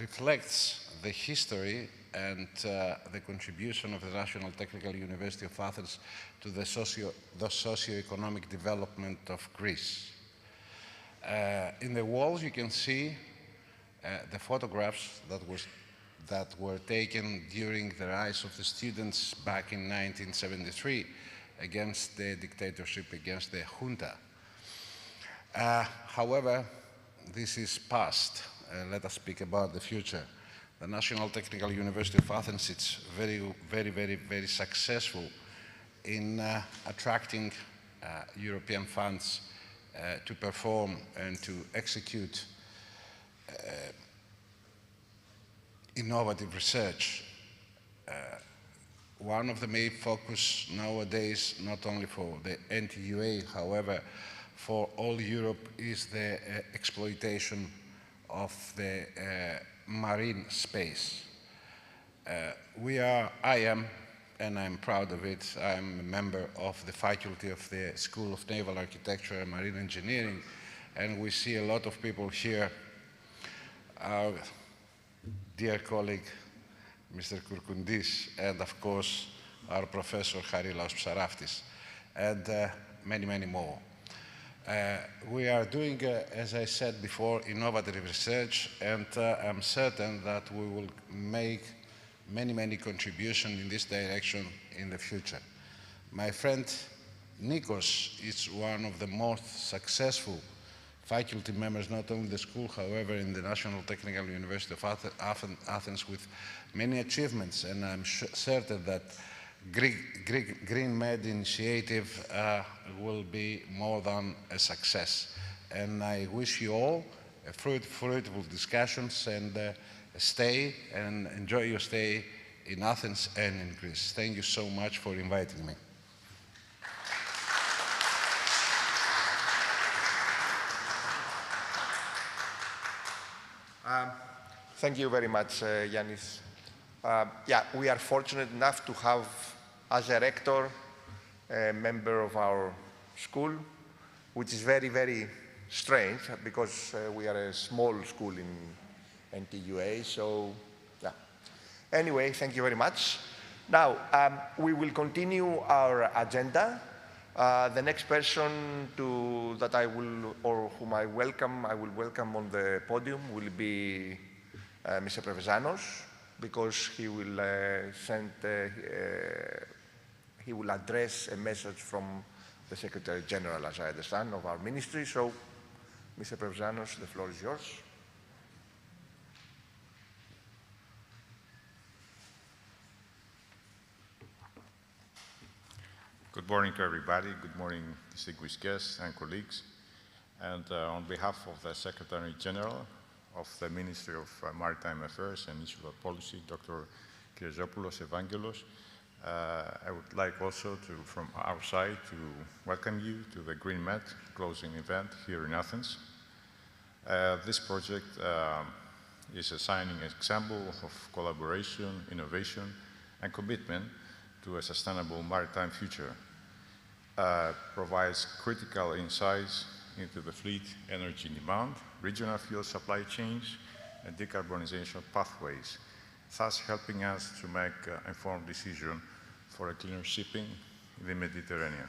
reflects the history and the contribution of the National Technical University of Athens to the socio-economic development of Greece. In the walls you can see the photographs that were taken during the rise of the students back in 1973 against the dictatorship, against the junta. However, this is past. Let us speak about the future. The National Technical University of Athens is very successful in attracting European funds to perform and to execute innovative research. One of the main focus nowadays, not only for the NTUA, however, for all Europe, is the exploitation of the marine space. I am, and I'm proud of it, I'm a member of the faculty of the School of Naval Architecture and Marine Engineering, and we see a lot of people here. Our dear colleague, Mr. Kourkoundis, and of course, our professor, Harilaos Psaraftis, and many more. We are doing, as I said before, innovative research, and I'm certain that we will make many contributions in this direction in the future. My friend Nikos is one of the most successful faculty members, not only in the school, however, in the National Technical University of Athens, with many achievements, and I'm certain that GreenMED initiative will be more than a success. And I wish you all fruitful discussions, and stay and enjoy your stay in Athens and in Greece. Thank you so much for inviting me. Thank you very much, Yannis. Yeah, we are fortunate enough to have, as a rector, a member of our school, which is very strange because we are a small school in NTUA, so yeah. Anyway, thank you very much. Now, we will continue our agenda. The next person whom I will welcome on the podium will be Mr. Prevezanos, because he will he will address a message from the Secretary General, as I understand, of our ministry. So, Mr. Prevezanos, the floor is yours. Good morning to everybody. Good morning, distinguished guests and colleagues. And on behalf of the Secretary General of the Ministry of Maritime Affairs and Insular Policy, Dr. Kyriazopoulos Evangelos, I would like also from our side to welcome you to the GreenMED closing event here in Athens. This project is a shining example of collaboration, innovation, and commitment to a sustainable maritime future. Provides critical insights into the fleet energy demand, regional fuel supply chains, and decarbonisation pathways, thus helping us to make informed decisions for a cleaner shipping in the Mediterranean.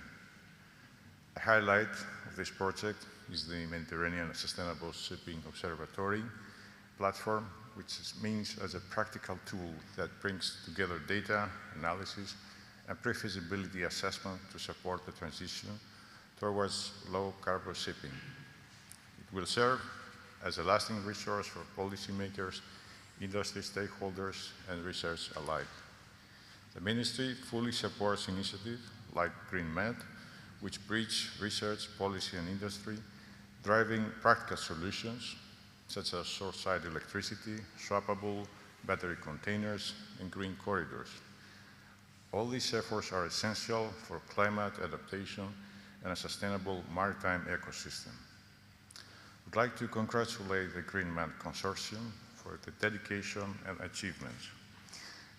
A highlight of this project is the Mediterranean Sustainable Shipping Observatory platform, which means as a practical tool that brings together data, analysis, and pre-feasibility assessment to support the transition towards low-carbon shipping. It will serve as a lasting resource for policymakers, industry stakeholders, and research alike. The Ministry fully supports initiatives like GreenMED, which bridge research, policy, and industry, driving practical solutions such as shore-side electricity, swappable battery containers, and green corridors. All these efforts are essential for climate adaptation and a sustainable maritime ecosystem. I'd like to congratulate the GreenMED Consortium for the dedication and achievements.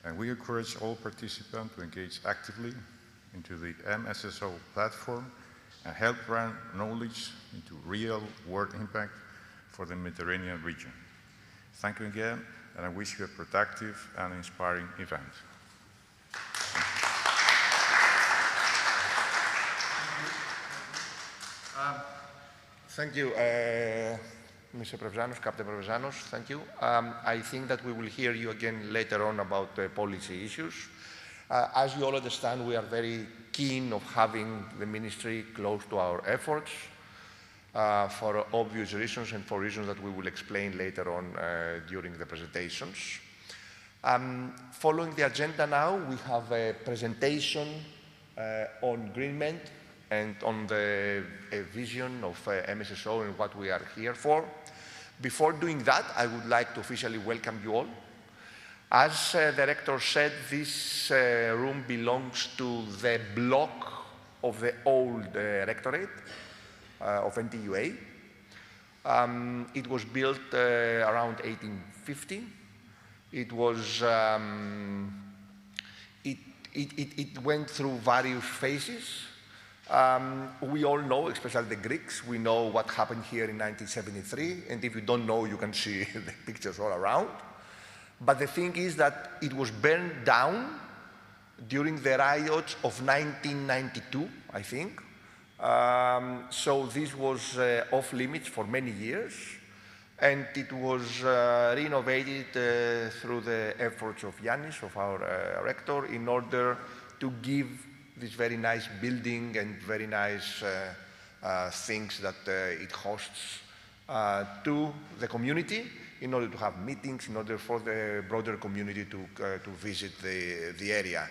And we encourage all participants to engage actively into the MSSO platform and help run knowledge into real-world impact for the Mediterranean region. Thank you again, and I wish you a productive and inspiring event. Thank you, Mr. Prevzanos, Captain Prevzanos. Thank you. I think that we will hear you again later on about policy issues. As you all understand, we are very keen of having the ministry close to our efforts for obvious reasons and for reasons that we will explain later on during the presentations. Following the agenda now, we have a presentation on GreenMED and on the vision of MSSO and what we are here for. Before doing that, I would like to officially welcome you all. As the rector said, this room belongs to the block of the old rectorate of NTUA. It was built around 1850. It was it went through various phases. We all know, especially the Greeks, we know what happened here in 1973, and if you don't know, you can see the pictures all around. But the thing is that it was burned down during the riots of 1992, I think. So this was off limits for many years, and it was renovated through the efforts of Yannis, of our rector, in order to give this very nice building and very nice things that it hosts to the community, in order to have meetings, in order for the broader community to visit the area.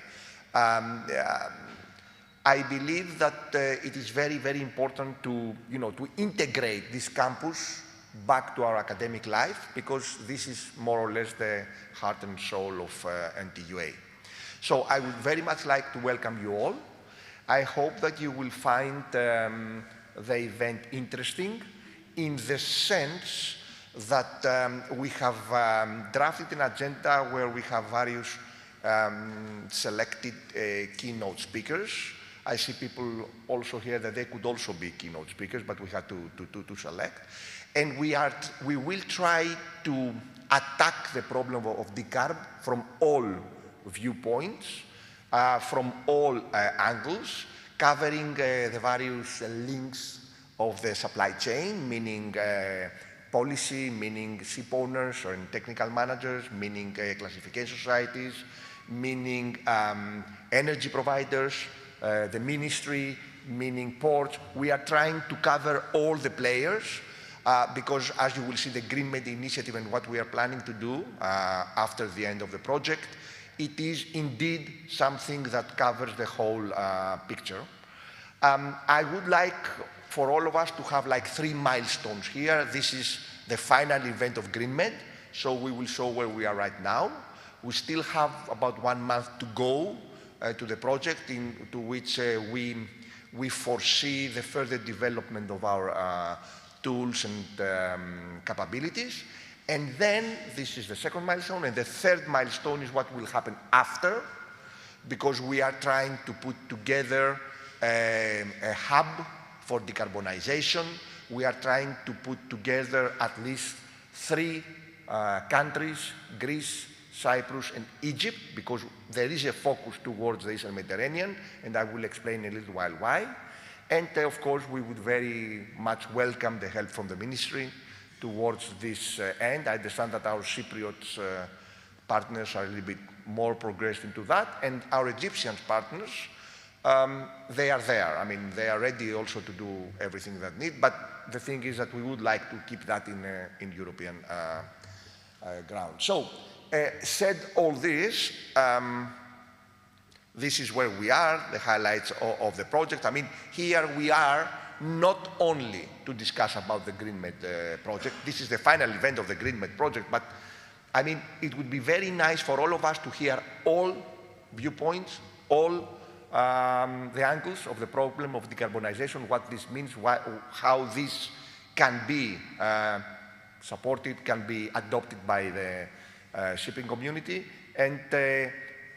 I believe that it is very, very important to, to integrate this campus back to our academic life, because this is more or less the heart and soul of NTUA. So I would very much like to welcome you all. I hope that you will find the event interesting, in the sense that we have drafted an agenda where we have various selected keynote speakers. I see people also here that they could also be keynote speakers, but we had to select. And we will try to attack the problem of decarb from all viewpoints, from all angles, covering the various links of the supply chain, meaning policy, meaning ship owners or technical managers, meaning classification societies, meaning energy providers, the ministry, meaning ports. We are trying to cover all the players because, as you will see, the GreenMED initiative and what we are planning to do after the end of the project, it is indeed something that covers the whole picture. I would like for all of us to have like 3 milestones here. This is the final event of GreenMED, so we will show where we are right now. We still have about 1 month to go to the project, into which we foresee the further development of our tools and capabilities. And then, this is the second milestone, and the third milestone is what will happen after, because we are trying to put together a hub for decarbonisation. We are trying to put together at least 3 countries, Greece, Cyprus, and Egypt, because there is a focus towards the Eastern Mediterranean, and I will explain in a little while why. And of course, we would very much welcome the help from the ministry towards this end. I understand that our Cypriot partners are a little bit more progressed into that, and our Egyptian partners, they are there. I mean, they are ready also to do everything that need, but the thing is that we would like to keep that in European ground. So, said all this, this is where we are, the highlights of the project. I mean, here we are not only to discuss about the GreenMED project. This is the final event of the GreenMED project, but I mean, it would be very nice for all of us to hear all viewpoints, all the angles of the problem of decarbonization, what this means, how this can be supported, can be adopted by the shipping community, and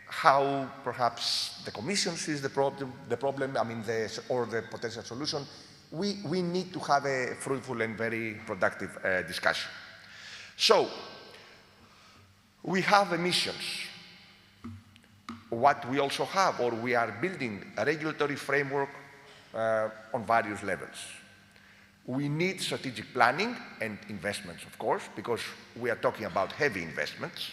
how perhaps the Commission sees the problem, I mean, or the potential solution. We need to have a fruitful and very productive discussion. So, We have emissions. What we also have, or we are building a regulatory framework on various levels. We need strategic planning and investments, of course, because we are talking about heavy investments.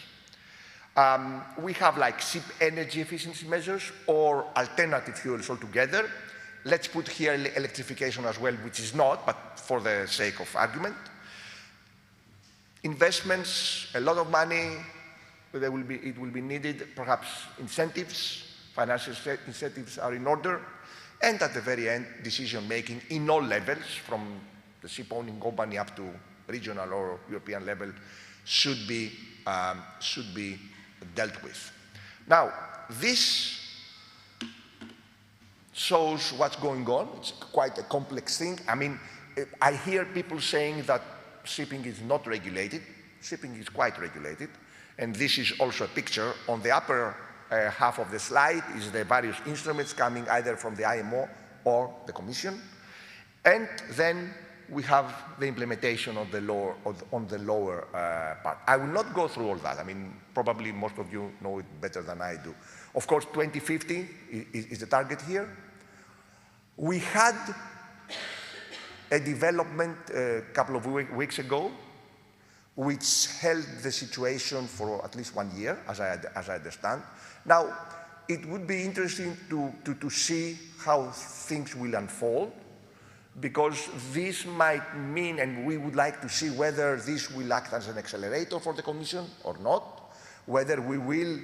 We have like SIP energy efficiency measures or alternative fuels altogether. Let's put here electrification as well, which is not, but for the sake of argument. Investments, a lot of money, it will be needed, perhaps incentives, financial incentives are in order, and at the very end, decision-making in all levels, from the ship-owning company up to regional or European level, should be dealt with. Now, this shows what's going on. It's quite a complex thing. I mean, I hear people saying that shipping is not regulated. Shipping is quite regulated. And this is also a picture. On the upper half of the slide is the various instruments coming either from the IMO or the Commission. And then we have the implementation on the lower part. I will not go through all that. I mean, probably most of you know it better than I do. Of course, 2050 is the target here. We had a development a couple of weeks ago which held the situation for at least 1 year, as I understand. Now, it would be interesting to see how things will unfold, because this might mean, and we would like to see whether this will act as an accelerator for the Commission or not, whether we will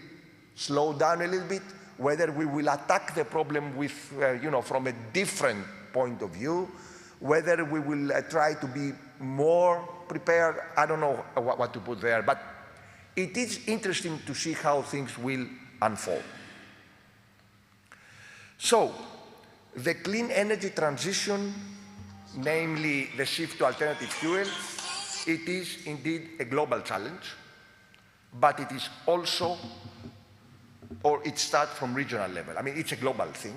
slow down a little bit, whether we will attack the problem with, from a different point of view, whether we will try to be more prepared. I don't know what to put there, but it is interesting to see how things will unfold. So, the clean energy transition, namely the shift to alternative fuels, it is indeed a global challenge, but it is also, or it starts from regional level. I mean, it's a global thing.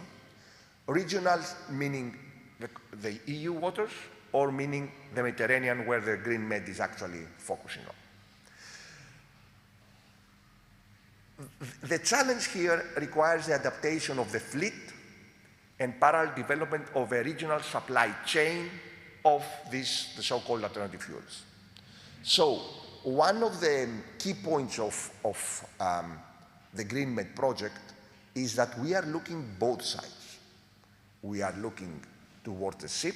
Regional meaning the EU waters, or meaning the Mediterranean, where the GreenMED is actually focusing on. The challenge here requires the adaptation of the fleet and parallel development of a regional supply chain of the so-called alternative fuels. So, one of the key points of the GreenMED project is that we are looking both sides. We are looking towards the ship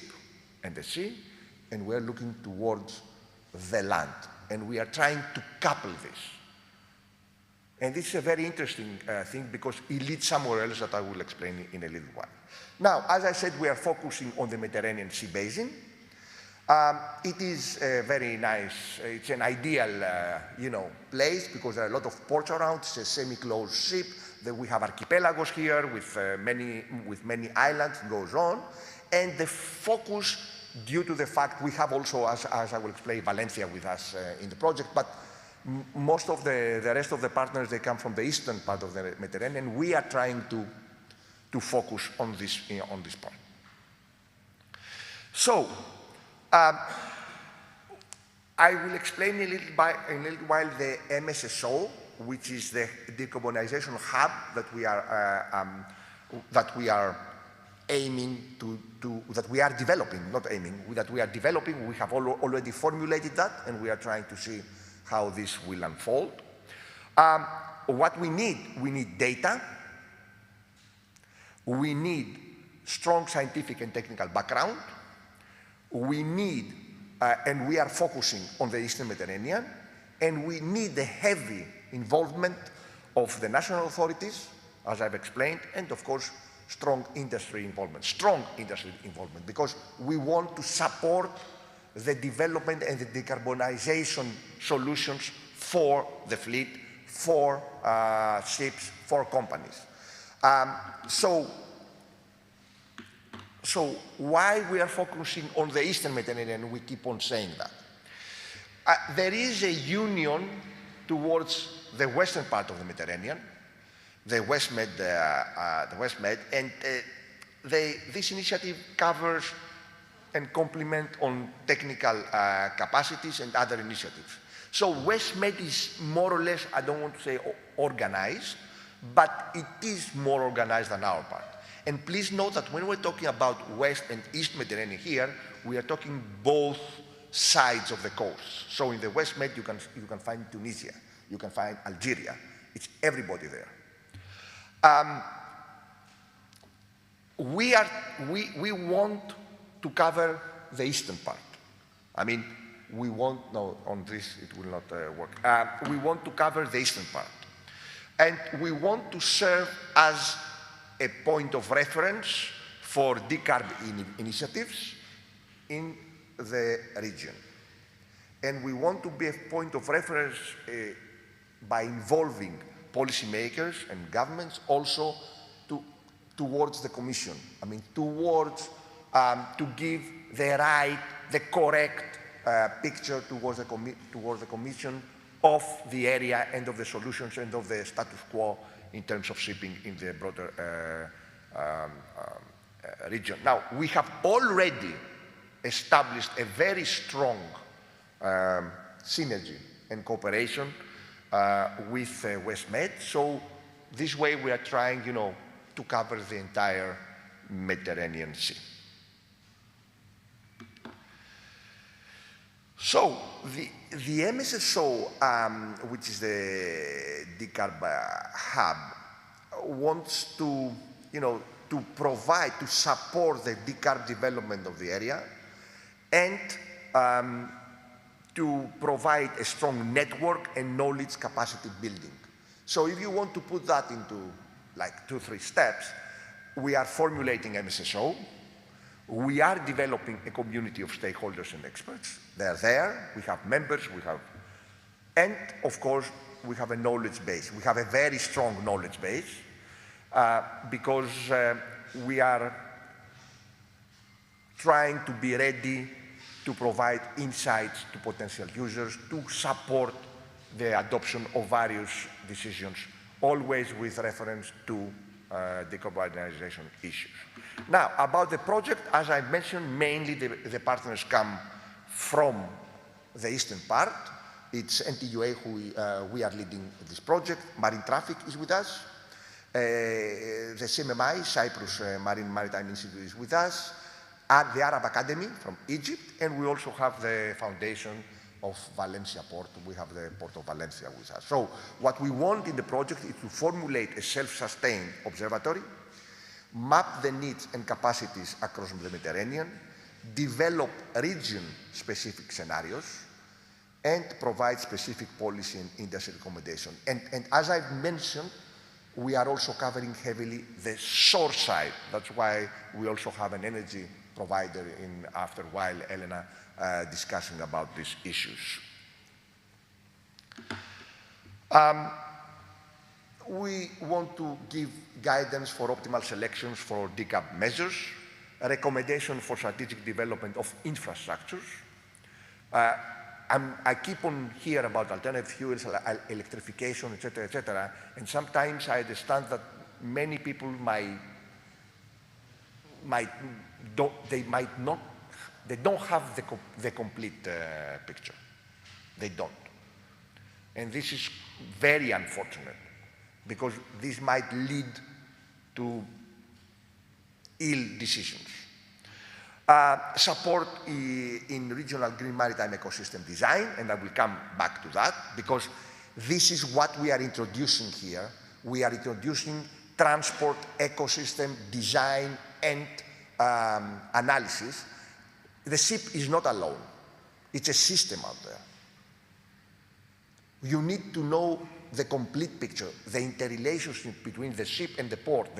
and the sea, and we are looking towards the land. And we are trying to couple this. And this is a very interesting thing, because it leads somewhere else that I will explain in a little while. Now, as I said, we are focusing on the Mediterranean Sea Basin. It is a very nice, it's an ideal, place, because there are a lot of ports around. It's a semi-closed ship. Then we have archipelagos here with many islands, goes on. And the focus, due to the fact we have also, as I will explain, Valencia with us in the project, but most of the rest of the partners, they come from the eastern part of the Mediterranean. We are trying to focus on this part. So, I will explain in a little while the MSSO, which is the decarbonisation hub that we are aiming that we are developing, not aiming, that we are developing. We have already formulated that, and we are trying to see how this will unfold. What we need data. We need strong scientific and technical background. We need, and we are focusing on the Eastern Mediterranean, and we need the heavy involvement of the national authorities, as I've explained, and of course, strong industry involvement, because we want to support the development and the decarbonization solutions for the fleet, for ships, for companies. So why we are focusing on the Eastern Mediterranean, we keep on saying that. There is a union towards the western part of the Mediterranean, the WestMed, and this initiative covers and complement on technical capacities and other initiatives. So GreenMED is more or less, I don't want to say organized, but it is more organized than our part. And please note that when we're talking about West and East Mediterranean here, we are talking both sides of the coast. So in the GreenMED, you can find Tunisia, you can find Algeria. It's everybody there. We want to cover the eastern part. I mean, we want, no, on this it will not work. We want to cover the eastern part. And we want to serve as a point of reference for decarb initiatives in the region. And we want to be a point of reference by involving policymakers and governments also towards the Commission. I mean, towards to give the correct picture towards the Commission of the area and of the solutions and of the status quo in terms of shipping in the broader region. Now, we have already established a very strong synergy and cooperation with GreenMED. So this way we are trying, to cover the entire Mediterranean Sea. So the MSSO, which is the decarb hub, wants to, to provide, to support the decarb development of the area and to provide a strong network and knowledge capacity building. So if you want to put that into like 2-3 steps, we are formulating MSSO. We are developing a community of stakeholders and experts. They're there, we have members, and of course, we have a knowledge base. We have a very strong knowledge base because we are trying to be ready to provide insights to potential users to support the adoption of various decisions, always with reference to decarbonisation issues. Now, about the project, as I mentioned, mainly the partners come from the eastern part. It's NTUA who we are leading this project. Marine Traffic is with us. The CMMI, Cyprus Maritime Institute, is with us. The Arab Academy from Egypt, and we also have the foundation of Valencia Port. We have the Port of Valencia with us. So what we want in the project is to formulate a self-sustained observatory, map the needs and capacities across the Mediterranean, develop region-specific scenarios, and provide specific policy and industry recommendation. And as I've mentioned, we are also covering heavily the shore side. That's why we also have an energy provider after a while, Elena, discussing about these issues. We want to give guidance for optimal selections for decarb measures, a recommendation for strategic development of infrastructures. I keep on hearing about alternative fuels, electrification, etc., and sometimes I understand that many people they don't have the complete picture. They don't. And this is very unfortunate because this might lead to ill decisions. Support in regional green maritime ecosystem design, and I will come back to that because this is what we are introducing here. We are introducing transport ecosystem design and analysis. The ship is not alone. It's a system out there. You need to know the complete picture, the interrelationship between the ship and the port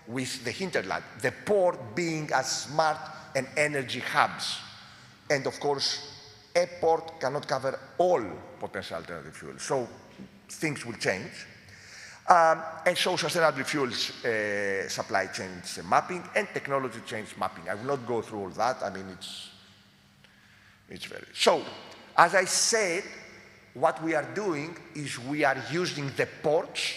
with the hinterland, the port being as smart and energy hubs. And of course, a port cannot cover all potential alternative fuels, so things will change. And so sustainable fuels supply chains mapping and technology change mapping. I will not go through all that. I mean, it's very... So, as I said, what we are doing is we are using the ports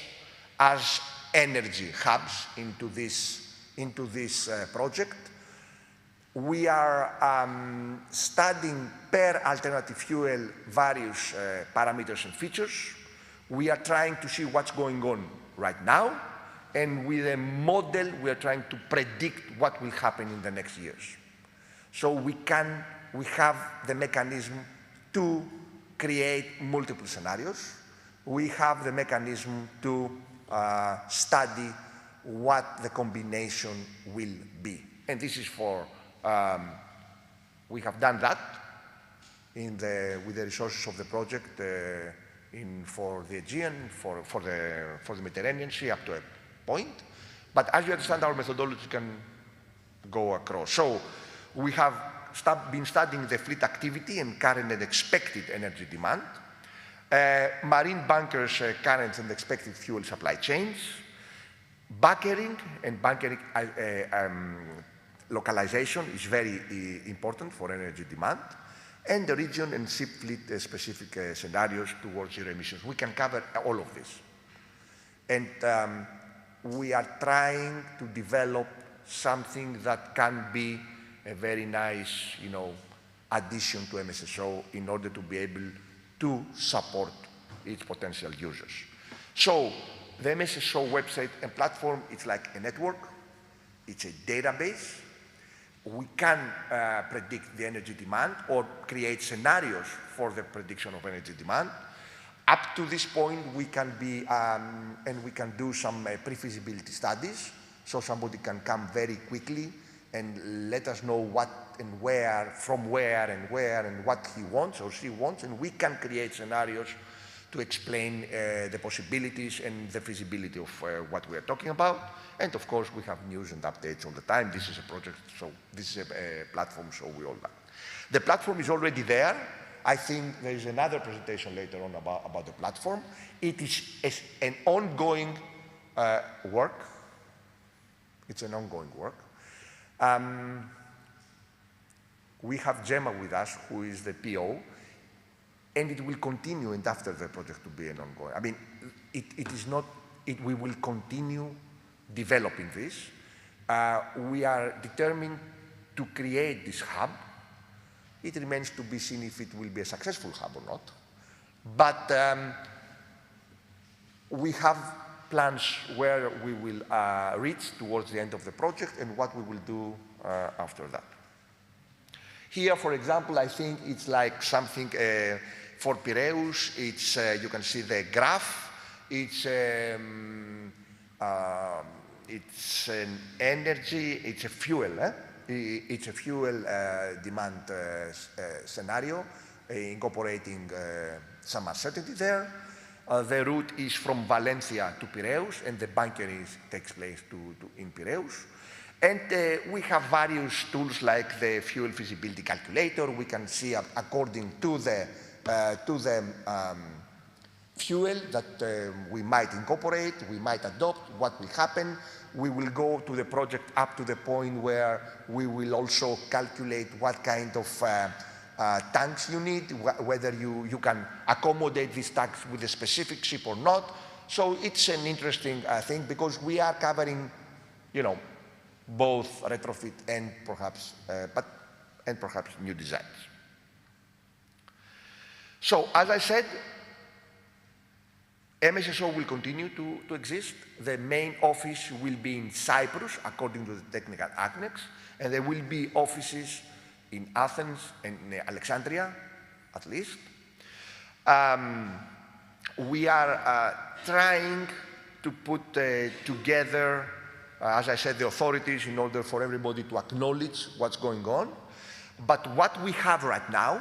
as energy hubs into this project. We are studying per alternative fuel various parameters and features. We are trying to see what's going on right now, and with a model we are trying to predict what will happen in the next years. So we have the mechanism to create multiple scenarios. We have the mechanism to study what the combination will be. And this is for, we have done that with the resources of the project for the Aegean, for the Mediterranean Sea up to a point. But as you understand, our methodology can go across. So we have been studying the fleet activity and current and expected energy demand, marine bunkers, current and expected fuel supply chains, bunkering, and bunkering localization is very important for energy demand, and the region and ship fleet specific scenarios towards zero emissions. We can cover all of this. And we are trying to develop something that can be a very nice, addition to MSSO in order to be able to support its potential users. So the MSSO website and platform, it's like a network, it's a database. We can predict the energy demand or create scenarios for the prediction of energy demand. Up to this point, we can be, and we can do some pre-feasibility studies, so somebody can come very quickly and let us know what and where, from where and what he wants or she wants, and we can create scenarios to explain the possibilities and the feasibility of what we are talking about. And of course, we have news and updates all the time. This is a project, so this is a platform, so we all that. The platform is already there. I think there is another presentation later on about the platform. It is an ongoing work. It's an ongoing work. We have Gemma with us, who is the PO, and it will continue and after the project to be an ongoing. I mean, we will continue developing this. We are determined to create this hub. It remains to be seen if it will be a successful hub or not. But we have plans where we will reach towards the end of the project and what we will do after that. Here, for example, I think it's like something for Piraeus. It's, you can see the graph. It's an energy, it's a fuel. It's a fuel demand scenario, incorporating some uncertainty there. The route is from Valencia to Piraeus, and the bunkering takes place in Piraeus. And we have various tools like the fuel feasibility calculator. We can see according to the fuel that we might incorporate, we might adopt, what will happen. We will go to the project up to the point where we will also calculate what kind of tanks you need, whether you can accommodate these tanks with a specific ship or not. So it's an interesting thing because we are covering, both retrofit and perhaps new designs. So as I said, MSSO will continue to exist. The main office will be in Cyprus, according to the technical annex, and there will be offices in Athens and Alexandria, at least. We are trying to put together, as I said, the authorities in order for everybody to acknowledge what's going on. But what we have right now,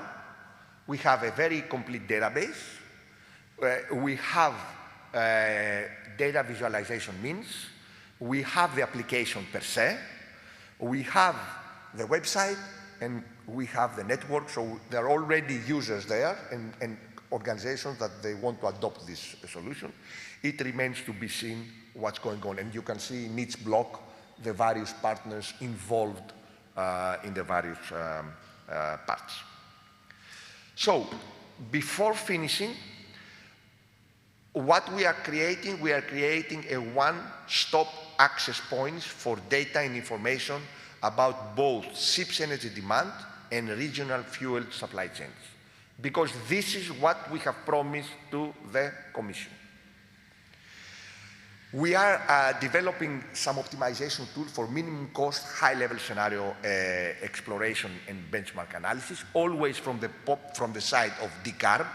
we have a very complete database. We have data visualization means. We have the application per se. We have the website, and we have the network. So there are already users there and organizations that they want to adopt this solution. It remains to be seen what's going on. And you can see in each block the various partners involved in the various parts. So before finishing, what we are creating a one-stop access points for data and information about both ships' energy demand and regional fuel supply chains, because this is what we have promised to the Commission. We are developing some optimization tools for minimum cost, high-level scenario exploration and benchmark analysis, always from the side of decarb.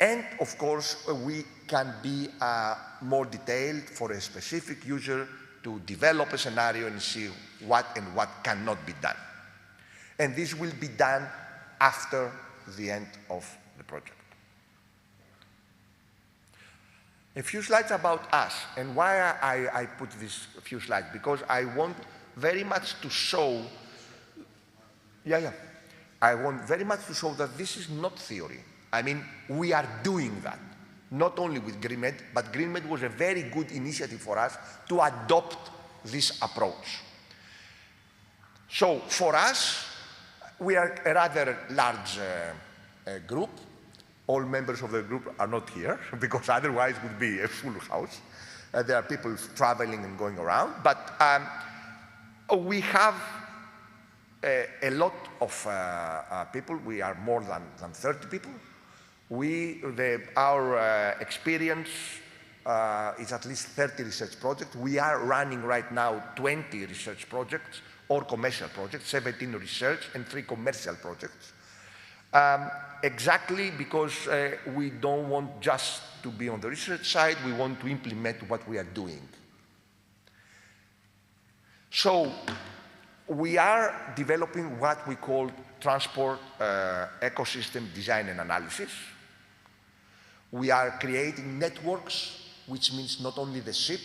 And of course, we can be more detailed for a specific user to develop a scenario and see what and what cannot be done. And this will be done after the end of the project. A few slides about us, and why I put these few slides, because I want very much to show, I want very much to show that this is not theory. I mean, we are doing that, not only with GreenMED, but GreenMED was a very good initiative for us to adopt this approach. So for us, we are a rather large group. All members of the group are not here, because otherwise it would be a full house. There are people traveling and going around, but we have a lot of people. We are more than 30 people. Our experience is at least 30 research projects. We are running right now 20 research projects or commercial projects, 17 research and 3 commercial projects. Exactly because we don't want just to be on the research side, we want to implement what we are doing. So we are developing what we call transport ecosystem design and analysis. We are creating networks, which means not only the ship,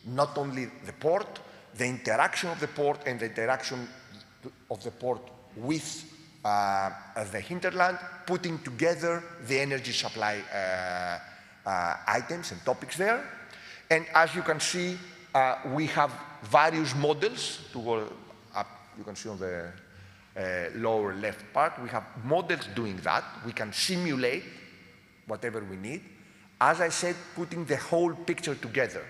not only the port, the interaction of the port and the interaction of the port with the hinterland, putting together the energy supply items and topics there. And as you can see, we have various models. You can see on the lower left part, we have models doing that. We can simulate whatever we need. As I said, putting the whole picture together.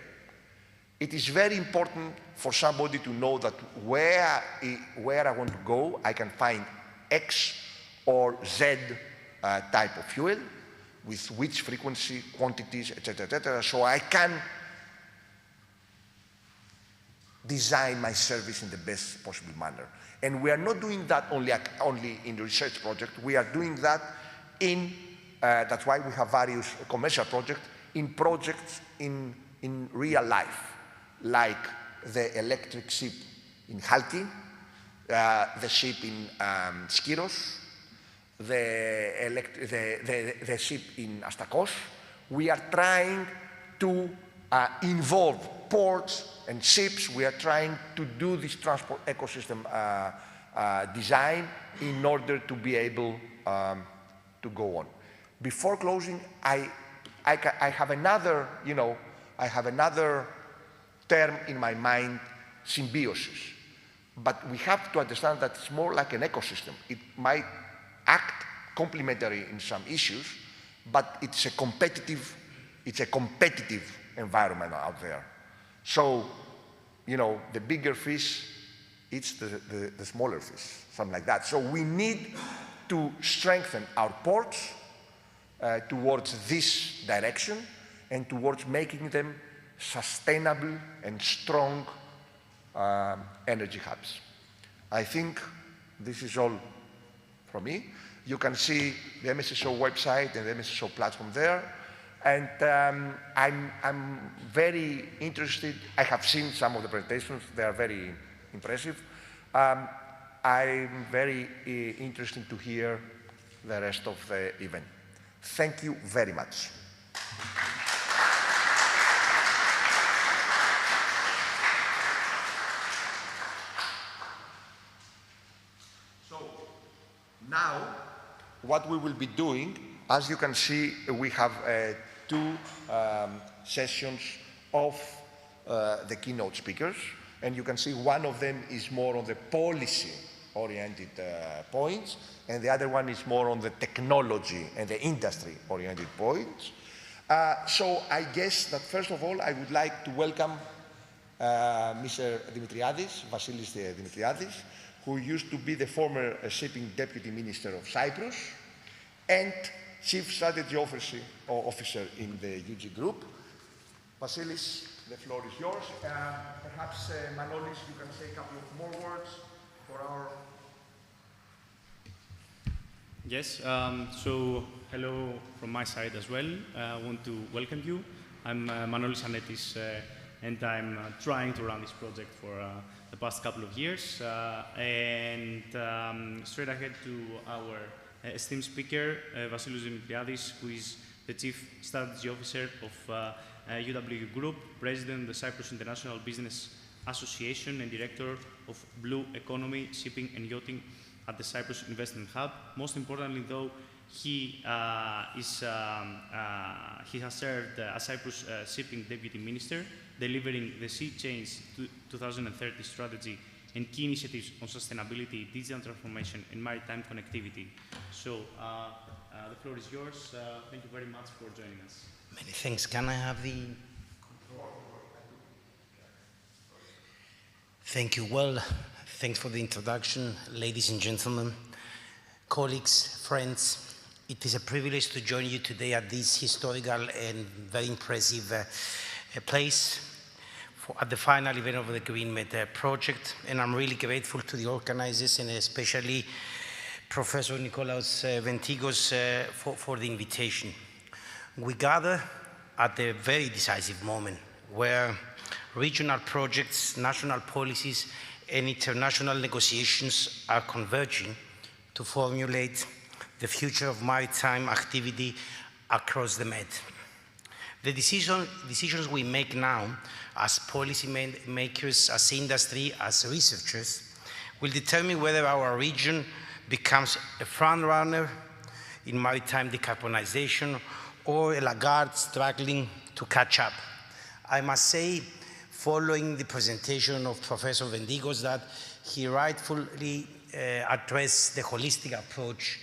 It is very important for somebody to know that where I want to go, I can find X or Z type of fuel, with which frequency, quantities, etc., so I can design my service in the best possible manner. And we are not doing that only in the research project. We are doing that in, that's why we have various commercial projects, in real life, like the electric ship in Halki, the ship in Skiros, the ship in Astakos. We are trying to involve ports and ships. We are trying to do this transport ecosystem design in order to be able to go on. Before closing, I have another, I have another term in my mind, symbiosis. But we have to understand that it's more like an ecosystem. It might act complementary in some issues, but it's a competitive environment out there. So, the bigger fish eats the smaller fish, something like that. So we need to strengthen our ports towards this direction and towards making them sustainable and strong energy hubs. I think this is all from me. You can see the MSSO website and the MSSO platform there. And I'm very interested. I have seen some of the presentations. They are very impressive. I'm very interested to hear the rest of the event. Thank you very much. Now, what we will be doing, as you can see, we have 2 sessions of the keynote speakers, and you can see one of them is more on the policy-oriented points, and the other one is more on the technology and the industry-oriented points. So I guess that first of all, I would like to welcome Mr. Dimitriadis, Vasilis Dimitriadis, who used to be the former shipping deputy minister of Cyprus and chief strategy officer in the UG Group. Vasilis, the floor is yours. Perhaps, Manolis, you can say a couple of more words for our... Yes, so hello from my side as well. I want to welcome you. I'm Manolis Anetis, and I'm trying to run this project for the past couple of years. Straight ahead to our esteemed speaker, Vasilis Dimitriadis, who is the Chief Strategy Officer of UW Group, President of the Cyprus International Business Association, and Director of Blue Economy, Shipping and Yachting at the Cyprus Investment Hub. Most importantly, though, he has served as Cyprus Shipping Deputy Minister, delivering the Sea Change 2030 strategy and key initiatives on sustainability, digital transformation, and maritime connectivity. So the floor is yours. Thank you very much for joining us. Many thanks. Can I have the... Thank you. Well, thanks for the introduction, ladies and gentlemen, colleagues, friends. It is a privilege to join you today at this historical and very impressive place at the final event of the GreenMED project. And I'm really grateful to the organizers and especially Professor Nikolaos Ventigos for the invitation. We gather at a very decisive moment where regional projects, national policies, and international negotiations are converging to formulate the future of maritime activity across the Med. The decisions we make now as policy makers, as industry, as researchers, will determine whether our region becomes a front runner in maritime decarbonization or a laggard struggling to catch up. I must say, following the presentation of Professor Ventigos, that he rightfully addressed the holistic approach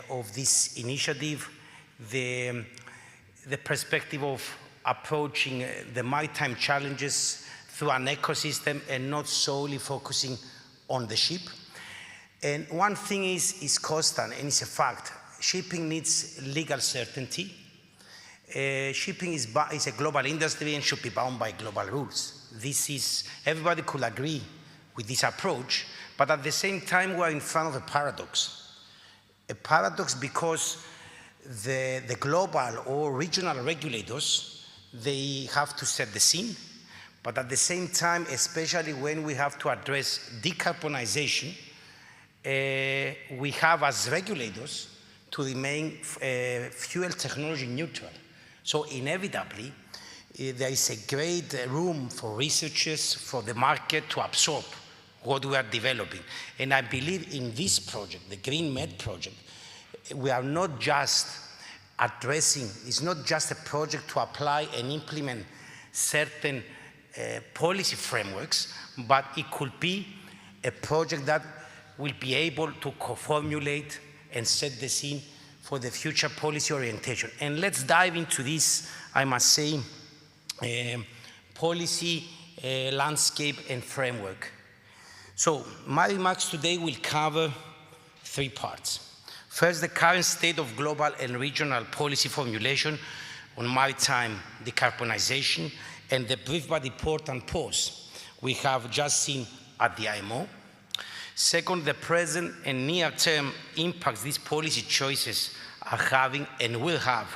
of this initiative, the perspective of approaching the maritime challenges through an ecosystem and not solely focusing on the ship. And one thing is constant, and it's a fact. Shipping needs legal certainty. Shipping is a global industry and should be bound by global rules. Everybody could agree with this approach, but at the same time, we're in front of a paradox. A paradox because the global or regional regulators, they have to set the scene, but at the same time, especially when we have to address decarbonization, we have as regulators to remain fuel technology neutral. So inevitably, there is a great room for researchers, for the market to absorb what we are developing. And I believe in this project, the GreenMED project, we are not just addressing, it's not just a project to apply and implement certain policy frameworks, but it could be a project that will be able to co-formulate and set the scene for the future policy orientation. And let's dive into this, I must say, policy landscape and framework. So my remarks today will cover three parts. First, the current state of global and regional policy formulation on maritime decarbonization and the brief but important pause we have just seen at the IMO. Second, the present and near-term impacts these policy choices are having and will have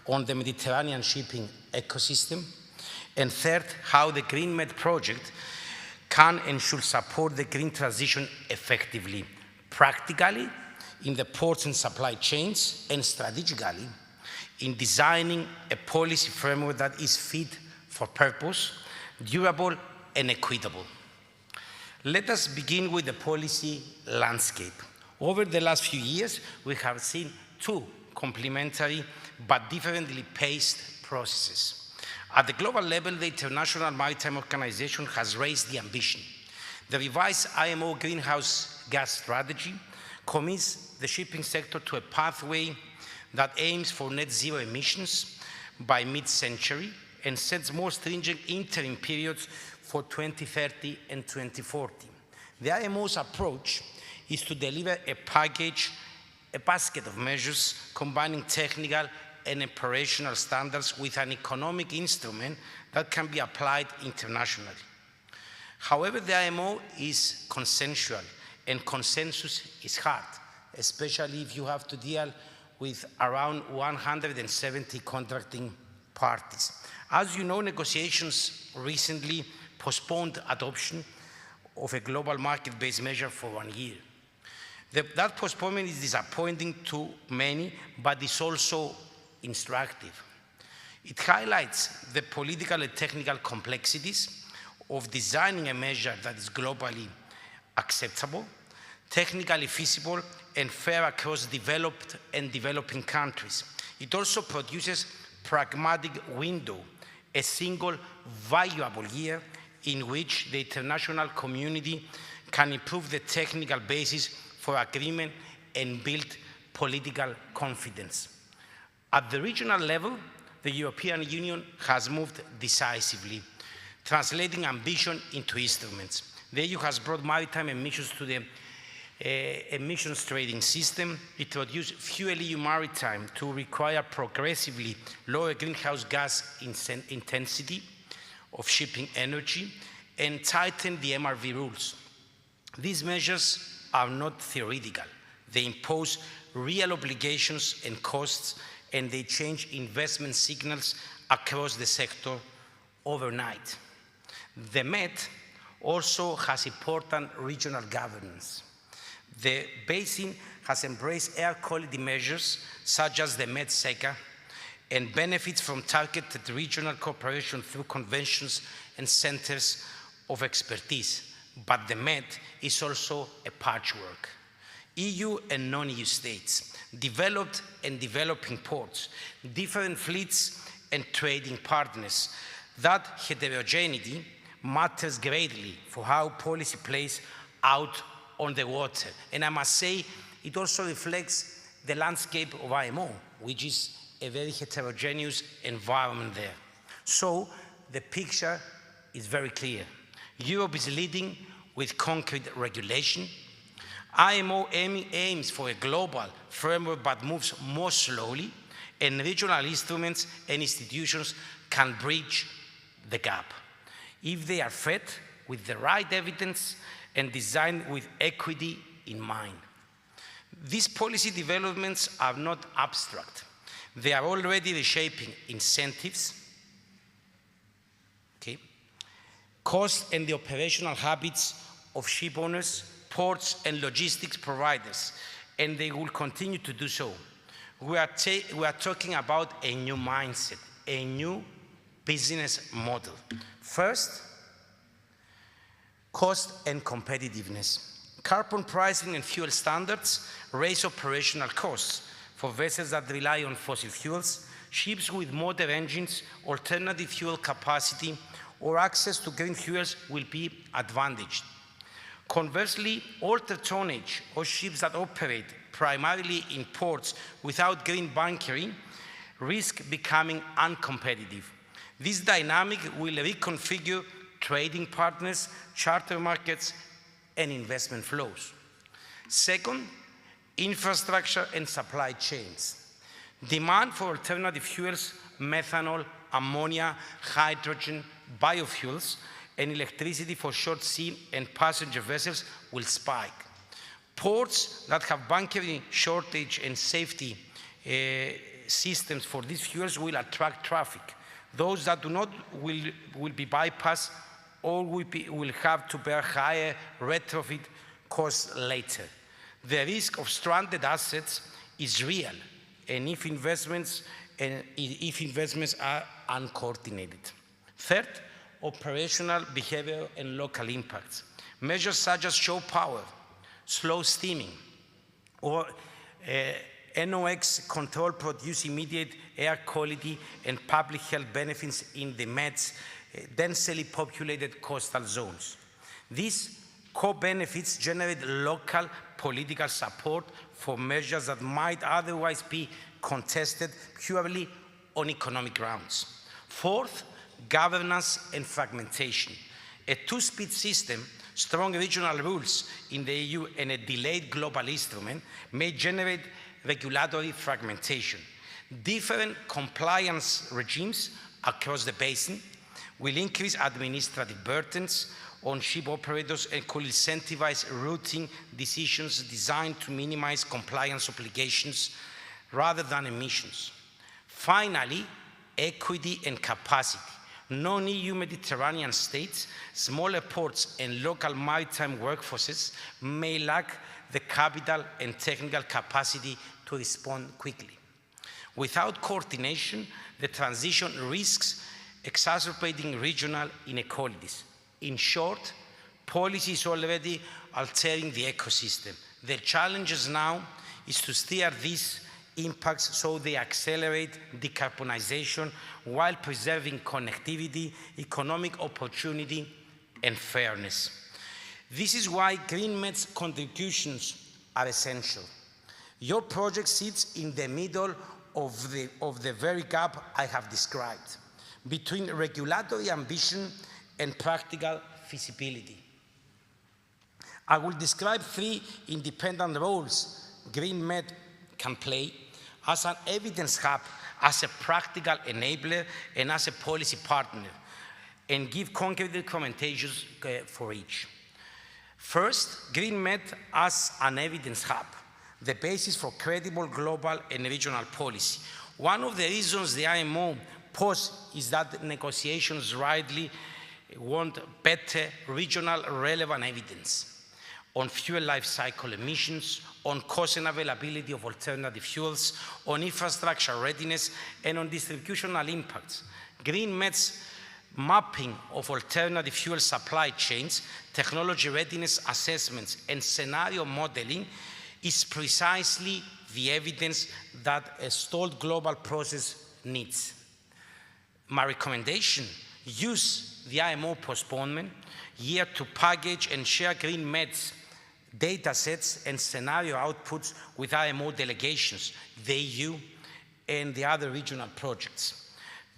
on the Mediterranean shipping ecosystem. And third, how the GreenMED project can and should support the green transition effectively, practically in the ports and supply chains, and strategically in designing a policy framework that is fit for purpose, durable, and equitable. Let us begin with the policy landscape. Over the last few years, we have seen two complementary but differently paced processes. At the global level, the International Maritime Organization has raised the ambition. The revised IMO greenhouse gas strategy commits the shipping sector to a pathway that aims for net zero emissions by mid-century and sets more stringent interim periods for 2030 and 2040. The IMO's approach is to deliver a package, a basket of measures combining technical and operational standards with an economic instrument that can be applied internationally. However, the IMO is consensual, and consensus is hard, especially if you have to deal with around 170 contracting parties. As you know, negotiations recently postponed adoption of a global market-based measure for 1 year. That postponement is disappointing to many, but is also instructive. It highlights the political and technical complexities of designing a measure that is globally acceptable, technically feasible, and fair across developed and developing countries. It also produces pragmatic window, a single valuable year in which the international community can improve the technical basis for agreement and build political confidence. At the regional level, the European Union has moved decisively, translating ambition into instruments. The EU has brought maritime emissions to the emissions trading system. It introduced Fuel EU Maritime to require progressively lower greenhouse gas intensity of shipping energy and tighten the MRV rules. These measures are not theoretical. They impose real obligations and costs, and they change investment signals across the sector overnight. The MED also has important regional governance. The basin has embraced air quality measures such as the MED-SECA and benefits from targeted regional cooperation through conventions and centers of expertise. But the MED is also a patchwork. EU and non-EU states, developed and developing ports, different fleets and trading partners. That heterogeneity matters greatly for how policy plays out on the water. And I must say, it also reflects the landscape of IMO, which is a very heterogeneous environment there. So the picture is very clear. Europe is leading with concrete regulation. IMO aims for a global framework but moves more slowly, and regional instruments and institutions can bridge the gap if they are fed with the right evidence and designed with equity in mind. These policy developments are not abstract. They are already reshaping incentives, costs, and the operational habits of ship owners, ports, and logistics providers, and they will continue to do so. We are talking about a new mindset, a new business model. First, cost and competitiveness. Carbon pricing and fuel standards raise operational costs for vessels that rely on fossil fuels, ships with modern engines, alternative fuel capacity, or access to green fuels will be advantaged. Conversely, altered tonnage or ships that operate primarily in ports without green bunkering risk becoming uncompetitive. This dynamic will reconfigure trading partners, charter markets, and investment flows. Second, infrastructure and supply chains. Demand for alternative fuels, methanol, ammonia, hydrogen, biofuels, and electricity for short sea and passenger vessels will spike. Ports that have bunkering shortage and safety systems for these fuels will attract traffic. Those that do not will be bypassed or will have to bear higher retrofit costs later. The risk of stranded assets is real, and if investments are uncoordinated. Third, operational, behavioral, and local impacts. Measures such as shore power, slow steaming, or NOx control produce immediate air quality and public health benefits in the MED's densely populated coastal zones. These co-benefits generate local political support for measures that might otherwise be contested purely on economic grounds. Fourth, governance and fragmentation. A two-speed system, strong regional rules in the EU, and a delayed global instrument may generate regulatory fragmentation. Different compliance regimes across the basin will increase administrative burdens on ship operators and could incentivize routing decisions designed to minimize compliance obligations rather than emissions. Finally, equity and capacity. Non-EU Mediterranean states, smaller ports, and local maritime workforces may lack the capital and technical capacity to respond quickly. Without coordination, the transition risks exacerbating regional inequalities. In short, policy is already altering the ecosystem. The challenge now is to steer these impacts so they accelerate decarbonization while preserving connectivity, economic opportunity, and fairness. This is why GreenMED's contributions are essential. Your project sits in the middle of the very gap I have described, between regulatory ambition and practical feasibility. I will describe three independent roles GreenMED can play: as an evidence hub, as a practical enabler, and as a policy partner, and give concrete recommendations for each. First, GreenMED as an evidence hub, the basis for credible global and regional policy. One of the reasons the IMO paused is that negotiations rightly want better regional relevant evidence on fuel life cycle emissions, on cost and availability of alternative fuels, on infrastructure readiness, and on distributional impacts. GreenMED's mapping of alternative fuel supply chains, technology readiness assessments, and scenario modeling is precisely the evidence that a stalled global process needs. My recommendation: use the IMO postponement year to package and share GreenMED's data sets and scenario outputs with IMO delegations, the EU, and the other regional projects.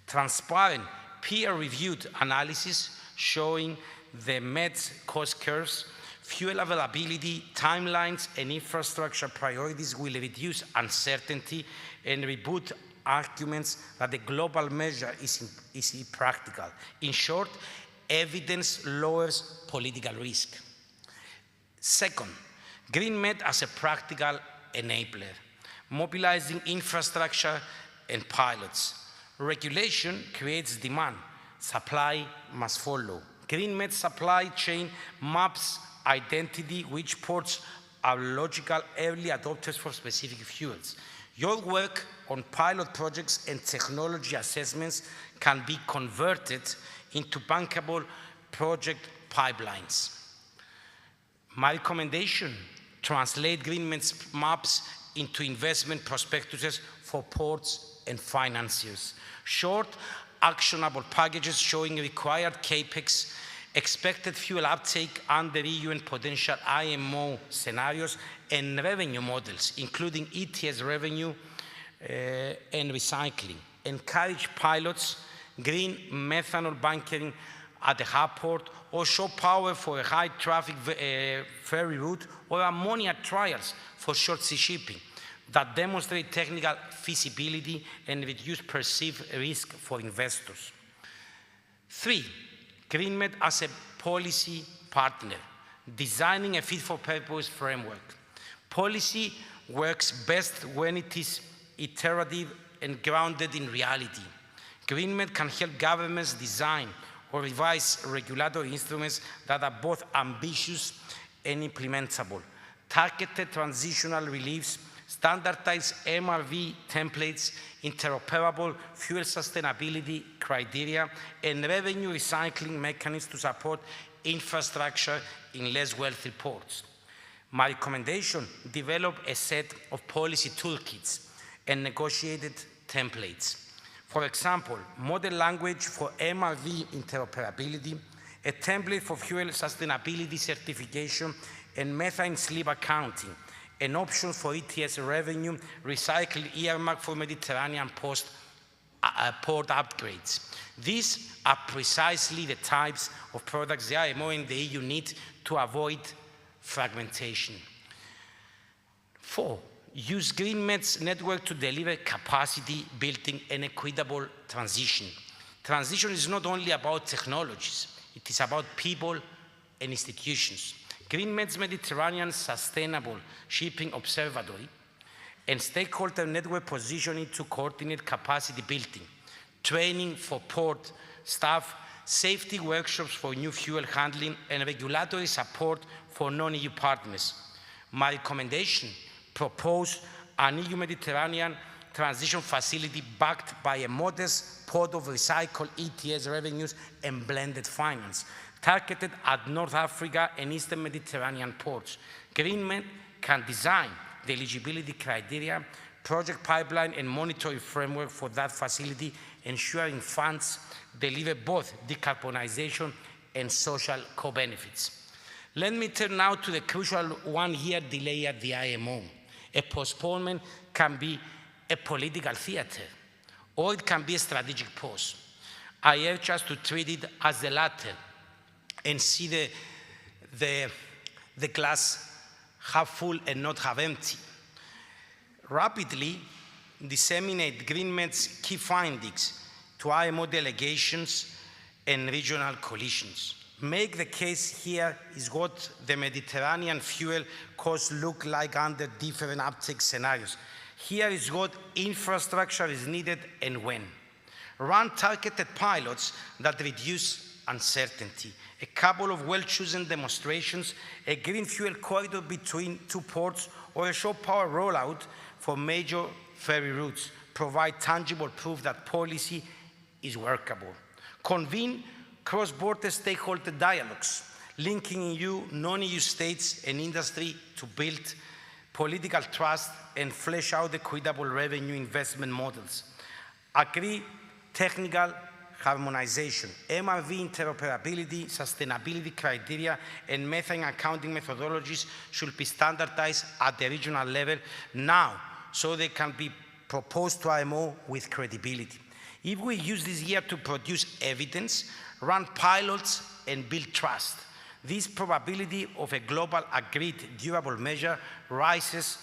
Transparent, peer-reviewed analysis showing the MED's cost curves, fuel availability, timelines, and infrastructure priorities will reduce uncertainty and reboot arguments that the global measure is impractical. In short, evidence lowers political risk. Second, GreenMED as a practical enabler, mobilizing infrastructure and pilots. Regulation creates demand, supply must follow. GreenMED supply chain maps identity which ports are logical early adopters for specific fuels. Your work on pilot projects and technology assessments can be converted into bankable project pipelines. My recommendation: translate GreenMED's maps into investment prospectuses for ports and financiers. Short, actionable packages showing required CAPEX, expected fuel uptake under EU and potential IMO scenarios, and revenue models, including ETS revenue and recycling. Encourage pilots, green methanol bunkering at the hub port, or show power for a high traffic ferry route, or ammonia trials for short sea shipping that demonstrate technical feasibility and reduce perceived risk for investors. 3, GreenMED as a policy partner, designing a fit-for-purpose framework. Policy works best when it is iterative and grounded in reality. GreenMED can help governments design or revise regulatory instruments that are both ambitious and implementable. Targeted transitional reliefs, standardized MRV templates, interoperable fuel sustainability criteria, and revenue recycling mechanisms to support infrastructure in less wealthy ports. My recommendation: develop a set of policy toolkits and negotiated templates. For example, model language for MRV interoperability, a template for fuel sustainability certification and methane slip accounting, an option for ETS revenue, recycled earmark for Mediterranean port upgrades. These are precisely the types of products the IMO and the EU need to avoid fragmentation. 4, use GreenMED's network to deliver capacity building and equitable transition. Transition is not only about technologies, it is about people and institutions. GreenMED's Mediterranean Sustainable Shipping Observatory and stakeholder network positioning to coordinate capacity building, training for port staff, safety workshops for new fuel handling, and regulatory support for non-EU partners. My recommendation: propose an EU Mediterranean transition facility backed by a modest pot of recycled ETS revenues and blended finance, targeted at North Africa and Eastern Mediterranean ports. GreenMED can design the eligibility criteria, project pipeline, and monitoring framework for that facility, ensuring funds deliver both decarbonisation and social co-benefits. Let me turn now to the crucial one-year delay at the IMO. A postponement can be a political theatre, or it can be a strategic pause. I urge us to treat it as the latter and see the glass half full and not half empty. Rapidly disseminate GreenMED's key findings to IMO delegations and regional coalitions. Make the case here is what the Mediterranean fuel costs look like under different uptake scenarios. Here is what infrastructure is needed and when. Run targeted pilots that reduce uncertainty. A couple of well-chosen demonstrations, a green fuel corridor between 2 ports, or a shore power rollout for major ferry routes provide tangible proof that policy is workable. Convene cross-border stakeholder dialogues, linking EU, non-EU states and industry to build political trust and flesh out equitable revenue investment models. Agree technical harmonization, MRV interoperability, sustainability criteria, and methane accounting methodologies should be standardized at the regional level now so they can be proposed to IMO with credibility. If we use this year to produce evidence, run pilots, and build trust, this probability of a global agreed durable measure rises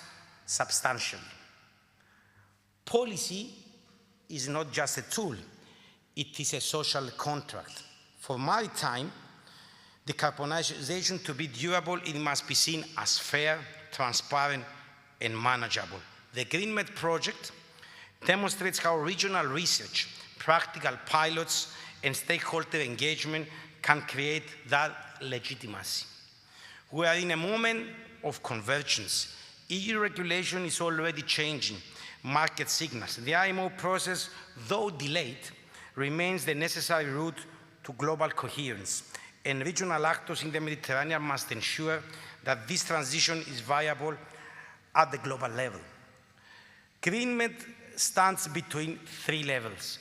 substantially. Policy is not just a tool, it is a social contract. For maritime decarbonization to be durable, it must be seen as fair, transparent, and manageable. The GreenMED project demonstrates how regional research, practical pilots, and stakeholder engagement can create that legitimacy. We are in a moment of convergence. EU regulation is already changing market signals. The IMO process, though delayed, remains the necessary route to global coherence, and regional actors in the Mediterranean must ensure that this transition is viable at the global level. GreenMED stands between 3 levels.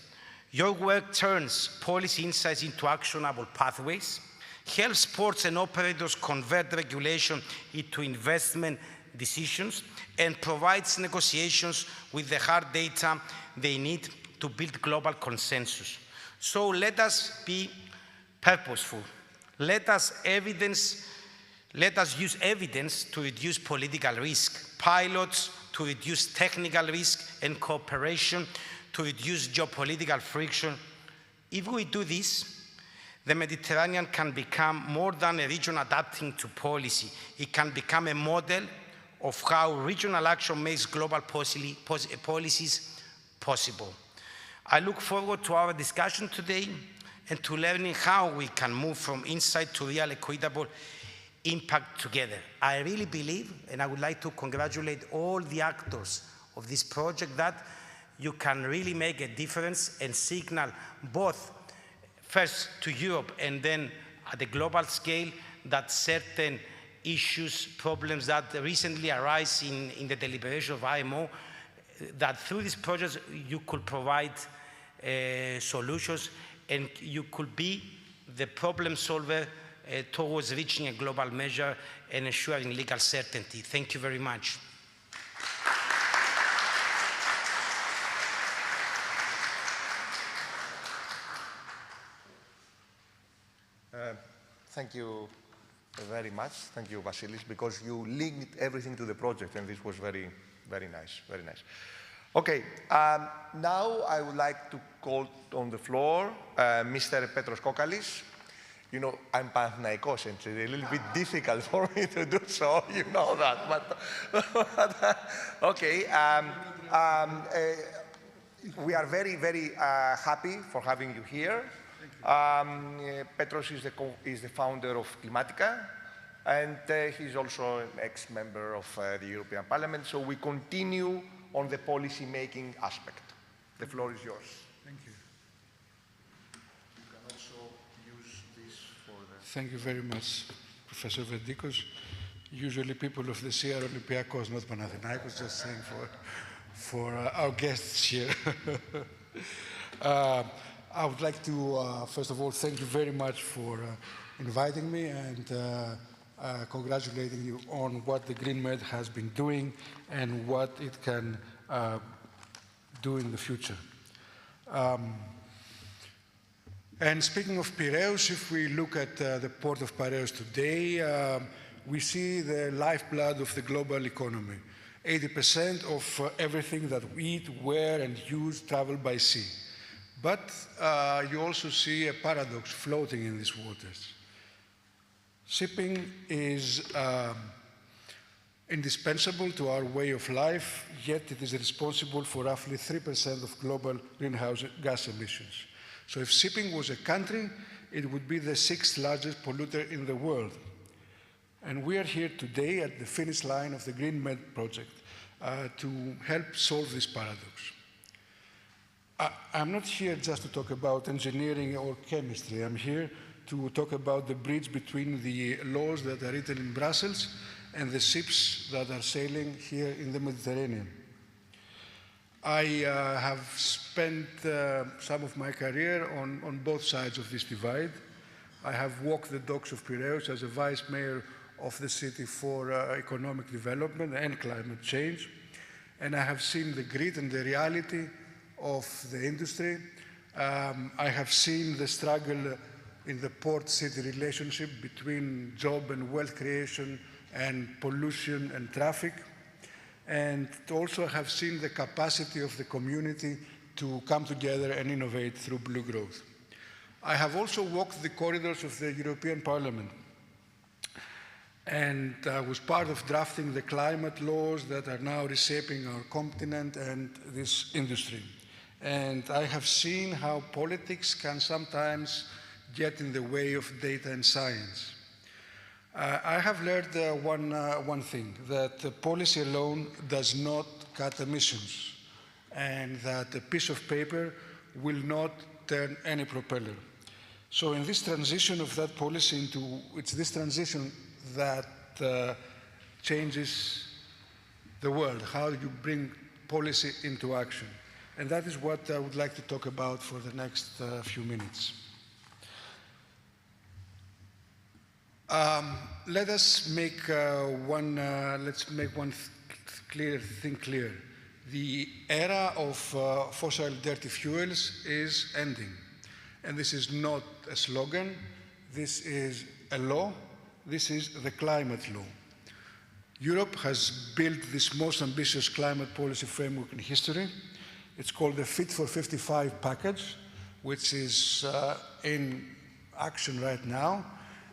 Your work turns policy insights into actionable pathways, helps ports and operators convert regulation into investment decisions, and provides negotiations with the hard data they need to build global consensus. So let us be purposeful. Let us use evidence to reduce political risk, pilots to reduce technical risk, and cooperation to reduce geopolitical friction. If we do this, the Mediterranean can become more than a region adapting to policy. It can become a model of how regional action makes global policies possible. I look forward to our discussion today and to learning how we can move from insight to real equitable impact together. I really believe, and I would like to congratulate all the actors of this project, that you can really make a difference and signal both first to Europe and then at the global scale that certain issues, problems that recently arise in the deliberation of IMO, that through this project you could provide solutions and you could be the problem solver towards reaching a global measure and ensuring legal certainty. Thank you very much. Thank you very much. Thank you, Vasilis, because you linked everything to the project, and this was very, very nice, very nice. Okay, now I would like to call on the floor Mr. Petros Kokalis. You know, I'm Panathinaikos, and it's a little bit difficult for me to do so, you know that, but okay. We are very, very happy for having you here. Petros is the founder of Climatica, and he's also an ex-member of the European Parliament, so we continue on the policy-making aspect. The floor is yours. Thank you. You can also use this for the... Thank you very much, Professor Verdikos. Usually people of the CR Olympiacos, not Panathinaikos, just saying for our guests here. I would like to, first of all, thank you very much for inviting me and congratulating you on what the GreenMED has been doing and what it can do in the future. And speaking of Piraeus, if we look at the port of Piraeus today, we see the lifeblood of the global economy. 80% of everything that we eat, wear, and use travel by sea. But you also see a paradox floating in these waters. Shipping is indispensable to our way of life, yet it is responsible for roughly 3% of global greenhouse gas emissions. So if shipping was a country, it would be the 6th largest polluter in the world. And we are here today at the finish line of the GreenMED project to help solve this paradox. I'm not here just to talk about engineering or chemistry. I'm here to talk about the bridge between the laws that are written in Brussels and the ships that are sailing here in the Mediterranean. I have spent some of my career on both sides of this divide. I have walked the docks of Piraeus as a vice mayor of the city for economic development and climate change, and I have seen the grit and the reality of the industry. I have seen the struggle in the port-city relationship between job and wealth creation and pollution and traffic. And also have seen the capacity of the community to come together and innovate through blue growth. I have also walked the corridors of the European Parliament and was part of drafting the climate laws that are now reshaping our continent and this industry. And I have seen how politics can sometimes get in the way of data and science. I have learned one thing, that policy alone does not cut emissions, and that a piece of paper will not turn any propeller. So in this transition of that policy it's this transition that changes the world, how you bring policy into action. And that is what I would like to talk about for the next few minutes. Let's make one thing clear. The era of fossil dirty fuels is ending. And this is not a slogan, this is a law, this is the climate law. Europe has built this most ambitious climate policy framework in history. It's called the Fit for 55 package, which is in action right now.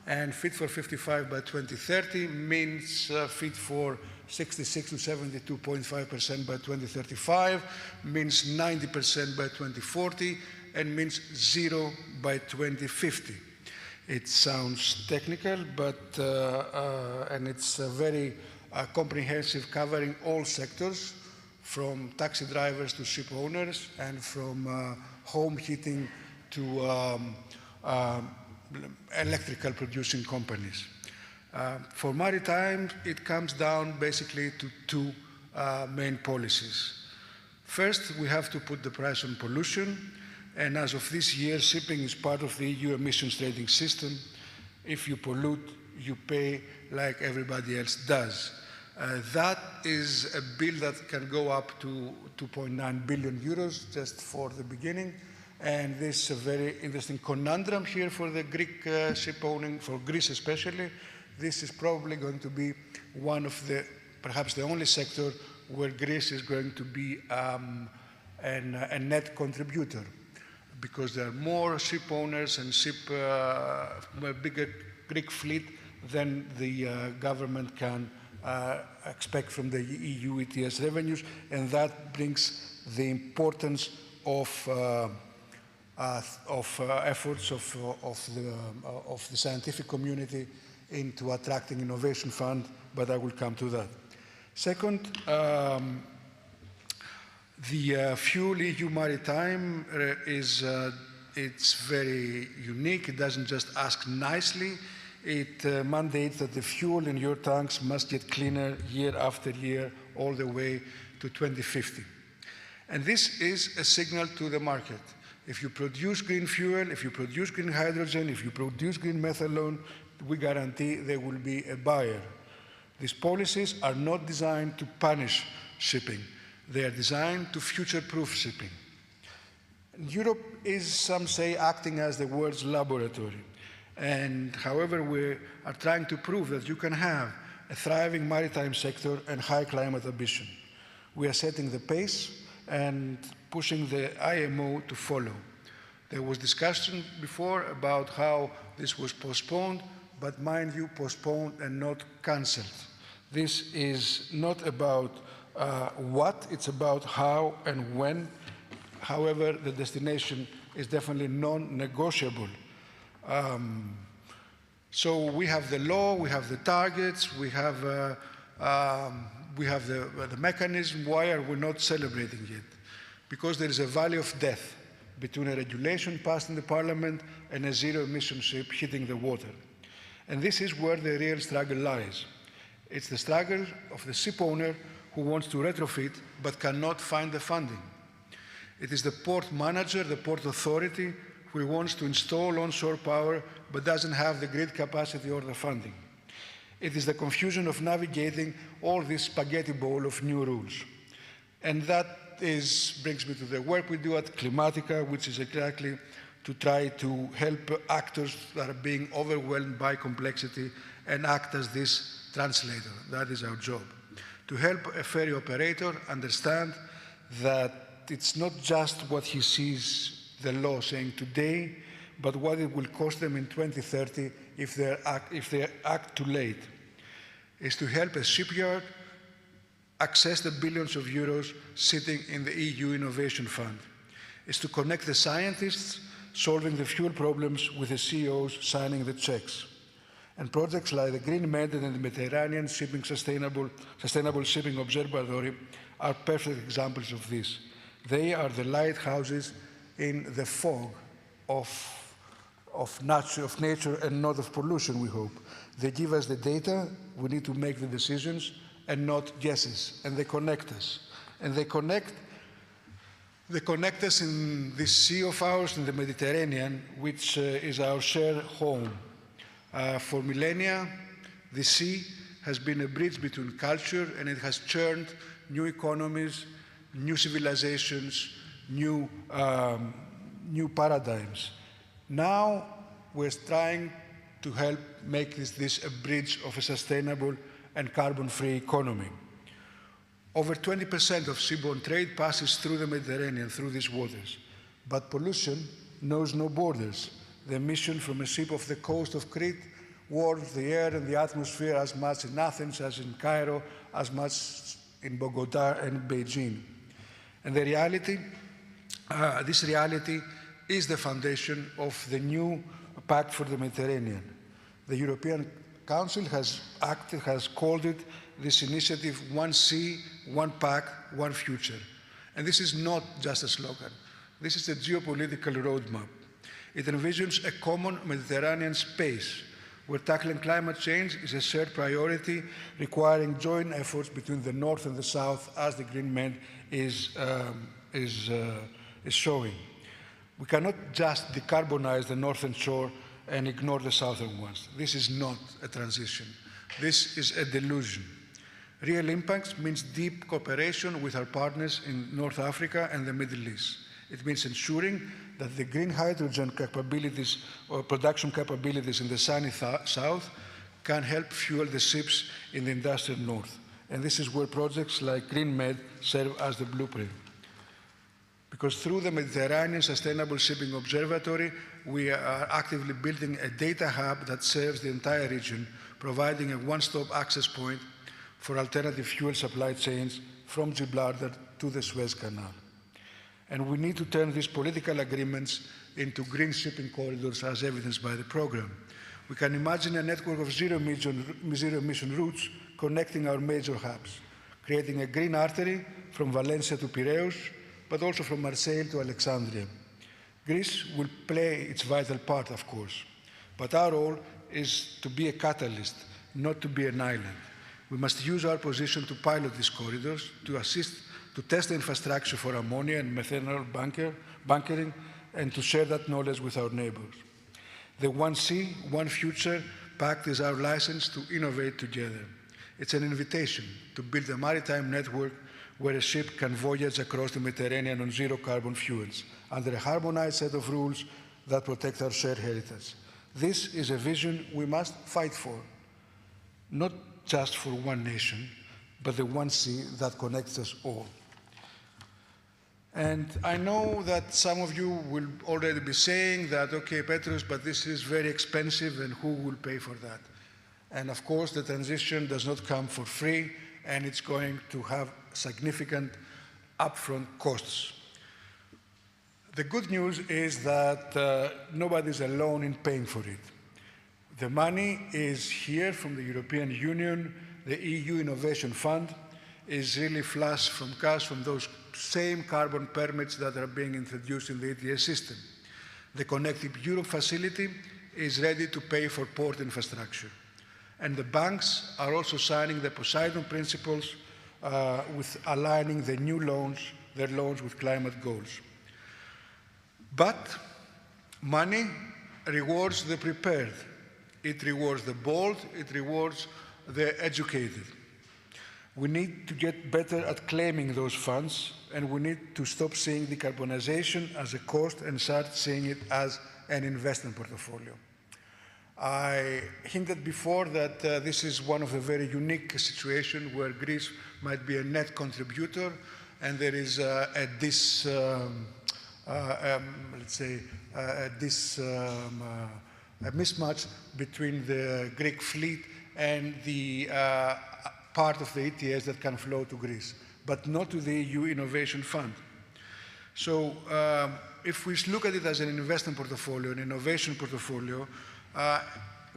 And Fit for 55 by 2030 means Fit for 66 to 72.5% by 2035, means 90% by 2040, and means zero by 2050. It sounds technical, but and it's very comprehensive, covering all sectors, from taxi drivers to ship owners, and from home heating to electrical producing companies. For maritime, it comes down basically to two main policies. First, we have to put the price on pollution, and as of this year, shipping is part of the EU emissions trading system. If you pollute, you pay like everybody else does. That is a bill that can go up to 2.9 billion euros just for the beginning, And this is a very interesting conundrum here for the Greek ship owning, for Greece especially. This is probably going to be one of the, perhaps the only sector where Greece is going to be a net contributor, because there are more ship owners and a bigger Greek fleet than the government can expect from the EU ETS revenues, and that brings the importance of efforts of the scientific community into attracting innovation fund, but I will come to that. Second, the Fuel EU Maritime it's very unique. It doesn't just ask nicely. It mandates that the fuel in your tanks must get cleaner year after year, all the way to 2050. And this is a signal to the market. If you produce green fuel, if you produce green hydrogen, if you produce green methanol, we guarantee there will be a buyer. These policies are not designed to punish shipping. They are designed to future-proof shipping. Europe is, some say, acting as the world's laboratory. And however, we are trying to prove that you can have a thriving maritime sector and high climate ambition. We are setting the pace and pushing the IMO to follow. There was discussion before about how this was postponed, but mind you, postponed and not cancelled. This is not about what, it's about how and when. However, the destination is definitely non-negotiable. So we have the law, we have the targets, we have the mechanism. Why are we not celebrating yet? Because there is a valley of death between a regulation passed in the Parliament and a zero-emission ship hitting the water. And this is where the real struggle lies. It's the struggle of the ship owner who wants to retrofit but cannot find the funding. It is the port manager, the port authority, who wants to install onshore power but doesn't have the grid capacity or the funding. It is the confusion of navigating all this spaghetti bowl of new rules. And that brings me to the work we do at Climatica, which is exactly to try to help actors that are being overwhelmed by complexity and act as this translator. That is our job. To help a ferry operator understand that it's not just what he sees the law saying today, but what it will cost them in 2030 if they act too late. Is to help a shipyard access the billions of euros sitting in the EU Innovation Fund. Is to connect the scientists solving the fuel problems with the CEOs signing the checks. And projects like the GreenMED and the Mediterranean Sustainable Shipping Observatory are perfect examples of this. They are the lighthouses in the fog of nature and not of pollution, we hope. They give us the data, we need to make the decisions and not guesses, and they connect us. And they connect us in this sea of ours in the Mediterranean, which is our shared home. For millennia, the sea has been a bridge between culture, and it has churned new economies, new civilizations, new paradigms. Now we're trying to help make this a bridge of a sustainable and carbon-free economy. Over 20% of seaborne trade passes through the Mediterranean, through these waters. But pollution knows no borders. The emission from a ship off the coast of Crete warms the air and the atmosphere as much in Athens as in Cairo, as much in Bogota and Beijing. And the reality, this reality is the foundation of the new Pact for the Mediterranean. The European Council has called it this initiative, One Sea, One Pact, One Future. And this is not just a slogan. This is a geopolitical roadmap. It envisions a common Mediterranean space where tackling climate change is a shared priority, requiring joint efforts between the North and the South, as the GreenMED is showing. We cannot just decarbonize the northern shore and ignore the southern ones. This is not a transition. This is a delusion. Real impacts means deep cooperation with our partners in North Africa and the Middle East. It means ensuring that the green hydrogen capabilities or production capabilities in the sunny south can help fuel the ships in the industrial north. And this is where projects like GreenMED serve as the blueprint. Because through the Mediterranean Sustainable Shipping Observatory, we are actively building a data hub that serves the entire region, providing a one-stop access point for alternative fuel supply chains from Gibraltar to the Suez Canal. And we need to turn these political agreements into green shipping corridors as evidenced by the program. We can imagine a network of zero-emission routes connecting our major hubs, creating a green artery from Valencia to Piraeus, but also from Marseille to Alexandria. Greece will play its vital part, of course, but our role is to be a catalyst, not to be an island. We must use our position to pilot these corridors, to assist, to test the infrastructure for ammonia and methanol bunkering, and to share that knowledge with our neighbors. The One Sea, One Future Pact is our license to innovate together. It's an invitation to build a maritime network where a ship can voyage across the Mediterranean on zero carbon fuels, under a harmonized set of rules that protect our shared heritage. This is a vision we must fight for, not just for one nation, but the one sea that connects us all. And I know that some of you will already be saying that, okay, Petros, but this is very expensive and who will pay for that? And of course, the transition does not come for free, and it's going to have significant upfront costs. The good news is that nobody's alone in paying for it. The money is here from the European Union. The EU Innovation Fund is really flush from cash from those same carbon permits that are being introduced in the ETS system. The Connecting Europe facility is ready to pay for port infrastructure. And the banks are also signing the Poseidon principles with aligning the new loans, their loans with climate goals. But money rewards the prepared. It rewards the bold, it rewards the educated. We need to get better at claiming those funds, and we need to stop seeing decarbonization as a cost and start seeing it as an investment portfolio. I hinted before that this is one of the very unique situations where Greece might be a net contributor, and there is a mismatch between the Greek fleet and the part of the ETS that can flow to Greece, but not to the EU Innovation Fund. So if we look at it as an investment portfolio, an innovation portfolio,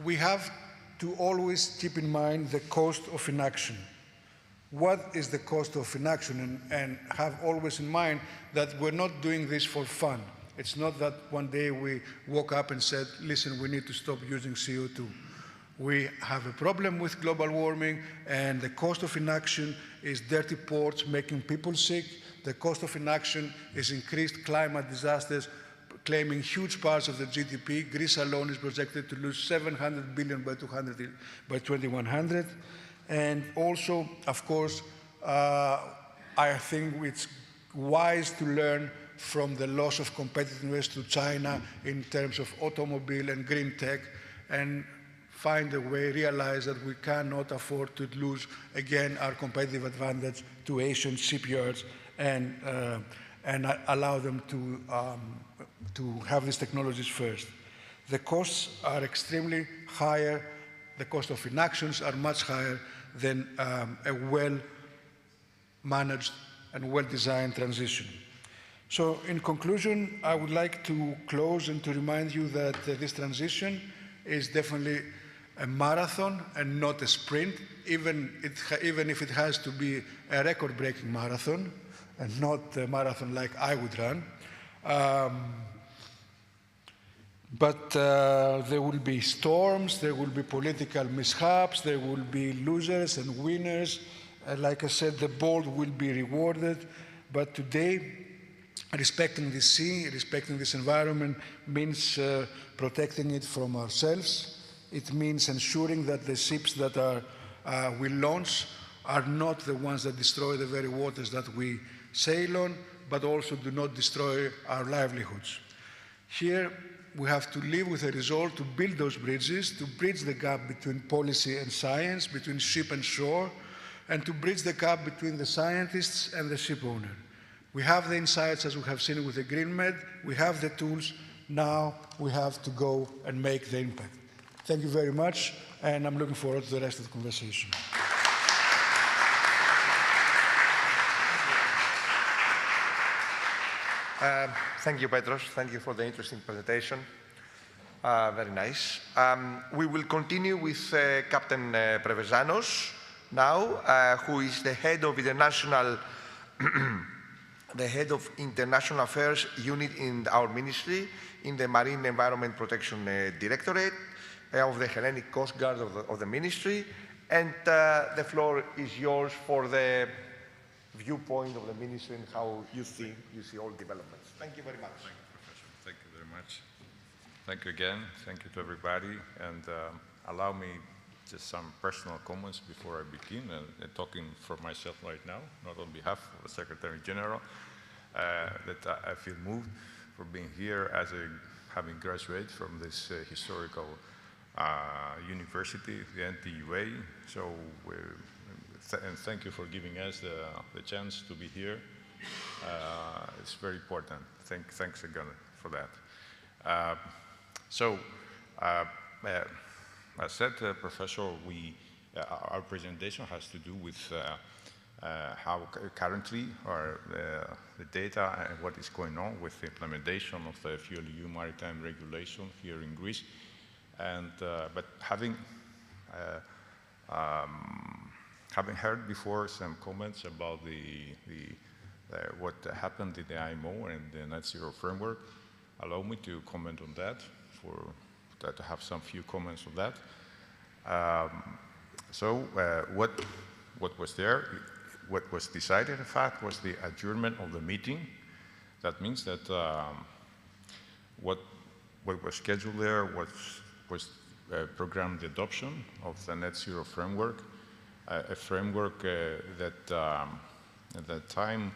we have to always keep in mind the cost of inaction. What is the cost of inaction? And have always in mind that we're not doing this for fun. It's not that one day we woke up and said, listen, we need to stop using CO2. We have a problem with global warming, and the cost of inaction is dirty ports making people sick. The cost of inaction is increased climate disasters, claiming huge parts of the GDP. Greece alone is projected to lose 700 billion by 2100. And also, of course, I think it's wise to learn from the loss of competitiveness to China in terms of automobile and green tech, and find a way, realize that we cannot afford to lose again our competitive advantage to Asian shipyards and allow them to have these technologies first. The costs are extremely higher. The cost of inactions are much higher than a well-managed and well-designed transition. So in conclusion, I would like to close and to remind you that this transition is definitely a marathon and not a sprint, even if it has to be a record-breaking marathon and not a marathon like I would run. But there will be storms, there will be political mishaps, there will be losers and winners. Like I said, the bold will be rewarded. But today, respecting the sea, respecting this environment means protecting it from ourselves. It means ensuring that the ships that we launch are not the ones that destroy the very waters that we sail on, but also do not destroy our livelihoods. Here, we have to live with a resolve to build those bridges, to bridge the gap between policy and science, between ship and shore, and to bridge the gap between the scientists and the ship owner. We have the insights, as we have seen with the GreenMED, we have the tools, now we have to go and make the impact. Thank you very much, and I'm looking forward to the rest of the conversation. Thank you, Petros. Thank you for the interesting presentation. Very nice. We will continue with Captain Prevezanos now, who is the head of international, the head of International Affairs Unit in our ministry in the Marine Environment Protection Directorate of the Hellenic Coast Guard of the ministry. And the floor is yours for the viewpoint of the ministry and how you see all developments. Thank you very much. Thank you, Professor. Thank you very much. Thank you again. Thank you to everybody. And allow me just some personal comments before I begin, and talking for myself right now, not on behalf of the Secretary General, that I feel moved for being here as having graduated from this historical university, the NTUA. So and thank you for giving us the chance to be here. It's very important. Thanks again for that. As said, Professor, our presentation has to do with how currently are the data and what is going on with the implementation of the FuelEU maritime regulation here in Greece. And but having heard before some comments about what happened in the IMO and the net zero framework, allow me to comment on that, to have some few comments on that. What was there, what was decided in fact was the adjournment of the meeting. That means that what was scheduled there was programmed the adoption of the net zero framework, a framework that at that time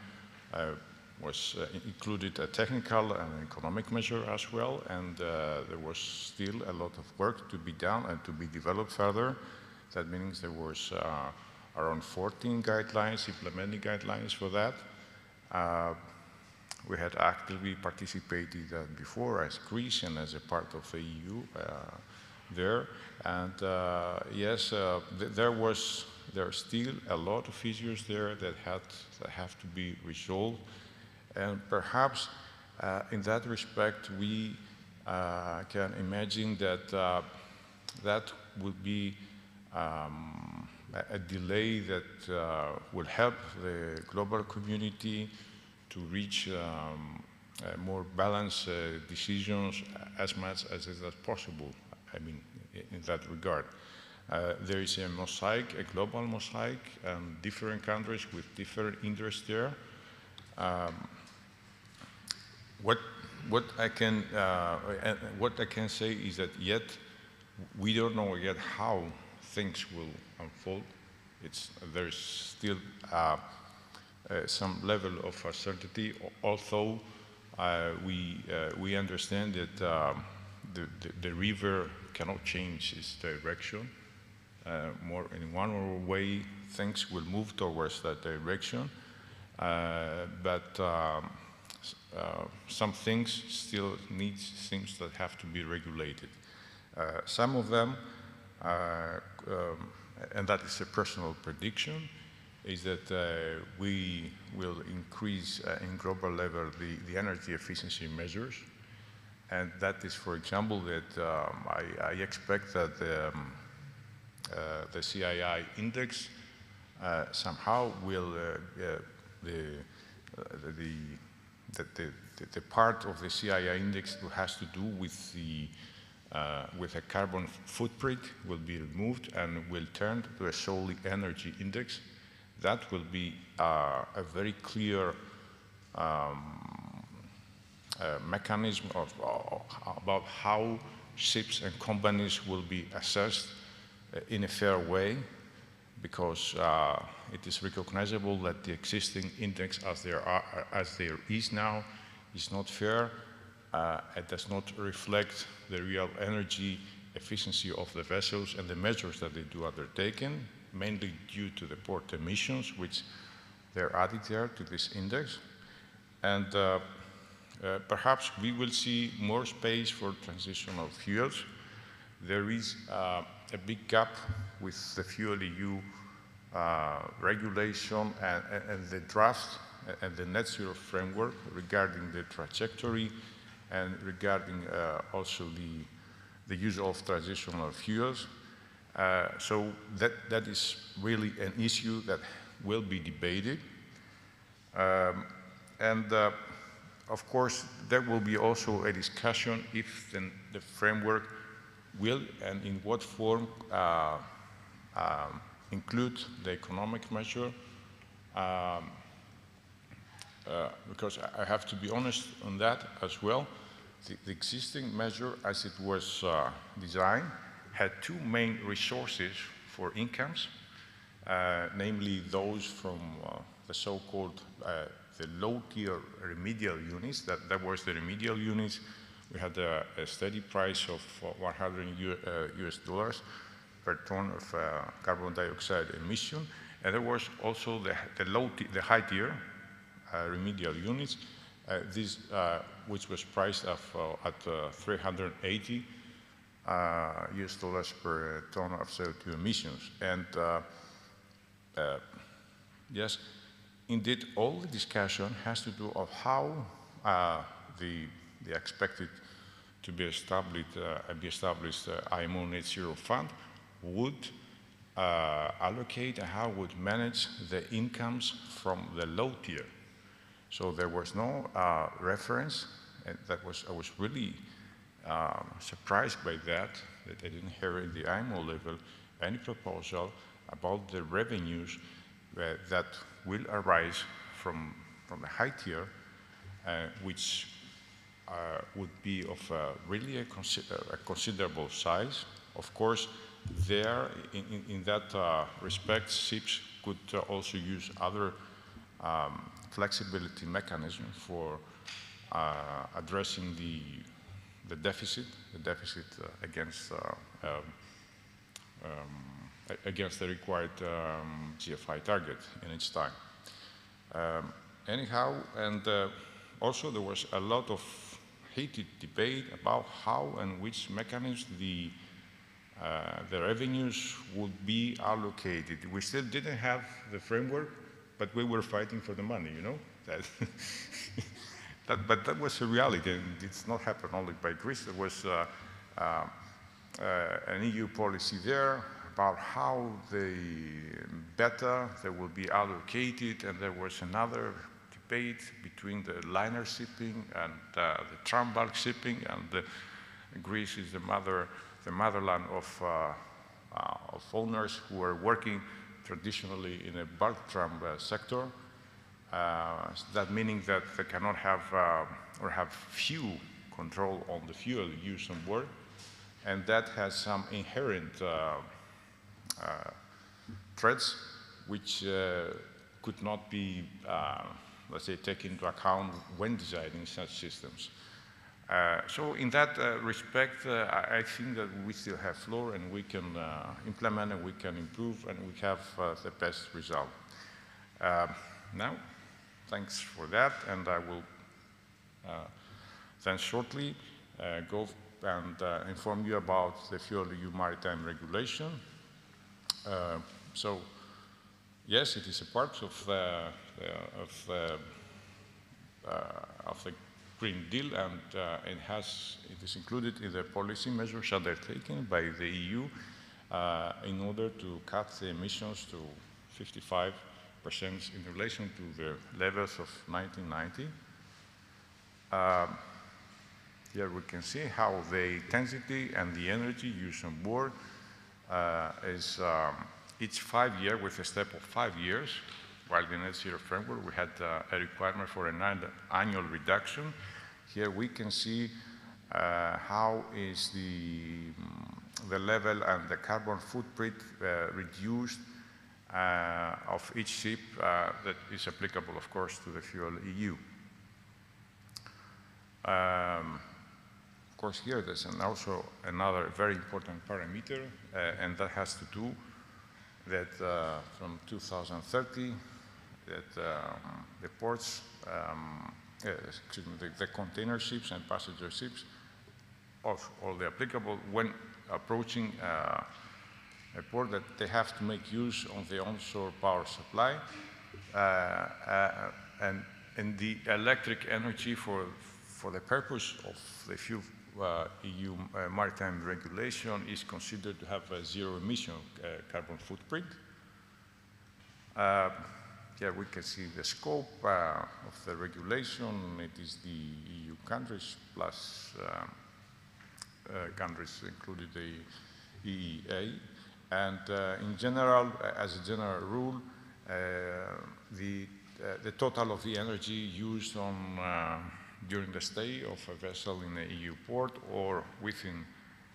was included a technical and economic measure as well, and there was still a lot of work to be done and to be developed further. That means there was around 14 guidelines, implementing guidelines for that. We had actively participated before as Greece and as a part of the EU there, and yes, there are still a lot of issues there that have to be resolved, and perhaps in that respect we can imagine that that would be a delay that will help the global community to reach more balanced decisions as much as is possible. I mean, in that regard. There is a mosaic, a global mosaic, and different countries with different interests there. What I can say is that yet we don't know yet how things will unfold. There's still some level of uncertainty, although we understand that the river cannot change its direction. More in one or way, things will move towards that direction, but some things still need things that have to be regulated. Some of them, and that is a personal prediction, is that we will increase in global level the energy efficiency measures. And that is, for example, that I expect that the CII index somehow will the part of the CII index that has to do with a carbon footprint will be removed and will turn to a solely energy index. That will be a very clear mechanism about how ships and companies will be assessed in a fair way because it is recognizable that the existing index as there is now is not fair. It does not reflect the real energy efficiency of the vessels and the measures that they do undertaken, mainly due to the port emissions, which they're added there to this index. And perhaps we will see more space for transitional fuels. There is a big gap with the FuelEU regulation and the draft and the net zero framework regarding the trajectory and regarding also the use of transitional fuels. So that is really an issue that will be debated. Of course, there will be also a discussion if the framework will and in what form include the economic measure. Because I have to be honest on that as well. The existing measure, as it was designed, had two main resources for incomes, namely those from the so-called the low-tier remedial units. That was the remedial units. We had a steady price of $100 US per ton of carbon dioxide emission, and there was also the high-tier remedial units, which was priced at $380 US per ton of CO2 emissions. And yes, indeed, all the discussion has to do of how the expected to be established IMO Net Zero Fund would allocate and how would manage the incomes from the low tier. So there was no reference, and I was really surprised by that I didn't hear at the IMO level any proposal about the revenues that will arise from the high tier, which would be of really a considerable size. Of course, there, in that respect, ships could also use other flexibility mechanism for addressing the deficit against the required GFI target in each time. Anyhow, and also there was a lot of heated debate about how and which mechanism the revenues would be allocated. We still didn't have the framework, but we were fighting for the money, you know? But that was a reality, and it's not happened only by Greece. There was an EU policy there about how better they will be allocated, and there was another debate between the liner shipping and the tram bulk shipping, and Greece is the motherland of owners who are working traditionally in a bulk tram sector. That meaning that they cannot have or have few control on the fuel used on board, and that has some inherent threats which could not be, let's say, taken into account when designing such systems. So in that respect, I think that we still have floor, and we can implement, and we can improve, and we have the best result. Now, thanks for that, and I will then shortly go and inform you about the FuelEU Maritime Regulation. So, yes, it is a part of the Green Deal, and it is included in the policy measures undertaken by the EU in order to cut the emissions to 55% in relation to the levels of 1990. Here we can see how the intensity and the energy used on board is each 5 years with a step of 5 years, while in the Net Zero Framework we had a requirement for an annual reduction. Here we can see how is the level and the carbon footprint reduced of each ship that is applicable, of course, to the fuel EU. Of course, here there's also another very important parameter, and that has to do that from 2030, that the ports, excuse me, the container ships and passenger ships, of all the applicable, when approaching a port, that they have to make use of the onshore power supply and the electric energy for the purpose of the fuel EU maritime regulation is considered to have a zero emission carbon footprint. Here we can see the scope of the regulation. It is the EU countries plus countries included the EEA. And in general, as a general rule, the total of the energy used on during the stay of a vessel in a EU port or within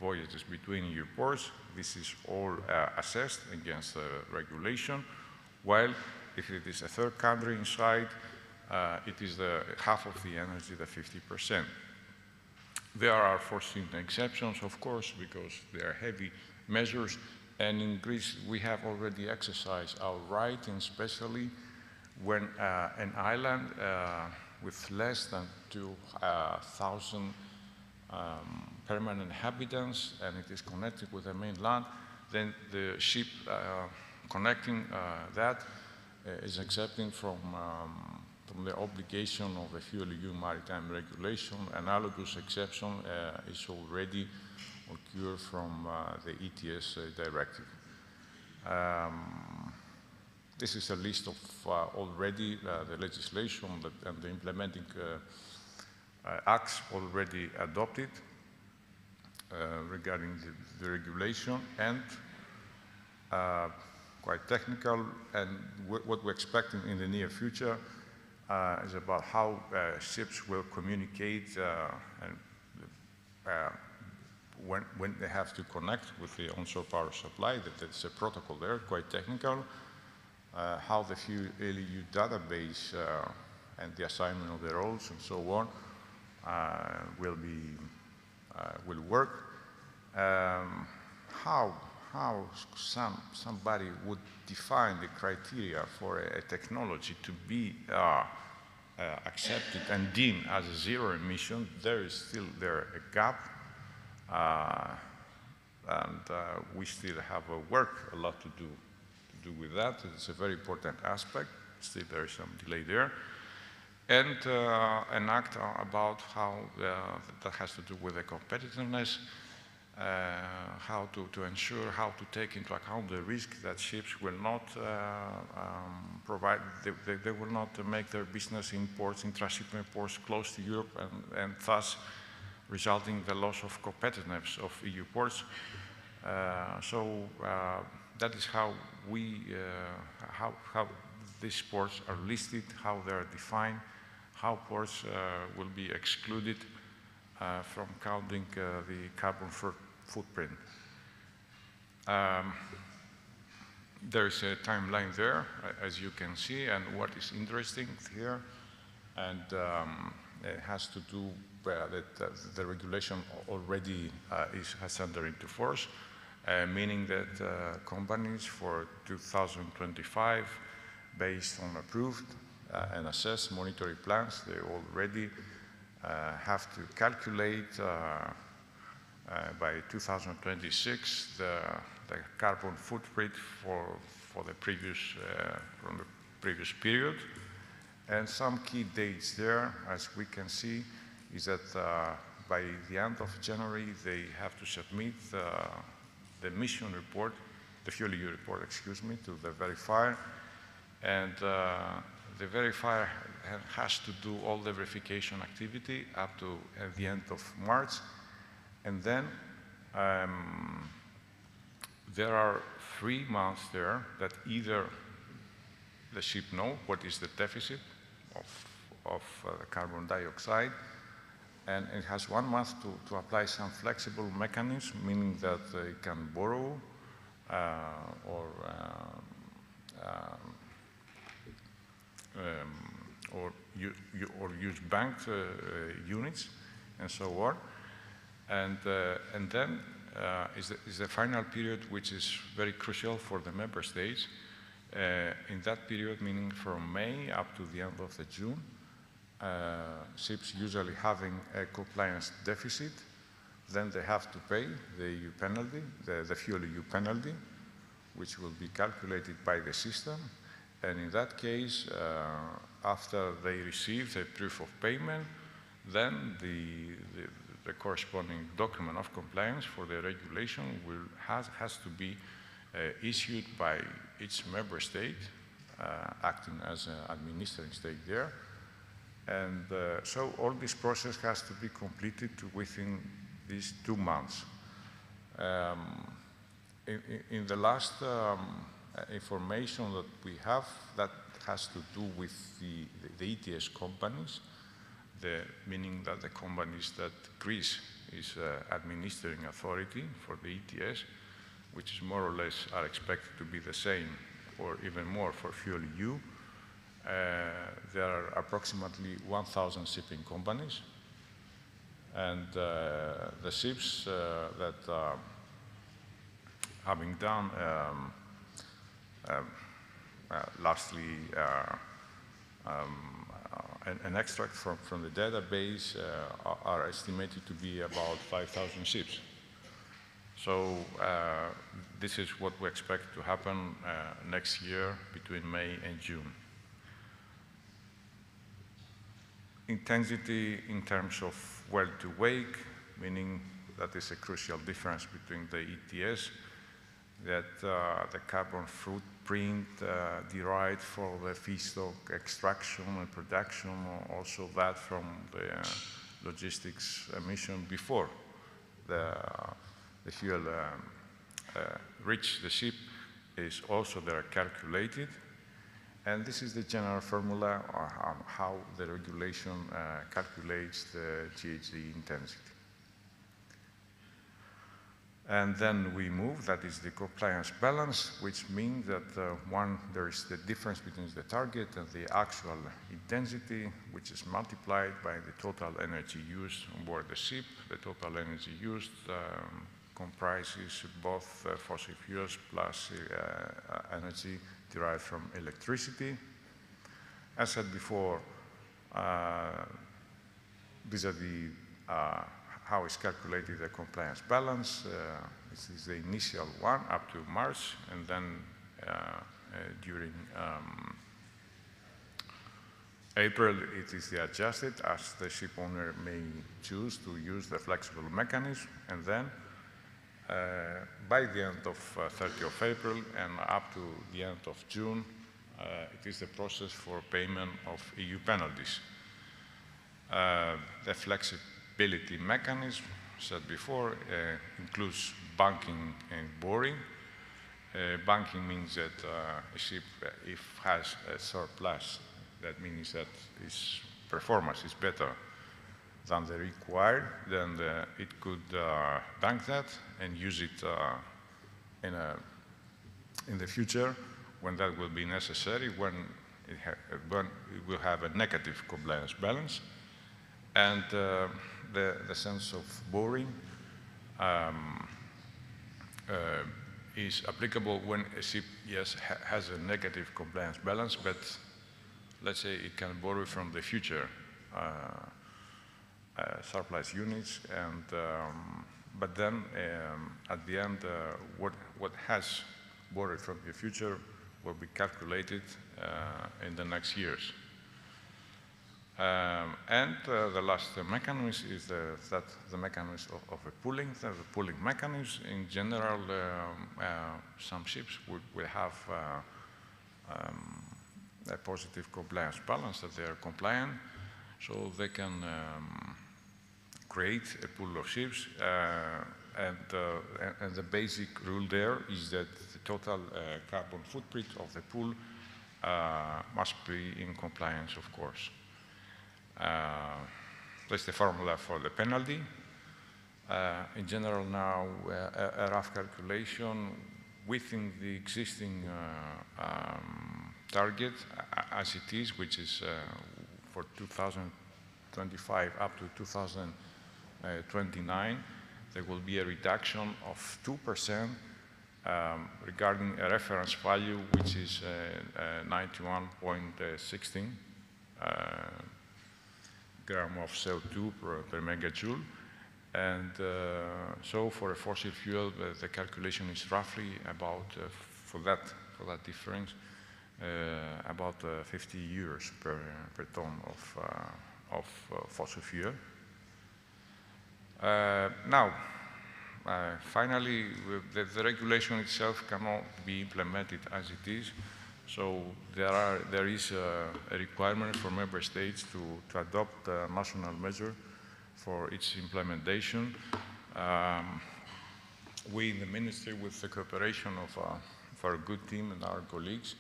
voyages between EU ports, this is all assessed against the regulation, while if it is a third country inside, it is the half of the energy, the 50%. There are foreseen exceptions, of course, because they are heavy measures, and in Greece we have already exercised our right, and especially when an island with less than 2,000 permanent inhabitants and it is connected with the mainland, then the ship connecting that is exempting from the obligation of the Fuel EU Maritime Regulation. Analogous exception is already occurred from the ETS directive. This is a list of already the legislation and the implementing acts already adopted regarding the regulation, and quite technical, and what we're expecting in the near future is about how ships will communicate and when they have to connect with the onshore power supply. That's a protocol there, quite technical. How the Fuel EU database and the assignment of the roles and so on will work. How somebody would define the criteria for a technology to be accepted and deemed as a zero emission, there is still a gap, and we still have a lot to do with that. It's a very important aspect. Still there is some delay there. And an act about how that has to do with the competitiveness, how to ensure, how to take into account the risk that ships will not provide, they will not make their business in ports, in transshipment ports close to Europe, and thus resulting in the loss of competitiveness of EU ports. That is how how these ports are listed, how they are defined, how ports will be excluded from counting the carbon footprint. There is a timeline there, as you can see, and what is interesting here, and it has to do that the regulation already has entered into force. Meaning that companies for 2025, based on approved and assessed monetary plans, they already have to calculate by 2026 the carbon footprint for the previous from the previous period. And some key dates there, as we can see, is that by the end of January they have to submit the emission report, the Fuel EU report, excuse me, to the verifier, and the verifier has to do all the verification activity up to the end of March, and then there are 3 months there that either the ship know what is the deficit of carbon dioxide, and it has 1 month to apply some flexible mechanism, meaning that it can borrow or or use banked units and so on. And then is the final period, which is very crucial for the member states. In that period, meaning from May up to the end of the June, ships usually having a compliance deficit, then they have to pay the EU penalty, the fuel EU penalty, which will be calculated by the system. And in that case, after they receive the proof of payment, then the corresponding document of compliance for the regulation has to be issued by each member state, acting as an administering state there. And so all this process has to be completed within these 2 months. In the last information that we have, that has to do with the ETS companies, meaning that the companies that Greece is administering authority for the ETS, which is more or less are expected to be the same or even more for fuel EU. There are approximately 1,000 shipping companies, and the ships that having done lastly an extract from the database are estimated to be about 5,000 ships. So this is what we expect to happen next year between May and June. Intensity in terms of well to wake, meaning that is a crucial difference between the ETS, that the carbon footprint derived from the feedstock extraction and production, also that from the logistics emission before the fuel reach the ship is also there calculated. And this is the general formula on how the regulation calculates the GHG intensity. And then we move, that is the compliance balance, which means that one, there is the difference between the target and the actual intensity, which is multiplied by the total energy used on board the ship. The total energy used comprises both fossil fuels plus energy derived from electricity. As said before, these are the how is calculated the compliance balance. This is the initial one up to March, and then during April it is the adjusted, as the ship owner may choose to use the flexible mechanism, and then by the end of 30th of April and up to the end of June, it is the process for payment of EU penalties. The flexibility mechanism, said before, includes banking and borrowing. Banking means that a ship, if has a surplus, that means that its performance is better than the required, then it could bank that and use it in the future when that will be necessary, when it will have a negative compliance balance. And the sense of borrowing is applicable when a ship, yes, has a negative compliance balance, but let's say it can borrow from the future surplus units, and but then at the end, what has borrowed from the future will be calculated in the next years. And the last mechanism is the mechanism of a pooling. The pooling mechanism, in general, some ships will have a positive compliance balance, that they are compliant, so they can create a pool of ships, and the basic rule there is that the total carbon footprint of the pool must be in compliance, of course. That's the formula for the penalty. In general now, a rough calculation within the existing target as it is, which is for 2025 up to 2029, there will be a reduction of 2% regarding a reference value, which is 91.16 gram of CO2 per megajoule. And so for a fossil fuel, the calculation is roughly about, for that difference, about 50 euros per ton of fossil fuel. Now, finally, the regulation itself cannot be implemented as it is. So there is a requirement for member states to adopt a national measure for its implementation. We in the ministry, with the cooperation of our good team and our colleagues,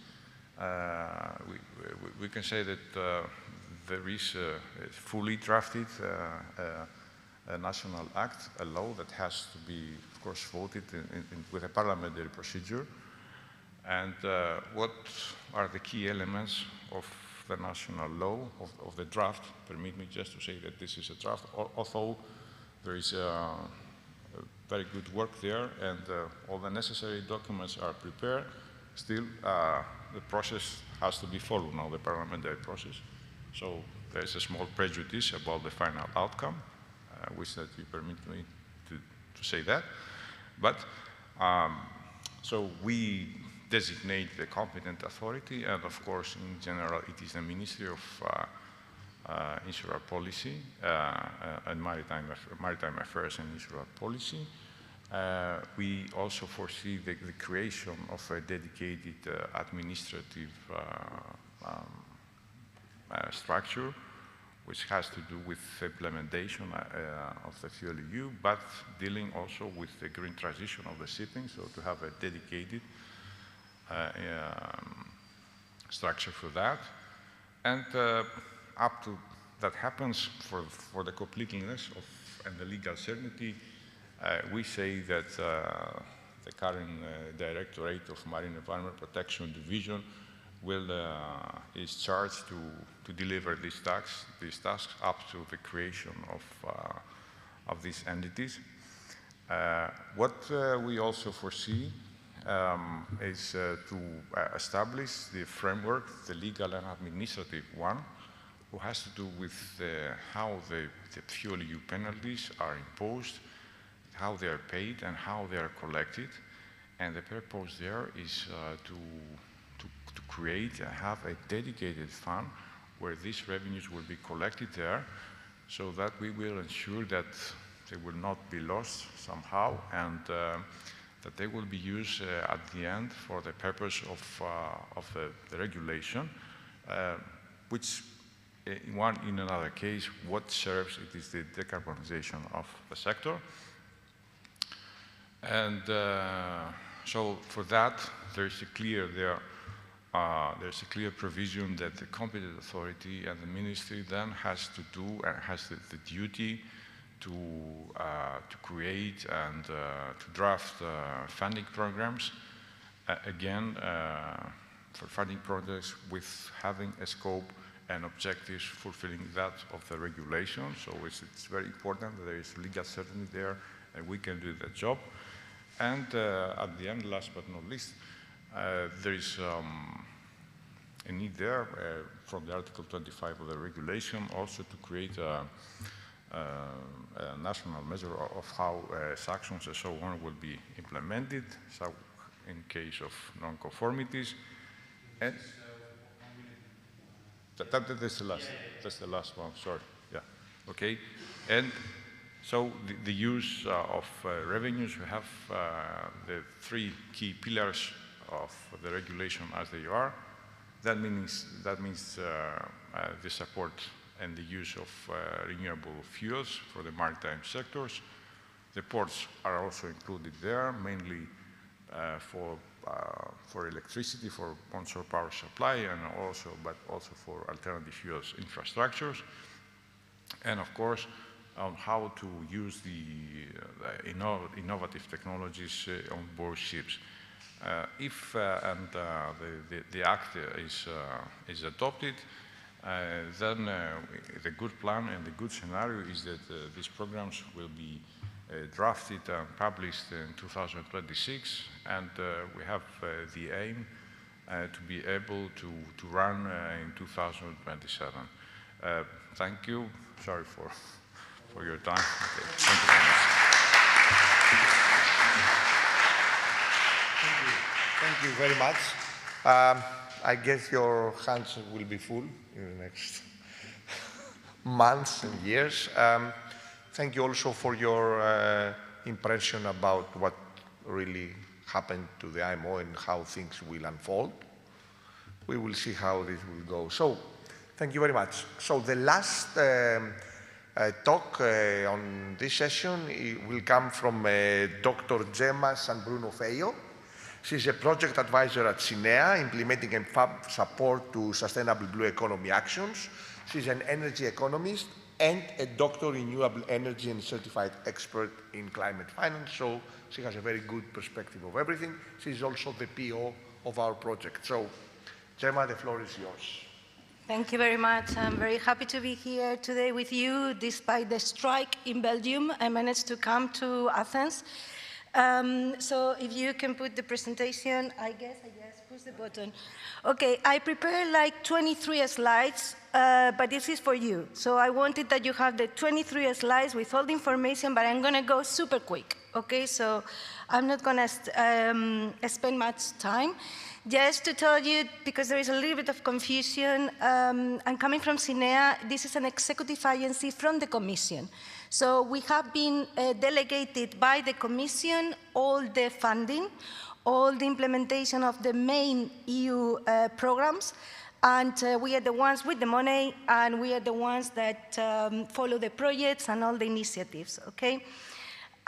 we can say that there is a fully drafted a national act, a law that has to be, of course, voted with a parliamentary procedure. And what are the key elements of the national law, of the draft? Permit me just to say that this is a draft, although there is very good work there and all the necessary documents are prepared. Still, the process has to be followed now, the parliamentary process. So there is a small prejudice about the final outcome. I wish that you permit me to say that. But, so we designate the competent authority, and of course, in general, it is the Ministry of Insular Policy and Maritime Affairs and Insular Policy. We also foresee the creation of a dedicated administrative structure, which has to do with the implementation of the FuelEU, but dealing also with the green transition of the shipping, so to have a dedicated structure for that. And up to that happens, for the completeness of and the legal certainty, we say that the current Directorate of Marine Environment Protection Division is charged to deliver these tasks up to the creation of these entities. What we also foresee is to establish the framework, the legal and administrative one, who has to do with how the FuelEU penalties are imposed, how they are paid, and how they are collected. And the purpose there is to create and have a dedicated fund where these revenues will be collected there, so that we will ensure that they will not be lost somehow, and that they will be used at the end for the purpose of the regulation, which in another case, what serves it is the decarbonisation of the sector. And so for that, there's a clear provision that the competent authority and the ministry then has to do and has the duty to create and to draft funding programs, again, for funding projects with having a scope and objectives fulfilling that of the regulation. So it's very important that there is legal certainty there and we can do the job. And at the end, last but not least, there is a need there from the Article 25 of the regulation also to create a national measure of how sanctions and so on will be implemented, so in case of non-conformities. And that's the last one, sorry, yeah, okay. And so the use of revenues, we have the three key pillars of the regulation as they are. That means the support and the use of renewable fuels for the maritime sectors. The ports are also included there, mainly for electricity, for onshore power supply, and but also for alternative fuels infrastructures. And of course, on how to use the innovative technologies on board ships. If the act is adopted, then the good plan and the good scenario is that these programs will be drafted and published in 2026, and we have the aim to be able to run in 2027. Thank you. Sorry for your time. Okay. Thank you very much. Thank you very much. I guess your hands will be full in the next months and years. Thank you also for your impression about what really happened to the IMO and how things will unfold. We will see how this will go. So, thank you very much. So the last talk on this session will come from Dr. Gemma Sanbruno Feio. She's a project advisor at CINEA, implementing and support to sustainable blue economy actions. She's an energy economist and a doctor in renewable energy and certified expert in climate finance. So she has a very good perspective of everything. She's also the PO of our project. So, Gemma, the floor is yours. Thank you very much. I'm very happy to be here today with you. Despite the strike in Belgium, I managed to come to Athens. So if you can put the presentation, I guess, push the button. Okay, I prepared like 23 slides, but this is for you. So I wanted that you have the 23 slides with all the information, but I'm gonna go super quick, okay? So I'm not gonna spend much time. Just to tell you, because there is a little bit of confusion, I'm coming from CINEA. This is an executive agency from the Commission. So we have been delegated by the Commission all the funding, all the implementation of the main EU programs, and we are the ones with the money, and we are the ones that follow the projects and all the initiatives, okay?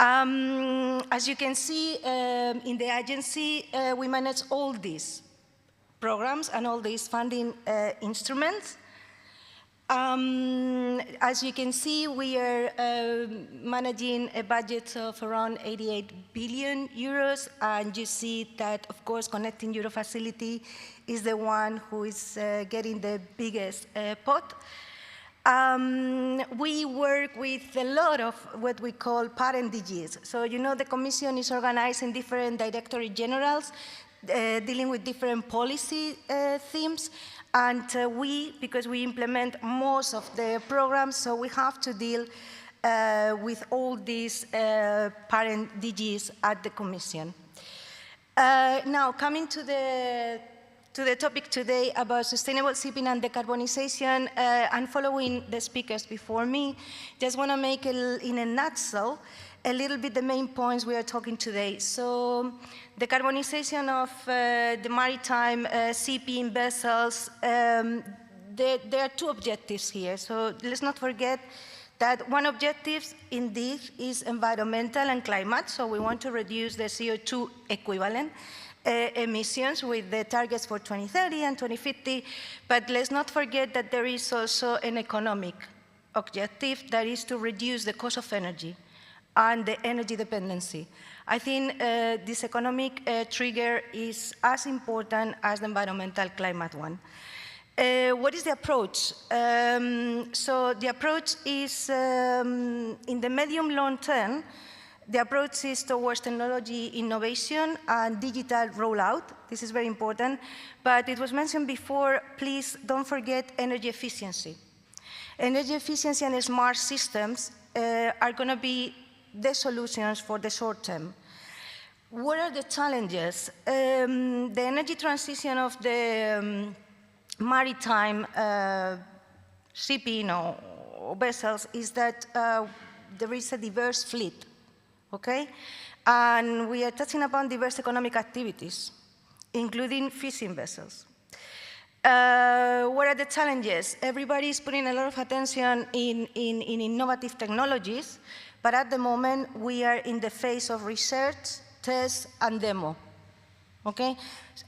As you can see, in the agency, we manage all these programs and all these funding instruments. As you can see, we are managing a budget of around 88 billion euros, and you see that, of course, Connecting Europe Facility is the one who is getting the biggest pot. We work with a lot of what we call parent DGs. So, you know, the Commission is organized in different directorate generals, dealing with different policy themes. And because we implement most of the programs, so we have to deal with all these parent DGs at the Commission. Now, coming to the topic today about sustainable shipping and decarbonisation, and following the speakers before me, just want to make in a nutshell a little bit the main points we are talking today. So, decarbonisation of the maritime shipping vessels, there are two objectives here. So let's not forget that one objective indeed is environmental and climate. So we want to reduce the CO2 equivalent emissions with the targets for 2030 and 2050. But let's not forget that there is also an economic objective, that is to reduce the cost of energy and the energy dependency. I think this economic trigger is as important as the environmental climate one. What is the approach? So the approach is, in the medium-long term, the approach is towards technology innovation and digital rollout. This is very important. But it was mentioned before, please don't forget energy efficiency. Energy efficiency and smart systems are going to be the solutions for the short term. What are the challenges? The energy transition of the maritime shipping or vessels is that there is a diverse fleet, okay? And we are touching upon diverse economic activities, including fishing vessels. What are the challenges? Everybody is putting a lot of attention in innovative technologies, but at the moment, we are in the phase of research, test, and demo, okay?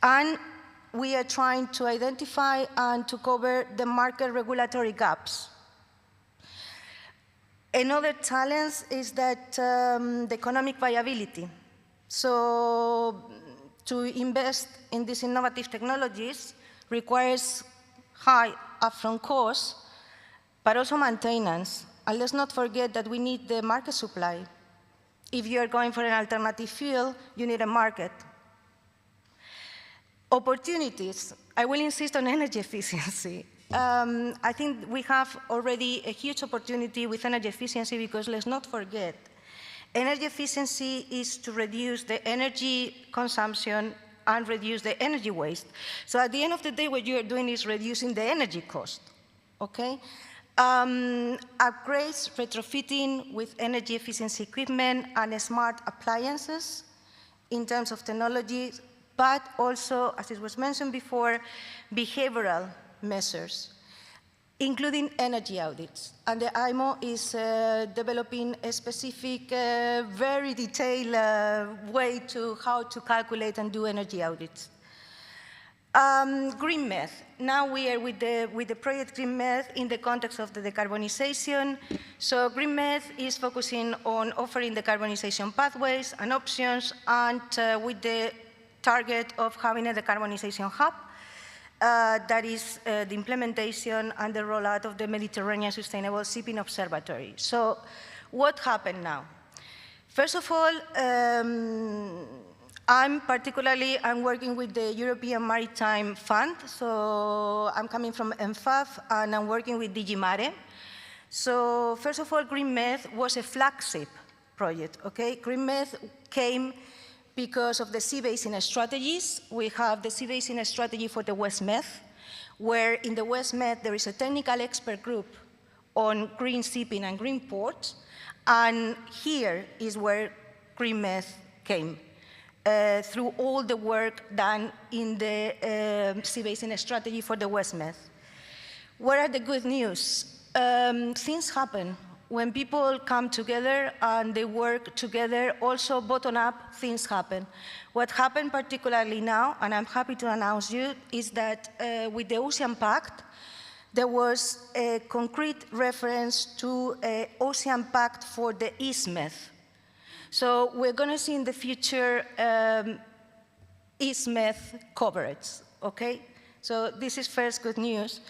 And we are trying to identify and to cover the market regulatory gaps. Another challenge is that the economic viability. So to invest in these innovative technologies requires high upfront costs, but also maintenance. And let's not forget that we need the market supply. If you're going for an alternative fuel, you need a market. Opportunities. I will insist on energy efficiency. I think we have already a huge opportunity with energy efficiency because let's not forget, energy efficiency is to reduce the energy consumption and reduce the energy waste. So at the end of the day, what you're doing is reducing the energy cost, okay? Upgrades, retrofitting with energy efficiency equipment and smart appliances in terms of technology, but also, as it was mentioned before, behavioral measures, including energy audits. And the IMO is developing a specific, very detailed way to how to calculate and do energy audits. GreenMED. Now we are with the project GreenMED in the context of the decarbonisation. So GreenMED is focusing on offering decarbonization pathways and options, and with the target of having a decarbonisation hub. That is the implementation and the rollout of the Mediterranean Sustainable Shipping Observatory. So what happened now? First of all, I'm working with the European Maritime Fund. So I'm coming from MFAF, and I'm working with DG Mare. So first of all, GreenMED was a flagship project, okay? GreenMED came because of the sea basin strategies. We have the sea basin strategy for the West Med, where in the West Med there is a technical expert group on green shipping and green ports, and here is where GreenMED came, through all the work done in the sea basin strategy for the West Med. What are the good news? Things happen. When people come together and they work together, also bottom-up things happen. What happened particularly now, and I'm happy to announce you, is that with the Ocean Pact, there was a concrete reference to an Ocean Pact for the East Med. So we're going to see in the future East Med coverage, okay? So this is first good news.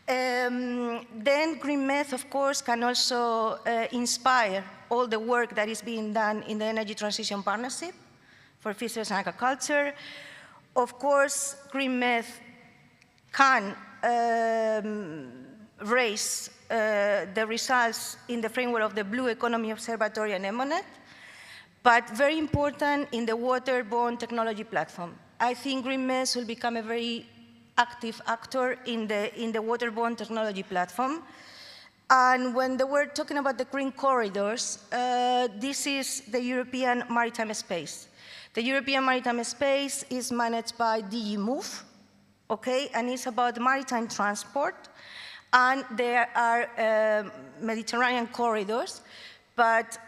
Then GreenMED, of course, can also inspire all the work that is being done in the Energy Transition Partnership for Fisheries and Agriculture. Of course, GreenMED can raise the results in the framework of the Blue Economy Observatory and EMONET, but very important in the waterborne technology platform. I think GreenMED will become a very active actor in the waterborne technology platform. And when we're talking about the green corridors, this is the European maritime space. The European maritime space is managed by DG Move, okay, and it's about maritime transport. And there are Mediterranean corridors, but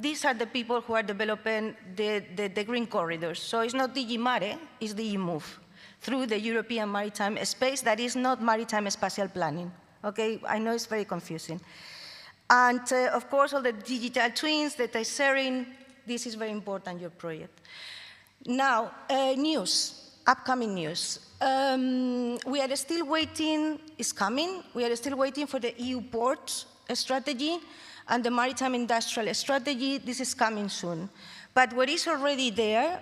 these are the people who are developing the green corridors. So it's not DG Mare, it's DG Move, through the European maritime space that is not maritime spatial planning. Okay, I know it's very confusing. And of course, all the digital twins, data sharing, this is very important, your project. Now, news, upcoming news. We are still waiting, it's coming, we are still waiting for the EU port strategy and the maritime industrial strategy. This is coming soon. But what is already there,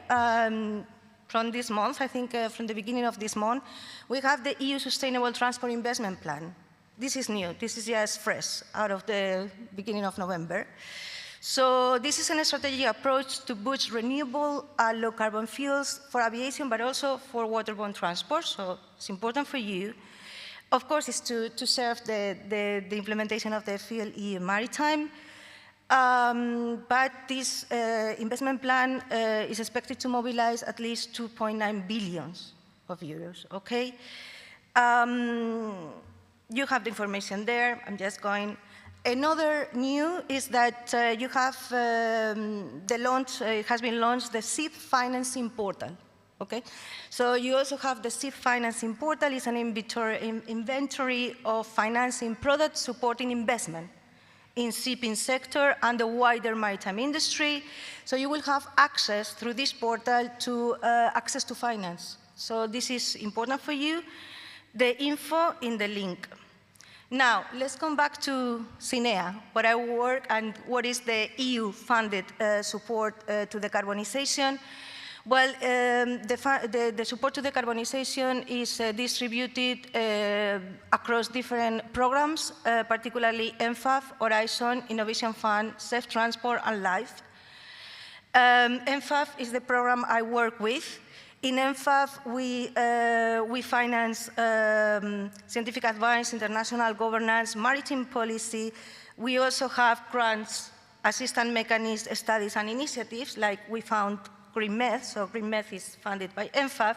from this month, I think from the beginning of this month, we have the EU Sustainable Transport Investment Plan. This is new. This is just fresh out of the beginning of November. So this is a strategic approach to boost renewable and low carbon fuels for aviation, but also for waterborne transport. So it's important for you. Of course, it's to serve the implementation of the Fuel EU Maritime. But this investment plan is expected to mobilize at least 2.9 billion of euros, okay? You have the information there, I'm just going. Another new is that you have has been launched the SIP financing portal, okay? So you also have the SIP financing portal. It's an inventory of financing products supporting investment in shipping sector and the wider maritime industry. So you will have access through this portal to access to finance. So this is important for you. The info in the link. Now, let's come back to SINEA, where I work and what is the EU-funded support to decarbonization. Well, the support to decarbonization is distributed across different programs, particularly MFAF, Horizon, Innovation Fund, Safe Transport, and LIFE. MFAF is the program I work with. In MFAF, we finance scientific advice, international governance, maritime policy. We also have grants, assistance mechanisms, studies, and initiatives, like we found GreenMED, so GreenMED is funded by MFAF.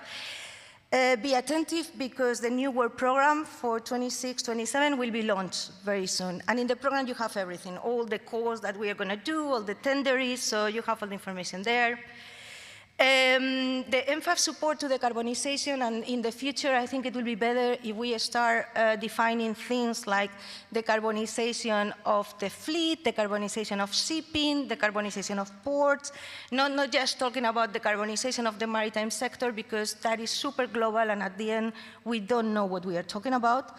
Be attentive because the new work program for 26-27 will be launched very soon. And in the program, you have everything, all the calls that we are going to do, all the tenders, so you have all the information there. The MFAF support to decarbonization, and in the future, I think it will be better if we start defining things like decarbonization of the fleet, decarbonization of shipping, decarbonization of ports, not just talking about decarbonization of the maritime sector, because that is super global, and at the end, we don't know what we are talking about.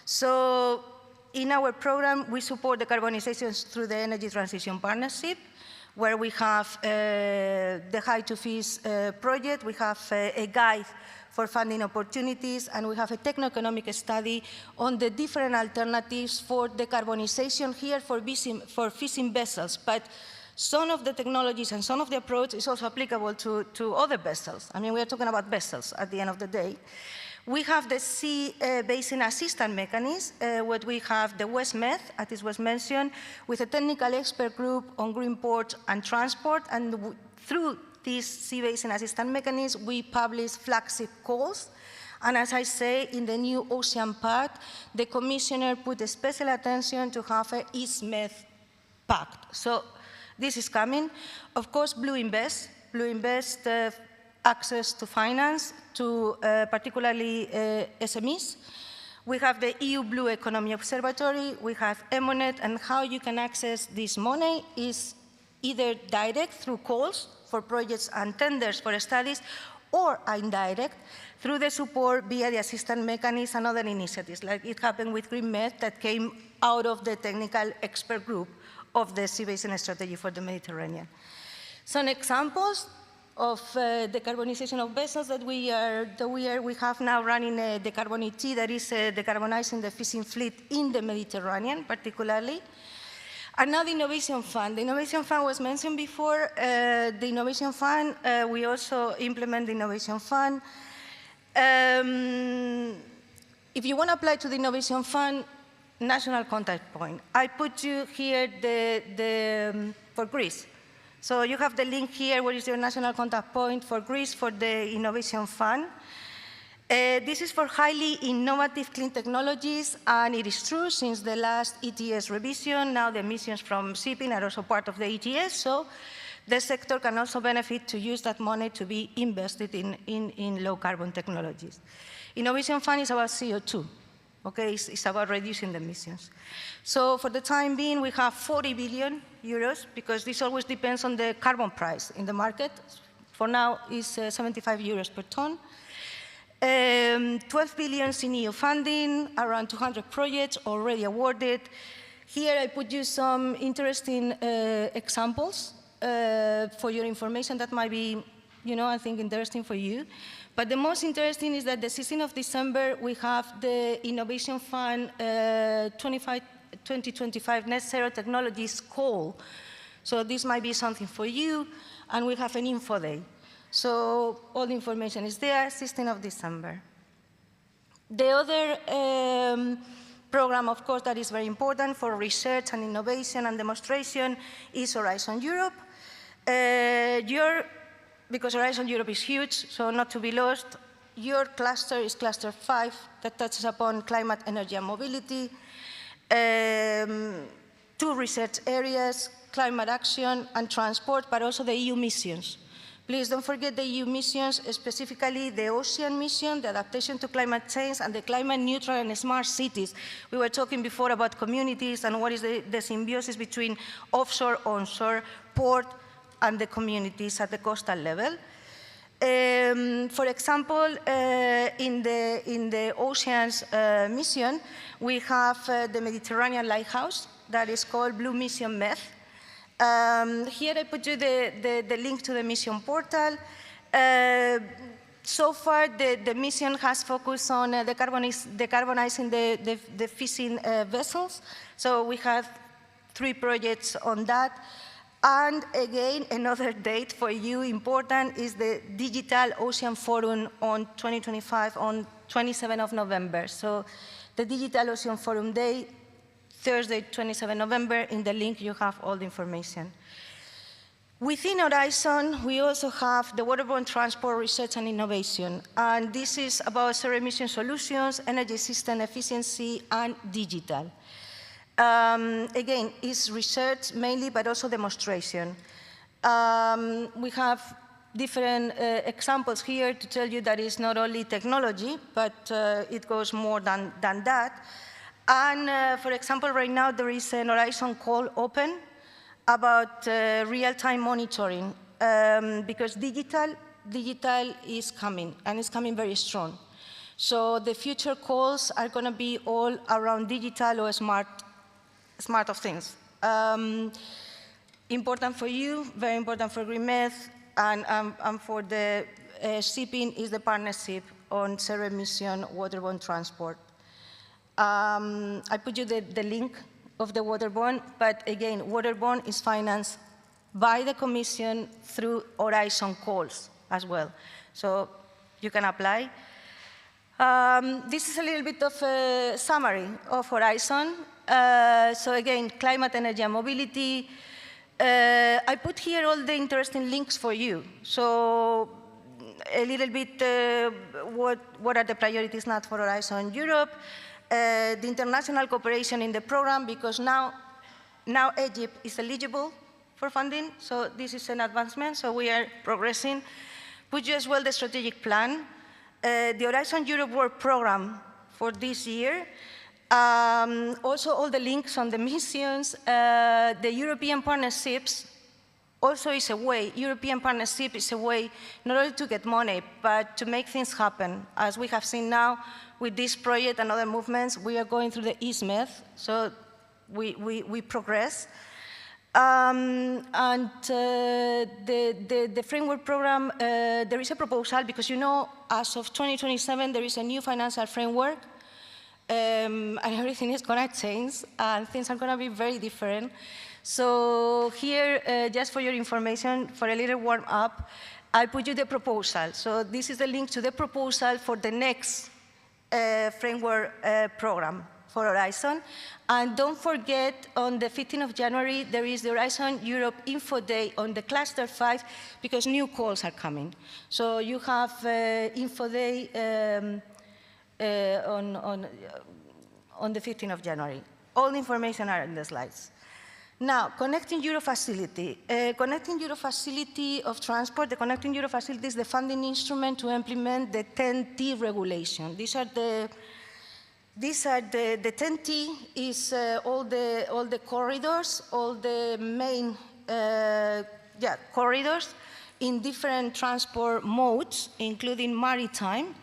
So in our program, we support decarbonization through the Energy Transition Partnership, where we have the High to Fees project, we have a guide for funding opportunities, and we have a techno-economic study on the different alternatives for decarbonization here for fishing vessels. But some of the technologies and some of the approach is also applicable to other vessels. I mean, we are talking about vessels at the end of the day. We have the Sea Basin Assistance Mechanism, what we have the WestMed, as it was mentioned, with a technical expert group on green ports and transport, and through this Sea Basin Assistance Mechanism, we publish flagship calls. And as I say, in the new Ocean Pact, the Commissioner put a special attention to have an EastMed Pact. So this is coming. Of course, Blue Invest access to finance, to particularly SMEs. We have the EU Blue Economy Observatory, we have EMONET, and how you can access this money is either direct through calls for projects and tenders for studies, or indirect through the support via the assistance mechanism and other initiatives, like it happened with GreenMED that came out of the technical expert group of the Sea Basin Strategy for the Mediterranean. Some examples of decarbonization of vessels that we have now running a Decarbonity, that is decarbonizing the fishing fleet in the Mediterranean, particularly. And now the Innovation Fund. The Innovation Fund was mentioned before. The Innovation Fund, we also implement the Innovation Fund. If you want to apply to the Innovation Fund, national contact point. I put you here for Greece. So you have the link here, where is your national contact point for Greece for the Innovation Fund. This is for highly innovative clean technologies, and it is true, since the last ETS revision, now the emissions from shipping are also part of the ETS, so the sector can also benefit to use that money to be invested in low carbon technologies. Innovation Fund is about CO2. Okay, it's about reducing the emissions. So for the time being, we have 40 billion euros, because this always depends on the carbon price in the market. For now, it's 75 euros per ton. 12 billion in EU funding, around 200 projects already awarded. Here I put you some interesting examples for your information that might be, I think, interesting for you. But the most interesting is that the 16th of December, we have the Innovation Fund 2025 Net Zero Technologies call. So this might be something for you, and we have an info day. So all the information is there, 16th of December. The other program, of course, that is very important for research and innovation and demonstration is Horizon Europe. Because Horizon Europe is huge, so not to be lost, your cluster is Cluster 5, that touches upon climate, energy, and mobility. 2 research areas, climate action and transport, but also the EU missions. Please don't forget the EU missions, specifically the ocean mission, the adaptation to climate change, and the climate neutral and smart cities. We were talking before about communities and what is the symbiosis between offshore, onshore, port, and the communities at the coastal level. For example, in the oceans mission, we have the Mediterranean Lighthouse that is called Blue Mission MED. Here I put you the link to the mission portal. So far, the mission has focused on decarbonizing the fishing vessels. So we have 3 projects on that. And again, another date for you important is the Digital Ocean Forum on 2025 on 27th of November. So the Digital Ocean Forum Day, Thursday, 27 November, in the link you have all the information. Within Horizon, we also have the waterborne transport research and innovation. And this is about zero-emission solutions, energy system efficiency, and digital. Again, it's research mainly, but also demonstration. We have different examples here to tell you that it's not only technology, but it goes more than that. And for example, right now there is an Horizon call open about real-time monitoring because digital is coming, and it's coming very strong. So the future calls are going to be all around digital or smart of things. Important for you, very important for GreenMED, and for the shipping is the partnership on zero-emission waterborne transport. I put you the link of the waterborne, but again, waterborne is financed by the Commission through Horizon calls as well. So you can apply. This is a little bit of a summary of Horizon. So again, climate, energy, and mobility. I put here all the interesting links for you. So a little bit what are the priorities now for Horizon Europe. The international cooperation in the program, because now Egypt is eligible for funding, so this is an advancement, so we are progressing. Put you as well the strategic plan, the Horizon Europe Work Program for this year, also all the links on the missions, the European partnerships also is a way, European partnership is a way not only to get money, but to make things happen. As we have seen now with this project and other movements, we are going through the EastMed, so we progress. And the framework program, there is a proposal, because you know, as of 2027, there is a new financial framework, and everything is going to change, and things are going to be very different. So here, just for your information, for a little warm-up, I put you the proposal. So this is the link to the proposal for the next framework program for Horizon. And don't forget, on the 15th of January, there is the Horizon Europe Info Day on the Cluster 5, because new calls are coming. So you have Info Day on the 15th of January. All the information are in the slides. Now, Connecting Europe Facility. Connecting Europe Facility of Transport, the Connecting Europe Facility is the funding instrument to implement the 10T regulation. These are the 10T is all the corridors, all the main corridors in different transport modes, including maritime.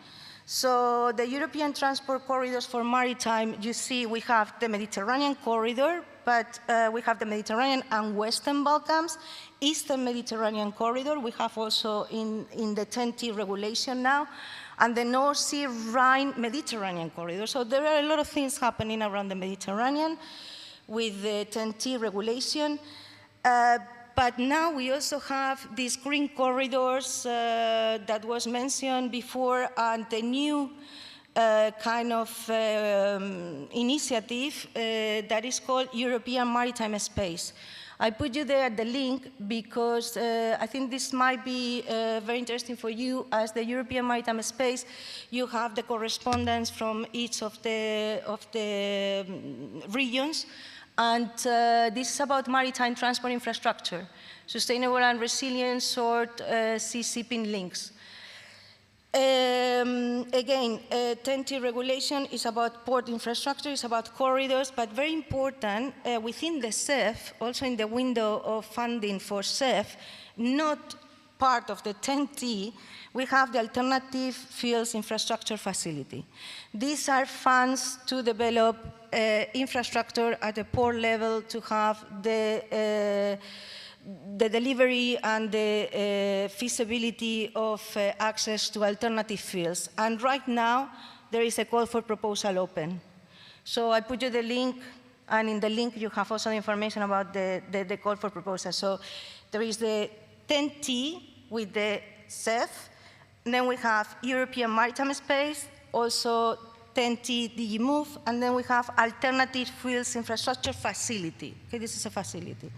So the European transport corridors for maritime, you see we have the Mediterranean corridor, but we have the Mediterranean and Western Balkans, Eastern Mediterranean corridor, we have also in the 10T regulation now, and the North Sea Rhine Mediterranean corridor. So there are a lot of things happening around the Mediterranean with the 10T regulation. But now we also have these green corridors that was mentioned before, and the new kind of initiative that is called European Maritime Space. I put you there at the link because I think this might be very interesting for you. As the European Maritime Space, you have the correspondence from each of the regions, And this is about maritime transport infrastructure, sustainable and resilient short sea shipping links. Again, 10T regulation is about port infrastructure, it's about corridors, but very important within the CEF, also in the window of funding for CEF, not part of the 10T, we have the alternative fuels infrastructure facility. These are funds to develop infrastructure at the port level to have the delivery and the feasibility of access to alternative fuels. And right now, there is a call for proposal open. So I put you the link, and in the link you have also information about the call for proposal. So there is the 10T with the CEF, and then we have European Maritime Space, also 10T DG Move, and then we have Alternative Fuels Infrastructure Facility. Okay, this is a facility.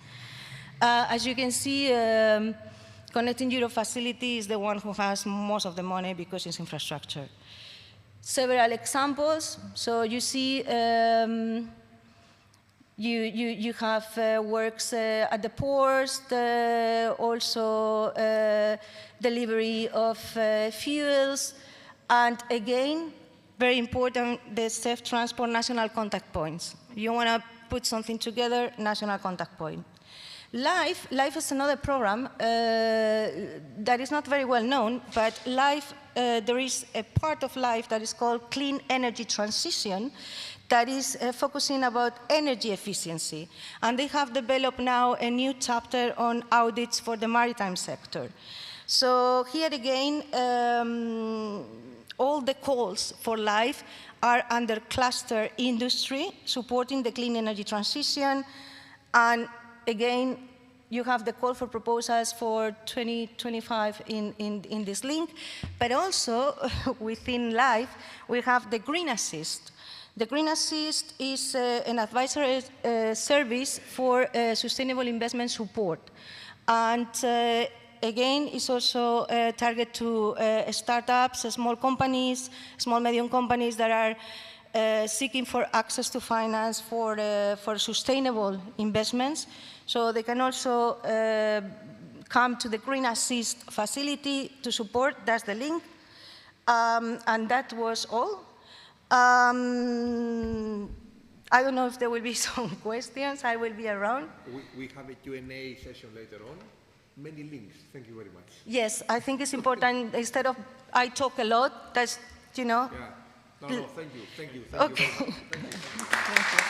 As you can see, Connecting Europe facility is the one who has most of the money because it's infrastructure. Several examples. So you see, you have works at the ports, also delivery of fuels, and again, very important, the safe transport national contact points. You want to put something together, national contact point. LIFE is another program that is not very well known, but LIFE, there is a part of LIFE that is called Clean Energy Transition that is focusing about energy efficiency. And they have developed now a new chapter on audits for the maritime sector. So here again, all the calls for LIFE are under cluster industry, supporting the clean energy transition. And again, you have the call for proposals for 2025 in this link. But also, within LIFE, we have the Green Assist. The Green Assist is an advisory service for sustainable investment support. And again, it's also targeted to startups, small companies, small, medium companies that are seeking for access to finance for sustainable investments. So they can also come to the Green Assist facility to support. That's the link. And that was all. I don't know if there will be some questions. I will be around. We have a Q&A session later on. Many links. Thank you very much. Yes, I think it's important. Instead of I talk a lot, that's, you know. Yeah. No, thank you. Thank you. Thank Okay. you very much. Thank you. Thank you.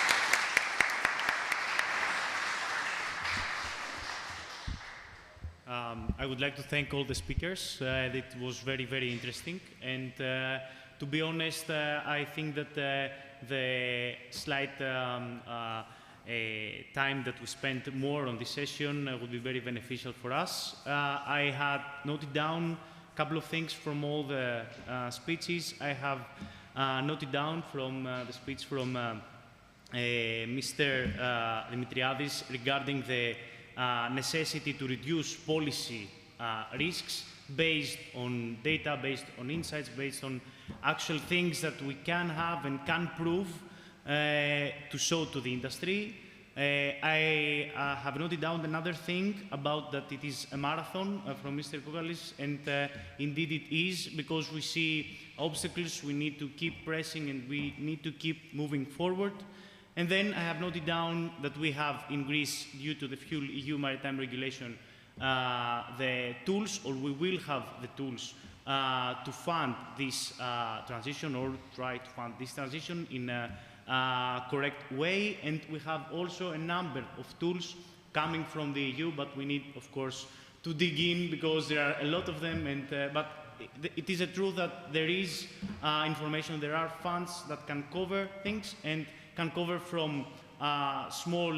I would like to thank all the speakers. It was very, very interesting. And to be honest, I think that the slight time that we spent more on this session would be very beneficial for us. I had noted down a couple of things from all the speeches. I have noted down from the speech from Mr. Dimitriadis regarding the necessity to reduce policy risks based on data, based on insights, based on actual things that we can have and can prove to show to the industry. I have noted down another thing about that it is a marathon from Mr. Koukalis, and indeed it is, because we see obstacles, we need to keep pressing and we need to keep moving forward. And then I have noted down that we have in Greece, due to the Fuel EU Maritime Regulation, the tools, or we will have the tools to fund this transition, or try to fund this transition in a correct way. And we have also a number of tools coming from the EU, but we need, of course, to dig in, because there are a lot of them. And, but it is a truth that there is information, there are funds that can cover things, and can cover from small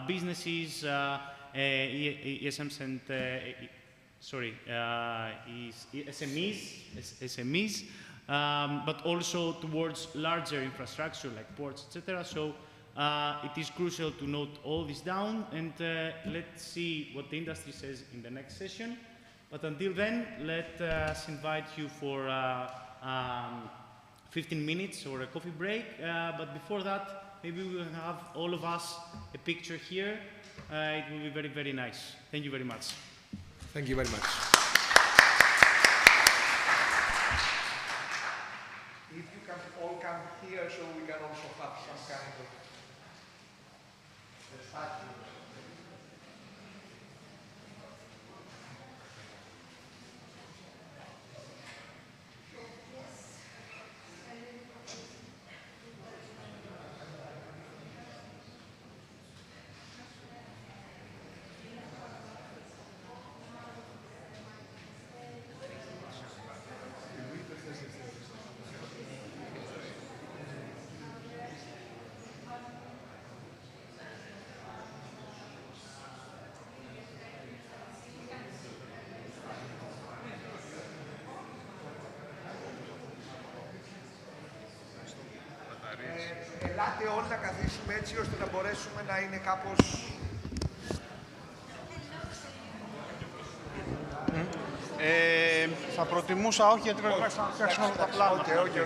businesses, ESMs and SMEs, but also towards larger infrastructure like ports, etc. So it is crucial to note all this down, and let's see what the industry says in the next session. But until then, let us invite you for 15 minutes or a coffee break. But before that, maybe we will have all of us a picture here. It will be very, very nice. Thank you very much. Thank you very much. If you can all come here so we can also have some kind of statue. Ελάτε όλοι να καθίσουμε έτσι ώστε να μπορέσουμε να είναι κάπως... Θα προτιμούσα όχι, γιατί πρέπει να φτιάξουμε τα πλάνα. Όχι.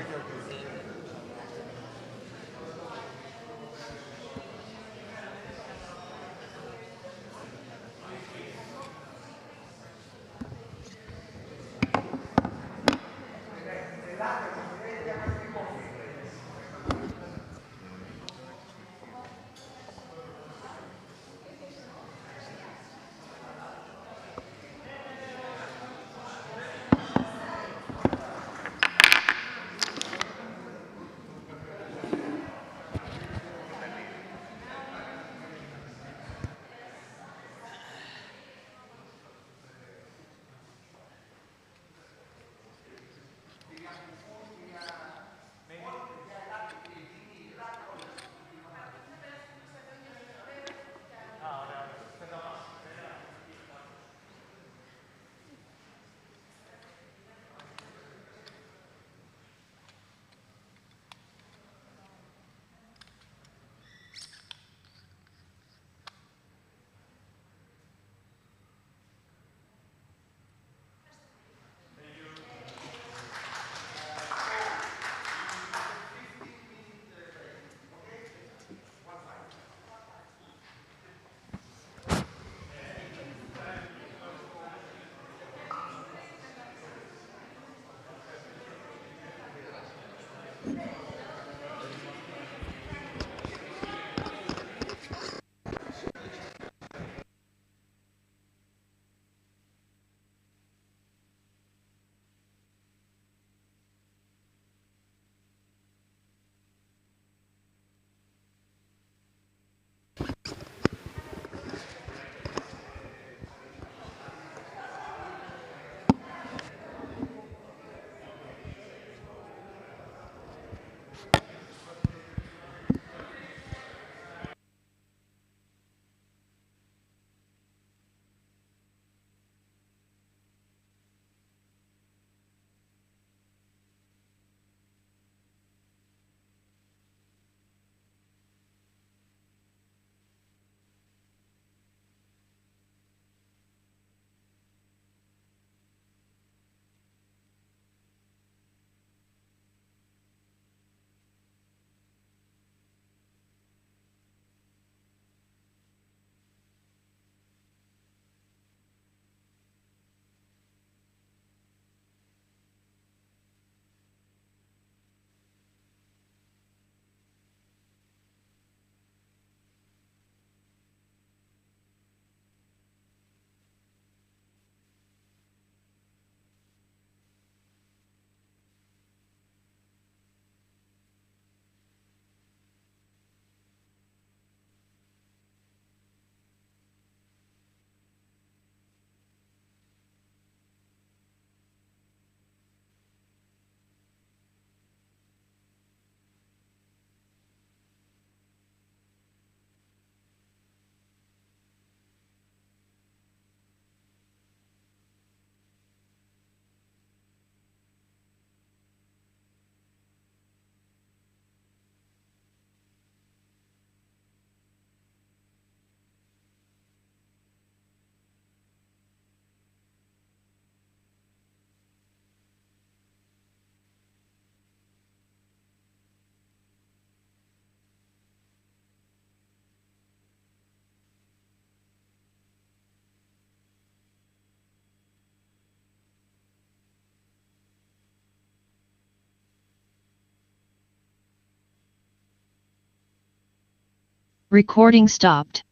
Recording stopped.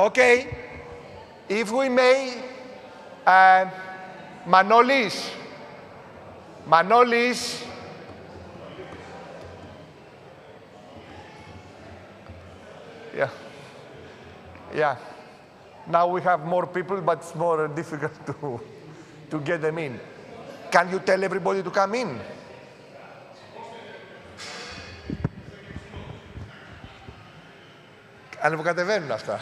Okay, if we may, Manolis, yeah. Now we have more people, but it's more difficult to get them in. Can you tell everybody to come in? Ανεβοκατεβαίνουν αυτά.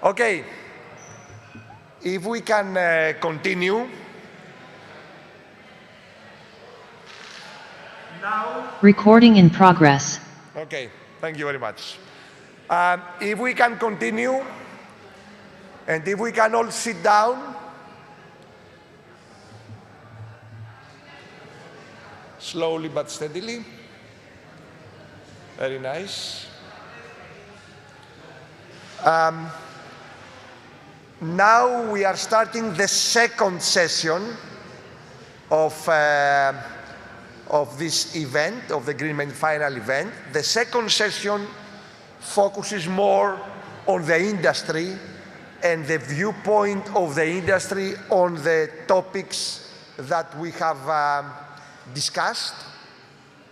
Okay. If we can continue. Now. Recording in progress. Okay, thank you very much. If we can continue, and if we can all sit down. Slowly but steadily. Very nice. Now we are starting the second session of this event, of the GreenMED final event. The second session focuses more on the industry and the viewpoint of the industry on the topics that we have discussed.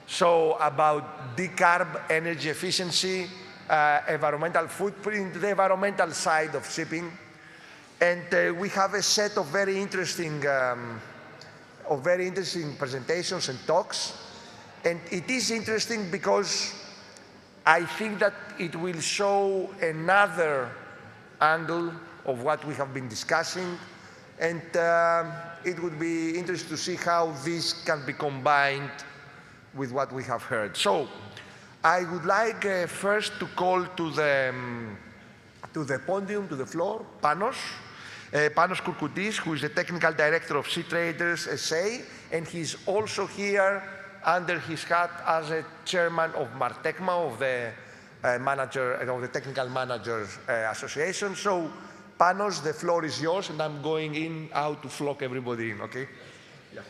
So about decarb, energy efficiency, environmental footprint, the environmental side of shipping. And we have a set of very interesting presentations and talks. And it is interesting because I think that it will show another angle of what we have been discussing. And it would be interesting to see how this can be combined with what we have heard. So I would like first to call to the podium, to the floor, Panos Kourkoutis, who is the Technical Director of Sea Traders SA, and he's also here under his hat as a chairman of Martecma, of the Technical Managers Association. So, Panos, the floor is yours, and I'm going in out to flock everybody in, okay? Yeah.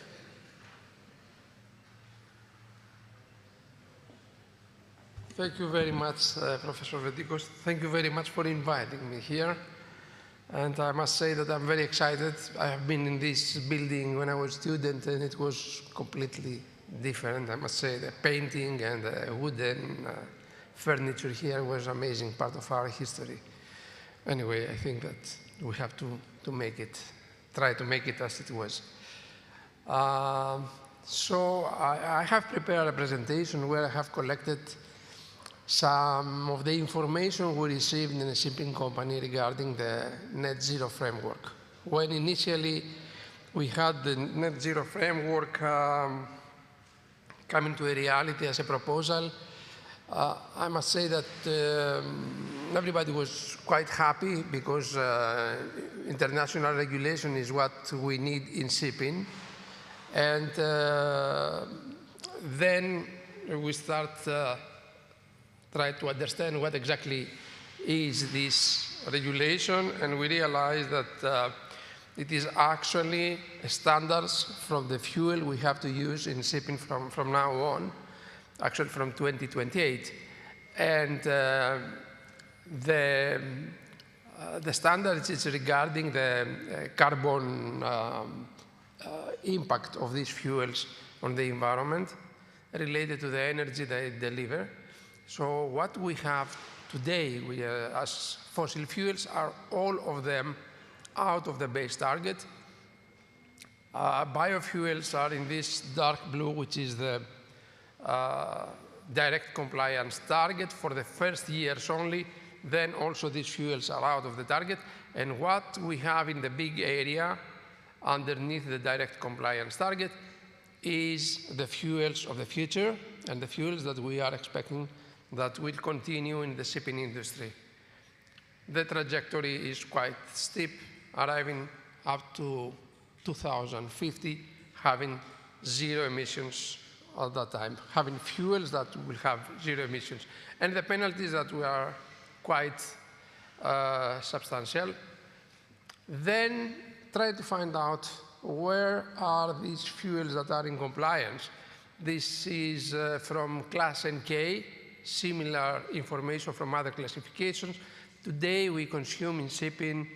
Thank you very much, Professor Vedikos. Thank you very much for inviting me here. And I must say that I'm very excited. I have been in this building when I was a student, and it was completely different. I must say the painting and the wooden furniture here was an amazing part of our history. Anyway, I think that we have to make it, try to make it as it was. So I have prepared a presentation where I have collected some of the information we received in the shipping company regarding the net zero framework. When initially we had the net zero framework coming to a reality as a proposal, I must say that everybody was quite happy because international regulation is what we need in shipping. And then we start try to understand what exactly is this regulation, and we realize that it is actually standards from the fuel we have to use in shipping from now on, actually from 2028. And the standards is regarding the carbon impact of these fuels on the environment related to the energy they deliver. So what we have today as fossil fuels are all of them out of the base target. Biofuels are in this dark blue, which is the direct compliance target for the first years only. Then also these fuels are out of the target. And what we have in the big area underneath the direct compliance target is the fuels of the future and the fuels that we are expecting that will continue in the shipping industry. The trajectory is quite steep, arriving up to 2050, having zero emissions at that time, having fuels that will have zero emissions. And the penalties that are quite substantial. Then try to find out where are these fuels that are in compliance. This is from class NK, similar information from other classifications, Today, we consume in shipping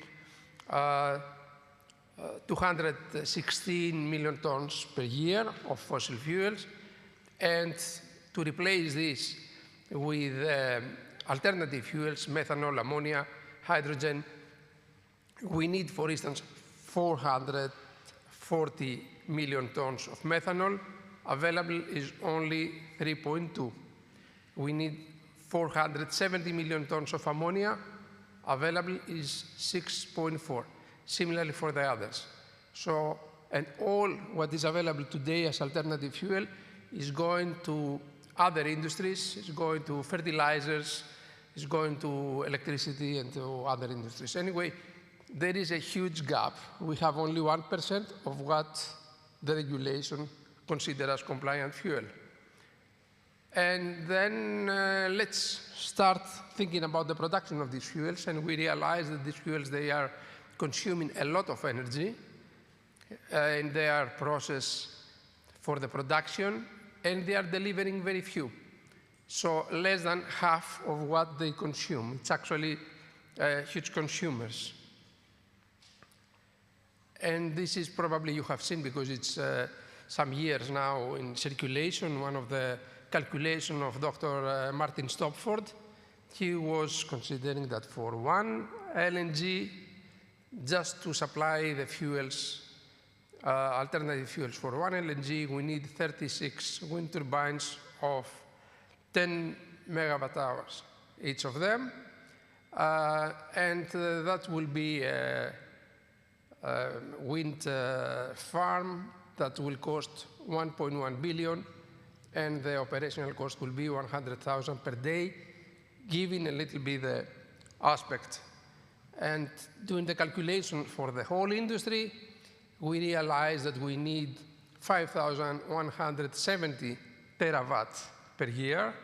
216 million tons per year of fossil fuels. And to replace this with alternative fuels, methanol, ammonia, hydrogen, we need, for instance, 440 million tons of methanol. Available is only 3.2. We need 470 million tons of ammonia. Available is 6.4. Similarly for the others. So, and all what is available today as alternative fuel is going to other industries, is going to fertilizers, is going to electricity and to other industries. Anyway, there is a huge gap. We have only 1% of what the regulation considers as compliant fuel. And then let's start thinking about the production of these fuels, and we realize that these fuels, they are consuming a lot of energy in their process for the production, and they are delivering very few. So less than half of what they consume. It's actually huge consumers. And this is probably you have seen because it's some years now in circulation. One of the calculations of Dr. Martin Stopford, he was considering that for one LNG, just to supply the fuels, alternative fuels for one LNG, we need 36 wind turbines of 10 megawatt hours, each of them. And that will be a wind farm that will cost 1.1 billion, and the operational cost will be 100,000 per day, giving a little bit the aspect. And doing the calculation for the whole industry, we realized that we need 5,170 terawatts per year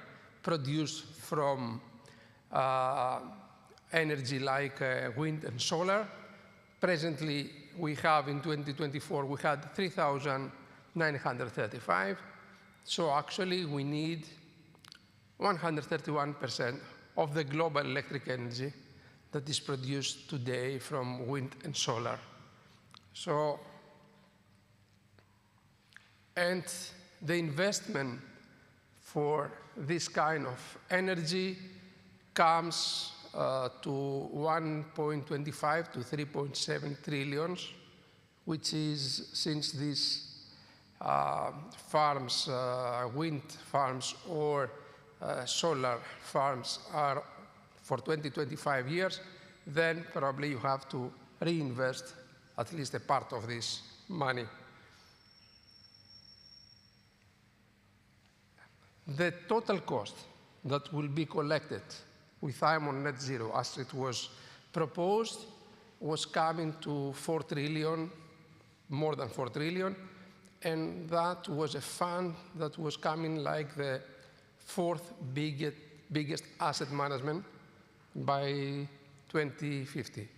produced from energy like wind and solar. Presently, we have in 2024, we had 3,935. So actually, we need 131% of the global electric energy that is produced today from wind and solar. So, and the investment for this kind of energy comes to 1.25 to 3.7 trillions, which is, since these farms, wind farms or solar farms are for 20-25 years, then probably you have to reinvest at least a part of this money. The total cost that will be collected with IMO Net Zero, as it was proposed, was coming to 4 trillion, more than 4 trillion, and that was a fund that was coming like the fourth biggest asset management by 2050.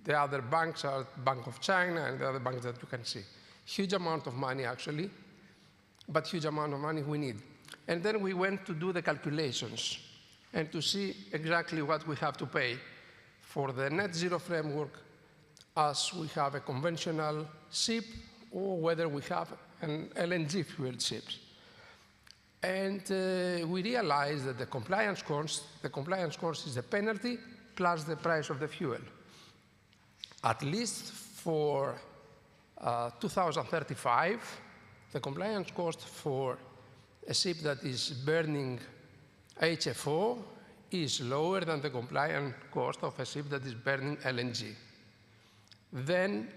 The other banks are Bank of China and the other banks that you can see. Huge amount of money, actually, but huge amount of money we need. And then we went to do the calculations and to see exactly what we have to pay for the net zero framework as we have a conventional ship or whether we have an LNG fueled ships. And we realized that the compliance cost is the penalty plus the price of the fuel. At least for 2035, the compliance cost for a ship that is burning HFO is lower than the compliance cost of a ship that is burning LNG. Then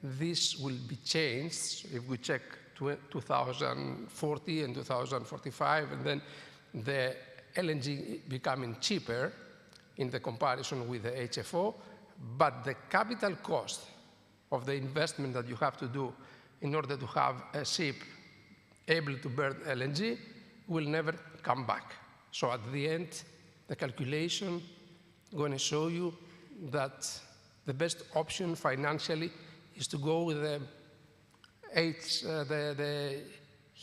this will be changed if we check 2040 and 2045, and then the LNG becoming cheaper in the comparison with the HFO, but the capital cost of the investment that you have to do in order to have a ship able to burn LNG will never come back. So at the end, the calculation is going to show you that the best option financially is to go with the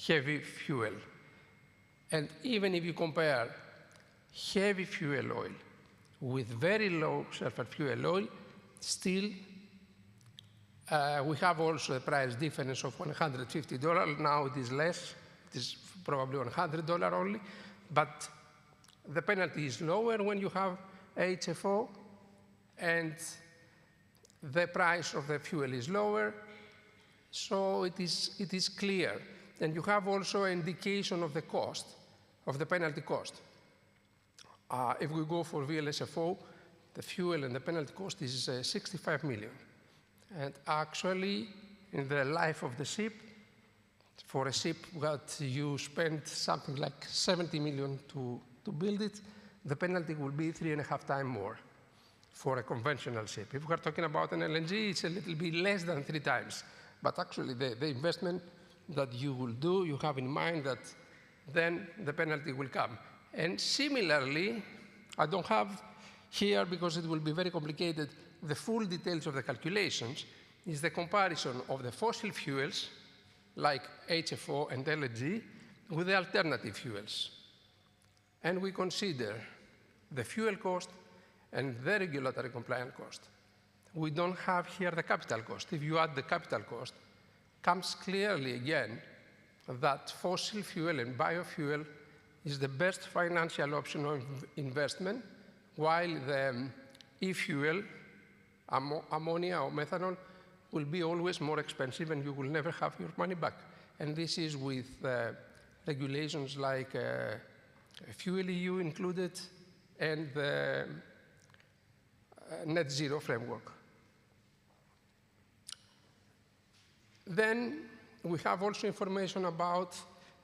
heavy fuel. And even if you compare heavy fuel oil with very low sulfur fuel oil, still we have also a price difference of $150. Now it is less. It is probably $100 only. But the penalty is lower when you have HFO, and the price of the fuel is lower. So it is clear. And you have also an indication of the cost, of the penalty cost. If we go for VLSFO, the fuel and the penalty cost is 65 million. And actually, in the life of the ship, for a ship that you spend something like 70 million to build it, the penalty will be 3.5 times more for a conventional ship. If we're talking about an LNG, it's a little bit less than 3 times. But actually, the investment that you will do, you have in mind that then the penalty will come. And similarly, I don't have here, because it will be very complicated, the full details of the calculations, is the comparison of the fossil fuels, like HFO and LNG, with the alternative fuels. And we consider the fuel cost and the regulatory compliance cost. We don't have here the capital cost. If you add the capital cost, comes clearly again that fossil fuel and biofuel is the best financial option of investment, while the e-fuel, ammonia or methanol, will be always more expensive and you will never have your money back. And this is with regulations like Fuel EU included and the net zero framework. Then we have also information about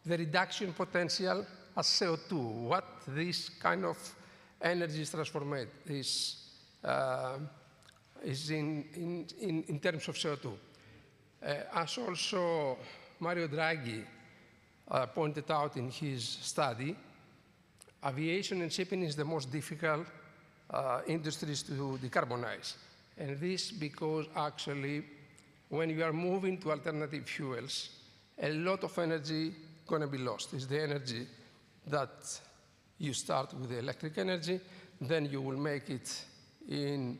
the reduction potential as CO2, what this kind of energy is transformed is in terms of CO2. As also Mario Draghi pointed out in his study, aviation and shipping is the most difficult industries to decarbonize. And this because actually, when you are moving to alternative fuels, a lot of energy going to be lost. It's the energy that you start with the electric energy, then you will make it in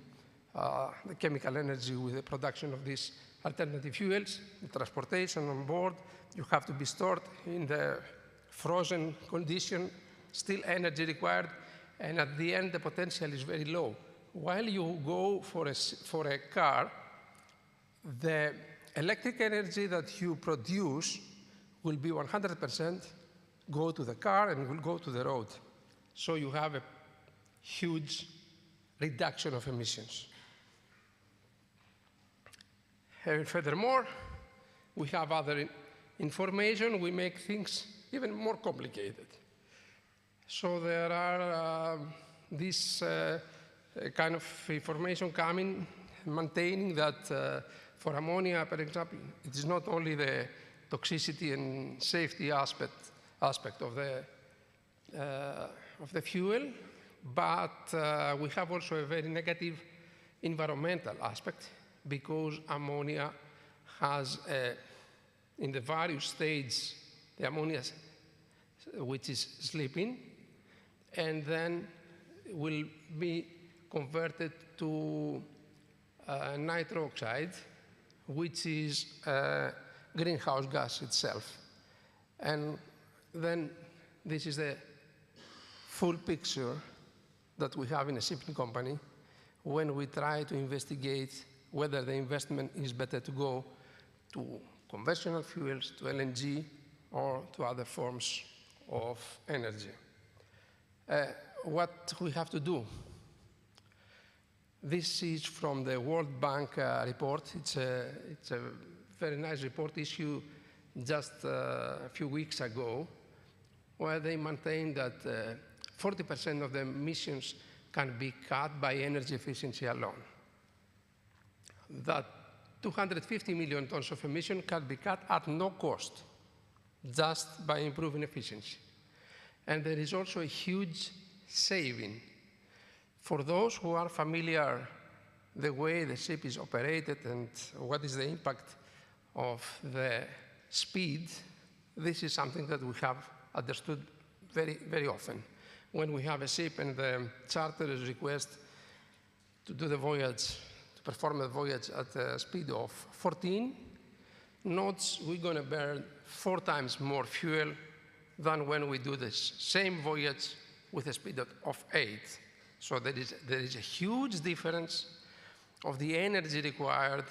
the chemical energy with the production of these alternative fuels, the transportation on board. You have to be stored in the frozen condition, still energy required, and at the end the potential is very low. While you go for a car, the electric energy that you produce will be 100% go to the car and will go to the road. So you have a huge reduction of emissions. And furthermore, we have other information. We make things even more complicated. So there are this kind of information coming, maintaining that for ammonia, for example, it is not only the toxicity and safety aspect of the fuel, but we have also a very negative environmental aspect, because ammonia has, in the various stages, the ammonia which is sleeping, and then will be converted to nitrous oxide, which is a greenhouse gas itself. And then this is the full picture that we have in a shipping company when we try to investigate whether the investment is better to go to conventional fuels, to LNG, or to other forms of energy. What we have to do. This is from the World Bank report. It's a very nice report issued just a few weeks ago, where they maintain that 40% of the emissions can be cut by energy efficiency alone. That 250 million tons of emission can be cut at no cost, just by improving efficiency. And there is also a huge saving. For those who are familiar the way the ship is operated and what is the impact of the speed, this is something that we have understood very, very often. when we have a ship and the charterers request to do the voyage, to perform the voyage at a speed of 14 knots, we're going to burn 4 times more fuel than when we do the same voyage with a speed of 8. So there is a huge difference of the energy required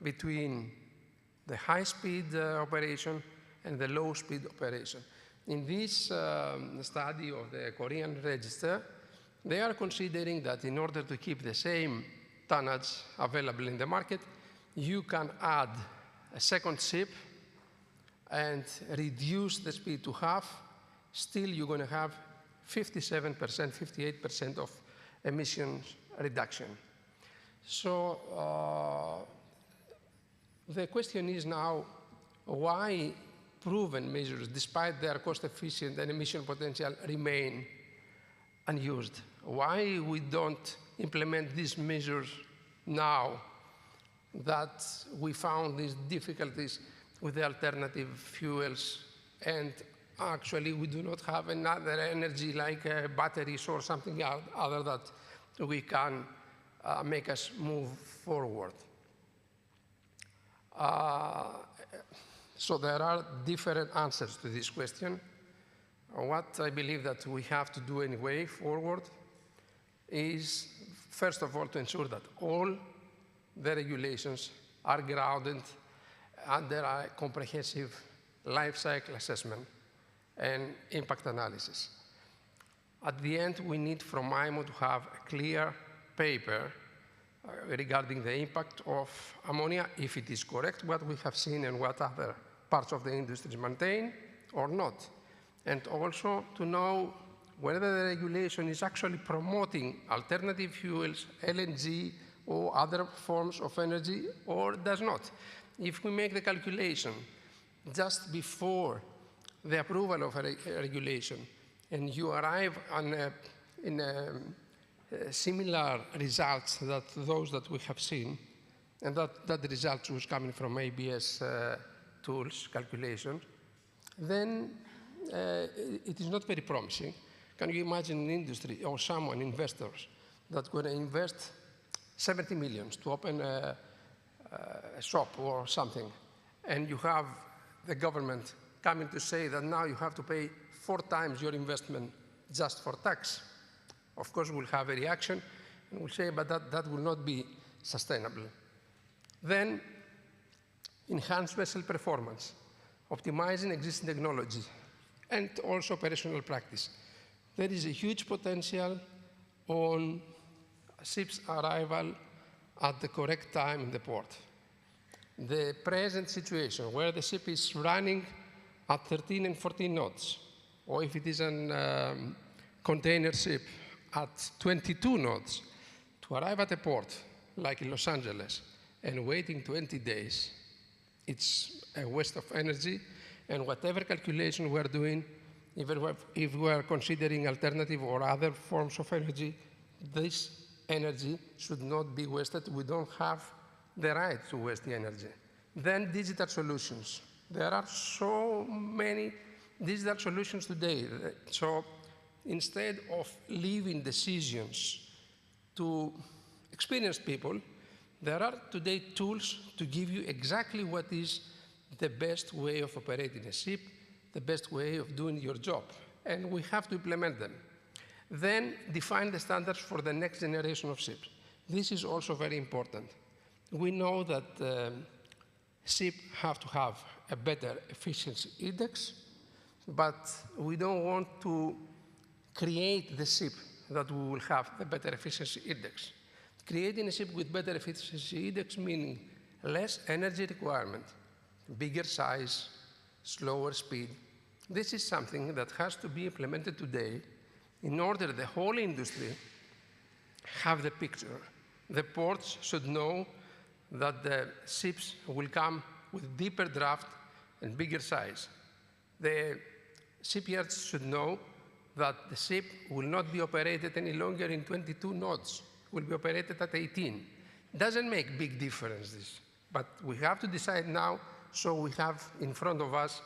between the high-speed operation and the low-speed operation. In this study of the Korean register, they are considering that in order to keep the same tonnage available in the market, you can add a second ship and reduce the speed to half. Still, you're going to have 57%, 58% of emissions reduction. So the question is now, why proven measures, despite their cost efficient and emission potential, remain unused? Why we don't implement these measures now that we found these difficulties with the alternative fuels, and actually we do not have another energy like batteries or something other that we can make us move forward? So there are different answers to this question. What I believe that we have to do anyway forward is, first of all, to ensure that all the regulations are grounded under a comprehensive life cycle assessment and impact analysis. At the end, we need from IMO to have a clear paper regarding the impact of ammonia, if it is correct, what we have seen and what other parts of the industry maintain or not. And also to know whether the regulation is actually promoting alternative fuels, LNG, or other forms of energy, or does not. If we make the calculation just before the approval of a regulation, and you arrive on similar results that those that we have seen, and that the results was coming from ABS tools calculation, then it is not very promising. Can you imagine an industry or someone, investors, that's going to invest 70 million to open a shop or something, and you have the government coming to say that now you have to pay 4 times your investment just for tax? Of course, we'll have a reaction, and we'll say, but that will not be sustainable. Then, enhance vessel performance, optimizing existing technology, and also operational practice. There is a huge potential on ships' arrival at the correct time in the port. The present situation, where the ship is running at 13 and 14 knots, or if it is a container ship, at 22 knots, to arrive at a port like in Los Angeles and waiting 20 days, it's a waste of energy. And whatever calculation we're doing, even if we're considering alternative or other forms of energy, this energy should not be wasted. We don't have the right to waste the energy. Then digital solutions. There are so many digital solutions today. So instead of leaving decisions to experienced people, there are today tools to give you exactly what is the best way of operating a ship, the best way of doing your job, and we have to implement them. Then define the standards for the next generation of ships. This is also very important. We know that ships have to have a better efficiency index, but we don't want to create the ship that we will have the better efficiency index. Creating a ship with better efficiency index meaning less energy requirement, bigger size, slower speed. This is something that has to be implemented today in order the whole industry have the picture. The ports should know that the ships will come with deeper draft and bigger size. The shipyards should know that the ship will not be operated any longer in 22 knots, will be operated at 18. Doesn't make big difference, this, but we have to decide now, so we have in front of us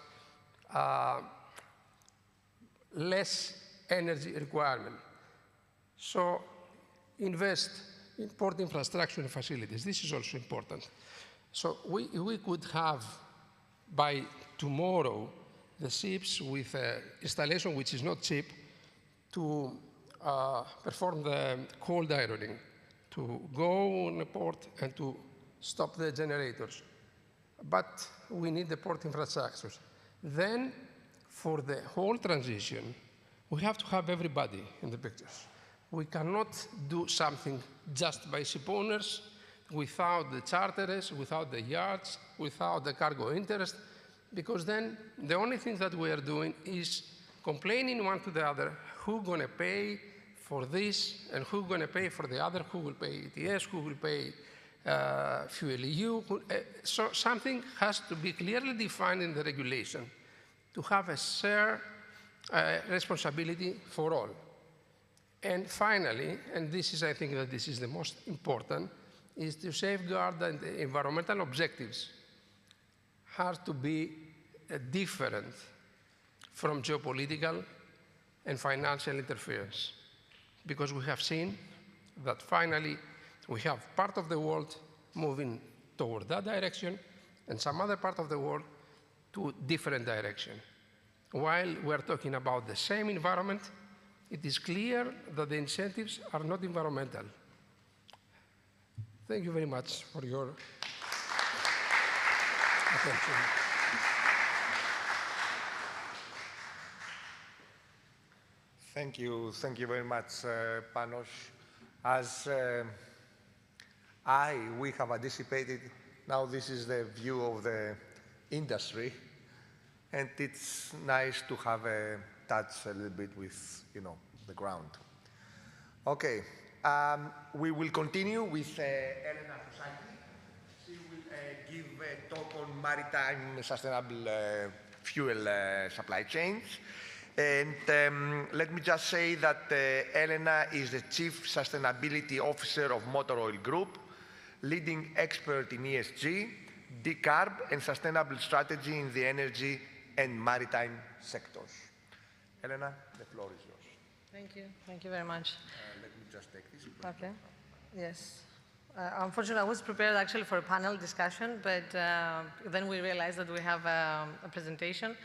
less energy requirement. So invest in port infrastructure and facilities. This is also important. So we could have, by tomorrow, the ships with installation which is not cheap to perform the cold ironing, to go on the port and to stop the generators. But we need the port infrastructures. Then, for the whole transition, we have to have everybody in the pictures. We cannot do something just by ship owners, without the charterers, without the yards, without the cargo interest, because then the only thing that we are doing is complaining one to the other, who's going to pay for this and who's going to pay for the other, who will pay ETS, who will pay fuel EU. So something has to be clearly defined in the regulation to have a shared responsibility for all. And finally, and this is, I think that this is the most important, is to safeguard that the environmental objectives have to be different from geopolitical and financial interference. Because we have seen that finally we have part of the world moving toward that direction and some other part of the world to different direction. While we're talking about the same environment, it is clear that the incentives are not environmental. Thank you very much for your attention. Thank you very much, Panos. As we have anticipated, now this is the view of the industry, and it's nice to have a touch a little bit with, the ground. Okay, we will continue with Elena Fusaki. She will give a talk on maritime sustainable fuel supply chains. And let me just say that Elena is the Chief Sustainability Officer of Motor Oil Group, leading expert in ESG, decarb and sustainable strategy in the energy and maritime sectors. Elena, the floor is yours. Thank you very much. Let me just take this. Okay, yes. Unfortunately, I was prepared actually for a panel discussion, but then we realized that we have a presentation.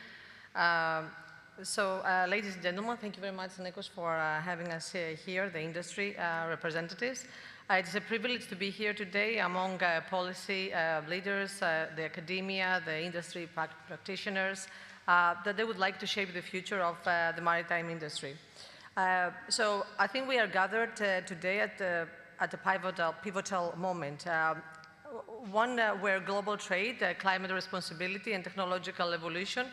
Ladies and gentlemen, thank you very much, Nikos, for having us here, the industry representatives. It's a privilege to be here today among policy leaders, the academia, the industry practitioners, that they would like to shape the future of the maritime industry. So I think we are gathered today at a pivotal moment. One where global trade, climate responsibility, and technological evolution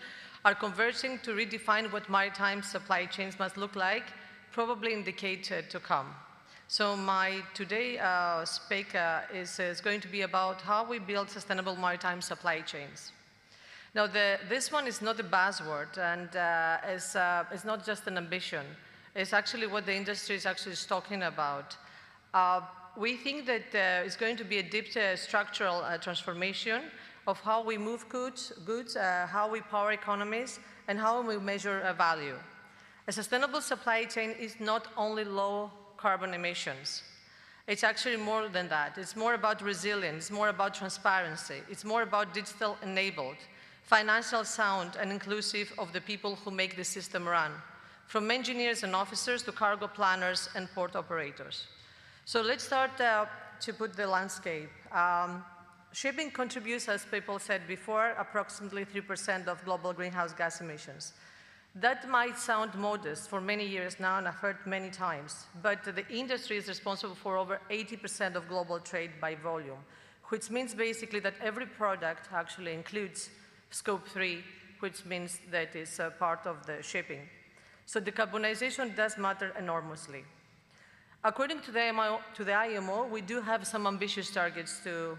are converging to redefine what maritime supply chains must look like, probably in decades to come. So my today speak is going to be about how we build sustainable maritime supply chains. Now, this one is not a buzzword, and it's not just an ambition. It's actually what the industry is actually talking about. We think that it's going to be a deep structural transformation of how we move goods, how we power economies, and how we measure value. A sustainable supply chain is not only low carbon emissions. It's actually more than that. It's more about resilience, it's more about transparency, it's more about digital enabled, financial sound and inclusive of the people who make the system run, from engineers and officers to cargo planners and port operators. So let's start to put the landscape. Shipping contributes, as people said before, approximately 3% of global greenhouse gas emissions. That might sound modest for many years now, and I've heard many times, but the industry is responsible for over 80% of global trade by volume, which means basically that every product actually includes scope 3, which means that it's a part of the shipping. So decarbonization does matter enormously. According to the IMO, we do have some ambitious targets to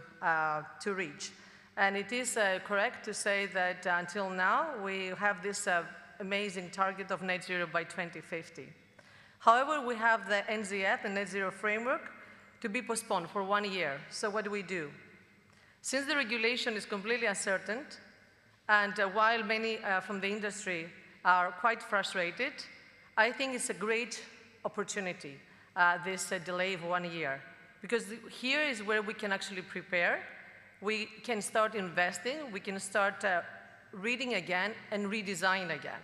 reach. And it is correct to say that until now, we have this amazing target of net zero by 2050. However, we have the NZF, the net zero framework, to be postponed for 1 year. So what do? Since the regulation is completely uncertain, and while many from the industry are quite frustrated, I think it's a great opportunity, this delay of 1 year, because here is where we can actually prepare. We can start investing, we can start reading again and redesign again.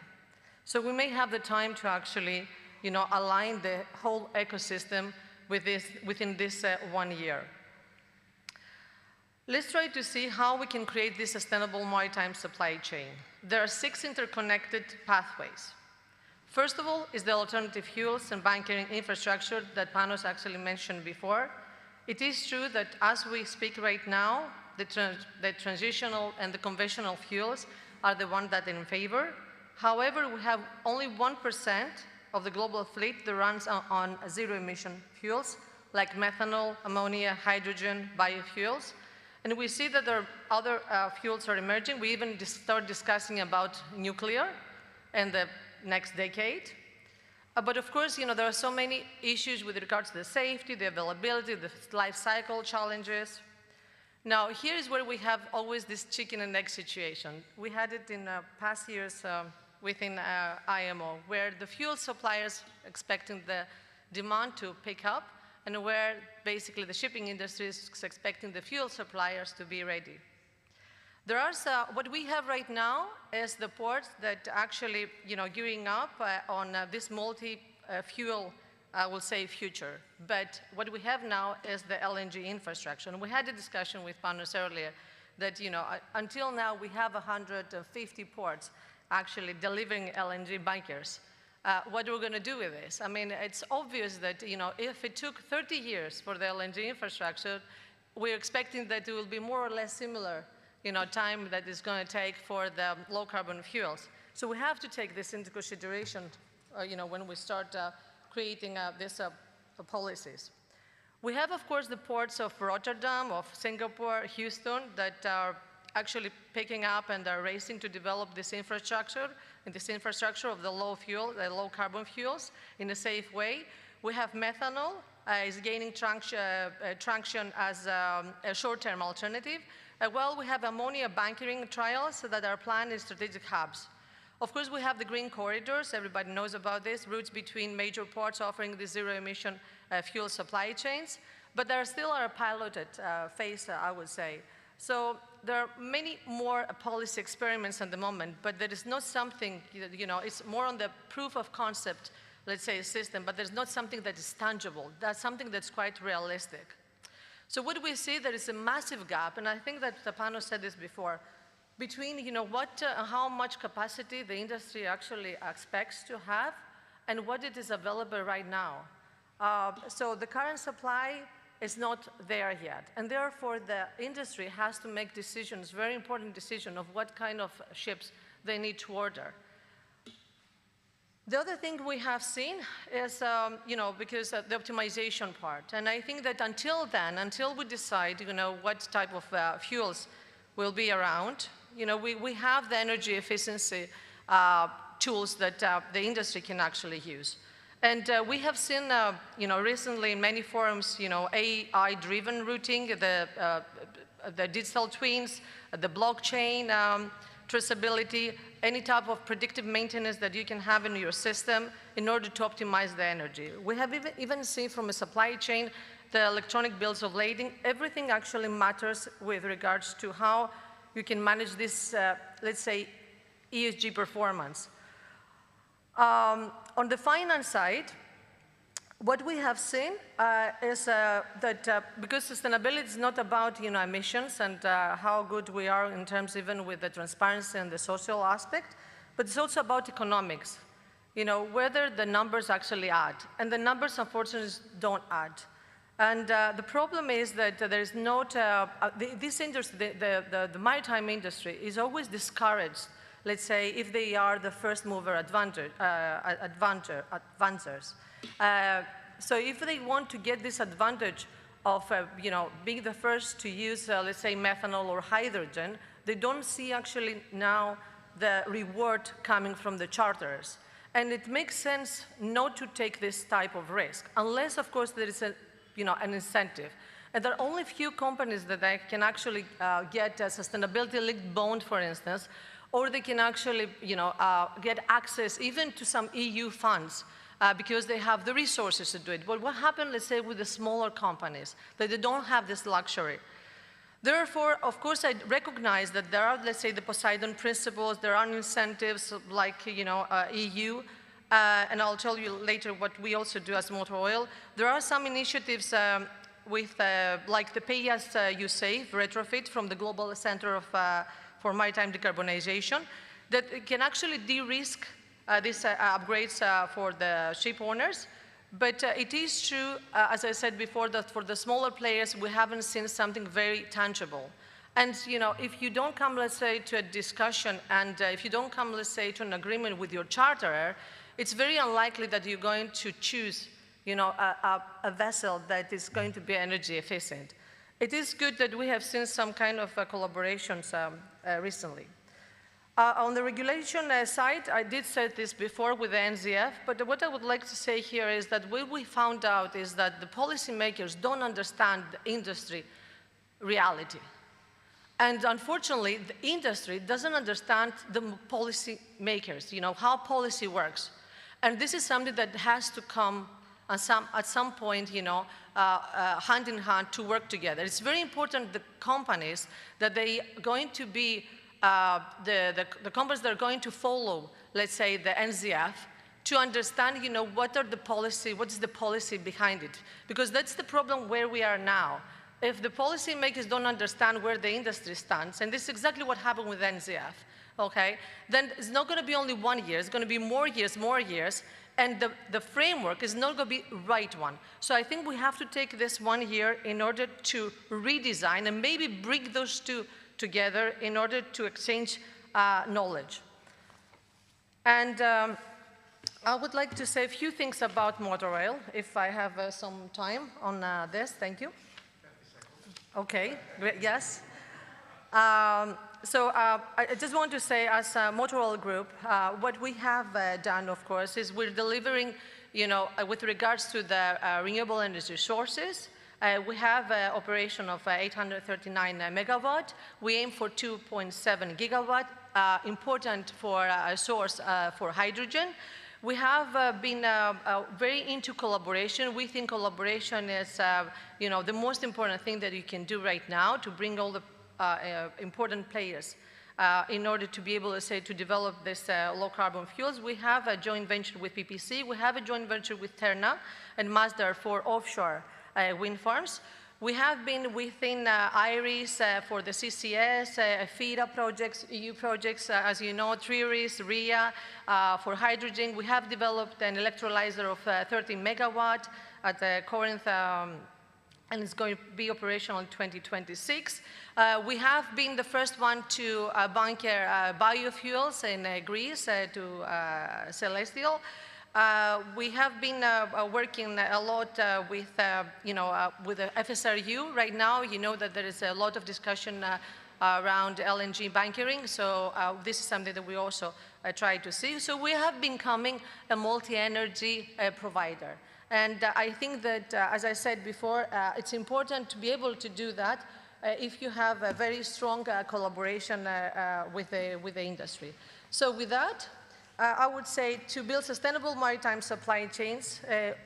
So we may have the time to actually, align the whole ecosystem with within this 1 year. Let's try to see how we can create this sustainable maritime supply chain. There are 6 interconnected pathways. First of all is the alternative fuels and bunkering infrastructure that Panos actually mentioned before. It is true that as we speak right now, the transitional and the conventional fuels are the ones that are in favor. However, we have only 1% of the global fleet that runs on zero-emission fuels, like methanol, ammonia, hydrogen, biofuels. And we see that there are other fuels are emerging. We even start discussing about nuclear in the next decade. But of course, there are so many issues with regards to the safety, the availability, the life cycle challenges. Now, here is where we have always this chicken and egg situation. We had it in past years within IMO, where the fuel suppliers expecting the demand to pick up, and where basically the shipping industry is expecting the fuel suppliers to be ready. There are what we have right now is the ports that actually, gearing up on this multi-fuel, I will say, future. But what we have now is the LNG infrastructure. And we had a discussion with Panos earlier that, until now we have 150 ports actually delivering LNG bunkers. What are we going to do with this? I mean, it's obvious that, if it took 30 years for the LNG infrastructure, we're expecting that it will be more or less similar, time that it's going to take for the low carbon fuels. So we have to take this into consideration, when we start creating these policies. We have, of course, the ports of Rotterdam, of Singapore, Houston, that are actually picking up and are racing to develop this infrastructure, and this infrastructure of the low carbon fuels in a safe way. We have methanol is gaining traction as a short-term alternative. Well, we have ammonia bunkering trials that are planned in strategic hubs. Of course, we have the green corridors. Everybody knows about this, routes between major ports offering the zero-emission fuel supply chains. But there still are a piloted phase, I would say. So there are many more policy experiments at the moment, but there is not something, it's more on the proof of concept, let's say, system, but there's not something that is tangible. That's something that's quite realistic. So what do we see? There is a massive gap, and I think that Panos said this before, between how much capacity the industry actually expects to have and what it is available right now. So the current supply is not there yet, and therefore the industry has to make decisions, very important decision of what kind of ships they need to order. The other thing we have seen is, because the optimization part, and I think that until then, until we decide, what type of fuels will be around, we have the energy efficiency tools that the industry can actually use. And we have seen, recently in many forums, AI-driven routing, the digital twins, the blockchain traceability, any type of predictive maintenance that you can have in your system in order to optimize the energy. We have even seen from a supply chain, the electronic bills of lading, everything actually matters with regards to how you can manage this, let's say, ESG performance. On the finance side, what we have seen is that because sustainability is not about emissions and how good we are in terms even with the transparency and the social aspect, but it's also about economics, whether the numbers actually add. And the numbers, unfortunately, don't add. And the problem is that there is not, this industry, the maritime industry is always discouraged, let's say, if they are the first mover advancers. So if they want to get this advantage of, being the first to use, let's say, methanol or hydrogen, they don't see actually now the reward coming from the charterers. And it makes sense not to take this type of risk, unless, of course, there is an incentive. And there are only few companies that can actually get a sustainability-linked bond, for instance, or they can actually, get access even to some EU funds because they have the resources to do it. But what happens, let's say, with the smaller companies, that they don't have this luxury? Therefore, of course, I recognize that there are, let's say, the Poseidon principles, there are incentives like, EU, and I'll tell you later what we also do as Motor Oil. There are some initiatives with, like the Pay As You Save retrofit from the Global Center for Maritime Decarbonisation that can actually de-risk these upgrades for the ship owners. But it is true, as I said before, that for the smaller players, we haven't seen something very tangible. And if you don't come, let's say, to a discussion, and if you don't come, let's say, to an agreement with your charterer, it's very unlikely that you're going to choose, a vessel that is going to be energy efficient. It is good that we have seen some kind of collaborations recently. On the regulation side, I did say this before with the NZF, but what I would like to say here is that what we found out is that the policymakers don't understand the industry reality. And unfortunately, the industry doesn't understand the policymakers, how policy works. And this is something that has to come at some point, hand in hand to work together. It's very important, the companies, that they are going to be the companies that are going to follow, let's say, the NZF, to understand, what is the policy behind it? Because that's the problem where we are now. If the policymakers don't understand where the industry stands, and this is exactly what happened with NZF, okay, then it's not going to be only 1 year, it's going to be more years, and the framework is not going to be the right one. So I think we have to take this 1 year in order to redesign and maybe bring those two together in order to exchange knowledge. And I would like to say a few things about Motor Oil, if I have some time on this. Thank you. Okay, great, yes. So I just want to say, as a Motor Oil Group, what we have done, of course, is we're delivering, with regards to the renewable energy sources. We have an operation of 839 megawatt. We aim for 2.7 gigawatt, important for a source for hydrogen. We have been very into collaboration. We think collaboration is, the most important thing that you can do right now to bring all the important players in order to be able to say to develop this low carbon fuels. We have a joint venture with PPC. We have a joint venture with Terna and Masdar for offshore wind farms. We have been within IRIS for the CCS, FIRA projects, EU projects, as you know, TRIRIS, RIA for hydrogen. We have developed an electrolyzer of 30 megawatt at Corinth, and it's going to be operational in 2026. We have been the first one to bunker biofuels in Greece to Celestial. We have been working a lot with the FSRU. Right now, you know that there is a lot of discussion around LNG bunkering, so this is something that we also try to see. So we have been becoming a multi-energy provider. And I think that, as I said before, it's important to be able to do that if you have a very strong collaboration with the industry. So with that, I would say to build sustainable maritime supply chains,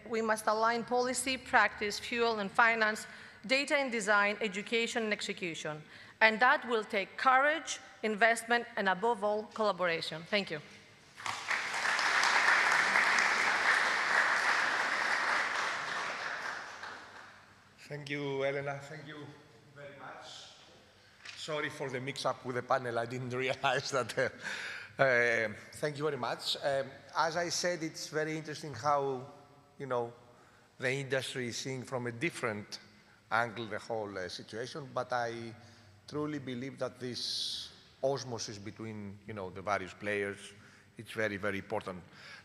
we must align policy, practice, fuel and finance, data and design, education and execution. And that will take courage, investment, and above all, collaboration. Thank you. Thank you, Elena. Thank you very much. Sorry for the mix-up with the panel. I didn't realize that. Thank you very much. As I said, it's very interesting how, the industry is seeing from a different angle the whole situation. But I truly believe that this osmosis between, the various players, it's very, very important.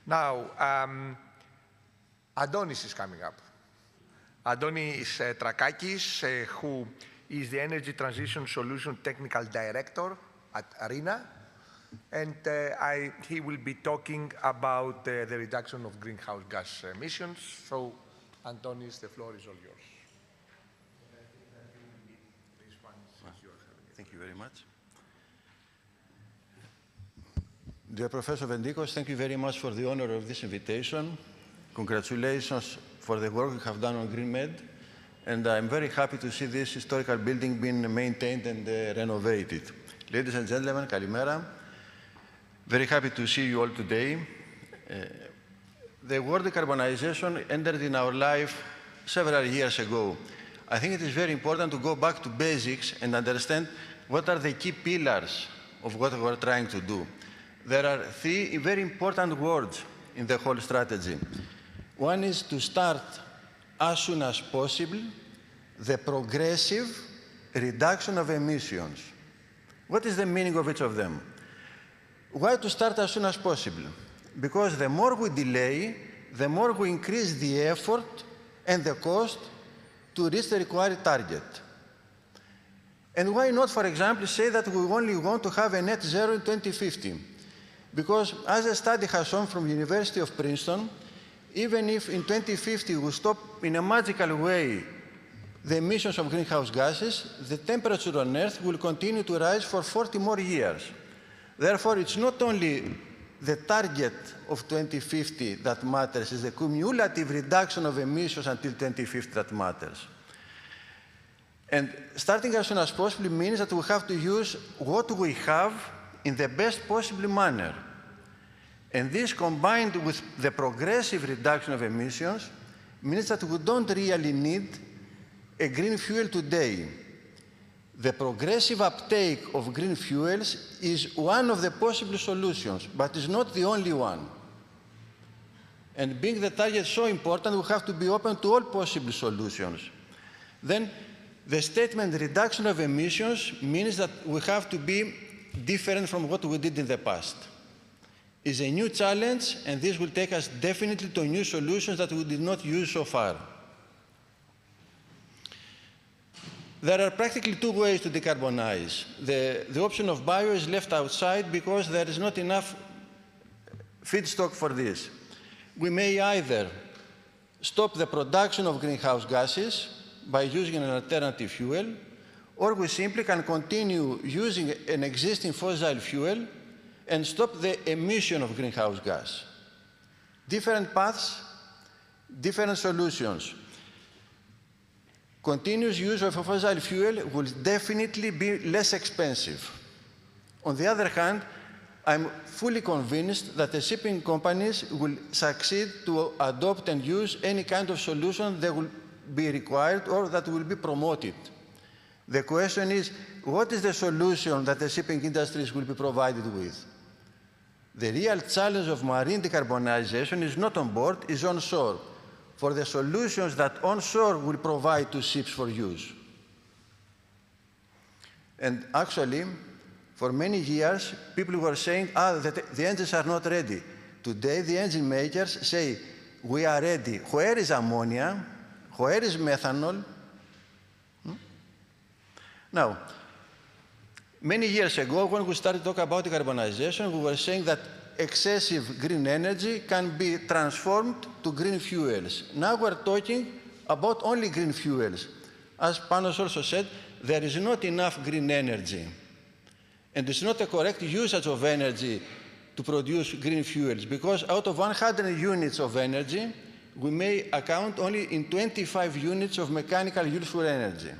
Now, Adonis is coming up. Adonis Trakakis, who is the Energy Transition Solution Technical Director at ARENA. And he will be talking about the reduction of greenhouse gas emissions. So, Antonis, the floor is all yours. Thank you very much. Dear Professor Vendikos, thank you very much for the honor of this invitation. Congratulations for the work you have done on GreenMED. And I'm very happy to see this historical building being maintained and renovated. Ladies and gentlemen, kalimera. Very happy to see you all today. The word decarbonization entered in our life several years ago. I think it is very important to go back to basics and understand what are the key pillars of what we're trying to do. There are three very important words in the whole strategy. One is to start as soon as possible the progressive reduction of emissions. What is the meaning of each of them? Why to start as soon as possible? Because the more we delay, the more we increase the effort and the cost to reach the required target. And why not, for example, say that we only want to have a net zero in 2050? Because as a study has shown from the University of Princeton, even if in 2050 we stop in a magical way the emissions of greenhouse gases, the temperature on Earth will continue to rise for 40 more years. Therefore, it's not only the target of 2050 that matters, it's the cumulative reduction of emissions until 2050 that matters. And starting as soon as possible means that we have to use what we have in the best possible manner. And this, combined with the progressive reduction of emissions, means that we don't really need a green fuel today. The progressive uptake of green fuels is one of the possible solutions, but is not the only one. And being the target so important, we have to be open to all possible solutions. Then, the statement reduction of emissions means that we have to be different from what we did in the past. It's a new challenge, and this will take us definitely to new solutions that we did not use so far. There are practically two ways to decarbonize. The option of bio is left outside because there is not enough feedstock for this. We may either stop the production of greenhouse gases by using an alternative fuel, or we simply can continue using an existing fossil fuel and stop the emission of greenhouse gas. Different paths, different solutions. Continuous use of a fossil fuel will definitely be less expensive. On the other hand, I'm fully convinced that the shipping companies will succeed to adopt and use any kind of solution that will be required or that will be promoted. The question is, what is the solution that the shipping industries will be provided with? The real challenge of marine decarbonization is not on board, it's on shore, for the solutions that onshore will provide to ships for use. And actually, for many years, people were saying, that the engines are not ready. Today, the engine makers say, we are ready. Where is ammonia? Where is methanol? Now, many years ago, when we started talking about decarbonization, we were saying that excessive green energy can be transformed to green fuels. Now we're talking about only green fuels. As Panos also said, there is not enough green energy. And it's not a correct usage of energy to produce green fuels, because out of 100 units of energy, we may account only in 25 units of mechanical useful energy.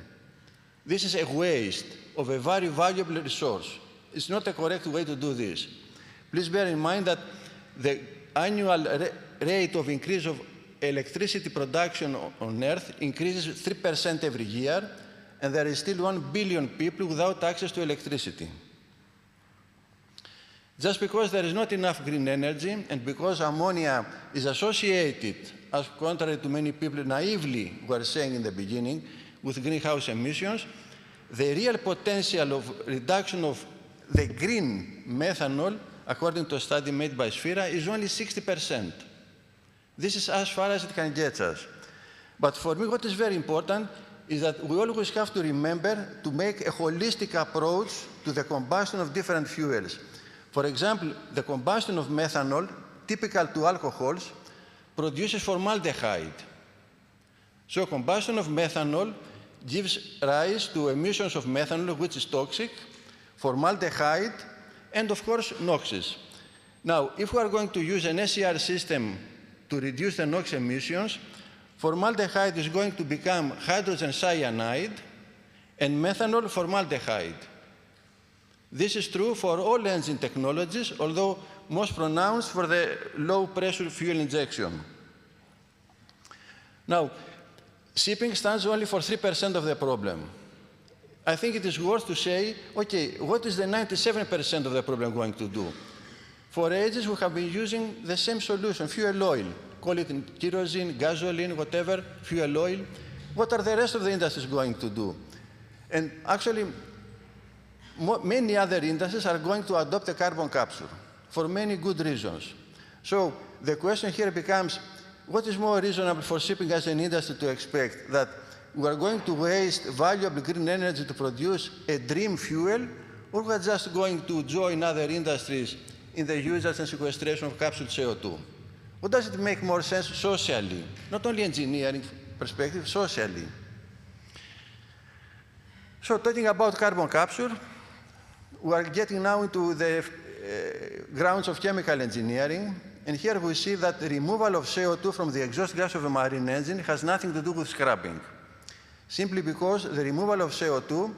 This is a waste of a very valuable resource. It's not a correct way to do this. Please bear in mind that the annual rate of increase of electricity production on Earth increases 3% every year, and there is still 1 billion people without access to electricity. Just because there is not enough green energy, and because ammonia is associated, as contrary to many people naively were saying in the beginning, with greenhouse emissions, the real potential of reduction of the green methanol, according to a study made by Sphera, is only 60%. This is as far as it can get us. But for me, what is very important is that we always have to remember to make a holistic approach to the combustion of different fuels. For example, the combustion of methanol, typical to alcohols, produces formaldehyde. So combustion of methanol gives rise to emissions of methanol, which is toxic, formaldehyde, and of course, NOxes. Now, if we are going to use an SCR system to reduce the NOx emissions, formaldehyde is going to become hydrogen cyanide and methanol formaldehyde. This is true for all engine technologies, although most pronounced for the low-pressure fuel injection. Now, shipping stands only for 3% of the problem. I think it is worth to say, okay, what is the 97% of the problem going to do? For ages, we have been using the same solution, fuel oil. Call it kerosene, gasoline, whatever, fuel oil. What are the rest of the industries going to do? And actually, many other industries are going to adopt a carbon capture for many good reasons. So the question here becomes, what is more reasonable for shipping as an industry to expect? That we are going to waste valuable green energy to produce a dream fuel, or we are just going to join other industries in the usage and sequestration of captured CO2? What does it make more sense socially? Not only engineering perspective, socially. So talking about carbon capture, we are getting now into the grounds of chemical engineering, and here we see that the removal of CO2 from the exhaust gas of a marine engine has nothing to do with scrapping, simply because the removal of CO2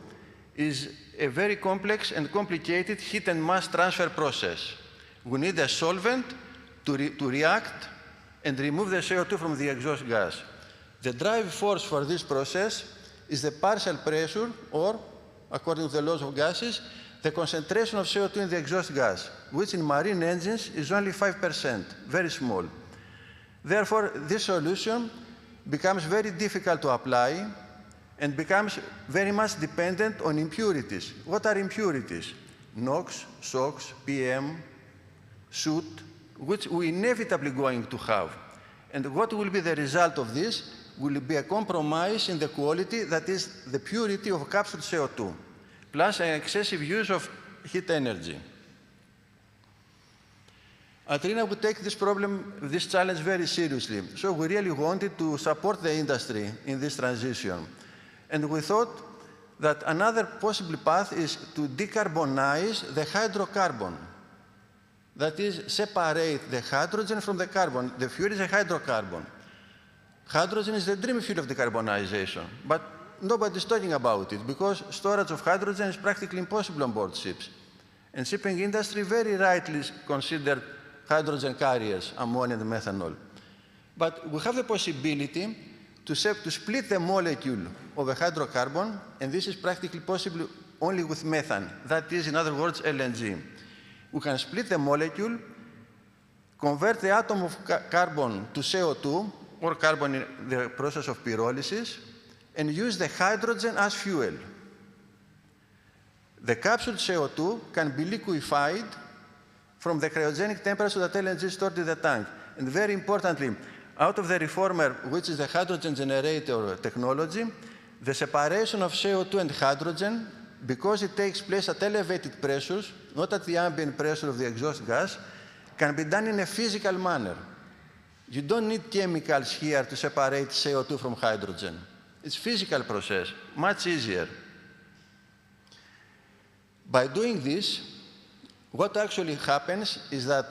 is a very complex and complicated heat and mass transfer process. We need a solvent to react and remove the CO2 from the exhaust gas. The driving force for this process is the partial pressure, or, according to the laws of gases, the concentration of CO2 in the exhaust gas, which in marine engines is only 5%, very small. Therefore, this solution becomes very difficult to apply and becomes very much dependent on impurities. What are impurities? NOx, SOx, PM, soot, which we're inevitably going to have. And what will be the result of this will be a compromise in the quality, that is the purity of captured CO2, plus an excessive use of heat energy. At RINA, we take this problem, this challenge very seriously. So we really wanted to support the industry in this transition. And we thought that another possible path is to decarbonize the hydrocarbon. That is, separate the hydrogen from the carbon. The fuel is a hydrocarbon. Hydrogen is the dream fuel of decarbonization, but nobody's talking about it because storage of hydrogen is practically impossible on board ships. And shipping industry very rightly considered hydrogen carriers, ammonia and methanol. But we have the possibility to split the molecule of a hydrocarbon, and this is practically possible only with methane. That is, in other words, LNG. We can split the molecule, convert the atom of carbon to CO2, or carbon in the process of pyrolysis, and use the hydrogen as fuel. The captured CO2 can be liquefied from the cryogenic temperature that LNG is stored in the tank. And very importantly, out of the reformer, which is the hydrogen generator technology, the separation of CO2 and hydrogen, because it takes place at elevated pressures, not at the ambient pressure of the exhaust gas, can be done in a physical manner. You don't need chemicals here to separate CO2 from hydrogen. It's a physical process, much easier. By doing this, what actually happens is that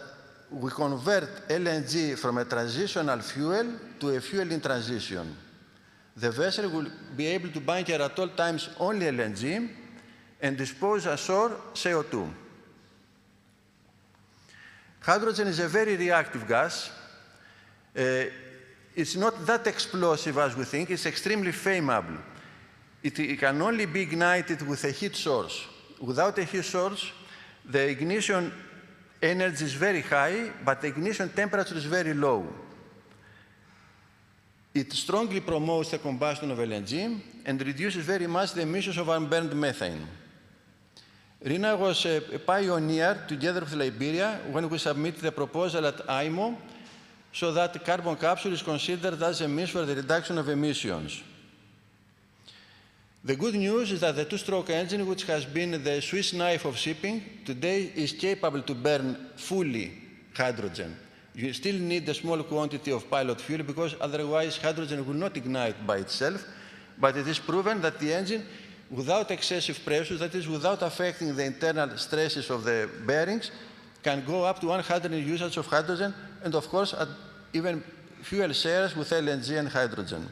we convert LNG from a transitional fuel to a fuel in transition. The vessel will be able to bunker at all times only LNG and dispose ashore CO2. Hydrogen is a very reactive gas. It's not that explosive as we think. It's extremely flammable. It can only be ignited with a heat source. Without a heat source, the ignition energy is very high, but the ignition temperature is very low. It strongly promotes the combustion of LNG and reduces very much the emissions of unburned methane. RINA was a pioneer, together with Liberia, when we submitted the proposal at IMO, so that carbon capture is considered as a means for the reduction of emissions. The good news is that the two-stroke engine, which has been the Swiss knife of shipping, today is capable to burn fully hydrogen. You still need a small quantity of pilot fuel because otherwise hydrogen will not ignite by itself, but it is proven that the engine, without excessive pressure, that is, without affecting the internal stresses of the bearings, can go up to 100 usage of hydrogen, and of course, even fuel shares with LNG and hydrogen.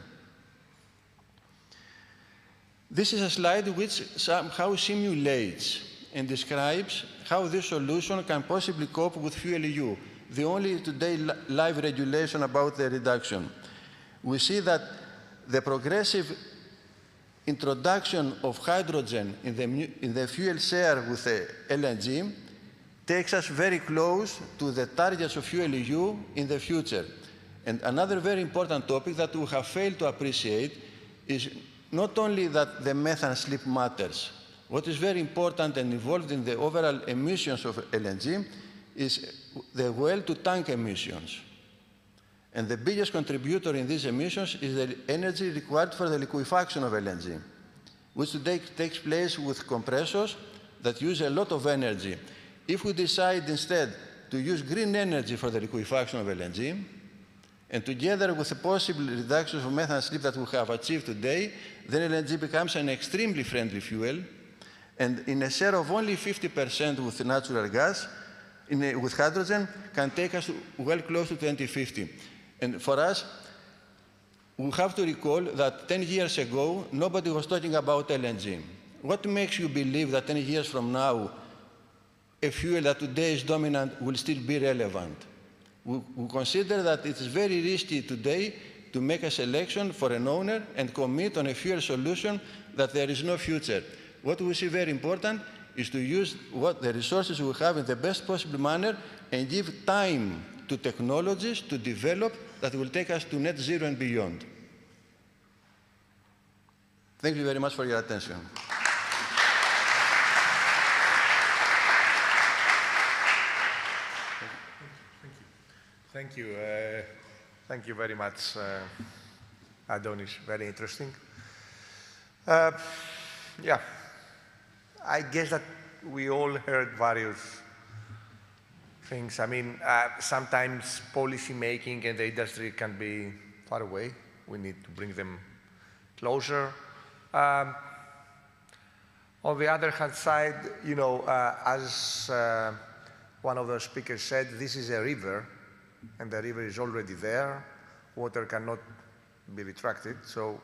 This is a slide which somehow simulates and describes how this solution can possibly cope with FuelEU, the only today live regulation about the reduction. We see that the progressive introduction of hydrogen in the fuel share with the LNG takes us very close to the targets of FuelEU in the future. And another very important topic that we have failed to appreciate is not only that the methane slip matters. What is very important and involved in the overall emissions of LNG is the well-to-tank emissions. And the biggest contributor in these emissions is the energy required for the liquefaction of LNG, which today takes place with compressors that use a lot of energy. If we decide instead to use green energy for the liquefaction of LNG, and together with the possible reductions of methane slip that we have achieved today, then LNG becomes an extremely friendly fuel, and in a share of only 50% with natural gas, with hydrogen, can take us well close to 2050. And for us, we have to recall that 10 years ago, nobody was talking about LNG. What makes you believe that 10 years from now, a fuel that today is dominant will still be relevant? We consider that it is very risky today to make a selection for an owner and commit on a fuel solution that there is no future. What we see very important is to use the resources we have in the best possible manner and give time to technologies to develop that will take us to net zero and beyond. Thank you very much for your attention. Thank you. Thank you very much, Adonis. Very interesting. Yeah, I guess that we all heard various things. I mean, sometimes policy making and the industry can be far away. We need to bring them closer. On the other hand side, you know, as one of the speakers said, this is a river, and the river is already there. Water cannot be retracted, so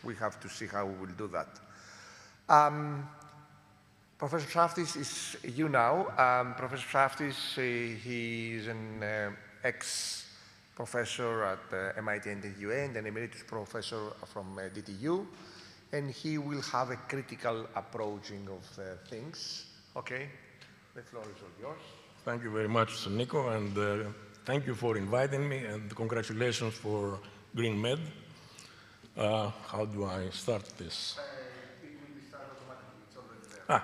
we have to see how we will do that. Professor Psaftis is you now. Professor Psaftis, he is an ex-professor at MIT and NTU, and an emeritus professor from DTU, and he will have a critical approaching of things. Okay, the floor is all yours. Thank you very much, Nico, and thank you for inviting me, and congratulations for GreenMED. How do I start this? It will be started automatically. It's already there.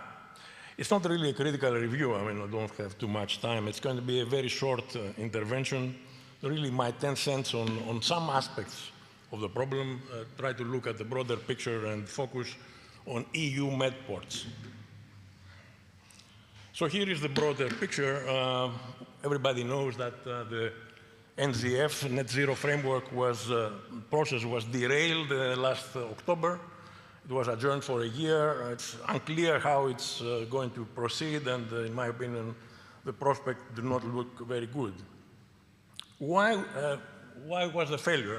It's not really a critical review. I mean, I don't have too much time. It's going to be a very short intervention. Really, my 10 cents on some aspects of the problem. Try to look at the broader picture and focus on EU med ports. So here is the broader picture. Everybody knows that the NZF, Net Zero Framework, process was derailed last October. It was adjourned for a year. It's unclear how it's going to proceed, and in my opinion, the prospects do not look very good. Why was the failure?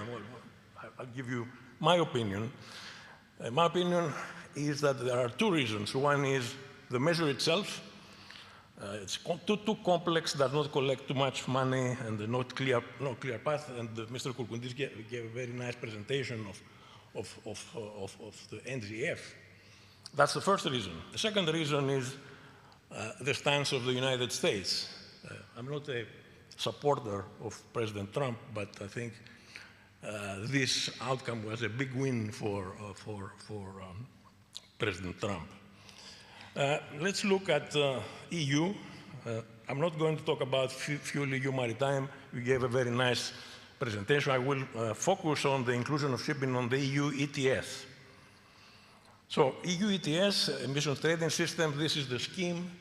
I'll give you my opinion. My opinion is that there are two reasons. One is the measure itself. It's too complex, does not collect too much money, and no clear path. And Mr. Kourkountis gave a very nice presentation of the NZF. That's the first reason. The second reason is the stance of the United States. I'm not a supporter of President Trump, but I think this outcome was a big win for President Trump. Let's look at EU. I'm not going to talk about FuelEU Maritime. You gave a very nice presentation. I will focus on the inclusion of shipping on the EU ETS. So EU ETS, emissions trading system, this is the scheme.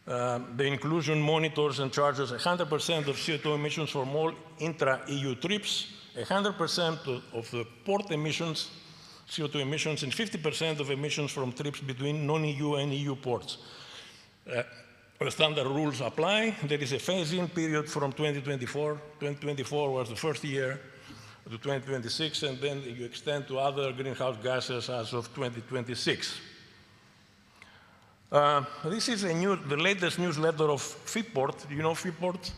The inclusion monitors and charges 100% of CO2 emissions from all intra-EU trips, 100% of the port emissions, CO2 emissions, and 50% of emissions from trips between non-EU and EU ports. The standard rules apply. There is a phase-in period from 2024. 2024 was the first year to 2026, and then you extend to other greenhouse gases as of 2026. This is the latest newsletter of Freeport. Do you know Freeport?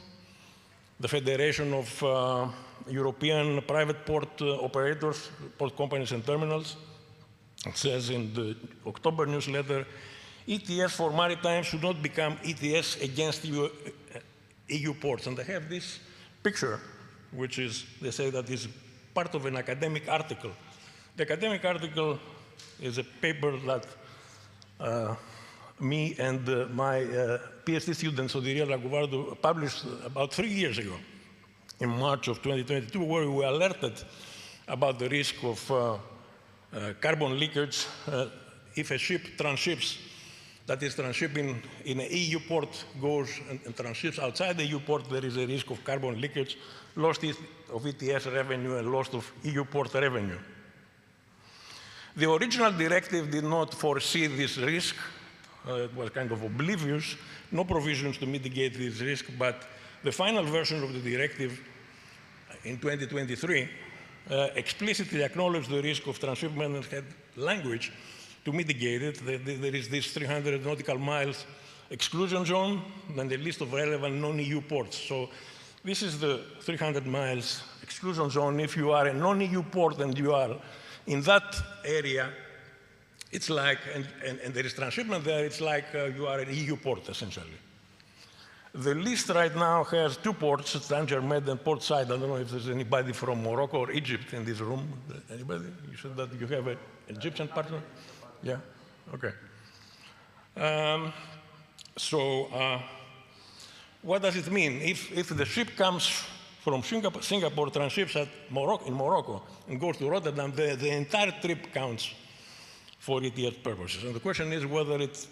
The Federation of European Private Port Operators, Port Companies and Terminals. It says in the October newsletter, ETS for maritime should not become ETS against EU ports. And I have this picture, which is, they say that is part of an academic article. The academic article is a paper that me and my PhD student, Sodiria Lagovardo, published about 3 years ago, in March of 2022, where we alerted about the risk of carbon leakage if a ship transships, that is transshipping in an EU port, goes and transships outside the EU port, there is a risk of carbon leakage, loss of ETS revenue and loss of EU port revenue. The original directive did not foresee this risk. It was kind of oblivious, no provisions to mitigate this risk, but the final version of the directive in 2023 explicitly acknowledged the risk of transshipment and had language to mitigate it. There is this 300 nautical miles exclusion zone and a list of relevant non-EU ports. So this is the 300 miles exclusion zone. If you are a non-EU port and you are in that area, it's like, and there is transshipment there, it's like you are an EU port, essentially. The list right now has 2 ports, Tangier-Med and Port Said. I don't know if there's anybody from Morocco or Egypt in this room. Anybody? You said that you have an Egyptian partner? Yeah? Okay. What does it mean? If the ship comes from Singapore, transships in Morocco, and goes to Rotterdam, the entire trip counts for ETS purposes. And the question is whether it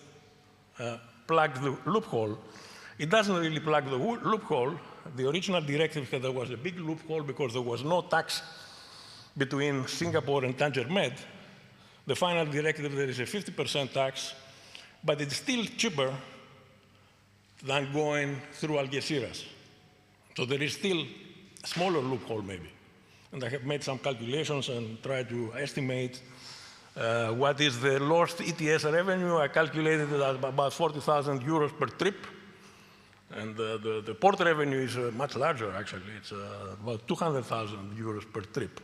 plugs the loophole. It doesn't really plug the loophole. The original directive said there was a big loophole because there was no tax between Singapore and Tangier-Med. The final directive, there is a 50% tax, but it's still cheaper than going through Algeciras. So there is still a smaller loophole, maybe. And I have made some calculations and tried to estimate what is the lost ETS revenue. I calculated it at about 40,000 euros per trip. And the port revenue is much larger, actually. It's about 200,000 euros per trip.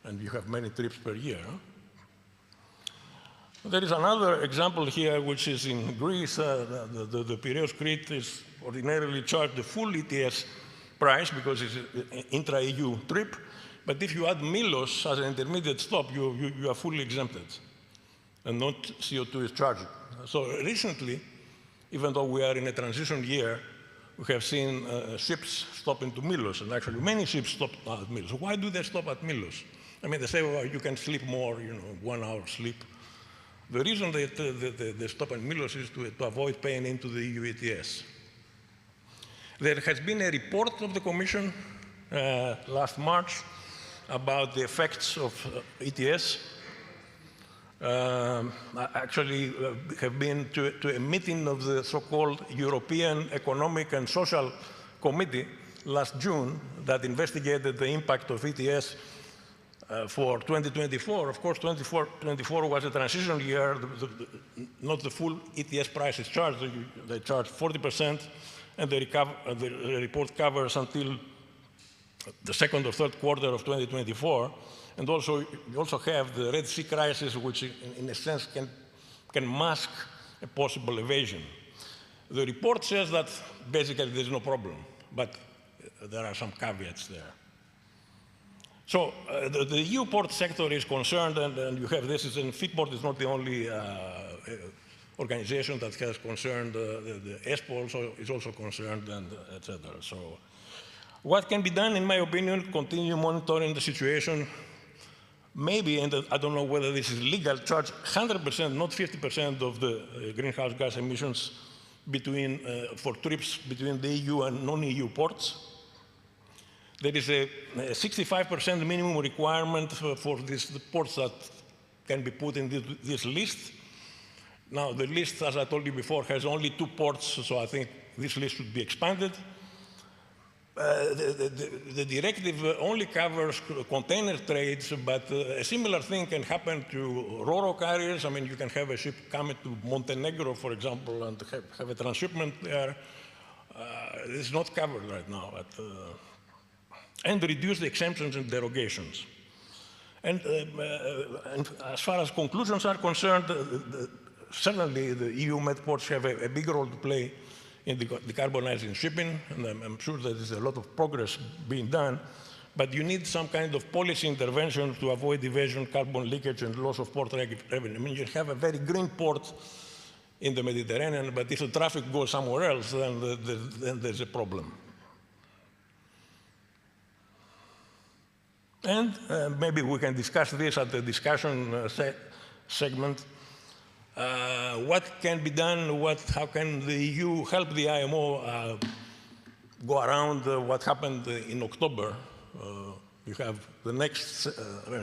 And you have many trips per year. Huh? There is another example here, which is in Greece. The Piraeus Crete is ordinarily charged the full ETS price because it's an intra-EU trip. But if you add Milos as an intermediate stop, you are fully exempted. And not CO2 is charged. So recently, even though we are in a transition year, we have seen ships stopping to Milos, and actually many ships stop at Milos. Why do they stop at Milos? I mean, they say, well, you can sleep more, 1 hour sleep. The reason they stop at Milos is to avoid paying into the EU ETS. There has been a report of the Commission last March about the effects of ETS. Actually have been to a meeting of the so-called European Economic and Social Committee last June that investigated the impact of ETS for 2024. Of course, 2024 was a transition year. Not the full ETS price is charged. They charge 40%, and the report covers until the 2nd or 3rd quarter of 2024. And also, you also have the Red Sea crisis, which in a sense can mask a possible evasion. The report says that basically there's no problem, but there are some caveats there. So the EU port sector is concerned, and you have this, and Freeport is not the only organization that has concerned. The ESPO is also concerned, and et cetera. So what can be done, in my opinion, continue monitoring the situation. Maybe, and I don't know whether this is legal, charge 100%, not 50% of the greenhouse gas emissions for trips between the EU and non-EU ports. There is a 65% minimum requirement for these ports that can be put in this list. Now, the list, as I told you before, has only 2 ports, so I think this list should be expanded. The directive only covers container trades, but a similar thing can happen to ro-ro carriers. I mean, you can have a ship coming to Montenegro, for example, and have a transshipment there. It's not covered right now. And reduce the exemptions and derogations. And as far as conclusions are concerned, certainly the EU med ports have a big role to play in decarbonizing shipping, and I'm sure that there's a lot of progress being done, but you need some kind of policy intervention to avoid evasion, carbon leakage, and loss of port revenue. I mean, you have a very green port in the Mediterranean, but if the traffic goes somewhere else, then there's a problem. And maybe we can discuss this at the discussion segment. What can be done? How can the EU help the IMO go around what happened in October? You have the next,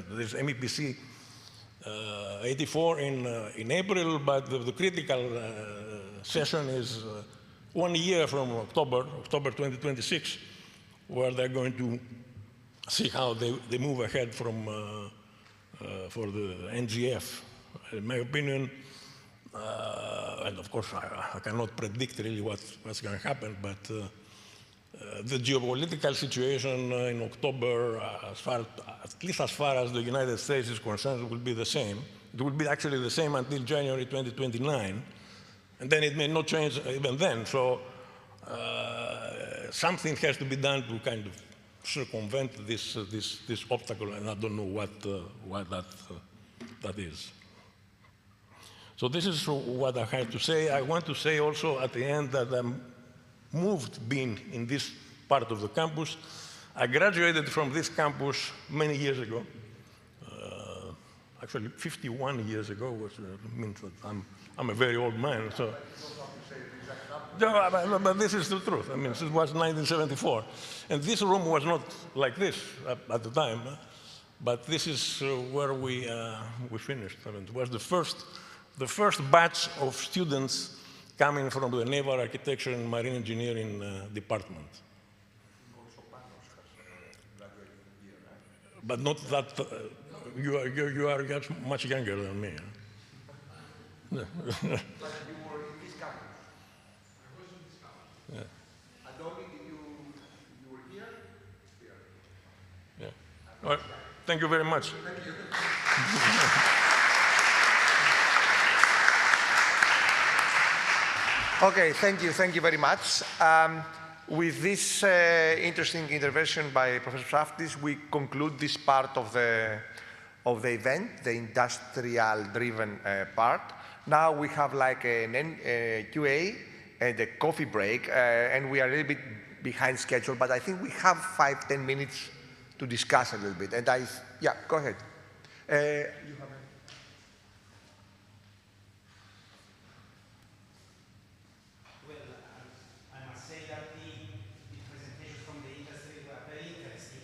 there's MEPC 84 in April, but the critical session is 1 year from October 2026, where they're going to see how they move ahead for the NGF. In my opinion, and of course I cannot predict really what's going to happen, but the geopolitical situation in October, at least as far as the United States is concerned, will be the same. It will be actually the same until January 2029, and then it may not change even then. So something has to be done to kind of circumvent this obstacle, and I don't know what that is. So this is what I had to say. I want to say also at the end that I'm moved being in this part of the campus. I graduated from this campus many years ago, actually 51 years ago, which means that I'm a very old man. So. No, but this is the truth. I mean, it was 1974. And this room was not like this at the time, but this is where we finished. I mean, it was the first batch of students coming from the Naval Architecture and Marine Engineering department. But not that, you are much younger than me. Huh? Yeah. You were here? Yeah. Well, thank you very much. Thank you. Okay, thank you very much. With this interesting intervention by Professor Safdis, we conclude this part of the event, the industrial-driven part. Now we have like a QA and a coffee break, and we are a little bit behind schedule, but I think we have 5-10 minutes to discuss a little bit. And yeah, go ahead. You have I must say that the presentations from the industry were very interesting.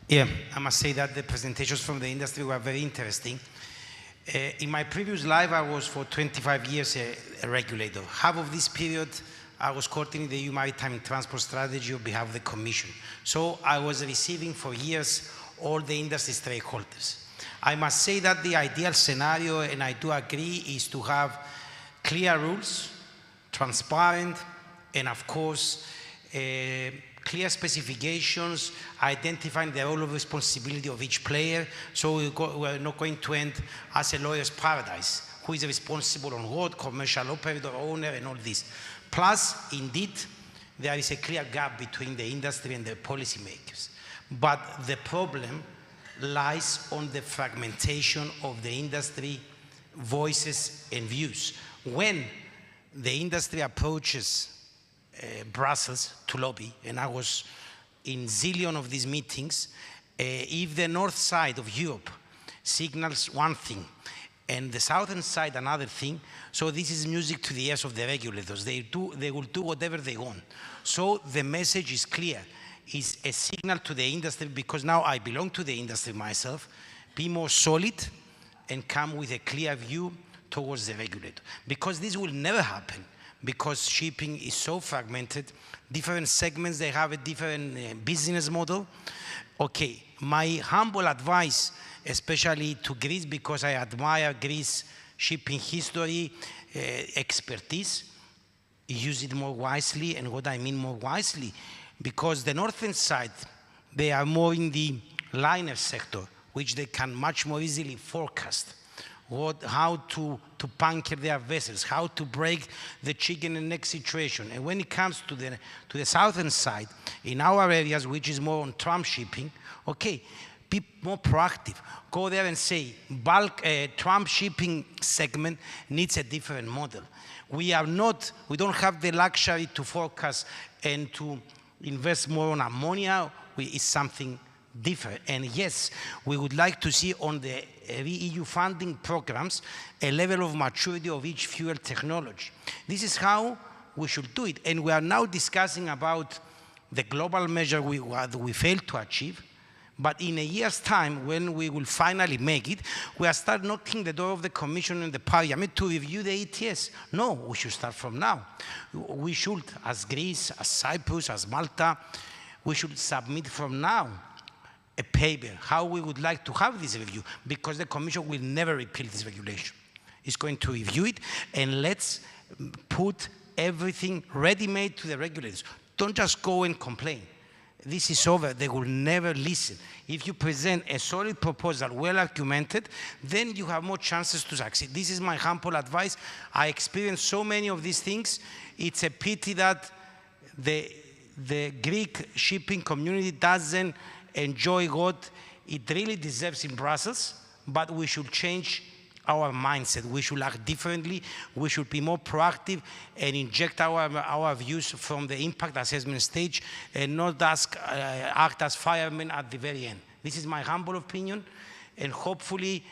Yeah, I must say that the presentations from the industry were very interesting. In my previous life, I was for 25 years a regulator. Half of this period, I was coordinating the EU Maritime Transport Strategy on behalf of the Commission. So I was receiving for years all the industry stakeholders. I must say that the ideal scenario, and I do agree, is to have clear rules, transparent, and of course, clear specifications, identifying the role of responsibility of each player, so we're not going to end as a lawyer's paradise. Who is responsible on what, commercial operator, owner, and all this. Plus, indeed, there is a clear gap between the industry and the policymakers. But the problem lies on the fragmentation of the industry voices and views. When the industry approaches Brussels to lobby, and I was in zillion of these meetings, if the north side of Europe signals one thing and the southern side another thing, so this is music to the ears of the regulators. They will do whatever they want. So the message is clear. It's a signal to the industry, because now I belong to the industry myself. Be more solid, and come with a clear view towards the regulator. Because this will never happen, because shipping is so fragmented, different segments, they have a different business model. Okay, my humble advice, especially to Greece, because I admire Greece shipping history, expertise, use it more wisely. And what I mean more wisely, because the northern side, they are more in the liner sector, which they can much more easily forecast how to bunker their vessels, how to break the chicken and egg situation. And when it comes to the southern side, in our areas, which is more on Trump shipping, okay, be more proactive. Go there and say, bulk Trump shipping segment needs a different model. We don't have the luxury to forecast and to invest more on ammonia. It's something different. And yes, we would like to see on the EU funding programs a level of maturity of each fuel technology. This is how we should do it. And we are now discussing about the global measure we failed to achieve. But in a year's time, when we will finally make it, we are start knocking the door of the Commission and the Parliament to review the ETS. No, we should start from now. We should, as Greece, as Cyprus, as Malta, we should submit from now a paper, how we would like to have this review, because the Commission will never repeal this regulation. It's going to review it, and let's put everything ready-made to the regulators. Don't just go and complain. This is over. They will never listen. If you present a solid proposal, well-argumented, then you have more chances to succeed. This is my humble advice. I experienced so many of these things. It's a pity that the Greek shipping community doesn't enjoy what it really deserves in Brussels, but we should change our mindset. We should act differently. We should be more proactive and inject our views from the impact assessment stage and not act as firemen at the very end. This is my humble opinion, and hopefully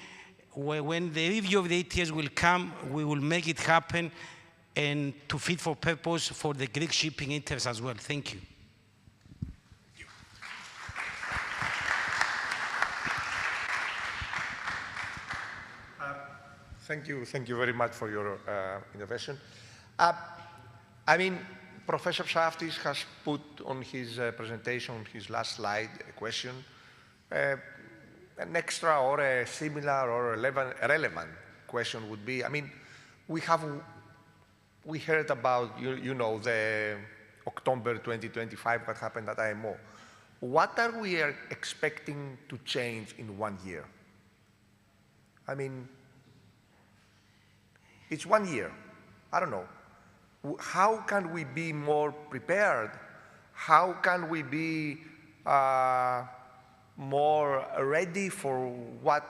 when the review of the ETS will come, we will make it happen and to fit for purpose for the Greek shipping interests as well. Thank you. Thank you very much for your intervention. I mean, Professor Psaftis has put on his presentation, his last slide, a question, an extra or a similar or a relevant question would be, I mean, we heard about, you know, the October 2025, what happened at IMO. What are we expecting to change in 1 year? I mean, it's 1 year. I don't know. How can we be more prepared? How can we be more ready for what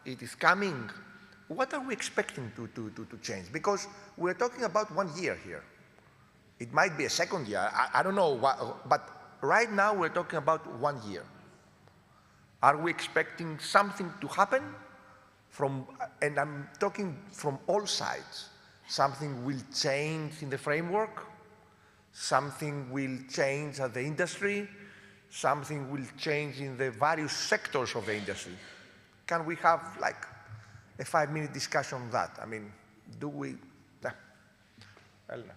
it is coming? What are we expecting to change? Because we're talking about 1 year here. It might be a second year. I don't know, but right now we're talking about 1 year. Are we expecting something to happen? And I'm talking from all sides. Something will change in the framework. Something will change at the industry. Something will change in the various sectors of the industry. Can we have like a 5-minute discussion on that? I mean, do we? Elena.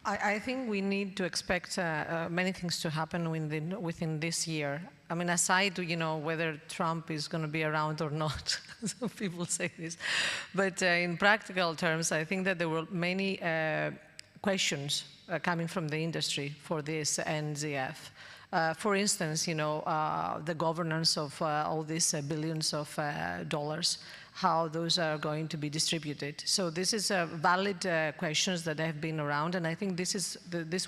I think we need to expect many things to happen within this year. I mean, aside, you know, whether Trump is going to be around or not. Some people say this. But in practical terms, I think that there were many questions coming from the industry for this NZF. For instance, you know, the governance of all these billions of dollars, how those are going to be distributed. So this is valid questions that have been around, and I think this is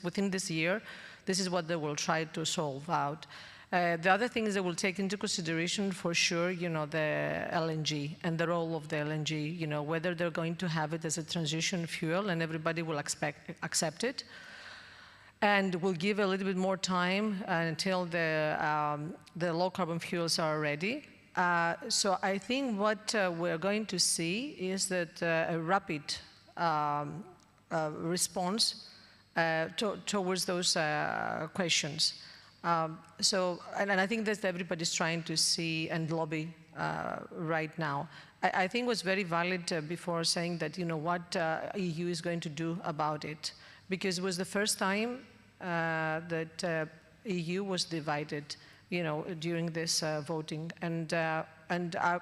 within this year, this is what they will try to solve out. The other thing is they will take into consideration for sure, you know, the LNG and the role of the LNG, you know, whether they're going to have it as a transition fuel and everybody will accept it. And we'll give a little bit more time until the low carbon fuels are ready. So I think what we're going to see is that a rapid response towards those questions. And I think that everybody's trying to see and lobby right now. I think was very valid before saying that, what EU is going to do about it, because it was the first time that EU was divided, during this voting. And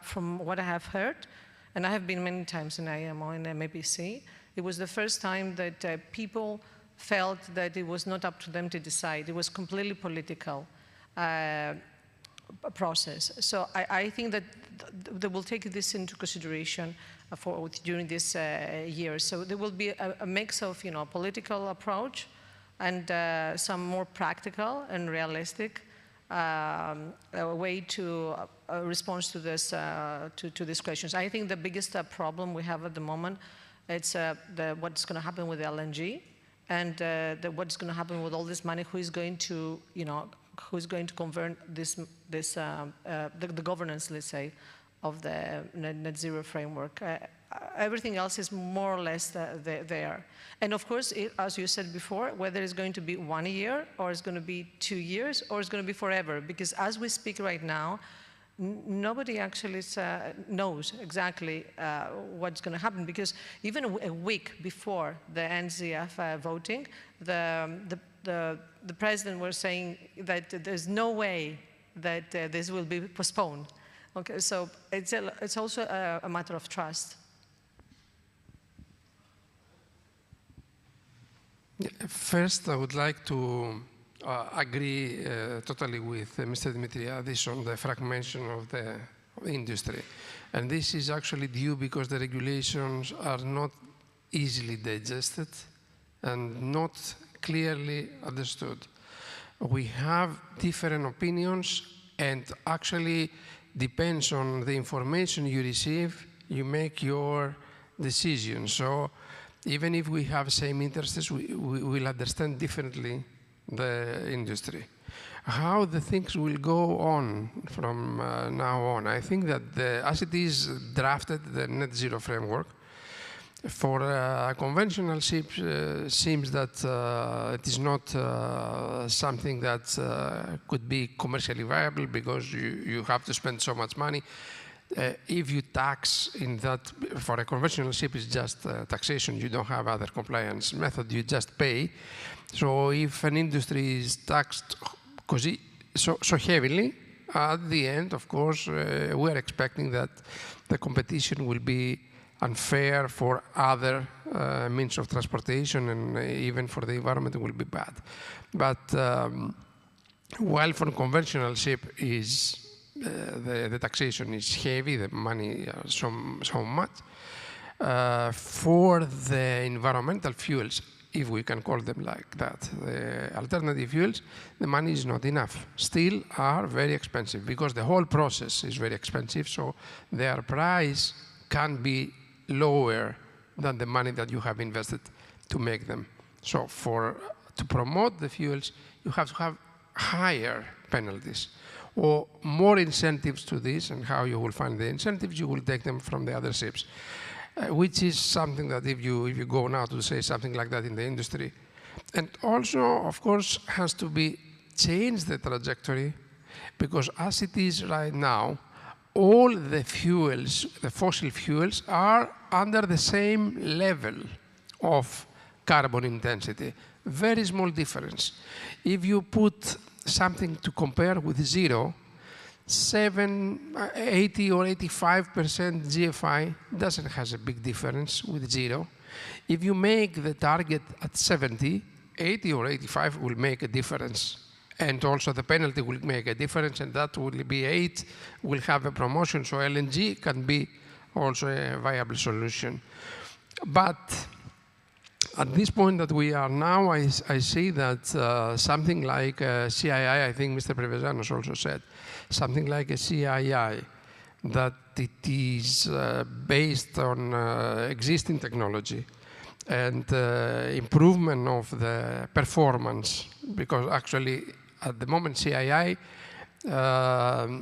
from what I have heard, and I have been many times in IMO and MAPC, it was the first time that people felt that it was not up to them to decide. It was completely political process. So I think that they will take this into consideration during this year. So there will be a mix of, political approach and some more practical and realistic way to respond to this to these questions. I think the biggest problem we have at the moment, it's what's going to happen with the LNG, and what's going to happen with all this money. Who is going to, who's going to govern the governance, let's say, of the net zero framework. Everything else is more or less there. And of course, as you said before, whether it's going to be 1 year, or it's going to be 2 years, or it's going to be forever. Because as we speak right now, nobody actually knows exactly what's going to happen. Because even a week before the NZF voting, the president was saying that there's no way that this will be postponed. Okay, so it's also a matter of trust. First, I would like to agree totally with Mr. Dimitriadis on the fragmentation of the industry. And this is actually due because the regulations are not easily digested and not clearly understood. We have different opinions, and actually depends on the information you receive, you make your decision. So even if we have same interests, we will understand differently the industry. How the things will go on from now on, I think that as it is drafted, the net zero framework, for conventional ships, seems that it is not something that could be commercially viable, because you have to spend so much money. If you tax in that, for a conventional ship, it's just taxation. You don't have other compliance method. You just pay. So if an industry is taxed so heavily, at the end, of course, we're expecting that the competition will be unfair for other means of transportation, and even for the environment it will be bad. But while for a conventional ship is the taxation is heavy, the money so much. For the environmental fuels, if we can call them like that, the alternative fuels, the money is not enough. Still are very expensive, because the whole process is very expensive, so their price can be lower than the money that you have invested to make them. So to promote the fuels, you have to have higher penalties or more incentives to this. And how you will find the incentives, you will take them from the other ships, which is something that if you go now to say something like that in the industry, and also, of course, has to be changed the trajectory, because as it is right now, all the fuels, the fossil fuels, are under the same level of carbon intensity. Very small difference. If you put something to compare with zero, 80 or 85% GFI doesn't have a big difference with zero. If you make the target at 70, 80 or 85 will make a difference. And also the penalty will make a difference, and that will be 8, will have a promotion. So LNG can be also a viable solution. But at this point that we are now, I see that something like CII, I think Mr. Prevezanos also said, something like a CII, that it is based on existing technology and improvement of the performance, because actually at the moment CII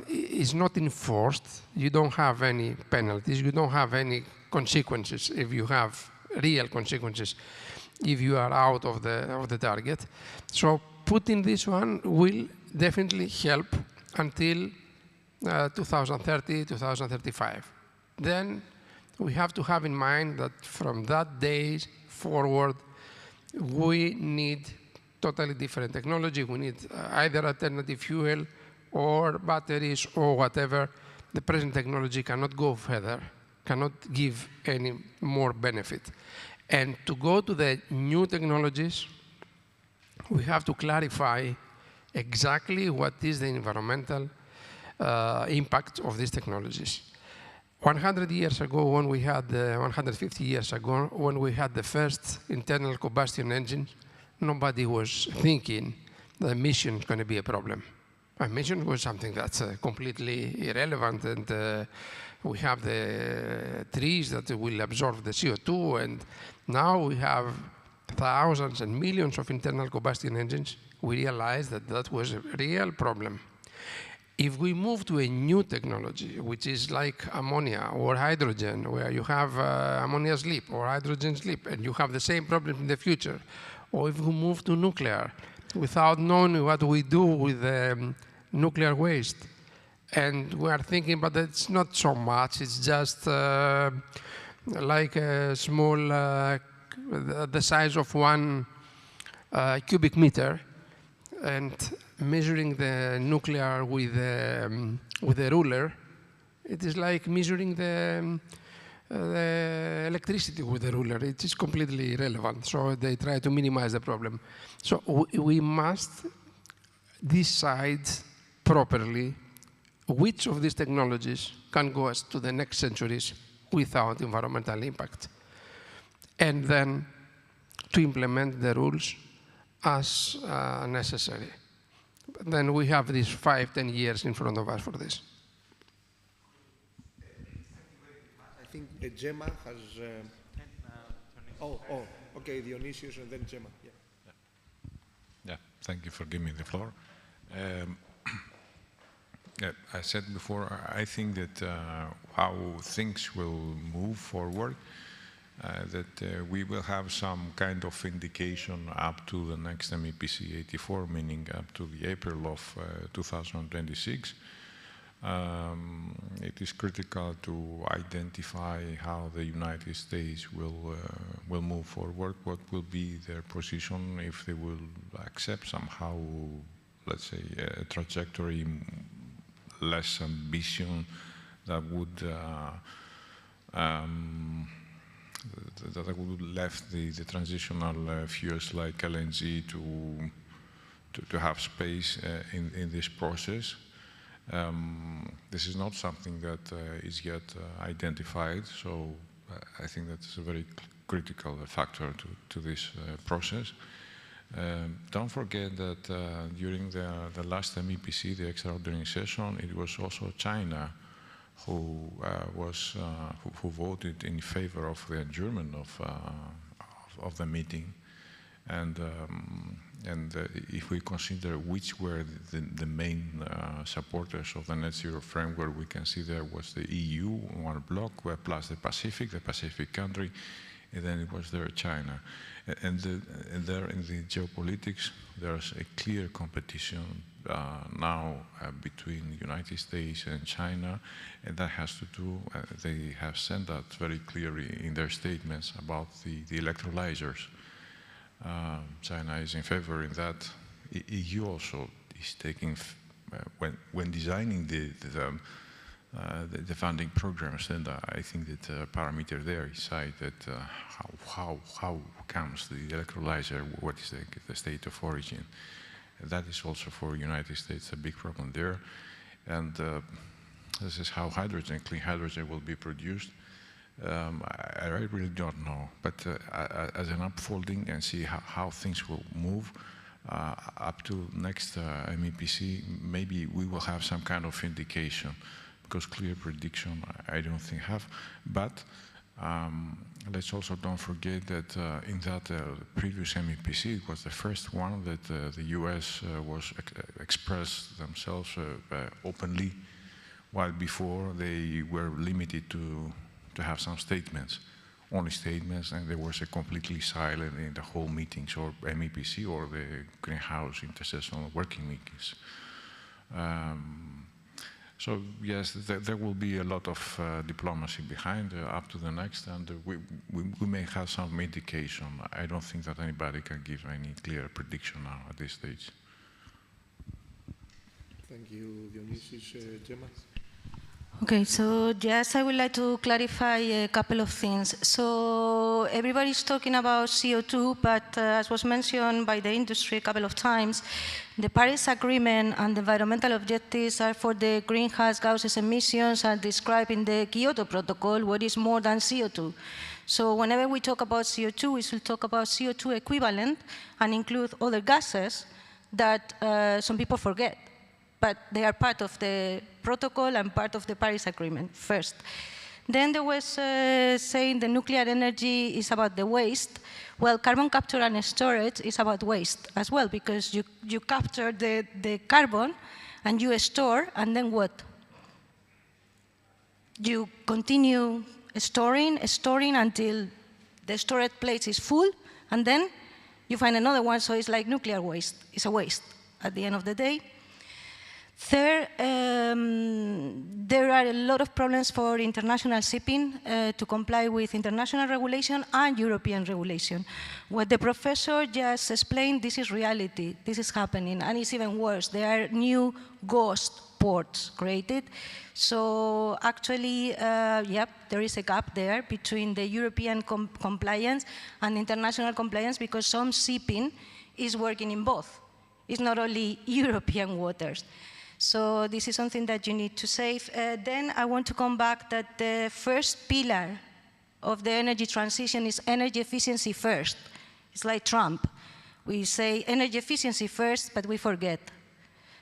is not enforced. You don't have any penalties, you don't have any consequences if you have real consequences. if you are out of the target. So putting this one will definitely help until 2030, 2035. Then we have to have in mind that from that day forward, we need totally different technology. We need either alternative fuel or batteries or whatever. The present technology cannot go further, cannot give any more benefit. And to go to the new technologies, we have to clarify exactly what is the environmental impact of these technologies. 100 years ago, when we had 150 years ago, when we had the first internal combustion engine, nobody was thinking the emission is going to be a problem. Emission was something that's completely irrelevant, and we have the trees that will absorb the CO2, and now we have thousands and millions of internal combustion engines. We realized that that was a real problem. If we move to a new technology, which is like ammonia or hydrogen, where you have ammonia sleep or hydrogen sleep, and you have the same problem in the future, or if we move to nuclear, without knowing what we do with nuclear waste, and we are thinking, but it's not so much, it's just like a small, the size of 1 cubic meter, and measuring the nuclear with a ruler, it is like measuring the electricity with a ruler. It is completely irrelevant, so they try to minimize the problem. So we must decide properly which of these technologies can go us to the next centuries without environmental impact, and then to implement the rules as necessary. Then we have these 5–10 years in front of us for this. I think Gemma has... okay, Dionysius and then Gemma. Yeah, thank you for giving me the floor. Yeah, I said before, I think that how things will move forward, that we will have some kind of indication up to the next MEPC 84, meaning up to the April of 2026. It is critical to identify how the United States will move forward, what will be their position, if they will accept somehow, let's say, a trajectory, less ambition that would left the transitional fuels like LNG to have space in this process. This is not something that is yet identified, so I think that's a very critical factor to this process. Don't forget that during the last MEPC, the extraordinary session, it was also China who voted in favor of the adjournment of the meeting, and if we consider which were the main supporters of the net zero framework, we can see there was the EU, one block, plus the Pacific country, and then it was there China. And there in the geopolitics, there's a clear competition now between the United States and China, and that has to do, they have said that very clearly in their statements about the electrolyzers. China is in favor in that. EU also is taking, when designing the funding programs, and I think that a parameter there is that how comes the electrolyzer, what is the state of origin. That is also for United States a big problem there. And this is how clean hydrogen will be produced. I really don't know, but as an unfolding and see how things will move up to next MEPC, maybe we will have some kind of indication, because clear prediction I don't think have. But let's also don't forget that in that previous MEPC, it was the first one that the US was expressed themselves openly, while before they were limited to have some statements. only statements, and there was a completely silent in the whole meetings or MEPC or the greenhouse intersessional working meetings. So yes, there will be a lot of diplomacy behind up to the next, and we may have some indication. I don't think that anybody can give any clear prediction now at this stage. Thank you, Dionysius. Gemma? Okay, so yes, I would like to clarify a couple of things. So everybody's talking about CO2, but as was mentioned by the industry a couple of times, the Paris Agreement and the environmental objectives are for the greenhouse gases emissions and described in the Kyoto Protocol, what is more than CO2. So whenever we talk about CO2, we should talk about CO2 equivalent and include other gases that some people forget. But they are part of the protocol and part of the Paris Agreement, first. Then there was saying the nuclear energy is about the waste. Well, carbon capture and storage is about waste as well, because you capture the carbon and you store, and then what? You continue storing until the storage place is full, and then you find another one, so it's like nuclear waste. It's a waste at the end of the day. Third, there are a lot of problems for international shipping to comply with international regulation and European regulation. What the professor just explained, this is reality. This is happening, and it's even worse. There are new ghost ports created. So actually, yep, there is a gap there between the European compliance and international compliance, because some shipping is working in both. It's not only European waters. So this is something that you need to save. Then I want to come back that the first pillar of the energy transition is energy efficiency first. It's like Trump. We say energy efficiency first, but we forget.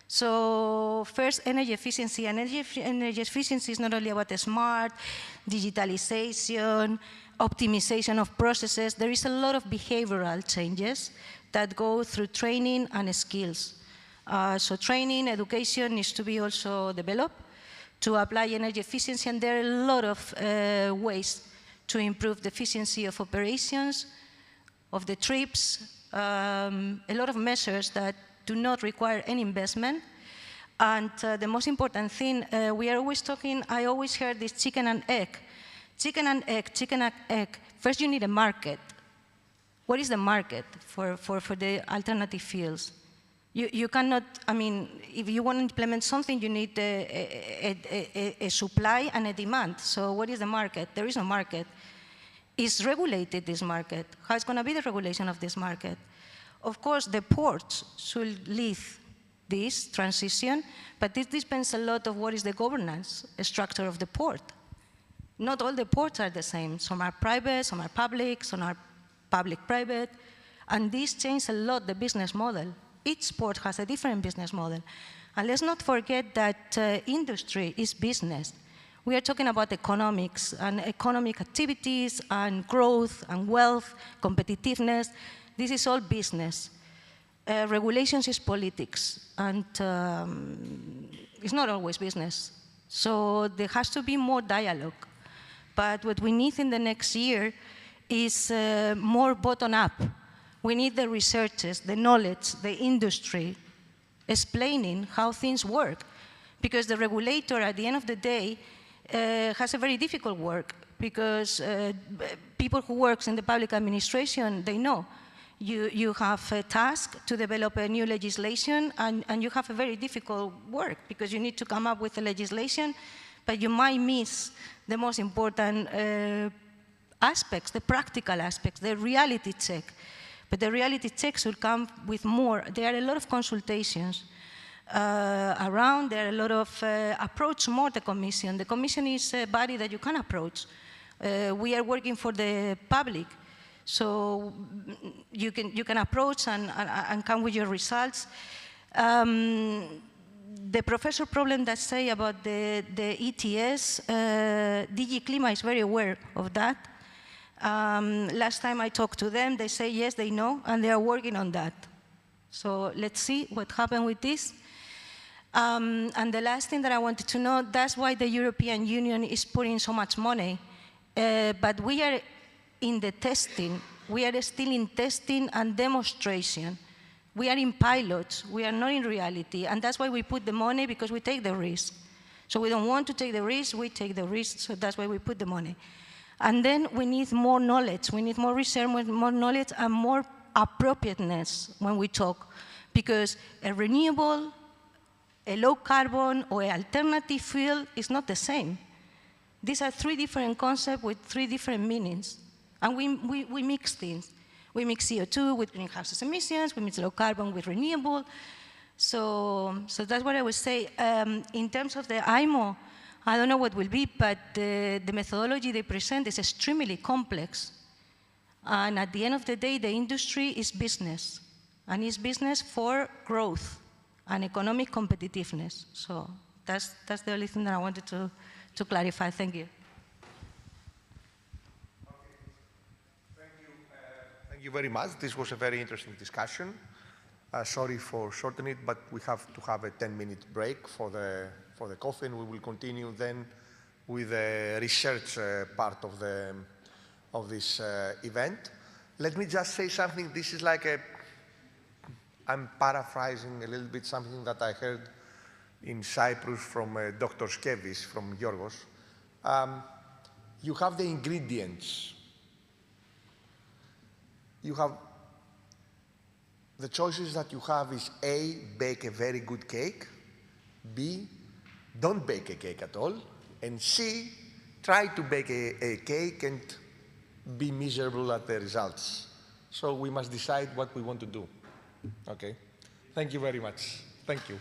So first, energy efficiency. Energy efficiency is not only about the smart, digitalization, optimization of processes. There is a lot of behavioral changes that go through training and skills. So training, education needs to be also developed to apply energy efficiency, and there are a lot of ways to improve the efficiency of operations, of the trips, a lot of measures that do not require any investment. And the most important thing, we are always talking, I always hear this chicken and egg. Chicken and egg, chicken and egg. First you need a market. What is the market for the alternative fuels? You cannot, I mean, if you want to implement something, you need a supply and a demand. So what is the market? There is no market. Is regulated, this market? How is going to be the regulation of this market? Of course, the ports should lead this transition, but this depends a lot of what is the governance structure of the port. Not all the ports are the same. Some are private, some are public, some are public-private, and this changes a lot the business model. Each port has a different business model. And let's not forget that industry is business. We are talking about economics and economic activities and growth and wealth, competitiveness. This is all business. Regulations is politics, and it's not always business. So there has to be more dialogue. But what we need in the next year is more bottom-up. We need the researchers, the knowledge, the industry, explaining how things work. Because the regulator, at the end of the day, has a very difficult work, because people who work in the public administration, they know. You have a task to develop a new legislation, and you have a very difficult work, because you need to come up with the legislation, but you might miss the most important aspects, the practical aspects, the reality check. But the reality checks will come with more. There are a lot of consultations around. There are a lot of approach more the Commission. The Commission is a body that you can approach. We are working for the public. So you can approach and come with your results. The professor problem that say about the ETS, DG Klima is very aware of that. Last time I talked to them, they say yes, they know, and they are working on that. So let's see what happened with this. And the last thing that I wanted to know, that's why the European Union is putting so much money. But we are in the testing. We are still in testing and demonstration. We are in pilots. We are not in reality. And that's why we put the money, because we take the risk. So we don't want to take the risk. We take the risk. So that's why we put the money. And then we need more knowledge. We need more research, more knowledge, and more appropriateness when we talk. Because a renewable, a low carbon, or an alternative fuel is not the same. These are three different concepts with three different meanings. And we mix things. We mix CO2 with greenhouse emissions. We mix low carbon with renewable. So that's what I would say. In terms of the IMO, I don't know what will be, but the methodology they present is extremely complex. And at the end of the day, the industry is business. And it's business for growth and economic competitiveness. So that's the only thing that I wanted to clarify. Thank you. Thank you very much. This was a very interesting discussion. Sorry for shortening it, but we have to have a 10-minute break for the coffee, and we will continue then with the research part of this event. Let me just say something. This is like I'm paraphrasing a little bit something that I heard in Cyprus from Dr. Skevis, from Yorgos. You have the ingredients. You have the choices that you have is A, bake a very good cake, B, don't bake a cake at all, and C, try to bake a cake and be miserable at the results. So we must decide what we want to do. Okay? Thank you very much. Thank you.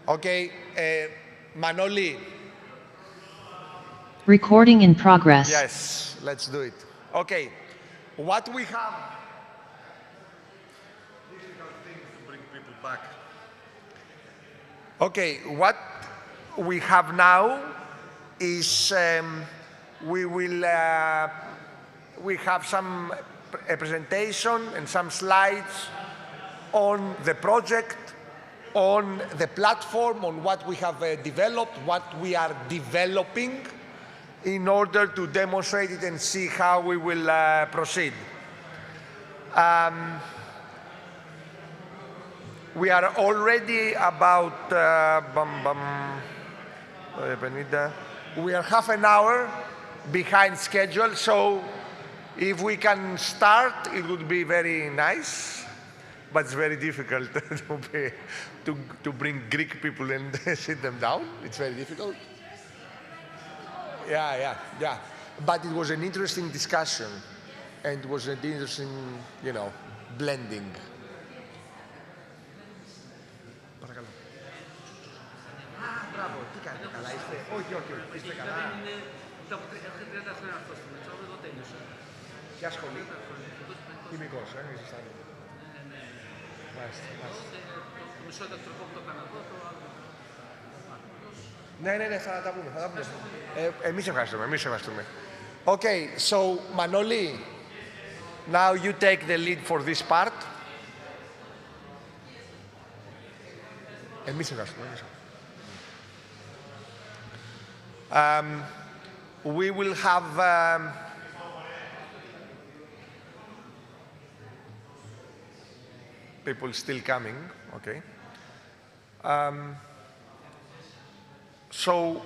Okay, Manoli. Recording in progress. Yes, let's do it. Okay, what we have. Difficult things to bring people back. Okay, what we have now is we have some presentation and some slides on the project, on the platform, on what we have developed, what we are developing, in order to demonstrate it and see how we will proceed. We are already about, we are half an hour behind schedule, so if we can start, it would be very nice, but it's very difficult to bring Greek people and sit them down. It's very difficult. Yeah. But it was an interesting discussion, and it was an interesting, blending. Μπράβο, τι κάνετε, καλά είστε? Όχι, είστε καλά. Έχετε 30 χρόνια αυτό στο Μετσόβο, εδώ τέλειωσα. Ποια σχολή? Χημικός, ήσασταν. Ναι. Μάλιστα. Το μισό ηλεκτρικό που το έκανα εδώ, το άλλο. Ναι, θα τα πούμε. Εμείς ευχαριστούμε. Okay, so Manoli, now you take the lead for this part. Εμείς ευχαριστούμε. We will have people still coming, okay. So,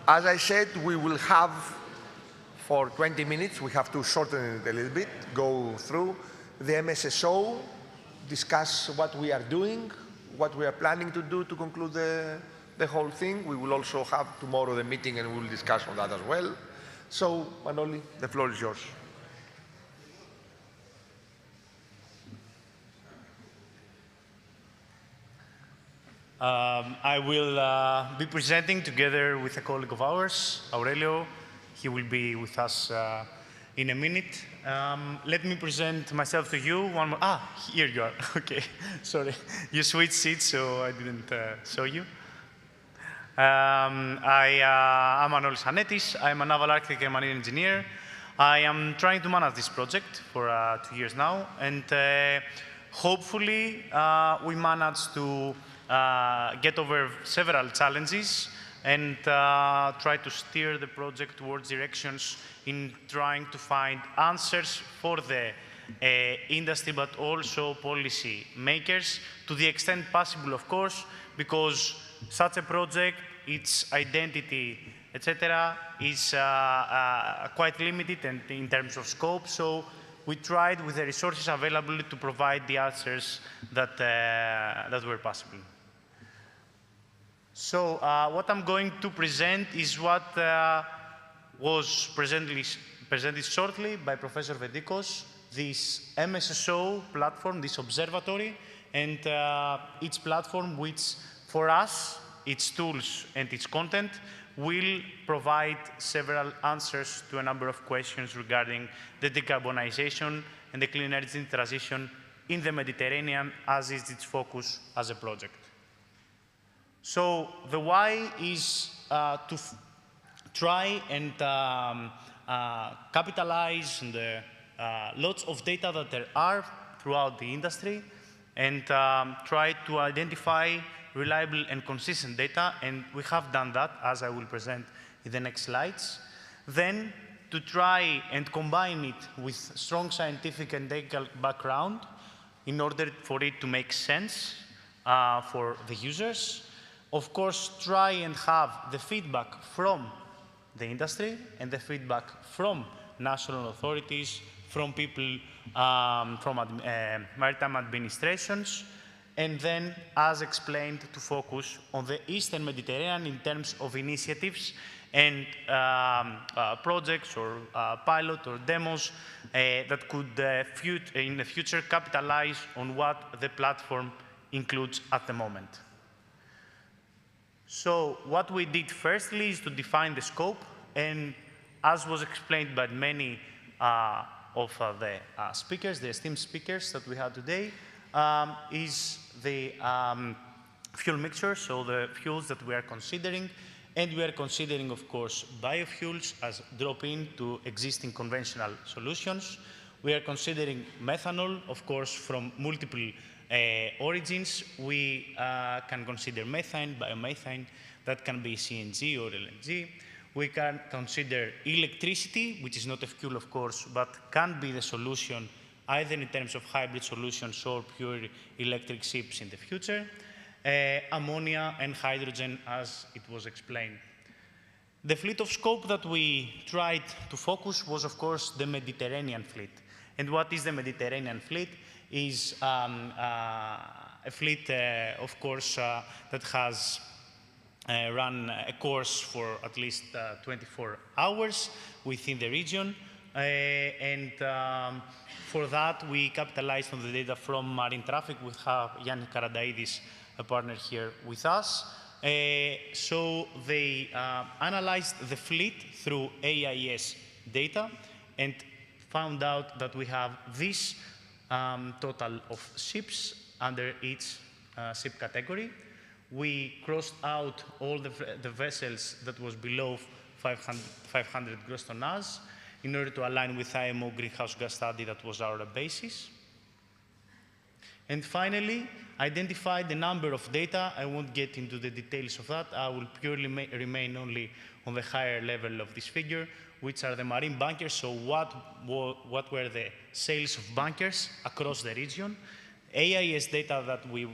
as I said, we will have for 20 minutes, we have to shorten it a little bit, go through the MSSO, discuss what we are doing, what we are planning to do to conclude the whole thing. We will also have tomorrow the meeting and we will discuss on that as well. So, Manoli, the floor is yours. I will be presenting together with a colleague of ours, Aurelio. He will be with us in a minute. Let me present myself to you. One more. Here you are. Okay, sorry. You switched seats, so I didn't show you. I'm Manolis Hanetis. I'm a naval architect and marine engineer. I am trying to manage this project for 2 years now, and hopefully we managed to get over several challenges and try to steer the project towards directions in trying to find answers for the industry, but also policy makers, to the extent possible, of course, because such a project, its identity, etc., is quite limited and in terms of scope. So we tried with the resources available to provide the answers that, that were possible. So what I'm going to present is what was presented shortly by Professor Vedikos, this MSSO platform, this observatory, and its platform which, for us, its tools and its content will provide several answers to a number of questions regarding the decarbonisation and the clean energy transition in the Mediterranean, as is its focus as a project. So the why is to try and capitalize on the lots of data that there are throughout the industry and try to identify reliable and consistent data, and we have done that, as I will present in the next slides. Then to try and combine it with strong scientific and technical background in order for it to make sense for the users. Of course, try and have the feedback from the industry and the feedback from national authorities, from people from maritime administrations, and then, as explained, to focus on the Eastern Mediterranean in terms of initiatives and projects or pilot or demos that could in the future capitalize on what the platform includes at the moment. So what we did firstly is to define the scope, and as was explained by many of the speakers, the esteemed speakers that we had today, is the fuel mixture, so the fuels that we are considering. And we are considering, of course, biofuels as drop-in to existing conventional solutions. We are considering methanol, of course, from multiple origins. We can consider methane, biomethane, that can be CNG or LNG. We can consider electricity, which is not a fuel, of course, but can be the solution either in terms of hybrid solutions or pure electric ships in the future. Ammonia and hydrogen, as it was explained. The fleet of scope that we tried to focus was, of course, the Mediterranean fleet. And what is the Mediterranean fleet? Is a fleet, of course, that has run a course for at least 24 hours within the region. For that, we capitalized on the data from marine traffic. We have Yannis Karadaidis, a partner here with us. So they analyzed the fleet through AIS data and found out that we have this total of ships under each ship category. We crossed out all the vessels that was below 500 gross tonnage in order to align with IMO greenhouse gas study that was our basis. And finally, identify the number of data. I won't get into the details of that. I will purely remain only on the higher level of this figure, which are the marine bunkers. So what were the sales of bunkers across the region? AIS data that we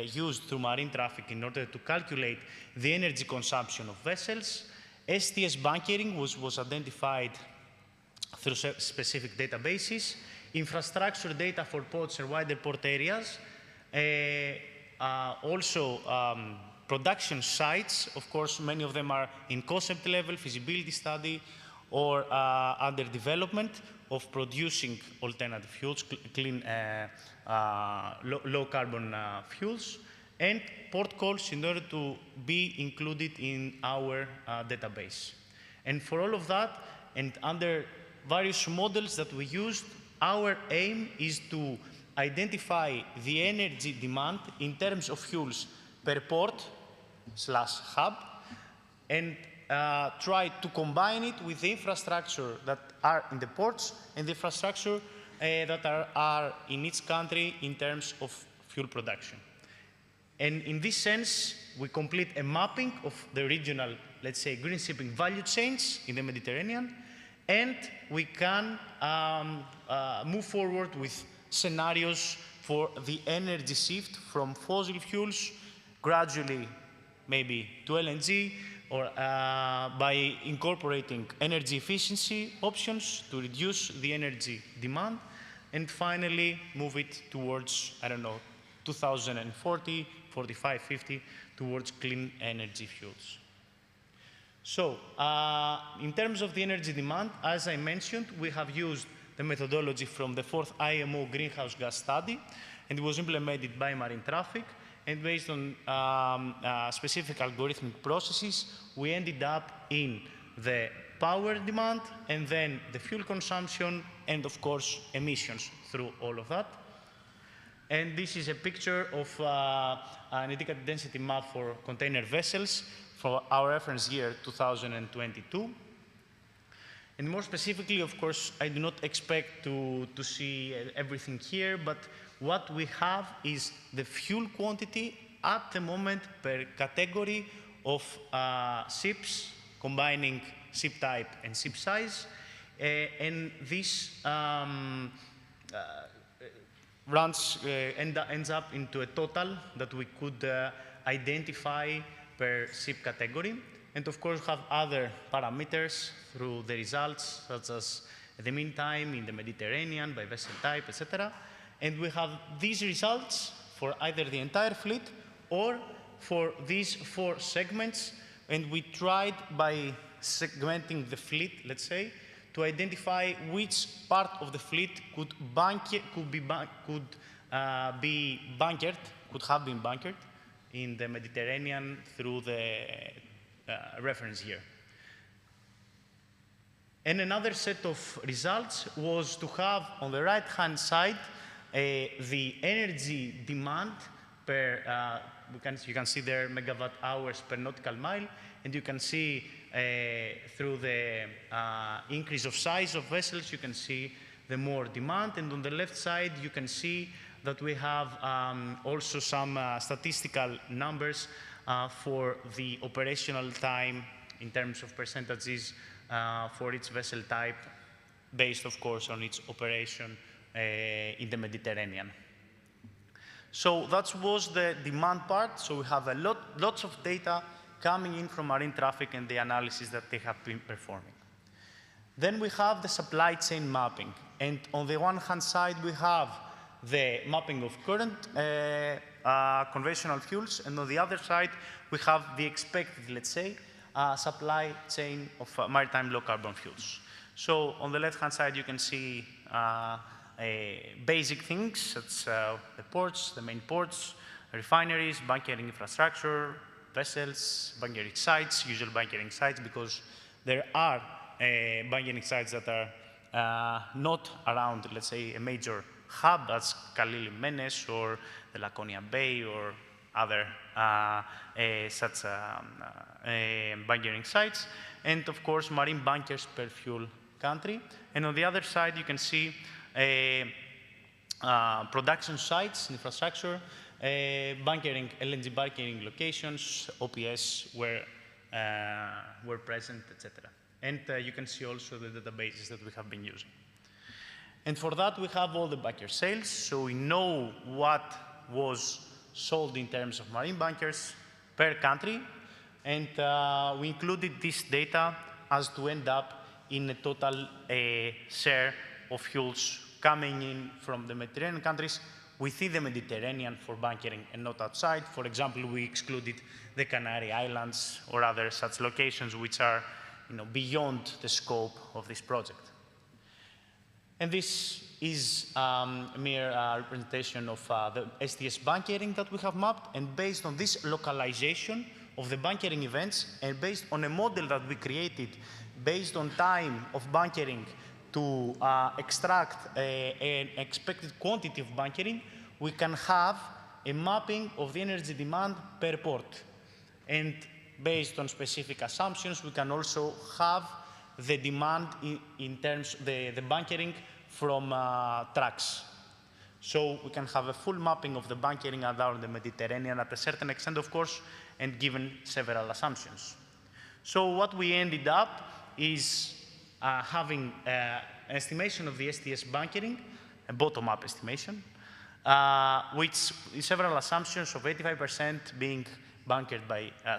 used through marine traffic in order to calculate the energy consumption of vessels. STS bunkering was identified through specific databases. Infrastructure data for ports and wider port areas. Also production sites. Of course, many of them are in concept level, feasibility study, or under development of producing alternative fuels, clean, low carbon fuels, and port calls in order to be included in our database. And for all of that, and under various models that we used, our aim is to identify the energy demand in terms of fuels per port/hub and try to combine it with the infrastructure that are in the ports and the infrastructure that are in each country in terms of fuel production. And in this sense, we complete a mapping of the regional, let's say, green shipping value chains in the Mediterranean, and we can move forward with scenarios for the energy shift from fossil fuels gradually maybe to LNG, or by incorporating energy efficiency options to reduce the energy demand, and finally move it towards, I don't know, 2040, 45, 50, towards clean energy fuels. So, in terms of the energy demand, as I mentioned, we have used the methodology from the 4th IMO greenhouse gas study, and it was implemented by marine traffic. And based on specific algorithmic processes, we ended up in the power demand, and then the fuel consumption, and of course, emissions through all of that. And this is a picture of an indicative density map for container vessels for our reference year 2022. And more specifically, of course, I do not expect to see everything here, but what we have is the fuel quantity at the moment per category of ships, combining ship type and ship size. And this ends up into a total that we could identify per ship category. And of course, have other parameters through the results, such as the mean time in the Mediterranean by vessel type, etc. And we have these results for either the entire fleet or for these 4 segments. And we tried by segmenting the fleet, let's say, to identify which part of the fleet could have been bunkered in the Mediterranean through the reference year. And another set of results was to have on the right-hand side the energy demand per, you can see there megawatt hours per nautical mile, and you can see through the increase of size of vessels, you can see the more demand, and on the left side you can see that we have also some statistical numbers for the operational time in terms of percentages for each vessel type, based of course on its operation in the Mediterranean. So that was the demand part. So we have lots of data coming in from marine traffic and the analysis that they have been performing. Then we have the supply chain mapping. And on the one hand side, we have the mapping of current conventional fuels, and on the other side, we have the expected, let's say, supply chain of maritime low-carbon fuels. So on the left-hand side, you can see basic things, such the ports, the main ports, refineries, bunkering infrastructure, vessels, bunkering sites, usual bunkering sites, because there are bunkering sites that are not around, let's say, a major hub, as Khalil Menes or the Laconia Bay or other such bunkering sites, and of course marine bunkers per fuel country. And on the other side, you can see production sites, infrastructure, bunkering, LNG bunkering locations, OPS where present, etc. And you can see also the databases that we have been using. And for that, we have all the bunker sales, so we know what was sold in terms of marine bunkers per country, and we included this data as to end up in a total share of fuels coming in from the Mediterranean countries within the Mediterranean for bunkering and not outside. For example, we excluded the Canary Islands or other such locations which are beyond the scope of this project. And this is a mere representation of the STS bunkering that we have mapped, and based on this localization of the bunkering events and based on a model that we created based on time of bunkering to extract an expected quantity of bunkering, we can have a mapping of the energy demand per port. And based on specific assumptions, we can also have the demand in terms of the bunkering from trucks. So we can have a full mapping of the bunkering around the Mediterranean at a certain extent, of course, and given several assumptions. So what we ended up is having an estimation of the STS bunkering, a bottom-up estimation, which is several assumptions of 85% being bunkered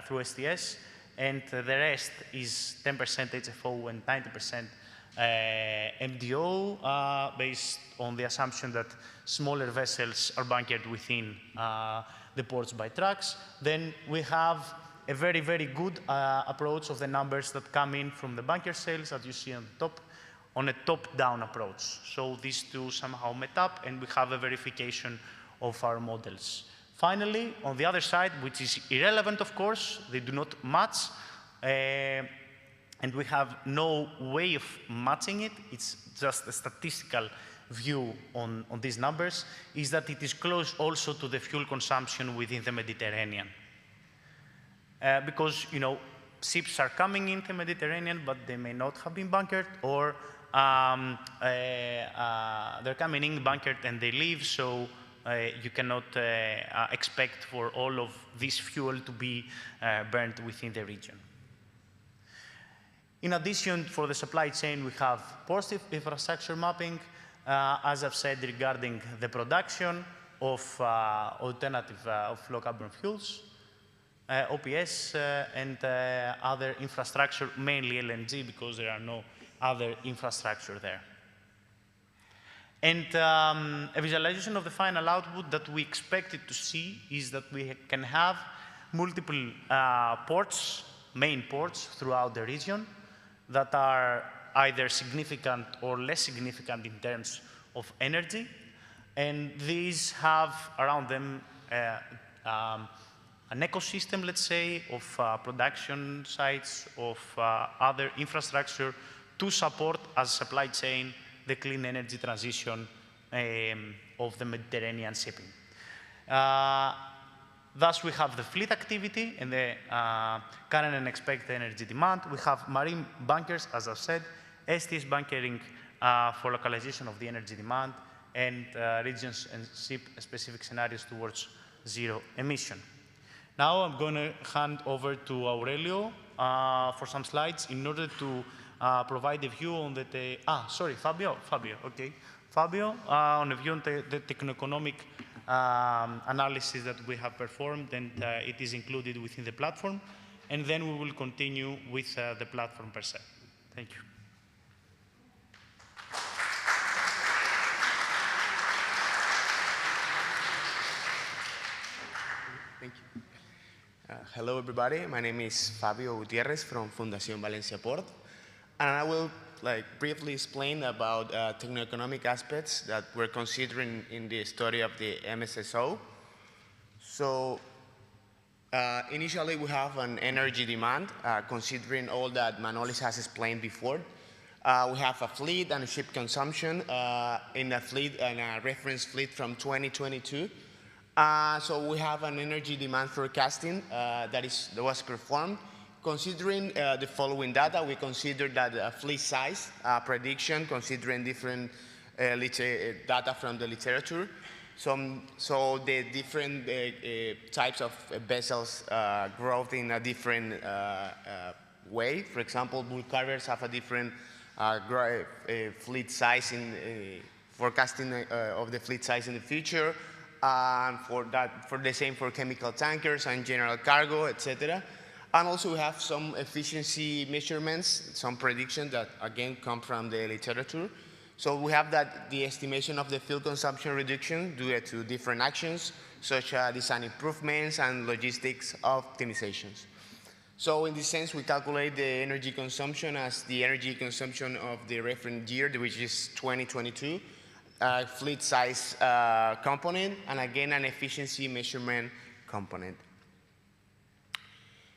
through STS, and the rest is 10% HFO and 90% MDO, based on the assumption that smaller vessels are bunkered within the ports by trucks. Then we have a very, very good approach of the numbers that come in from the bunker sales that you see on the top, on a top-down approach. So these two somehow met up, and we have a verification of our models. Finally, on the other side, which is irrelevant, of course, they do not match, and we have no way of matching it, it's just a statistical view on these numbers, is that it is close also to the fuel consumption within the Mediterranean. Because, ships are coming into the Mediterranean, but they may not have been bunkered, or they're coming in bunkered and they leave, so you cannot expect for all of this fuel to be burnt within the region. In addition, for the supply chain, we have port infrastructure mapping, as I've said, regarding the production of alternative of low-carbon fuels, OPS, and other infrastructure, mainly LNG, because there are no other infrastructure there. And a visualization of the final output that we expected to see is that we can have multiple ports, main ports throughout the region that are either significant or less significant in terms of energy. And these have around them an ecosystem, let's say, of production sites, of other infrastructure to support as a supply chain the clean energy transition of the Mediterranean shipping. Thus, we have the fleet activity and the current and expected energy demand. We have marine bunkers, as I said, STS bunkering for localization of the energy demand, and regions and ship-specific scenarios towards zero emission. Now I'm going to hand over to Aurelio for some slides in order to provide a view on the, Fabio, okay. Fabio, on a view on the techno-economic analysis that we have performed, and it is included within the platform, and then we will continue with the platform per se. Thank you. Thank you. Hello, everybody. My name is Fabio Gutierrez from Fundación Valencia Port, and I will briefly explain about techno-economic aspects that we're considering in the study of the MSSO. So, initially, we have an energy demand, considering all that Manolis has explained before. We have a fleet and a ship consumption in a fleet and a reference fleet from 2022. So we have an energy demand forecasting that was performed. Considering the following data, we consider that fleet size prediction, considering different data from the literature. So the different types of vessels growth in a different way. For example, bulk carriers have a different fleet size in forecasting of the fleet size in the future. For the same for chemical tankers and general cargo, etc. And also we have some efficiency measurements, some predictions that again come from the literature. So we have that the estimation of the fuel consumption reduction due to different actions, such as design improvements and logistics optimizations. So in this sense, we calculate the energy consumption as the energy consumption of the reference year, which is 2022. Fleet size component, and again, an efficiency measurement component.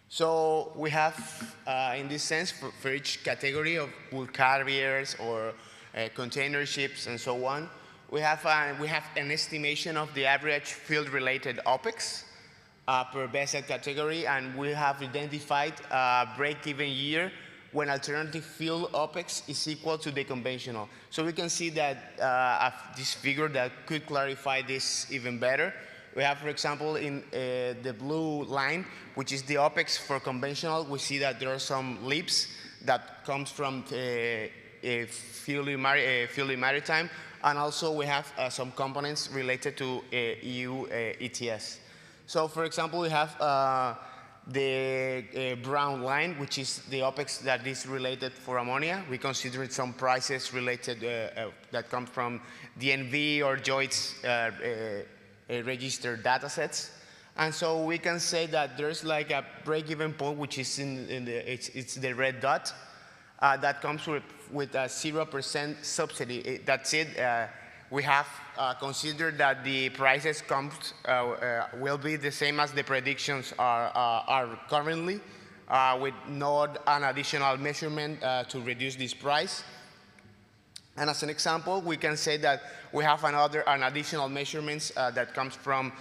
So we have, in this sense, for each category of bulk carriers or container ships and so on, we have an estimation of the average field-related OPEX per vessel category, and we have identified a break-even year when alternative fuel OPEX is equal to the conventional. So we can see that this figure that could clarify this even better. We have, for example, in the blue line, which is the OPEX for conventional, we see that there are some leaps that comes from fuel maritime, and also we have some components related to EU ETS. So, for example, we have the brown line, which is the OPEX that is related for ammonia. We considered some prices related that come from DNV or JOIT's registered data sets. And so we can say that there's like a break-even point, which is it's the red dot, that comes with a 0% subsidy. That's it. We have considered that the prices will be the same as the predictions are currently, with not an additional measurement to reduce this price. And as an example, we can say that we have an additional measurements that comes from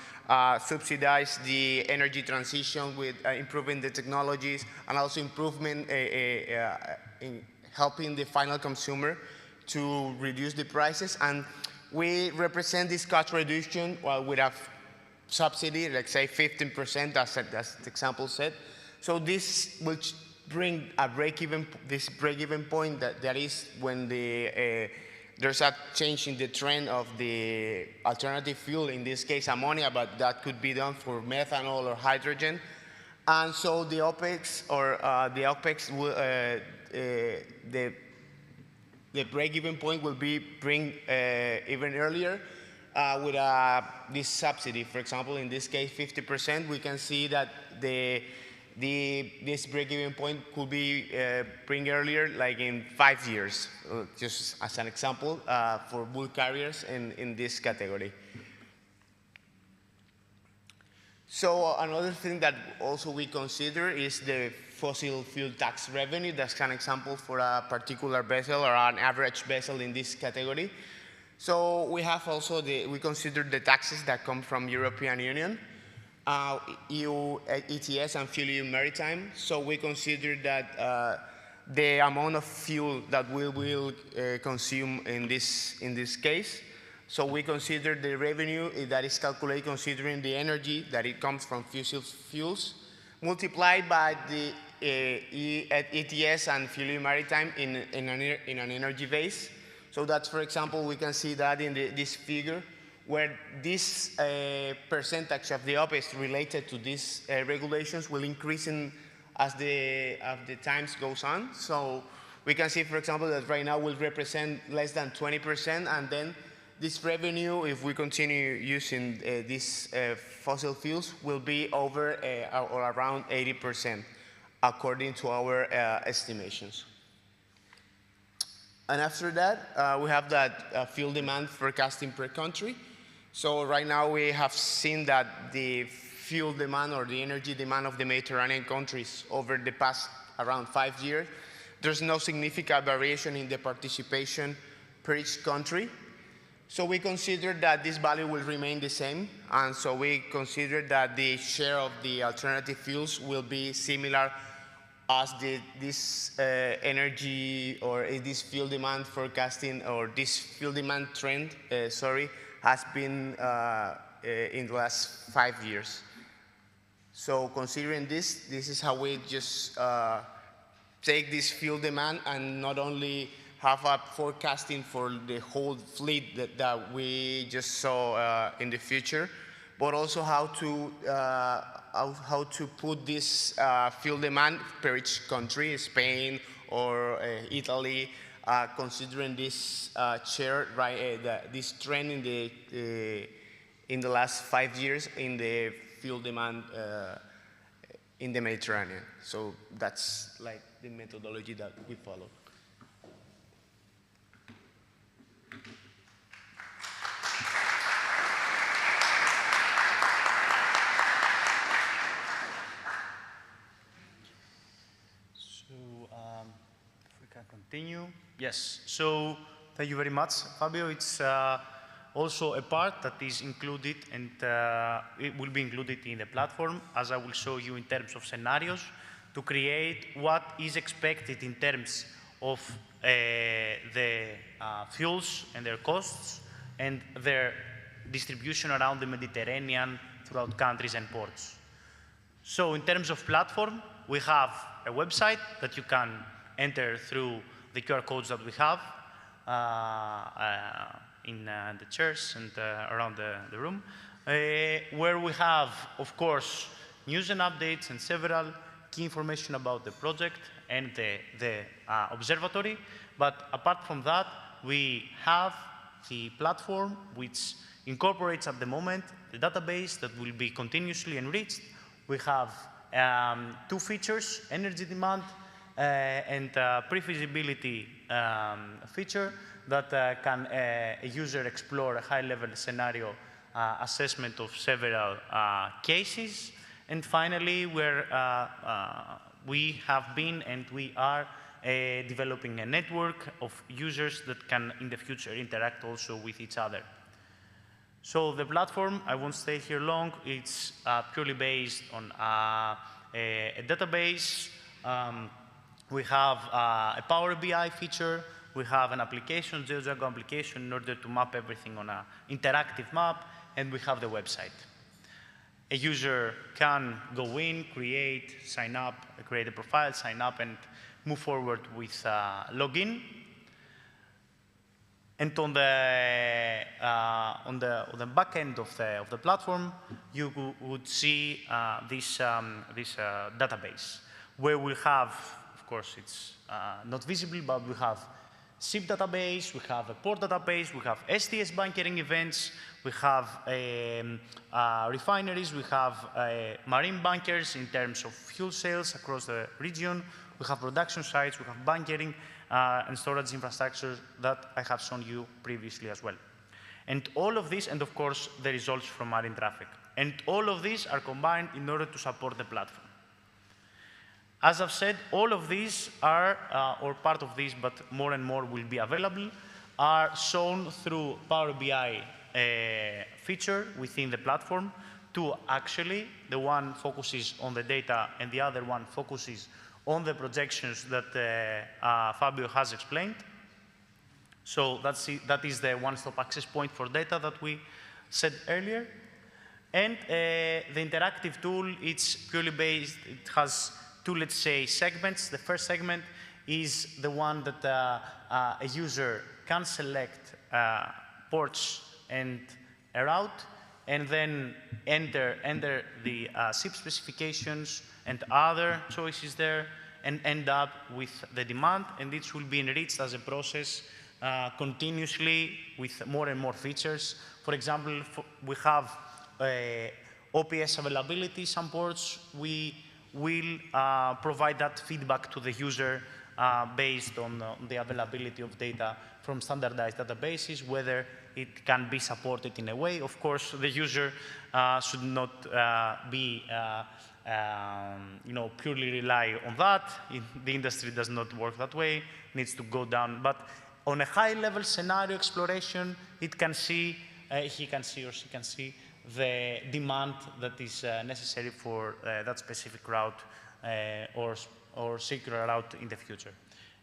subsidize the energy transition with improving the technologies, and also improvement in helping the final consumer to reduce the prices. And we represent this cost reduction with a subsidy, let's say 15%, as the example said. So this will bring a break-even point that is when there's a change in the trend of the alternative fuel, in this case ammonia, but that could be done for methanol or hydrogen. And so the OPEX the break-even point will be bring even earlier with this subsidy. For example, in this case, 50%. We can see that this break-even point could be bring earlier, like in 5 years, just as an example for bulk carriers in this category. So another thing that also we consider is the fossil fuel tax revenue. That's an example for a particular vessel or an average vessel in this category. So we have also we consider the taxes that come from European Union, EU ETS and FuelEU Maritime. So we consider that the amount of fuel that we will consume in this case. So we consider the revenue that is calculated considering the energy that it comes from fossil fuels, multiplied by the ETS and FuelEU Maritime in an energy base. So that's, for example, we can see that in this figure, where this percentage of the OPEX related to these regulations will increase as the times goes on. So we can see, for example, that right now will represent less than 20%, and then this revenue, if we continue using these fossil fuels, will be over or around 80%, according to our estimations. And after that, we have that fuel demand forecasting per country. So right now we have seen that the fuel demand or the energy demand of the Mediterranean countries over the past around 5 years, there's no significant variation in the participation per each country. So we consider that this value will remain the same, and so we consider that the share of the alternative fuels will be similar as this energy or this fuel demand forecasting or this fuel demand trend, has been in the last 5 years. So considering this is how we just take this fuel demand and not only have a forecasting for the whole fleet that we just saw in the future, but also how to put this fuel demand per each country, Spain or Italy, considering this share, this trend in the last 5 years in the fuel demand in the Mediterranean. So that's like the methodology that we follow. Continue. Yes, so thank you very much, Fabio. It's also a part that is included and it will be included in the platform, as I will show you in terms of scenarios, to create what is expected in terms of the fuels and their costs and their distribution around the Mediterranean throughout countries and ports. So in terms of platform, we have a website that you can enter through the QR codes that we have in the chairs and around the room, where we have, of course, news and updates and several key information about the project and the observatory. But apart from that, we have the platform which incorporates at the moment the database that will be continuously enriched. We have 2 features, energy demand and pre-feasibility feature that can a user explore a high-level scenario assessment of several cases. And finally, we have been and we are developing a network of users that can in the future interact also with each other. So the platform, I won't stay here long, it's purely based on a database. We have a Power BI feature, we have an application, GeoJago application, in order to map everything on an interactive map, and we have the website. A user can go in, create, sign up, create a profile, sign up, and move forward with login. And on the back end of the platform, you would see this database, where we have, of course, it's not visible, but we have ship database, we have a port database, we have STS bunkering events, we have refineries, we have marine bunkers in terms of fuel sales across the region, we have production sites, we have bunkering and storage infrastructure that I have shown you previously as well. And all of this, and of course, the results from marine traffic. And all of these are combined in order to support the platform. As I've said, all of these are, or part of these, but more and more will be available, are shown through Power BI feature within the platform. Two, actually, the one focuses on the data and the other one focuses on the projections that Fabio has explained. So that is the one-stop access point for data that we said earlier. And the interactive tool, it's purely based, it has two, let's say, segments. The first segment is the one that a user can select ports and a route, and then enter the ship specifications and other choices there, and end up with the demand, and it will be enriched as a process continuously with more and more features. For example, we have OPS availability. Some ports, we will provide that feedback to the user based on the availability of data from standardized databases, whether it can be supported in a way. Of course, the user should not be purely rely on that. The industry does not work that way, needs to go down. But on a high-level scenario exploration, it can see, he can see or she can see the demand that is necessary for that specific route or secure route in the future.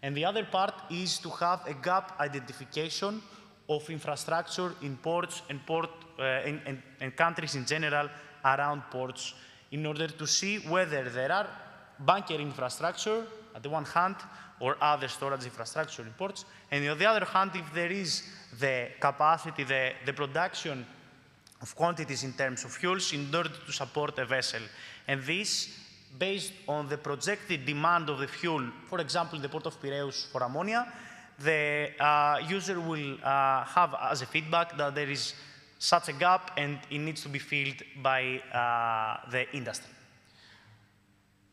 And the other part is to have a gap identification of infrastructure in ports and and countries in general around ports, in order to see whether there are bunker infrastructure at the one hand or other storage infrastructure in ports, and on the other hand, if there is the capacity, the production of quantities in terms of fuels in order to support a vessel. And this, based on the projected demand of the fuel, for example, in the port of Piraeus for ammonia, the user will have as a feedback that there is such a gap and it needs to be filled by the industry.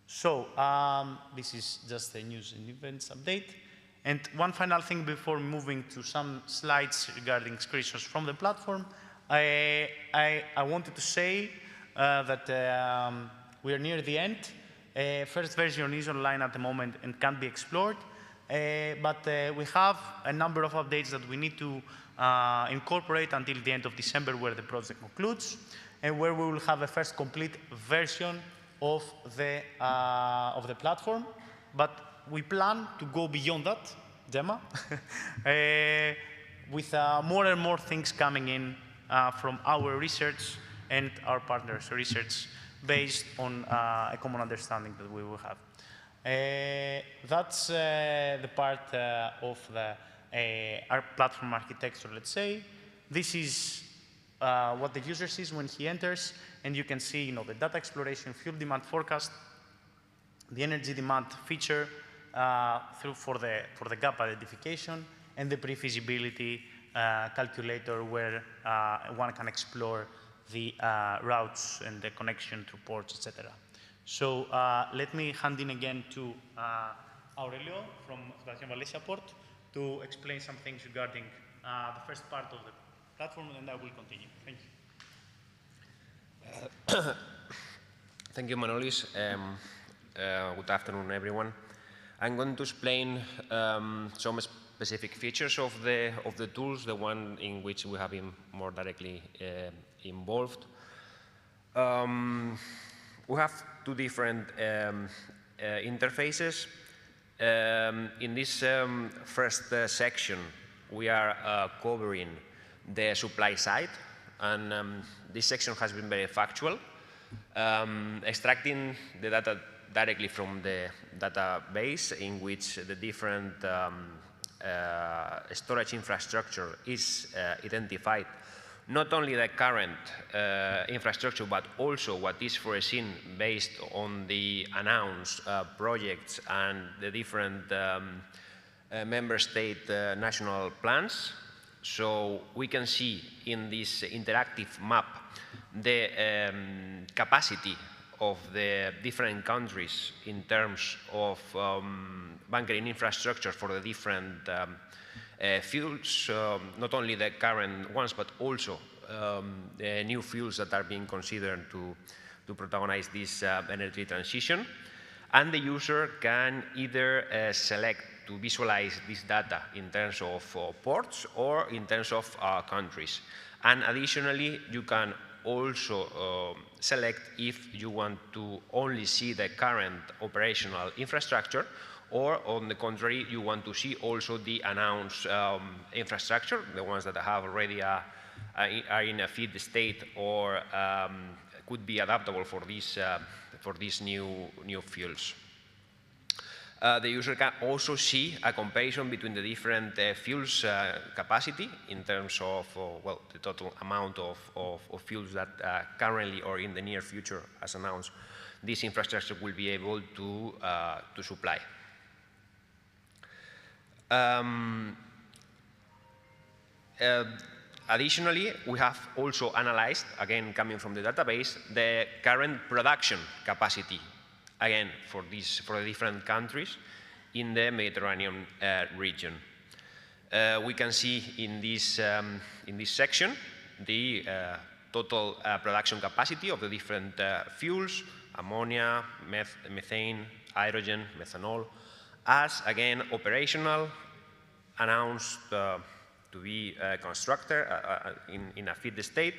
So this is just a news and events update. And one final thing before moving to some slides regarding screenshots from the platform, I wanted to say that we are near the end. First version is online at the moment and can be explored. But we have a number of updates that we need to incorporate until the end of December, where the project concludes, and where we will have a first complete version of the platform. But we plan to go beyond that, Gemma, with more and more things coming in from our research and our partners' research, based on a common understanding that we will have. That's the part of our platform architecture, let's say. This is what the user sees when he enters, and you can see, the data exploration, fuel demand forecast, the energy demand feature for the gap identification, and the pre-feasibility calculator, where one can explore the routes and the connection to ports, etc. So let me hand in again to Aurelio from Fundación Valencia Port to explain some things regarding the first part of the platform, and I will continue. Thank you. Thank you, Manolis. Good afternoon, everyone. I'm going to explain some specific features of the tools, the one in which we have been more directly involved. We have two different interfaces. In this first section, we are covering the supply side, and this section has been very factual, extracting the data directly from the database in which the different storage infrastructure is identified. Not only the current infrastructure, but also what is foreseen based on the announced projects and the different member state national plans. So we can see in this interactive map the capacity of the different countries in terms of bunkering infrastructure for the different fuels, not only the current ones, but also new fuels that are being considered to protagonize this energy transition. And the user can either select to visualize this data in terms of ports or in terms of countries. And additionally, you can also select if you want to only see the current operational infrastructure, or on the contrary, you want to see also the announced infrastructure, the ones that have already are in a feed state or could be adaptable for these new fuels. The user can also see a comparison between the different fuels capacity in terms of, well, the total amount of fuels that currently or in the near future, as announced, this infrastructure will be able to supply. Additionally, we have also analyzed, again coming from the database, the current production capacity, again for the different countries in the Mediterranean region. We can see in this section the total production capacity of the different fuels, ammonia, methane, hydrogen, methanol, as again operational, announced to be constructed in a feed state.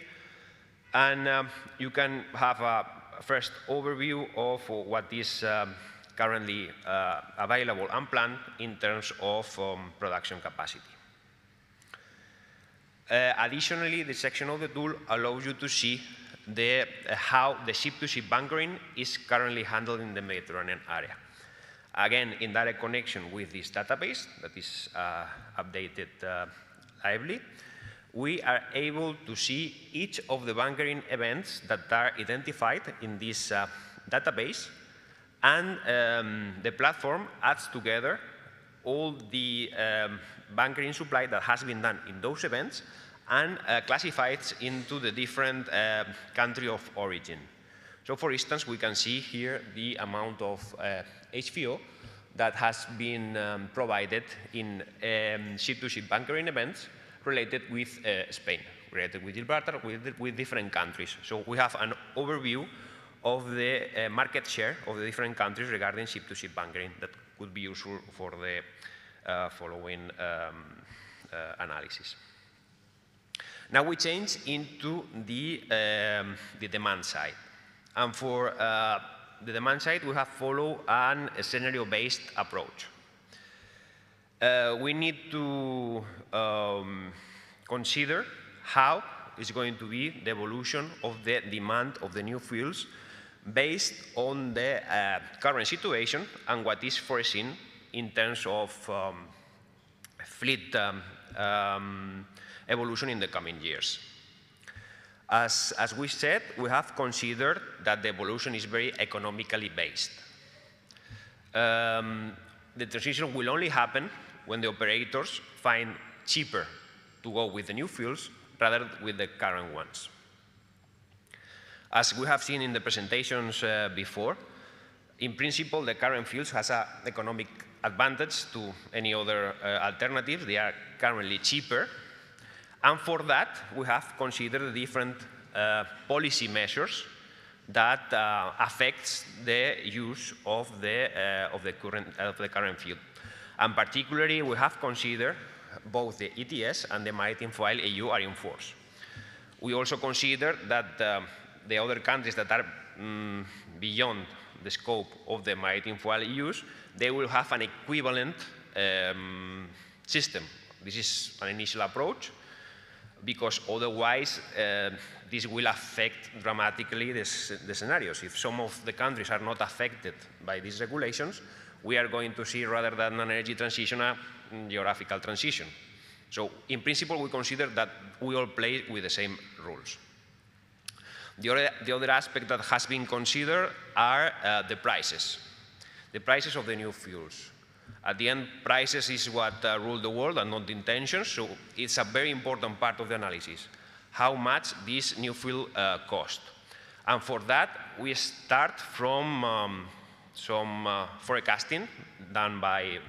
And you can have a first overview of what is currently available and planned in terms of production capacity. Additionally, the section of the tool allows you to see how the ship-to-ship bunkering is currently handled in the Mediterranean area. Again, in direct connection with this database that is updated lively, we are able to see each of the bunkering events that are identified in this database, and the platform adds together all the bunkering supply that has been done in those events and classifies into the different country of origin. So for instance, we can see here the amount of HVO that has been provided in ship-to-ship bunkering events related with Spain, related with Gibraltar, with different countries. So we have an overview of the market share of the different countries regarding ship-to-ship bunkering that could be useful for the following analysis. Now we change into the demand side. And for the demand side, we have followed a scenario-based approach. We need to consider how is going to be the evolution of the demand of the new fuels based on the current situation and what is foreseen in terms of fleet evolution in the coming years. As we said, we have considered that the evolution is very economically based. The transition will only happen when the operators find cheaper to go with the new fuels rather than with the current ones. As we have seen in the presentations before, in principle, the current fuels has an economic advantage to any other alternatives. They are currently cheaper. And for that, we have considered the different policy measures that affects the use of the current fuel. And particularly, we have considered both the ETS and the Maritime Fuel EU are in force. We also consider that the other countries that are beyond the scope of the Maritime Fuel use, they will have an equivalent system. This is an initial approach, because otherwise this will affect dramatically the scenarios. If some of the countries are not affected by these regulations, we are going to see, rather than an energy transition, a geographical transition. So in principle, we consider that we all play with the same rules. The other aspect that has been considered are the prices of the new fuels. At the end, prices is what rule the world and not the intentions, so it's a very important part of the analysis, how much this new fuel cost. And for that, we start from some forecasting done by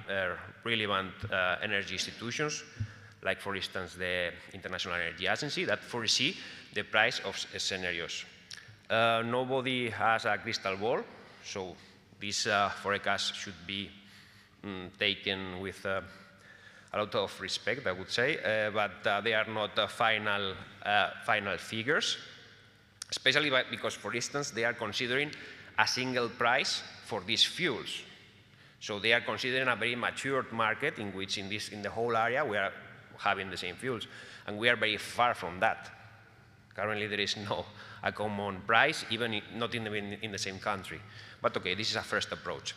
relevant energy institutions, like for instance the International Energy Agency, that foresee the price of scenarios. Nobody has a crystal ball, so this forecast should be taken with a lot of respect, I would say, but they are not final figures, especially because, for instance, they are considering a single price for these fuels. So they are considering a very matured market in which in the whole area we are having the same fuels, and we are very far from that. Currently there is no a common price, even not in the same country. But okay, this is a first approach.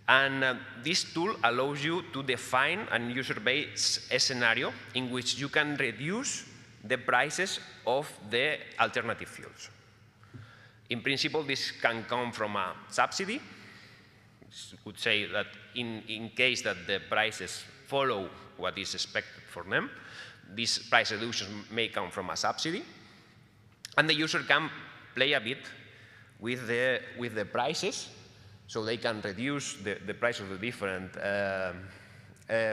And this tool allows you to define a user-based scenario in which you can reduce the prices of the alternative fuels. In principle, this can come from a subsidy. This would say that in case that the prices follow what is expected for them, these price reductions may come from a subsidy. And the user can play a bit with the prices, so they can reduce the price of the different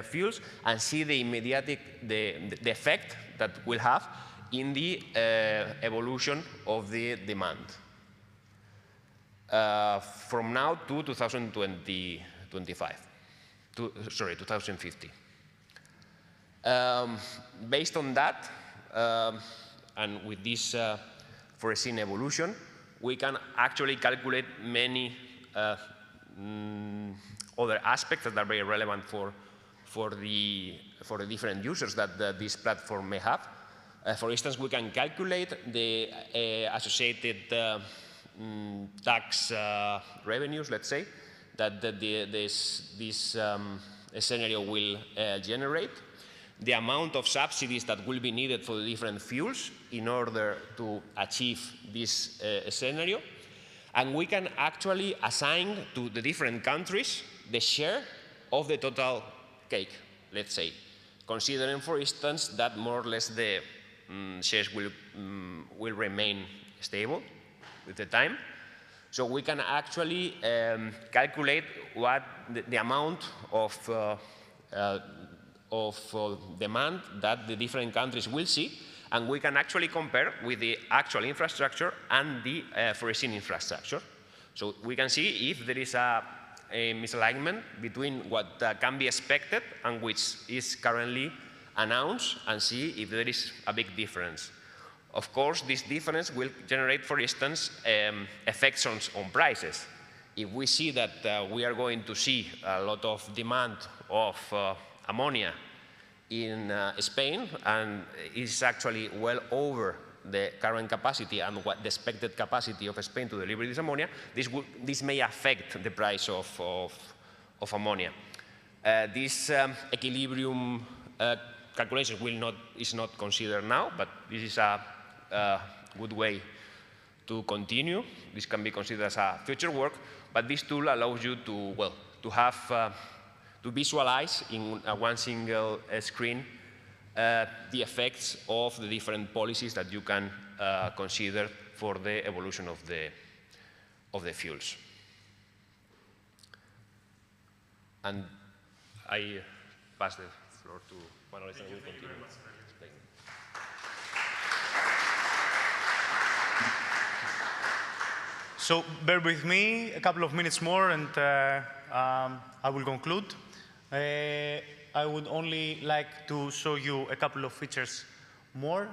fuels and see the immediate the effect that will have in the evolution of the demand from now to 2050. Based on that, and with this foreseen evolution, we can actually calculate many other aspects that are very relevant for the different users that this platform may have. For instance, we can calculate the associated tax revenues, let's say, that this scenario will generate, the amount of subsidies that will be needed for the different fuels in order to achieve this scenario. And we can actually assign to the different countries the share of the total cake, let's say, considering, for instance, that more or less the shares will remain stable with the time. So we can actually calculate what the amount of demand that the different countries will see, and we can actually compare with the actual infrastructure and the foreseen infrastructure. So we can see if there is a misalignment between what can be expected and which is currently announced, and see if there is a big difference. Of course, this difference will generate, for instance, effects on prices. If we see that we are going to see a lot of demand of ammonia in Spain, and is actually well over the current capacity and what the expected capacity of Spain to deliver this ammonia, this may affect the price of ammonia. This equilibrium calculation is not considered now, but this is a good way to continue. This can be considered as a future work, but this tool allows you to, well, to visualize in one single screen the effects of the different policies that you can consider for the evolution of the fuels. And I pass the floor to Manuel. Thank you very much. So bear with me a couple of minutes more, and I will conclude. I would only like to show you a couple of features more.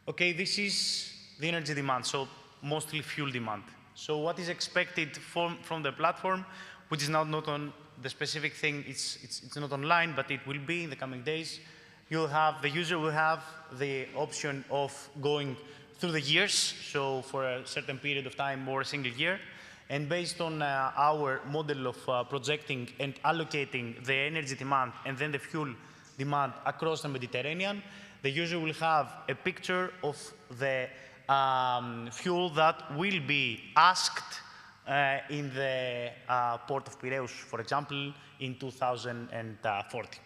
Okay, this is the energy demand, so mostly fuel demand. So what is expected from the platform, which is now not on the specific thing, it's not online, but it will be in the coming days. The user will have the option of going through the years, so for a certain period of time or a single year. And based on our model of projecting and allocating the energy demand and then the fuel demand across the Mediterranean, the user will have a picture of the fuel that will be asked in the port of Piraeus, for example, in 2040.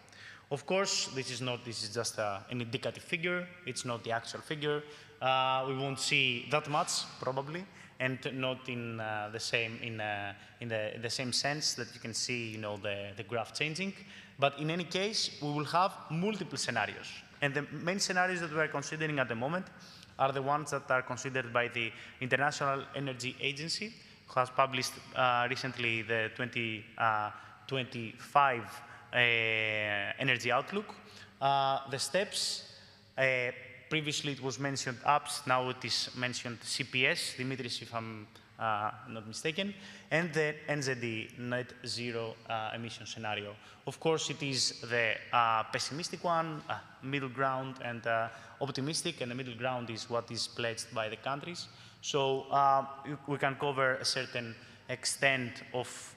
Of course, this is just an indicative figure. It's not the actual figure. We won't see that much, probably. and not in the same sense that you can see, the graph changing. But in any case, we will have multiple scenarios. And the main scenarios that we are considering at the moment are the ones that are considered by the International Energy Agency, who has published recently the 2025 Energy Outlook. The steps, previously it was mentioned apps, now it is mentioned CPS, Dimitris, if I'm not mistaken, and the NZD, net zero emission scenario. Of course, it is the pessimistic one, middle ground, and optimistic, and the middle ground is what is pledged by the countries. So we can cover a certain extent of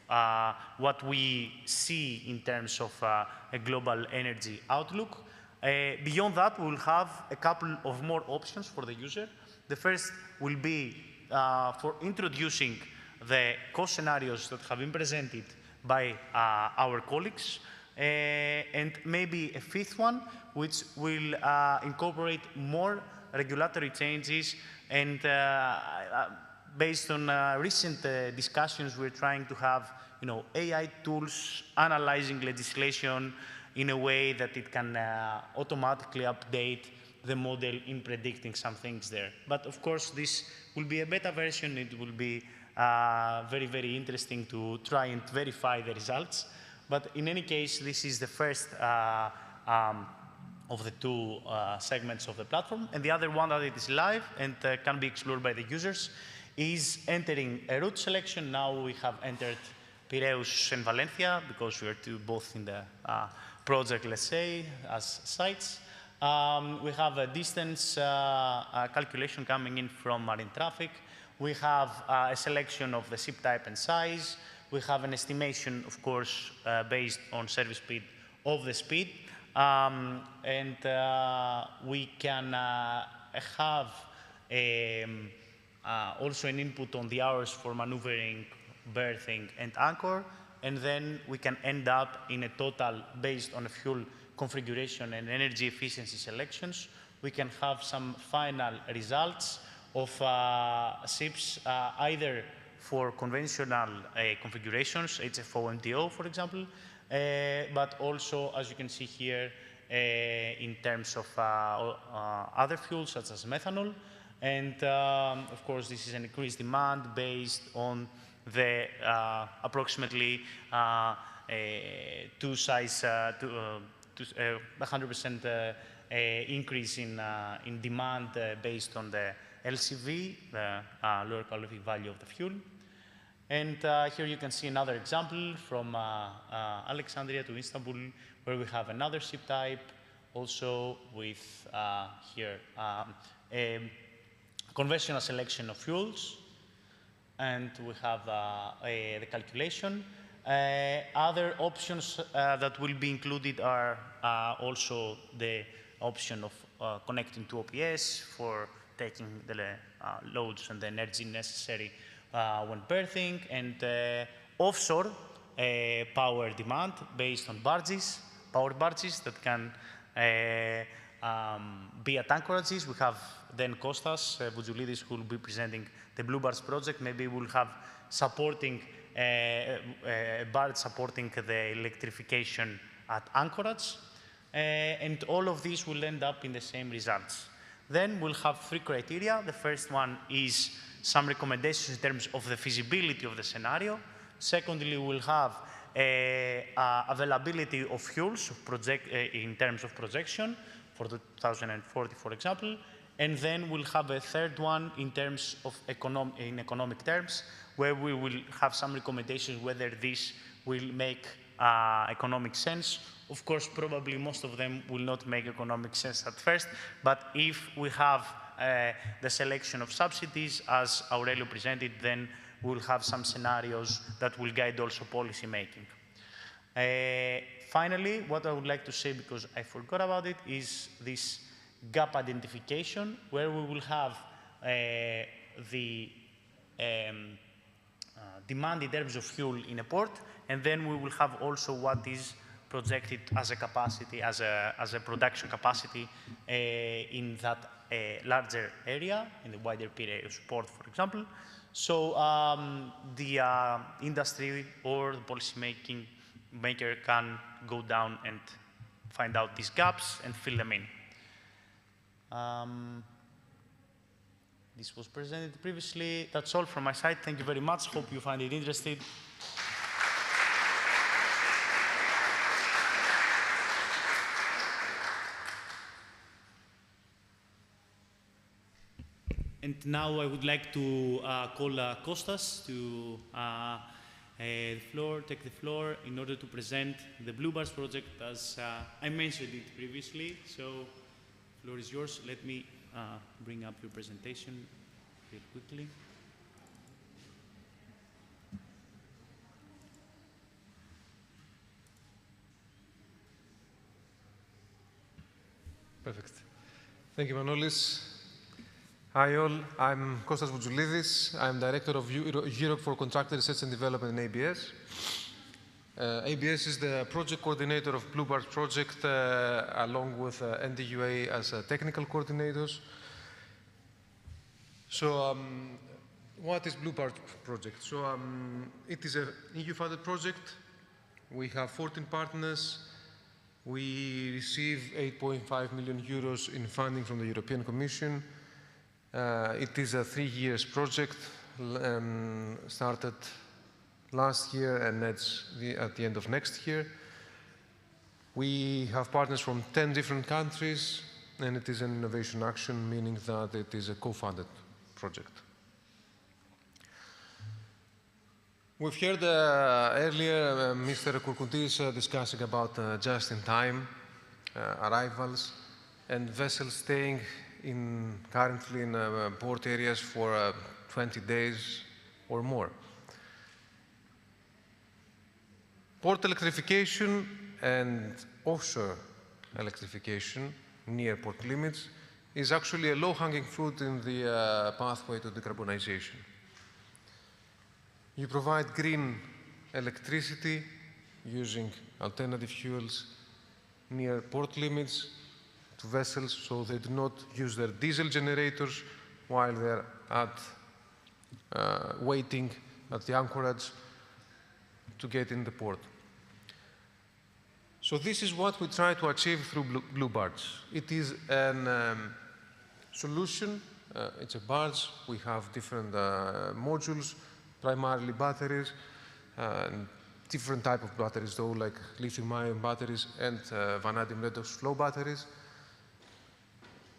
what we see in terms of a global energy outlook. Beyond that, we will have a couple of more options for the user. The first will be for introducing the cost scenarios that have been presented by our colleagues, and maybe a fifth one, which will incorporate more regulatory changes, and based on recent discussions, we're trying to have AI tools analyzing legislation in a way that it can automatically update the model in predicting some things there. But of course, this will be a beta version. It will be very, very interesting to try and verify the results. But in any case, this is the first of the two segments of the platform. And the other one that it is live and can be explored by the users is entering a route selection. Now we have entered Piraeus and Valencia because we are both in the project, let's say, as sites. We have a distance calculation coming in from marine traffic. We have a selection of the ship type and size. We have an estimation, of course, based on service speed of the speed. And we can have also an input on the hours for maneuvering, berthing, and anchor. And then we can end up in a total based on a fuel configuration and energy efficiency selections. We can have some final results of ships either for conventional configurations, HFO, MTO, for example, but also, as you can see here, in terms of other fuels such as methanol. And of course, this is an increased demand based on the approximately 100% increase in demand based on the LCV, the lower calorific value of the fuel. And here you can see another example from Alexandria to Istanbul, where we have another ship type, also with here a conventional selection of fuels. And we have the calculation. Other options that will be included are also the option of connecting to OPS for taking the loads and the energy necessary when berthing, and offshore power demand based on barges, powered barges that can be at anchorages. We have then Kostas Vouzoulidis, who will be presenting the Blue Barge project. Maybe we'll have supporting barge supporting the electrification at anchorage, and all of these will end up in the same results. Then we'll have three criteria. The first one is some recommendations in terms of the feasibility of the scenario. Secondly, we'll have availability of fuels in terms of projection for 2040, for example. And then we'll have a third one in terms of economic terms, where we will have some recommendations whether this will make economic sense. Of course, probably most of them will not make economic sense at first, but if we have the selection of subsidies, as Aurelio presented, then we'll have some scenarios that will guide also policy making. Finally, what I would like to say, because I forgot about it, is this gap identification, where we will have the demand in terms of fuel in a port, and then we will have also what is projected as a capacity, as a production capacity in that larger area, in the wider Piraeus port, for example. So the industry or the policy maker can go down and find out these gaps and fill them in. This was presented previously. That's all from my side. Thank you very much. Hope you find it interesting. And now I would like to call Kostas to take the floor in order to present the Blue Bars project as I mentioned it previously. So the floor is yours. Let me bring up your presentation real quickly. Perfect. Thank you, Manolis. Hi all, I'm Kostas Vouzoulidis. I'm Director of Europe for Contractor Research and Development in ABS. ABS is the project coordinator of Blue Bars project along with NDUA as technical coordinators. So what is Blue Bars project? So it is an EU-funded project. We have 14 partners. We receive 8.5 million euros in funding from the European Commission. It is a 3-year project, started last year and ends at the end of next year. We have partners from 10 different countries, and it is an innovation action, meaning that it is a co-funded project. We've heard earlier Mr. Kourkountis discussing about just-in-time arrivals and vessels staying currently in port areas for 20 days or more. Port electrification and offshore electrification near port limits is actually a low-hanging fruit in the pathway to decarbonization. You provide green electricity using alternative fuels near port limits to vessels so they do not use their diesel generators while they're waiting at the anchorage to get in the port. So this is what we try to achieve through Blue Bars. It is a solution. It's a barge. We have different modules, primarily batteries, different type of batteries though, like lithium-ion batteries and vanadium redox flow batteries.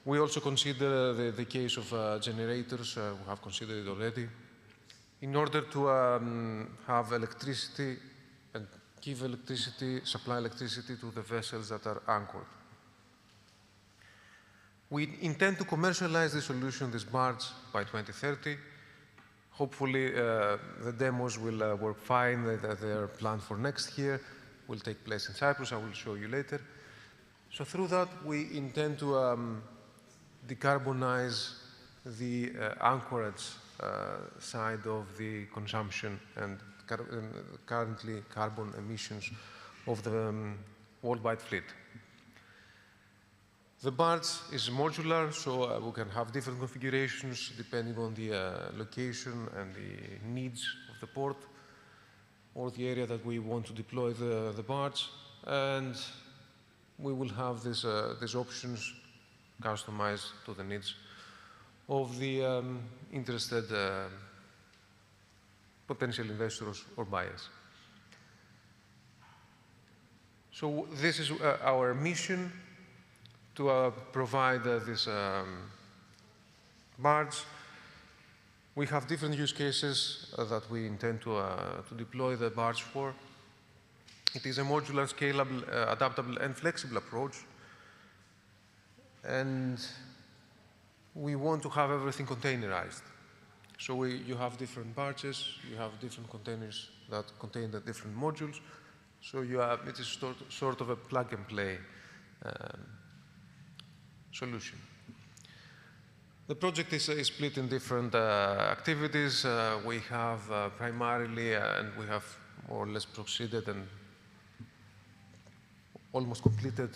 We also consider the case of generators, we have considered it already, in order to have electricity and give electricity, supply electricity to the vessels that are anchored. We intend to commercialize the solution, this barge, by 2030. Hopefully, the demos will work fine. They are planned for next year, will take place in Cyprus. I will show you later. So through that, we intend to decarbonize the anchorage side of the consumption and currently carbon emissions of the worldwide fleet. The barge is modular, so we can have different configurations depending on the location and the needs of the port or the area that we want to deploy the barge. And we will have these options customized to the needs of the interested potential investors or buyers. So this is our mission, to provide this barge. We have different use cases that we intend to deploy the barge for. It is a modular, scalable, adaptable, and flexible approach. And we want to have everything containerized. So you have different barges, you have different containers that contain the different modules. So it is sort of a plug-and-play solution. The project is split in different activities. We have primarily, and we have more or less proceeded and almost completed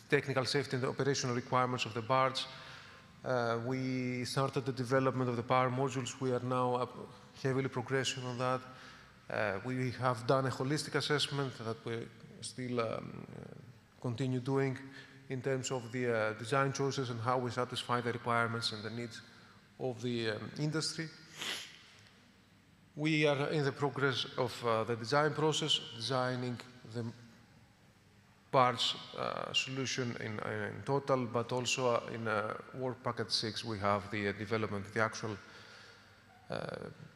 technical safety and the operational requirements of the barge. We started the development of the power modules. We are now heavily progressing on that. We have done a holistic assessment that we still continue doing in terms of the design choices and how we satisfy the requirements and the needs of the industry. We are in the progress of the design process, designing the barge solution in total, but also in work package 6 we have the development, the actual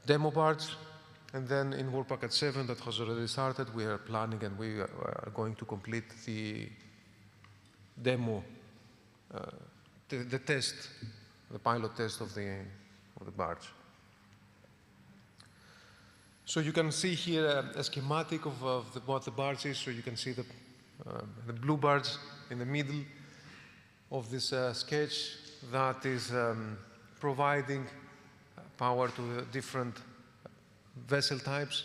demo barge. And then in work package 7 that has already started, we are planning and we are going to complete the demo, the test, the pilot test of the barge. So you can see here a schematic of what the barge is. So you can see the blue barge in the middle of this sketch that is providing power to the different vessel types.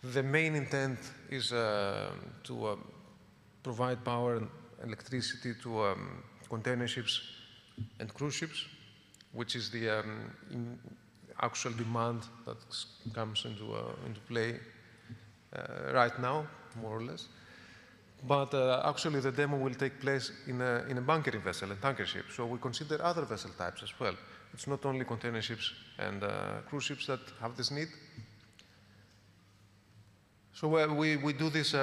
The main intent is to provide power and electricity to container ships and cruise ships, which is the actual demand that comes into play right now, more or less. But actually the demo will take place in a bunkering vessel, a tanker ship. So we consider other vessel types as well. It's not only container ships and cruise ships that have this need. So we do this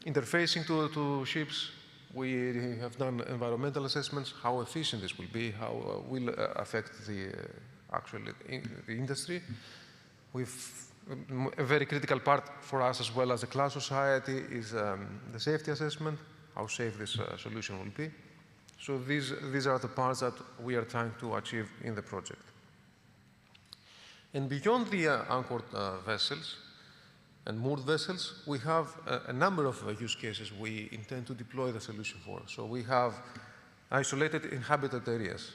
interfacing to ships. We have done environmental assessments, how efficient this will be, how will affect the the industry. A very critical part for us as well as a class society is the safety assessment, how safe this solution will be. So these are the parts that we are trying to achieve in the project. And beyond the anchored vessels and moored vessels, we have a number of use cases we intend to deploy the solution for. So we have isolated inhabited areas.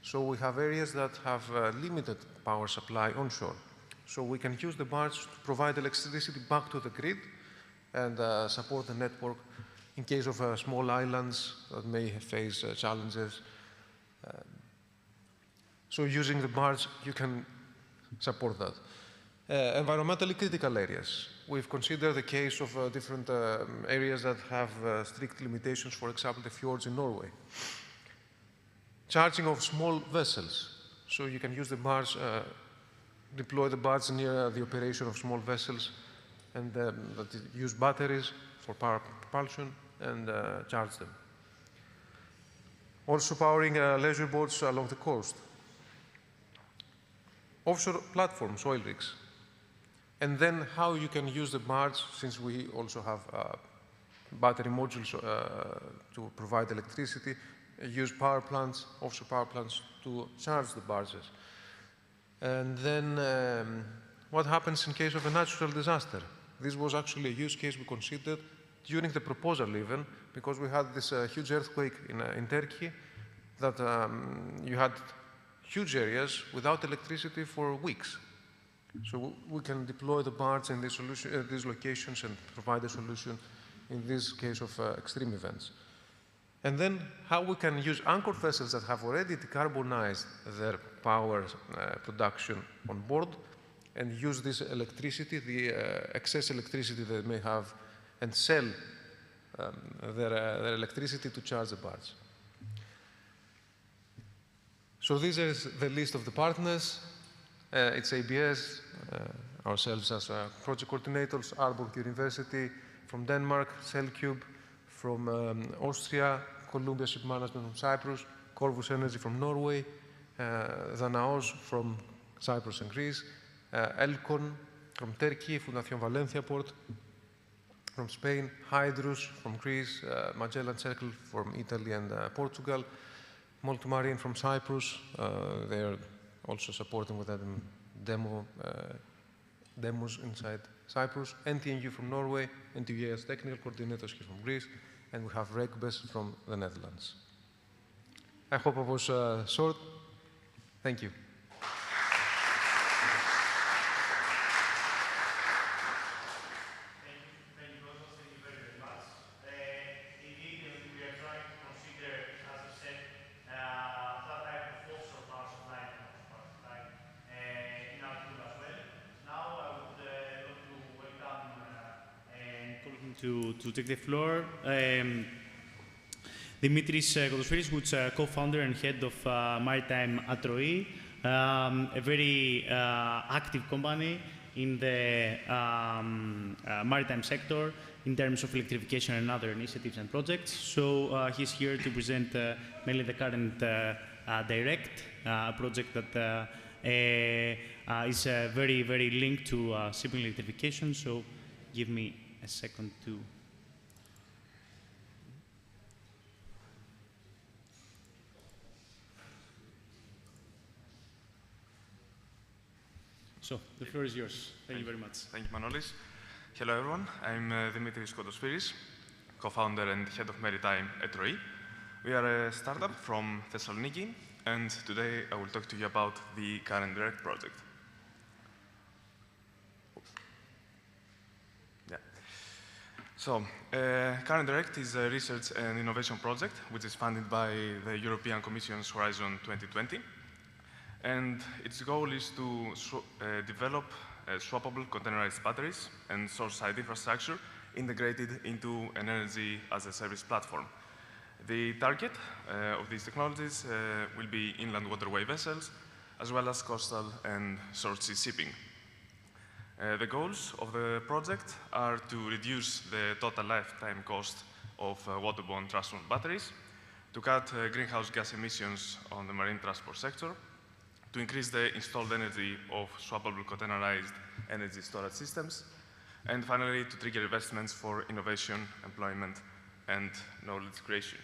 So we have areas that have limited power supply onshore. So we can use the barge to provide electricity back to the grid and support the network in case of small islands that may face challenges. So using the barge, you can support that. Environmentally critical areas. We've considered the case of different areas that have strict limitations, for example, the fjords in Norway. Charging of small vessels. So you can use the barge, deploy the barge near the operation of small vessels and that use batteries for power propulsion and charge them. Also powering leisure boats along the coast. Offshore platforms, oil rigs. And then how you can use the barge, since we also have battery modules to provide electricity, use power plants, offshore power plants to charge the barges. And then what happens in case of a natural disaster? This was actually a use case we considered during the proposal even, because we had this huge earthquake in Turkey that you had huge areas without electricity for weeks. So we can deploy the barge in these locations and provide a solution in this case of extreme events. And then how we can use anchored vessels that have already decarbonized their power production on board and use this electricity, the excess electricity they may have, and sell their electricity to charge the barge. So this is the list of the partners. It's ABS, ourselves as project coordinators, Aalborg University from Denmark, Cellcube from Austria, Columbia Ship Management from Cyprus, Corvus Energy from Norway, Danaos from Cyprus and Greece, Elcon from Turkey, Fundación Valencia Port from Spain, Hydrus from Greece, Magellan Circle from Italy and Portugal, Multimarine from Cyprus. They are also supporting with that demos inside Cyprus, NTNU from Norway, NTUA as technical coordinators here from Greece, and we have Regbes from the Netherlands. I hope I was short. Thank you. to take the floor. Dimitris Kotosferis, who's co-founder and head of Maritime Atroi, a very active company in the maritime sector in terms of electrification and other initiatives and projects. So he's here to present mainly the current Direct project that is very, very linked to shipping electrification. So give me a second to... So the floor is yours. Thank you very much. Thank you, Manolis. Hello, everyone. I'm Dimitris Kotosferis, co-founder and head of Maritime Atroi. We are a startup from Thessaloniki, and today I will talk to you about the current Direct project. Yeah. So, Current Direct is a research and innovation project which is funded by the European Commission's Horizon 2020. And its goal is to develop swappable containerized batteries and shore-side infrastructure integrated into an energy-as-a-service platform. The target of these technologies will be inland waterway vessels, as well as coastal and short-sea shipping. The goals of the project are to reduce the total lifetime cost of waterborne transport batteries, to cut greenhouse gas emissions on the marine transport sector, to increase the installed energy of swappable containerized energy storage systems, and finally, to trigger investments for innovation, employment, and knowledge creation.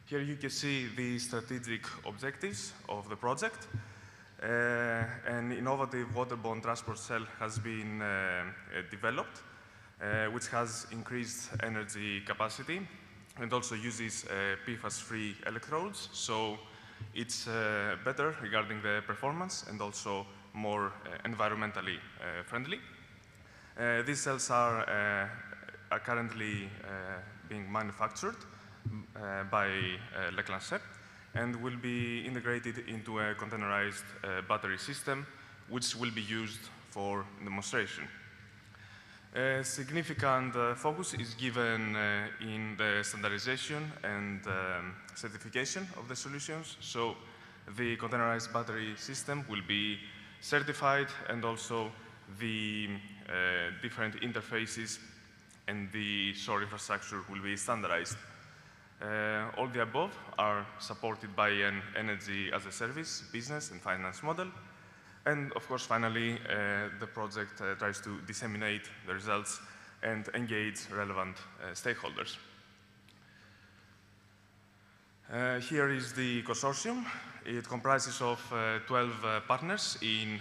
Here you can see the strategic objectives of the project. An innovative waterborne transport cell has been developed, which has increased energy capacity and also uses PFAS-free electrodes. So it's better regarding the performance and also more environmentally friendly. These cells are currently being manufactured by Leclanché and will be integrated into a containerized battery system, which will be used for demonstration. A significant focus is given in the standardization and certification of the solutions. So the containerized battery system will be certified, and also the different interfaces and the shore infrastructure will be standardized. All the above are supported by an energy-as-a-service business and finance model. And of course, finally, the project tries to disseminate the results and engage relevant stakeholders. Here is the consortium. It comprises of 12 partners in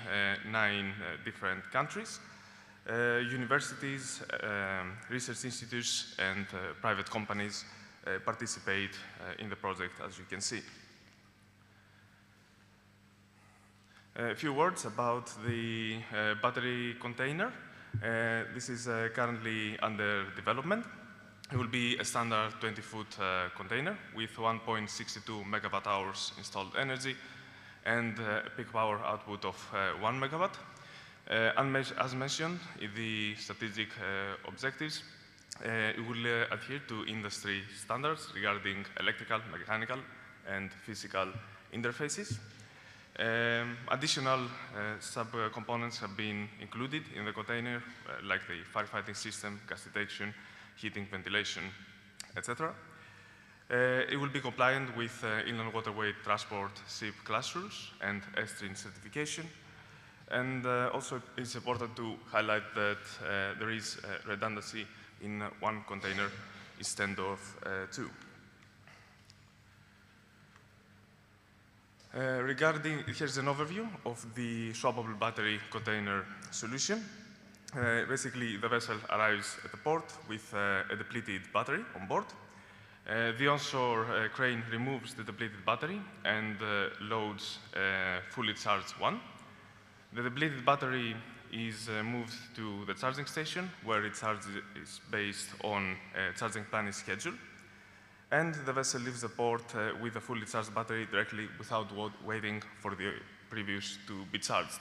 9 different countries, universities, research institutes, and private companies participate in the project, as you can see. A few words about the battery container. This is currently under development. It will be a standard 20-foot container with 1.62 megawatt hours installed energy and a peak power output of 1 megawatt. As mentioned in the strategic objectives, it will adhere to industry standards regarding electrical, mechanical, and physical interfaces. Additional sub-components have been included in the container, like the firefighting system, gas detection, heating, ventilation, etc. It will be compliant with inland waterway transport ship class rules and S3 certification. And also, it's important to highlight that there is redundancy in one container instead of 2. Here's an overview of the swappable battery container solution. Basically, the vessel arrives at the port with a depleted battery on board. The onshore crane removes the depleted battery and loads a fully charged one. The depleted battery is moved to the charging station, where its charge is based on a charging planning schedule. And the vessel leaves the port with a fully charged battery directly, without waiting for the previous to be charged.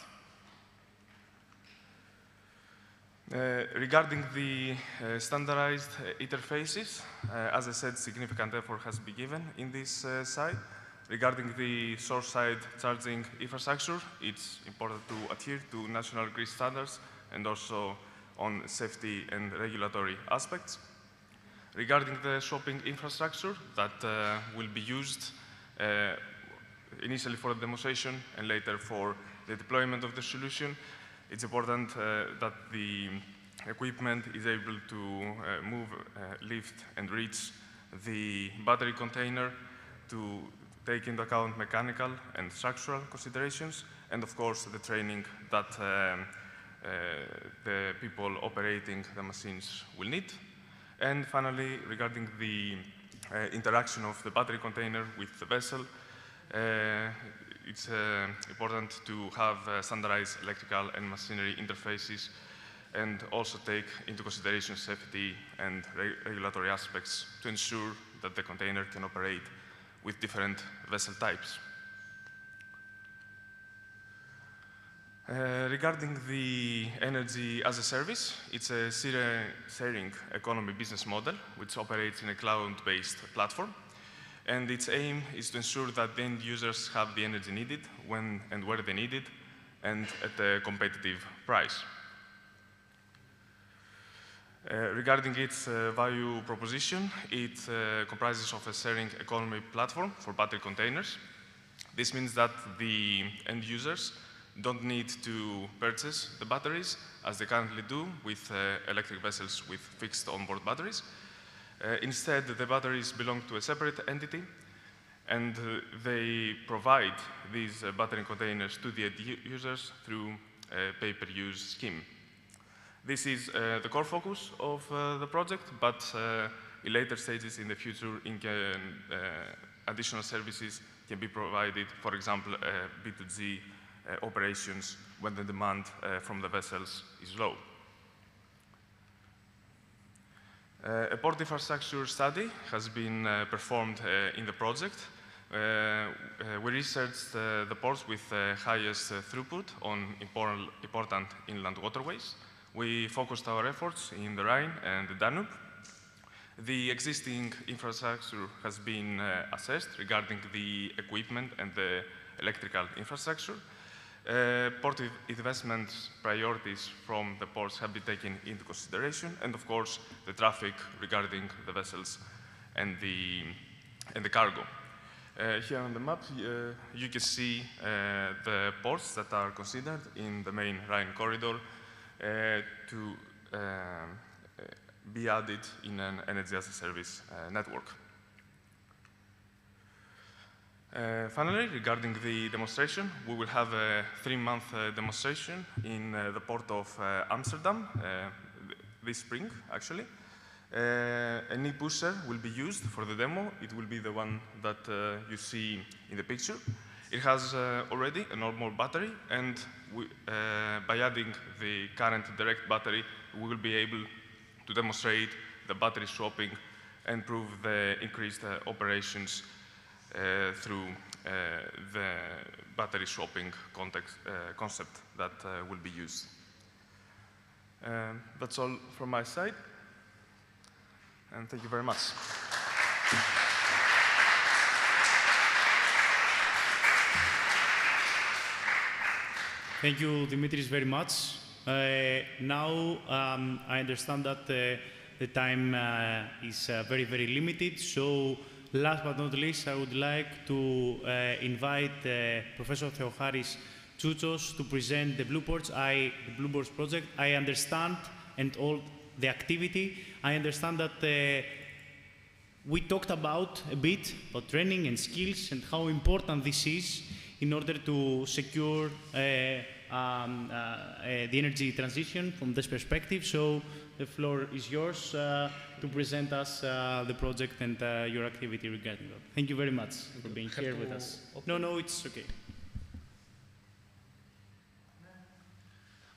Regarding the standardized interfaces, as I said, significant effort has been given in this site. Regarding the source side charging infrastructure, it's important to adhere to national grid standards and also on safety and regulatory aspects. Regarding the swapping infrastructure that will be used initially for the demonstration and later for the deployment of the solution, it's important that the equipment is able to move, lift, and reach the battery container to take into account mechanical and structural considerations, and of course the training that the people operating the machines will need. And finally, regarding the interaction of the battery container with the vessel, it's important to have standardized electrical and machinery interfaces and also take into consideration safety and regulatory aspects to ensure that the container can operate with different vessel types. Regarding the energy as a service, it's a sharing economy business model which operates in a cloud-based platform. And its aim is to ensure that the end users have the energy needed when and where they need it and at a competitive price. Regarding its value proposition, it comprises of a sharing economy platform for battery containers. This means that the end users don't need to purchase the batteries as they currently do with electric vessels with fixed onboard batteries. Instead, the batteries belong to a separate entity, and they provide these battery containers to the end users through a pay-per-use scheme. This is the core focus of the project, but in later stages in the future, additional services can be provided, for example, B2G operations when the demand from the vessels is low. A port infrastructure study has been performed in the project. We researched the ports with the highest throughput on important inland waterways. We focused our efforts in the Rhine and the Danube. The existing infrastructure has been assessed regarding the equipment and the electrical infrastructure. Port investment priorities from the ports have been taken into consideration, and of course the traffic regarding the vessels and the cargo. Here on the map you can see the ports that are considered in the main Rhine corridor to be added in an energy as a service network. Finally, regarding the demonstration, we will have a 3-month demonstration in the port of Amsterdam this spring, actually. A knee pusher will be used for the demo. It will be the one that you see in the picture. It has already a normal battery, and by adding the current direct battery, we will be able to demonstrate the battery swapping and prove the increased operations through the battery swapping concept that will be used. That's all from my side, and thank you very much. Thank you, Dimitris, very much. Now I understand that the time is very, very limited, so last but not least, I would like to invite Professor Theocharis Tsoutsos to present the Blueboards project. I understand, and all the activity, I understand that we talked about a bit about training and skills and how important this is in order to secure the energy transition from this perspective. So the floor is yours to present us the project and your activity regarding that. Thank you very much for being here with us. No, it's okay.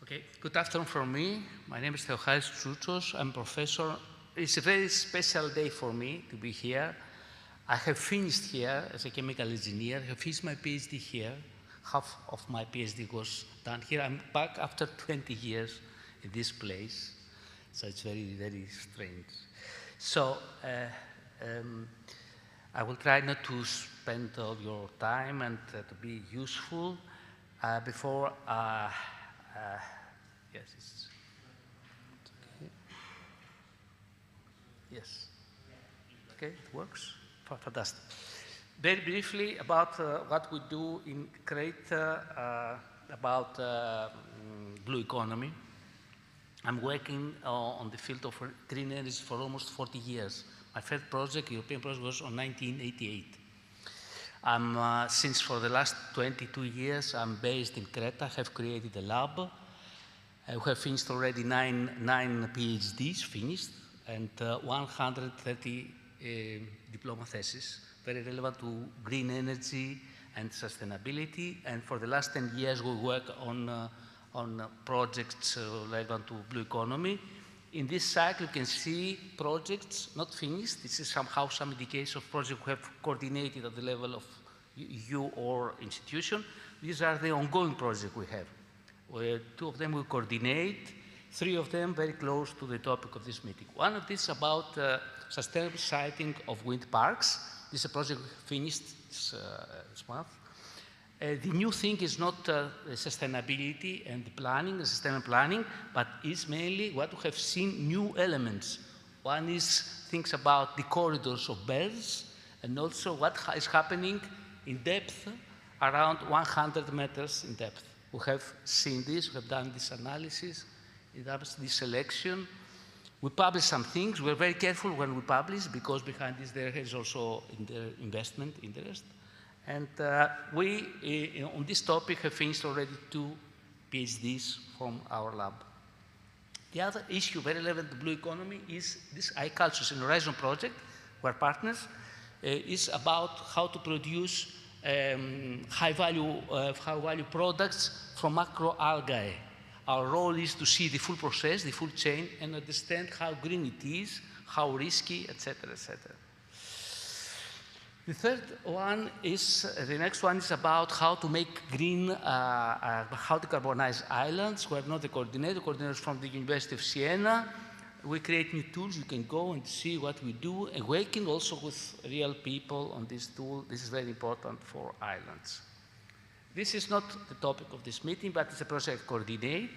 Okay, good afternoon from me. My name is Theocharis Tsoutsos. I'm professor. It's a very special day for me to be here. I have finished here as a chemical engineer. I have finished my PhD here. Half of my PhD was done here. I'm back after 20 years in this place. So it's very, very strange. So I will try not to spend all your time and to be useful. Before, yes, it's okay. Yes. Okay, it works. Fantastic. Very briefly about what we do in Crete about blue economy. I'm working on the field of green energy for almost 40 years. My first project, European project, was on 1988. Since for the last 22 years, I'm based in Crete. I have created a lab. We have finished already nine PhDs finished and 130 diploma theses, very relevant to green energy and sustainability. And for the last 10 years, we work on projects relevant to blue economy. In this cycle, you can see projects not finished. This is somehow some indication of projects we have coordinated at the level of EU or institution. These are the ongoing projects we have. Two of them we coordinate, three of them very close to the topic of this meeting. One of these is about sustainable siting of wind parks. This is a project we finished this month. The new thing is not sustainability and the planning, the sustainable planning, but is mainly what we have seen new elements. One is things about the corridors of birds and also what is happening in depth around 100 meters in depth. We have seen this, we have done this analysis, this selection. We publish some things. We're very careful when we publish because behind this there is also investment interest. And we, on this topic, have finished already 2 PhDs from our lab. The other issue very relevant to blue economy is this iCultures and Horizon project, we're partners, is about how to produce high-value products from macroalgae. Our role is to see the full process, the full chain, and understand how green it is, how risky, etc., etc. The third one is, the next one is about how to make green, how to decarbonize islands. We have not the coordinators from the University of Siena. We create new tools. You can go and see what we do, and working also with real people on this tool. This is very important for islands. This is not the topic of this meeting, but it's a project coordinate.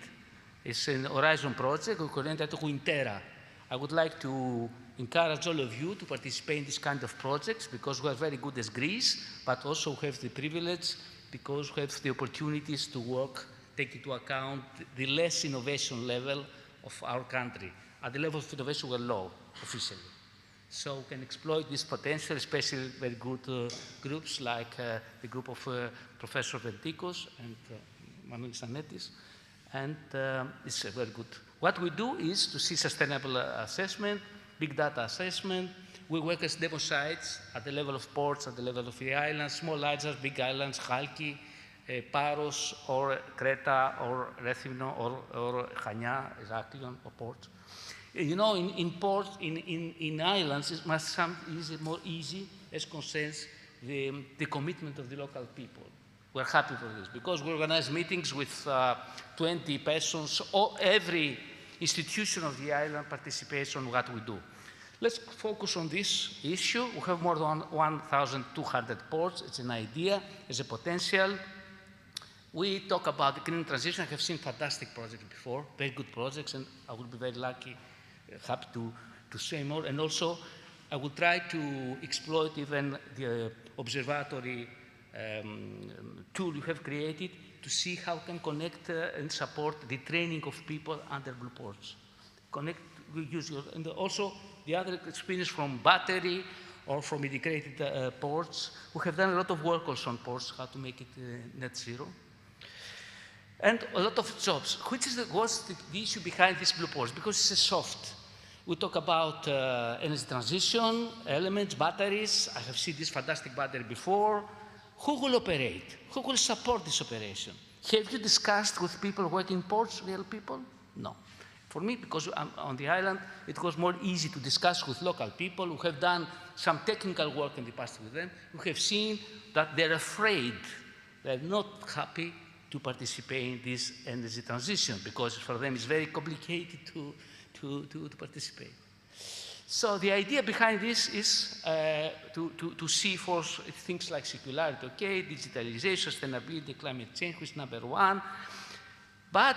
It's an Horizon project. We coordinate at Wintera. I would like to encourage all of you to participate in this kind of projects because we are very good as Greece, but also we have the privilege because we have the opportunities to work, take into account the less innovation level of our country. At the level of innovation, we're low, officially. So we can exploit this potential, especially very good groups like the group of Professor Ventikos and Manuel Sanetis, and it's very good. What we do is to see sustainable assessment, big data assessment. We work as demo sites at the level of ports, at the level of the islands, small islands, big islands, Chalki, Paros, or Creta, or Rethymno, or Chania, Heraklion, or ports. You know, in ports, in islands, it must be more easy as concerns the commitment of the local people. We're happy for this because we organize meetings with 20 persons, or every institution of the island participates on what we do. Let's focus on this issue. We have more than 1,200 ports. It's an idea, it's a potential. We talk about the green transition. I have seen fantastic projects before, very good projects, and I will be very lucky, happy to say more. And also, I will try to exploit even the Observatory tool you have created to see how we can connect and support the training of people under blue ports. Connect, we use your, and also the other experience from battery or from integrated ports. We have done a lot of work also on ports, how to make it net zero. And a lot of jobs. Which is what's the issue behind these blue ports? Because it's a soft. We talk about energy transition, elements, batteries. I have seen this fantastic battery before. Who will operate? Who will support this operation? Have you discussed with people working in ports, real people? No. For me, because I'm on the island, it was more easy to discuss with local people who have done some technical work in the past with them. We have seen that they're afraid, they're not happy to participate in this energy transition, because for them it's very complicated to participate. So the idea behind this is to see for things like circularity, okay, digitalization, sustainability, climate change, which is number one. But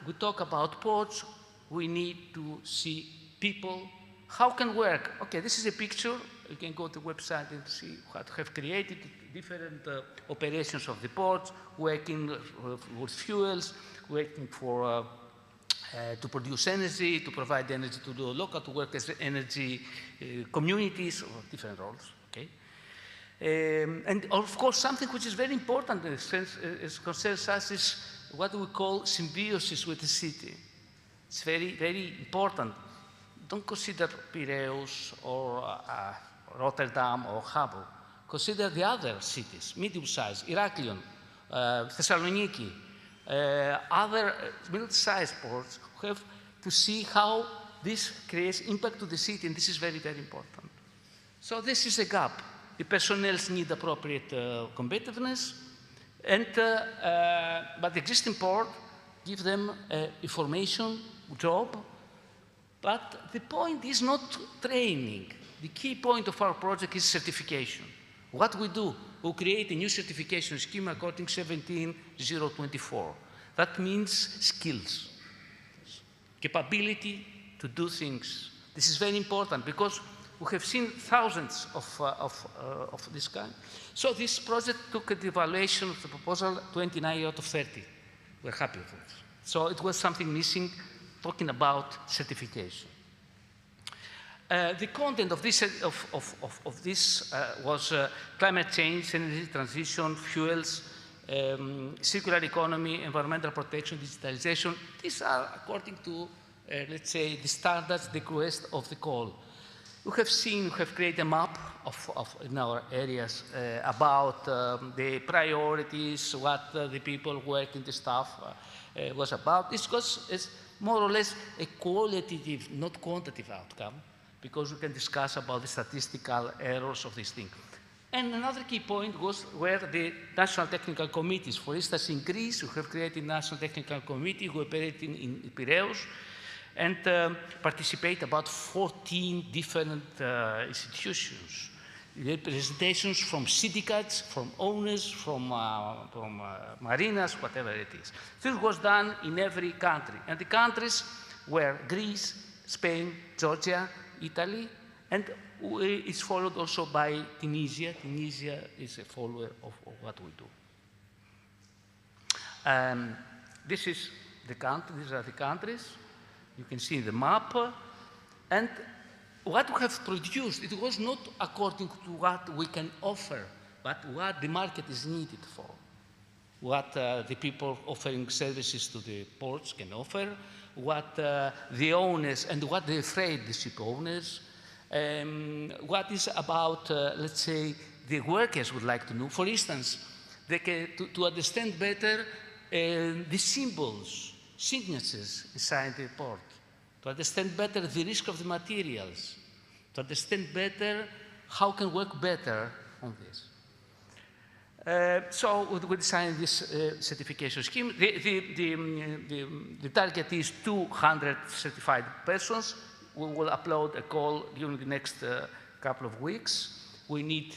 we talk about ports, we need to see people, how can work. Okay, this is a picture. You can go to the website and see what have created different operations of the ports, working with fuels, working for to produce energy, to provide energy to the local, to work as energy communities, or different roles, okay? And of course, something which is very important as concerns us is what we call symbiosis with the city. It's very, very important. Don't consider Piraeus or Rotterdam or Hamburg. Consider the other cities, medium-sized, Heraklion, Thessaloniki, other middle-sized ports have to see how this creates impact to the city, and this is very, very important. So this is a gap. The personnel need appropriate competitiveness, and, but the existing port give them information, job, but the point is not training. The key point of our project is certification. What we do, we create a new certification scheme according to 17024. That means skills, capability to do things. This is very important because we have seen thousands of this kind. So this project took an evaluation of the proposal 29 out of 30. We're happy with it. So it was something missing, talking about certification. The content of this, was climate change, energy transition, fuels, circular economy, environmental protection, digitalization. These are according to, let's say, the standards, the request of the call. We have created a map in our areas about the priorities, what the people working the staff was about. This is more or less a qualitative, not quantitative outcome, because we can discuss about the statistical errors of this thing. And another key point was where the national technical committees, for instance, in Greece, we have created a national technical committee who operate in Piraeus and participate about 14 different institutions, representations from syndicates, from owners, from marinas, whatever it is. This was done in every country, and the countries were Greece, Spain, Georgia, Italy, and it's followed also by Tunisia. Tunisia is a follower of what we do. This is the country, these are the countries. You can see the map. And what we have produced, it was not according to what we can offer, but what the market is needed for. What the people offering services to the ports can offer, what the owners and what they're afraid, the ship owners, what is about, let's say, the workers would like to know. For instance, they can, to understand better the symbols, signatures inside the port, to understand better the risk of the materials, to understand better how can work better on this. So we designed this certification scheme. The target is 200 certified persons. We will upload a call during the next couple of weeks. We need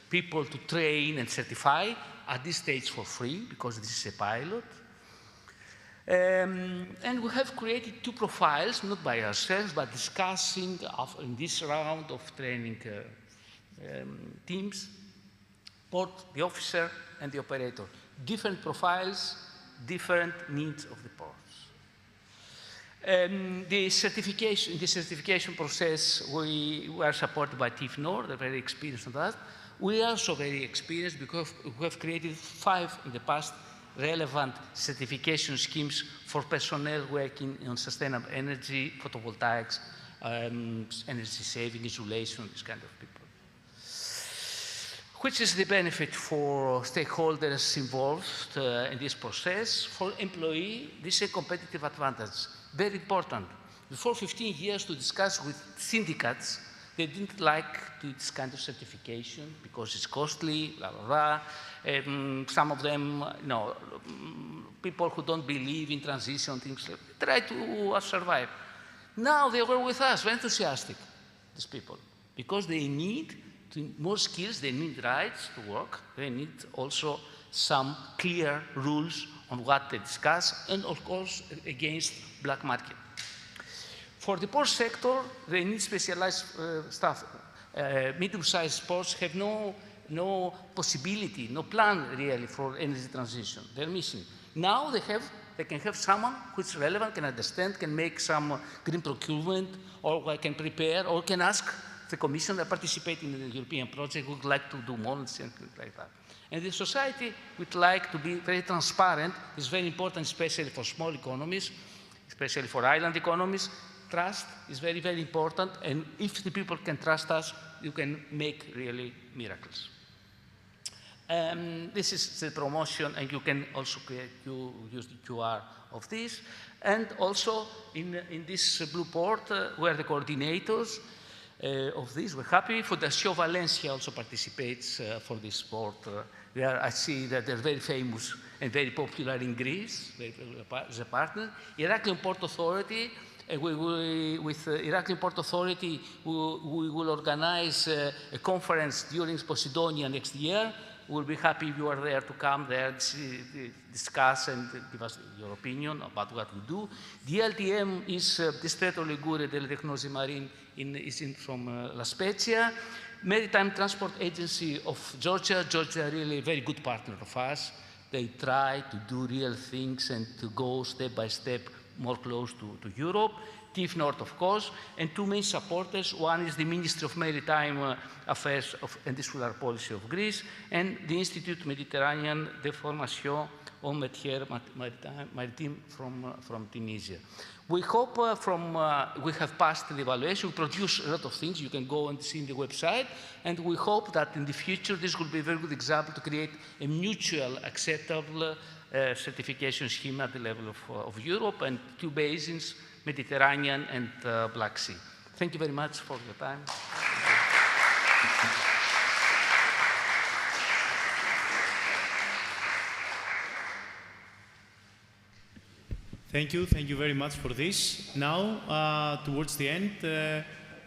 people to train and certify at this stage for free because this is a pilot. And we have created 2 profiles, not by ourselves, but discussing in this round of training teams, port, the officer, and the operator. Different profiles, different needs of the ports. The certification process, we are supported by TIFNOR, they're very experienced on that. We are also very experienced because we have created 5 in the past relevant certification schemes for personnel working on sustainable energy, photovoltaics, energy saving, insulation, this kind of people. Which is the benefit for stakeholders involved in this process? For employee, this is a competitive advantage. Very important. Before 15 years to discuss with syndicates They didn't like this kind of certification because it's costly, blah, blah, blah. Some of them, people who don't believe in transition, things like that, try to survive. Now they were with us, very enthusiastic, these people, because they need more skills, they need rights to work, they need also some clear rules on what they discuss, and of course, against black market. For the port sector, they need specialized staff. Medium-sized ports have no possibility, no plan really for energy transition. They're missing. Now they can have someone who's relevant, can understand, can make some green procurement, or can prepare, or can ask the Commission that participate in the European project would like to do more and things like that. And the society would like to be very transparent. It's very important, especially for small economies, especially for island economies. Trust is very, very important. And if the people can trust us, you can make really miracles. This is the promotion, and you can also use the QR of this. And also in this blue port, where the coordinators of this, we're happy. Fundación Valencia also participates for this sport. I see that they're very famous and very popular in Greece, as a partner. Heraklion Port Authority, with Heraklion Port Authority, we will organize a conference during Posidonia next year. We'll be happy if you are there to come there, discuss and give us your opinion about what we do. The LTM is Distretto Ligure delle Tecnologie Marine from La Spezia. Maritime Transport Agency of Georgia. Georgia really a very good partner of us. They try to do real things and to go step by step more close to Europe. TIF North, of course, and two main supporters. One is the Ministry of Maritime Affairs and Insular Policy of Greece, and the Institute Mediterranean de Formation en Matière Maritime from Tunisia. We hope we have passed the evaluation. We produce a lot of things. You can go and see in the website. And we hope that in the future, this will be a very good example to create a mutual acceptable certification scheme at the level of Europe and two basins, Mediterranean and Black Sea. Thank you very much for your time. Thank you very much for this. Now, towards the end,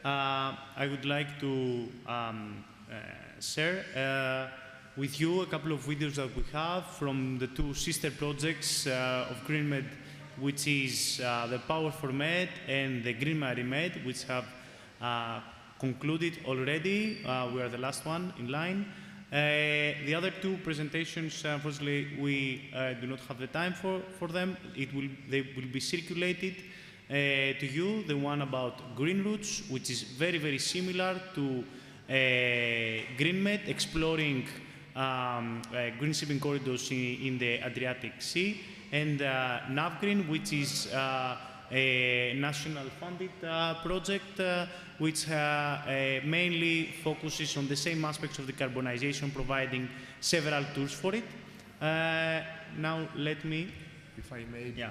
I would like to share with you a couple of videos that we have from the two sister projects of GreenMED, which is the Power for Med and the Green Med, which have concluded already. We are the last one in line. The other two presentations, unfortunately, we do not have the time for them. They will be circulated to you. The one about green routes, which is very, very similar to GreenMED, exploring green shipping corridors in the Adriatic Sea, and NavGreen, which is a national funded project which mainly focuses on the same aspects of decarbonization, providing several tools for it. Now let me, if I may, yeah.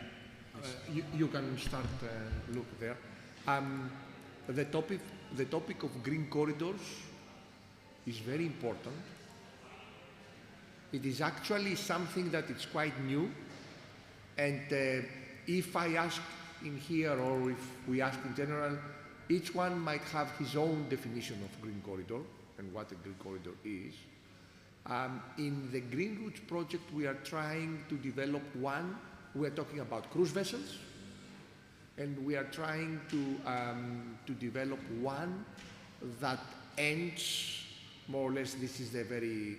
You can start look there. The topic of green corridors is very important. It is actually something that is quite new, and if I ask in here or if we ask in general, each one might have his own definition of green corridor and what a green corridor is. In the Green Routes project, we are trying to develop one. We are talking about cruise vessels, and we are trying to develop one that ends more or less. This is the very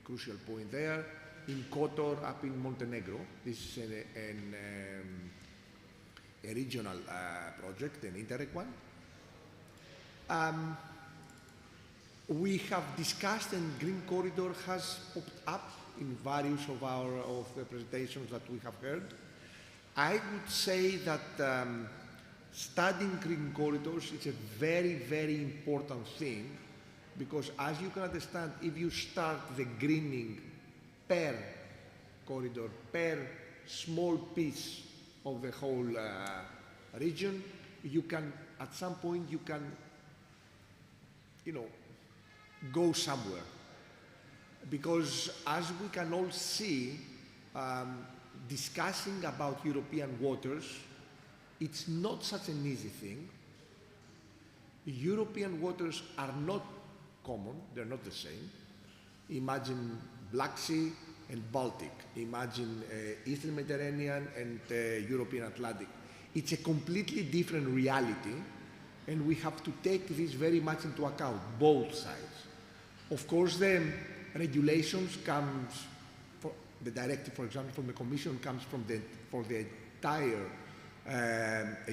crucial point there in Kotor, up in Montenegro. This is a regional project, an Interreg one. We have discussed, and Green Corridor has popped up in various of the presentations that we have heard. I would say that studying green corridors is a very, very important thing, because as you can understand, if you start the greening per corridor, per small piece of the whole region, you can, at some point, you can go somewhere. Because as we can all see, discussing about European waters, it's not such an easy thing. European waters are not common, they're not the same. Imagine Black Sea and Baltic. Imagine Eastern Mediterranean and European Atlantic. It's a completely different reality, and we have to take this very much into account, both sides. Of course, the regulations comes, the directive, for example, from the Commission comes for the entire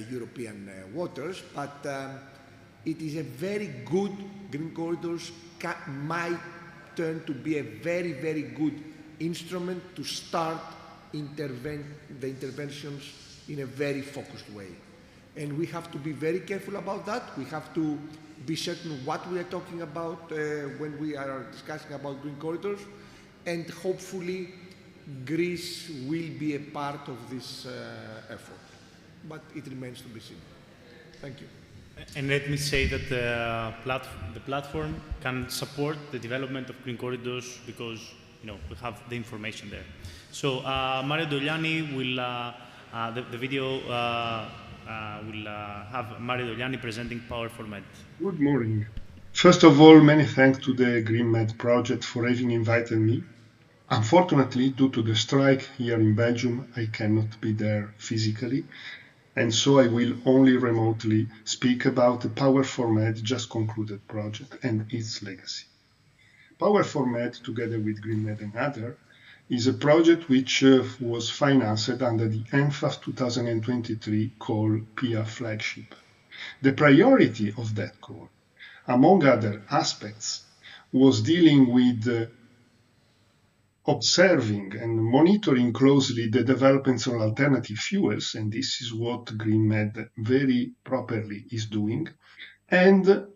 European waters, but it is a very good, green corridors might turn to be a very, very good instrument to start the interventions in a very focused way. And we have to be very careful about that. We have to be certain what we are talking about when we are discussing about green corridors, and hopefully Greece will be a part of this effort. But it remains to be seen. Thank you. And let me say that the platform can support the development of green corridors because we have the information there. So Mario Dogliani will, the video will have Mario Dogliani presenting Power for Med. Good morning. First of all, many thanks to the GreenMED project for having invited me. Unfortunately, due to the strike here in Belgium, I cannot be there physically, and so I will only remotely speak about the Power for Med just concluded project and its legacy. Power for Med, together with GreenMED and others, is a project which was financed under the ENFAF 2023 call PIA flagship. The priority of that call, among other aspects, was dealing with observing and monitoring closely the developments of alternative fuels, and this is what GreenMED very properly is doing, and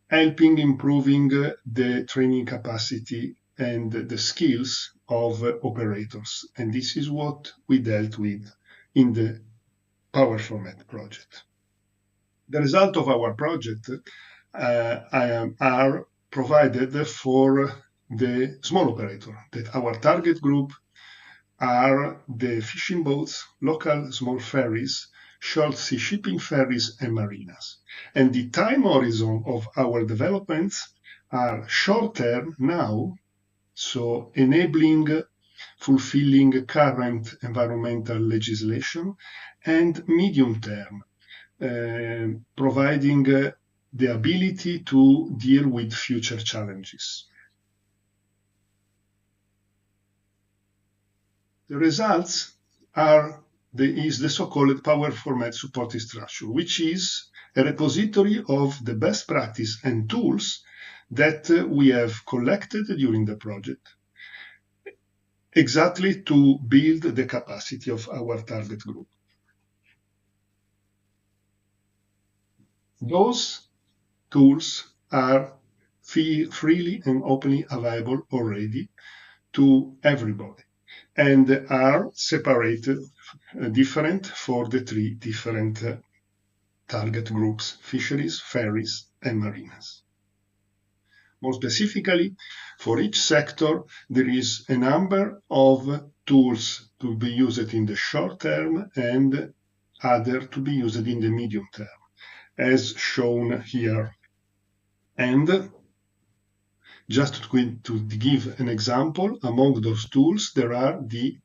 helping improving the training capacity and the skills of operators. And this is what we dealt with in the Power for Med project. The result of our project are provided for the small operator, that our target group are the fishing boats, local small ferries, short sea shipping ferries, and marinas. And the time horizon of our developments are short term now, so enabling fulfilling current environmental legislation, and medium term, providing the ability to deal with future challenges. The results is the so-called Power for Med supporting structure, which is a repository of the best practice and tools that we have collected during the project, exactly to build the capacity of our target group. Those tools are freely and openly available already to everybody, and are separated, different for the three different target groups: fisheries, ferries, and marinas. More specifically, for each sector, there is a number of tools to be used in the short term and other to be used in the medium term, as shown here. And just to give an example, among those tools, there are the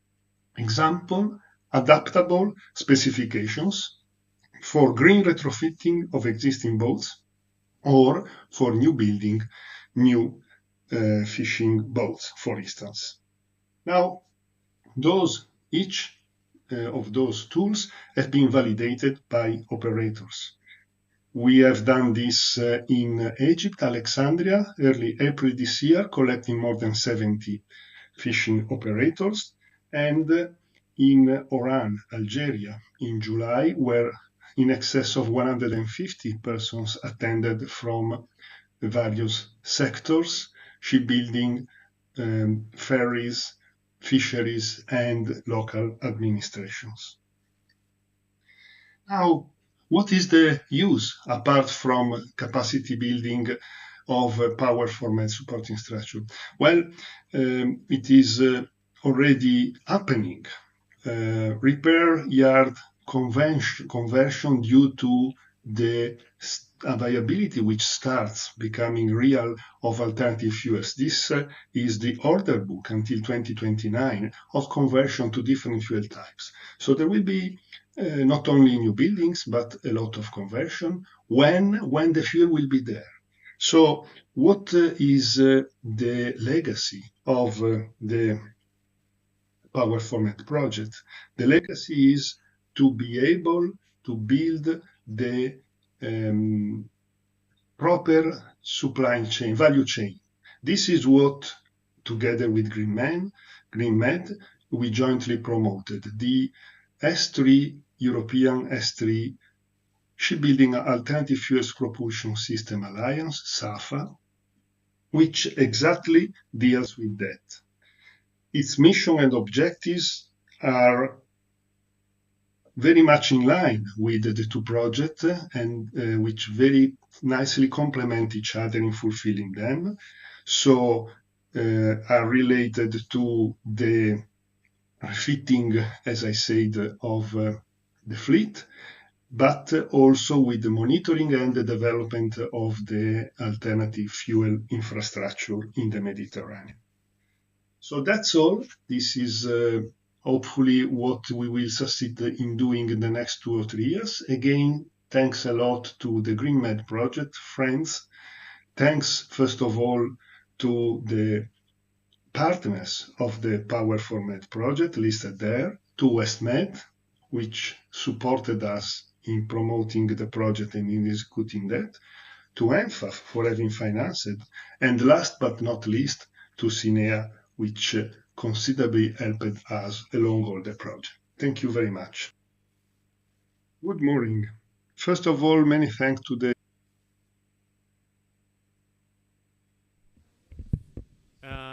example adaptable specifications for green retrofitting of existing boats or for new building new fishing boats, for instance. Now, each of those tools have been validated by operators. We have done this in Egypt, Alexandria, early April this year, collecting more than 70 fishing operators, and in Oran, Algeria, in July, where in excess of 150 persons attended from various sectors: shipbuilding, ferries, fisheries, and local administrations. Now, what is the use apart from capacity building of power format supporting structure? Well, it is already happening. Repair yard conversion due to the availability which starts becoming real of alternative fuels. This is the order book until 2029 of conversion to different fuel types. So there will be not only new buildings, but a lot of conversion when the fuel will be there. So what is the legacy of the Power Format project? The legacy is to be able to build the proper supply chain, value chain. This is what, together with GreenMED, we jointly promoted. The S3, European S3 Shipbuilding Alternative Fuels Propulsion System Alliance, SAFA, which exactly deals with that. Its mission and objectives are very much in line with the two projects and which very nicely complement each other in fulfilling them. So are related to the refitting, as I said, of the fleet, but also with the monitoring and the development of the alternative fuel infrastructure in the Mediterranean. So that's all. This is hopefully what we will succeed in doing in the next 2 or 3 years. Again, thanks a lot to the GreenMED project, friends. Thanks, first of all, to the partners of the Power Format project listed there, to WestMed, which supported us in promoting the project and in executing that, to ENFA for having financed it, and last but not least, to CINEA, which considerably helped us along all the project. Thank you very much. Good morning. First of all, many thanks to the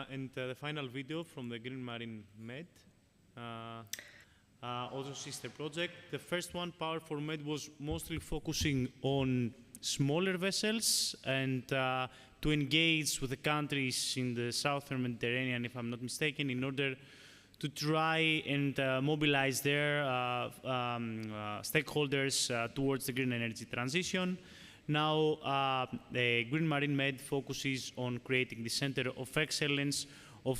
and the final video from the GreenMED, also sister project. The first one, Power for Med, was mostly focusing on smaller vessels and to engage with the countries in the southern Mediterranean, if I'm not mistaken, in order to try and mobilize their stakeholders towards the green energy transition. Now, the GreenMED focuses on creating the center of excellence of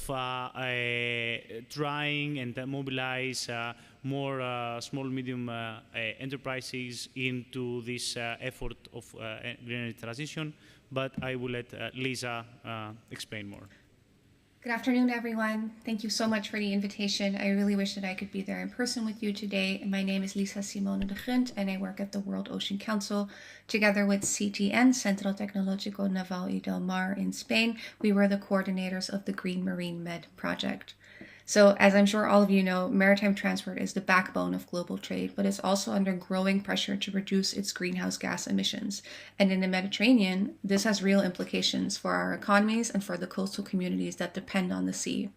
trying and mobilize more small, medium enterprises into this effort of green energy transition. But I will let Lisa explain more. Good afternoon, everyone. Thank you so much for the invitation. I really wish that I could be there in person with you today. My name is Lisa Simone de Gunt, and I work at the World Ocean Council. Together with CTN, Centro Tecnológico Naval y del Mar in Spain, we were the coordinators of the Green Marine Med project. So, as I'm sure all of you know, maritime transport is the backbone of global trade, but it's also under growing pressure to reduce its greenhouse gas emissions. And in the Mediterranean, this has real implications for our economies and for the coastal communities that depend on the sea.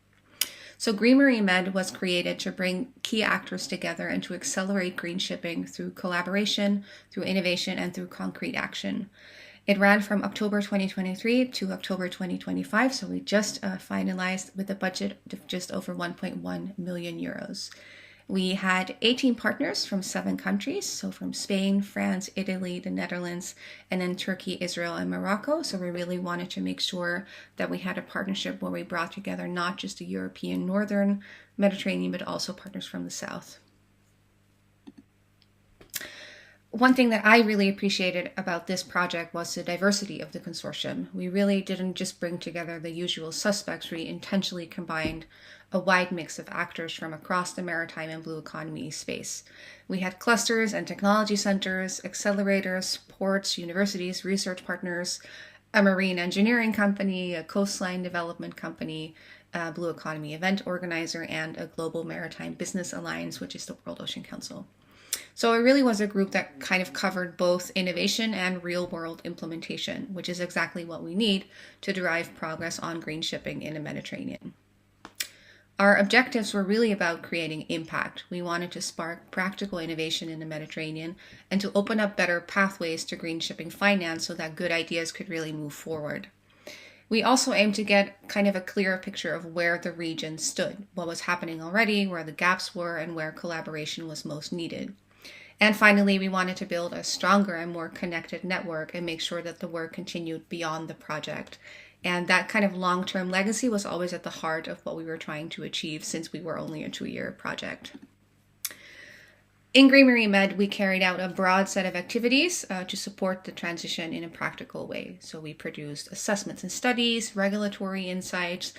So Green Marine Med was created to bring key actors together and to accelerate green shipping through collaboration, through innovation, and through concrete action. It ran from October 2023 to October 2025, so we just finalized with a budget of just over 1.1 million euros. We had 18 partners from 7 countries, so from Spain, France, Italy, the Netherlands, and then Turkey, Israel, and Morocco. So we really wanted to make sure that we had a partnership where we brought together not just the European Northern Mediterranean, but also partners from the South. One thing that I really appreciated about this project was the diversity of the consortium. We really didn't just bring together the usual suspects, we intentionally combined a wide mix of actors from across the maritime and blue economy space. We had clusters and technology centers, accelerators, ports, universities, research partners, a marine engineering company, a coastline development company, a blue economy event organizer, and a global maritime business alliance, which is the World Ocean Council. So it really was a group that kind of covered both innovation and real-world implementation, which is exactly what we need to drive progress on green shipping in the Mediterranean. Our objectives were really about creating impact. We wanted to spark practical innovation in the Mediterranean and to open up better pathways to green shipping finance so that good ideas could really move forward. We also aimed to get kind of a clearer picture of where the region stood, what was happening already, where the gaps were, and where collaboration was most needed. And finally, we wanted to build a stronger and more connected network and make sure that the work continued beyond the project. And that kind of long-term legacy was always at the heart of what we were trying to achieve since we were only a 2-year project. In GreenMED, we carried out a broad set of activities to support the transition in a practical way. So we produced assessments and studies, regulatory insights,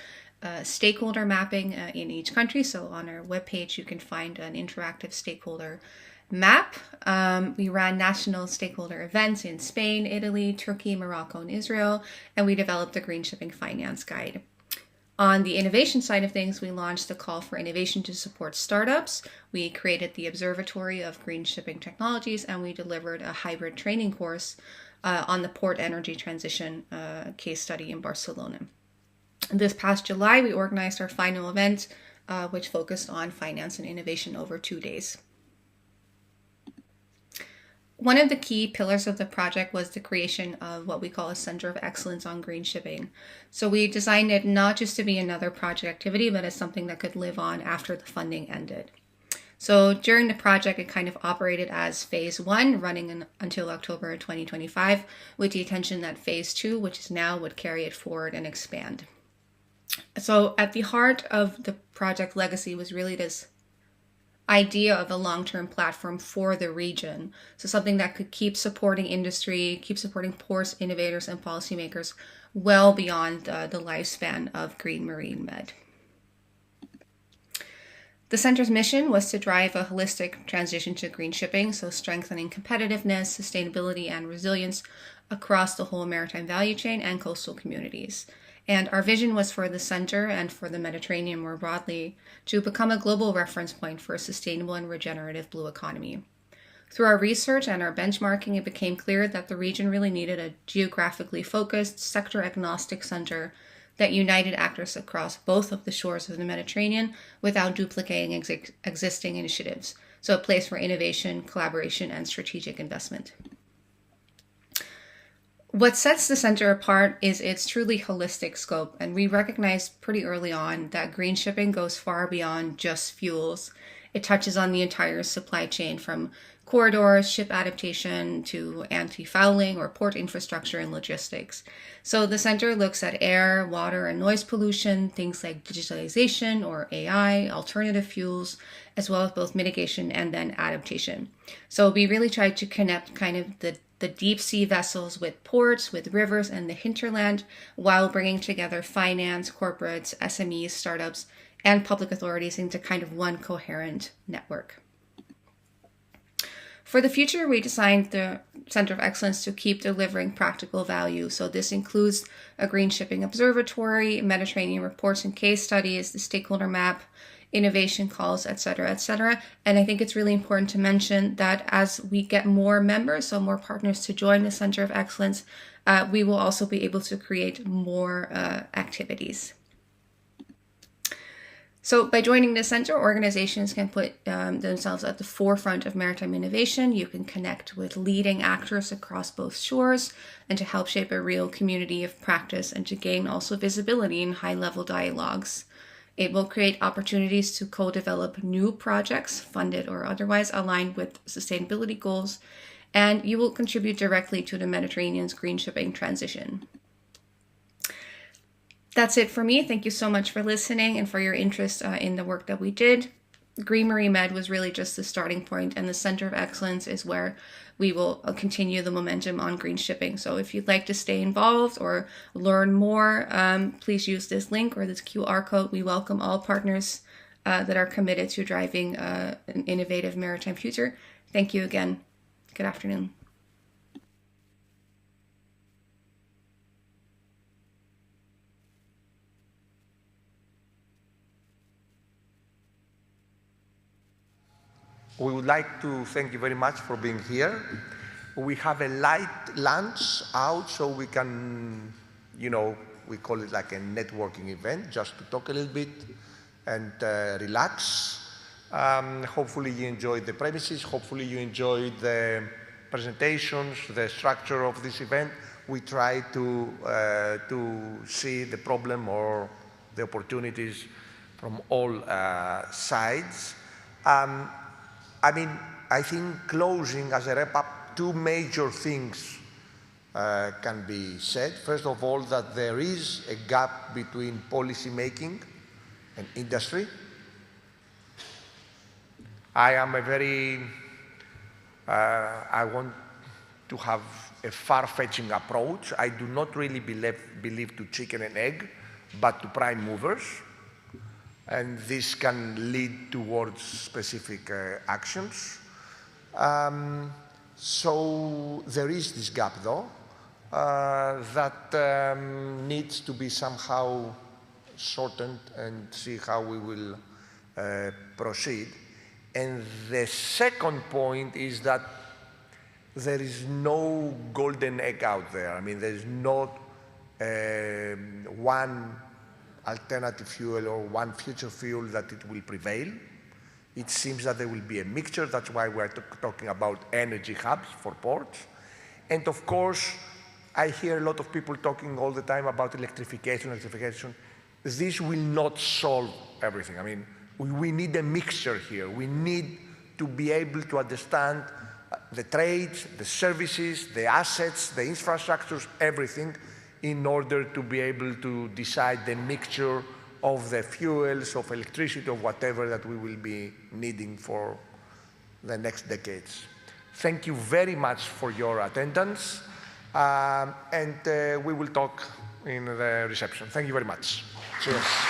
stakeholder mapping in each country. So on our webpage, you can find an interactive stakeholder map. We ran national stakeholder events in Spain, Italy, Turkey, Morocco, and Israel, and we developed the Green Shipping Finance Guide. On the innovation side of things, we launched a call for innovation to support startups. We created the Observatory of Green Shipping Technologies, and we delivered a hybrid training course on the port energy transition case study in Barcelona. This past July, we organized our final event, which focused on finance and innovation over 2 days. One of the key pillars of the project was the creation of what we call a Center of Excellence on Green Shipping. So we designed it not just to be another project activity, but as something that could live on after the funding ended. So during the project, it kind of operated as phase 1, running until October 2025, with the intention that phase 2, which is now, would carry it forward and expand. So at the heart of the project legacy was really this idea of a long-term platform for the region. So something that could keep supporting industry, keep supporting ports, innovators, and policymakers well beyond the lifespan of GreenMED. The center's mission was to drive a holistic transition to green shipping, so strengthening competitiveness, sustainability, and resilience across the whole maritime value chain and coastal communities. And our vision was for the center and for the Mediterranean more broadly to become a global reference point for a sustainable and regenerative blue economy. Through our research and our benchmarking, it became clear that the region really needed a geographically focused, sector-agnostic center that united actors across both of the shores of the Mediterranean without duplicating existing initiatives. So a place for innovation, collaboration, and strategic investment. What sets the center apart is its truly holistic scope, and we recognized pretty early on that green shipping goes far beyond just fuels. It touches on the entire supply chain, from corridors, ship adaptation, to anti-fouling or port infrastructure and logistics. So the center looks at air, water, and noise pollution, things like digitalization or AI, alternative fuels, as well as both mitigation and then adaptation. So we really tried to connect kind of the deep sea vessels with ports, with rivers, and the hinterland, while bringing together finance, corporates, SMEs, startups, and public authorities into kind of one coherent network. For the future, we designed the Center of Excellence to keep delivering practical value. So this includes a green shipping observatory, Mediterranean reports and case studies, the stakeholder map, innovation calls, et cetera, et cetera. And I think it's really important to mention that as we get more members, so more partners to join the Center of Excellence, we will also be able to create more activities. So by joining the center, organizations can put themselves at the forefront of maritime innovation. You can connect with leading actors across both shores and to help shape a real community of practice and to gain also visibility in high-level dialogues. It will create opportunities to co-develop new projects, funded or otherwise, aligned with sustainability goals, and you will contribute directly to the Mediterranean's green shipping transition. That's it for me. Thank you so much for listening and for your interest in the work that we did. GreenMED was really just the starting point, and the Center of Excellence is where we will continue the momentum on green shipping. So if you'd like to stay involved or learn more, please use this link or this QR code. We welcome all partners that are committed to driving an innovative maritime future. Thank you again. Good afternoon. We would like to thank you very much for being here. We have a light lunch out, so we can, we call it like a networking event, just to talk a little bit and relax. Hopefully you enjoyed the premises, hopefully you enjoyed the presentations, the structure of this event. We try to see the problem or the opportunities from all sides. I mean, I think closing as a wrap-up, two major things can be said. First of all, that there is a gap between policy making and industry. I am a very, I want to have a far-fetching approach. I do not really believe to chicken and egg, but to prime movers. And this can lead towards specific actions. So there is this gap, though, that needs to be somehow shortened and see how we will proceed. And the second point is that there is no golden egg out there. I mean, there is not one alternative fuel or one future fuel that it will prevail. It seems that there will be a mixture. That's why we're talking about energy hubs for ports. And of course, I hear a lot of people talking all the time about electrification. This will not solve everything. I mean, we need a mixture here. We need to be able to understand the trades, the services, the assets, the infrastructures, everything, in order to be able to decide the mixture of the fuels, of electricity, of whatever that we will be needing for the next decades. Thank you very much for your attendance, and we will talk in the reception. Thank you very much. Cheers.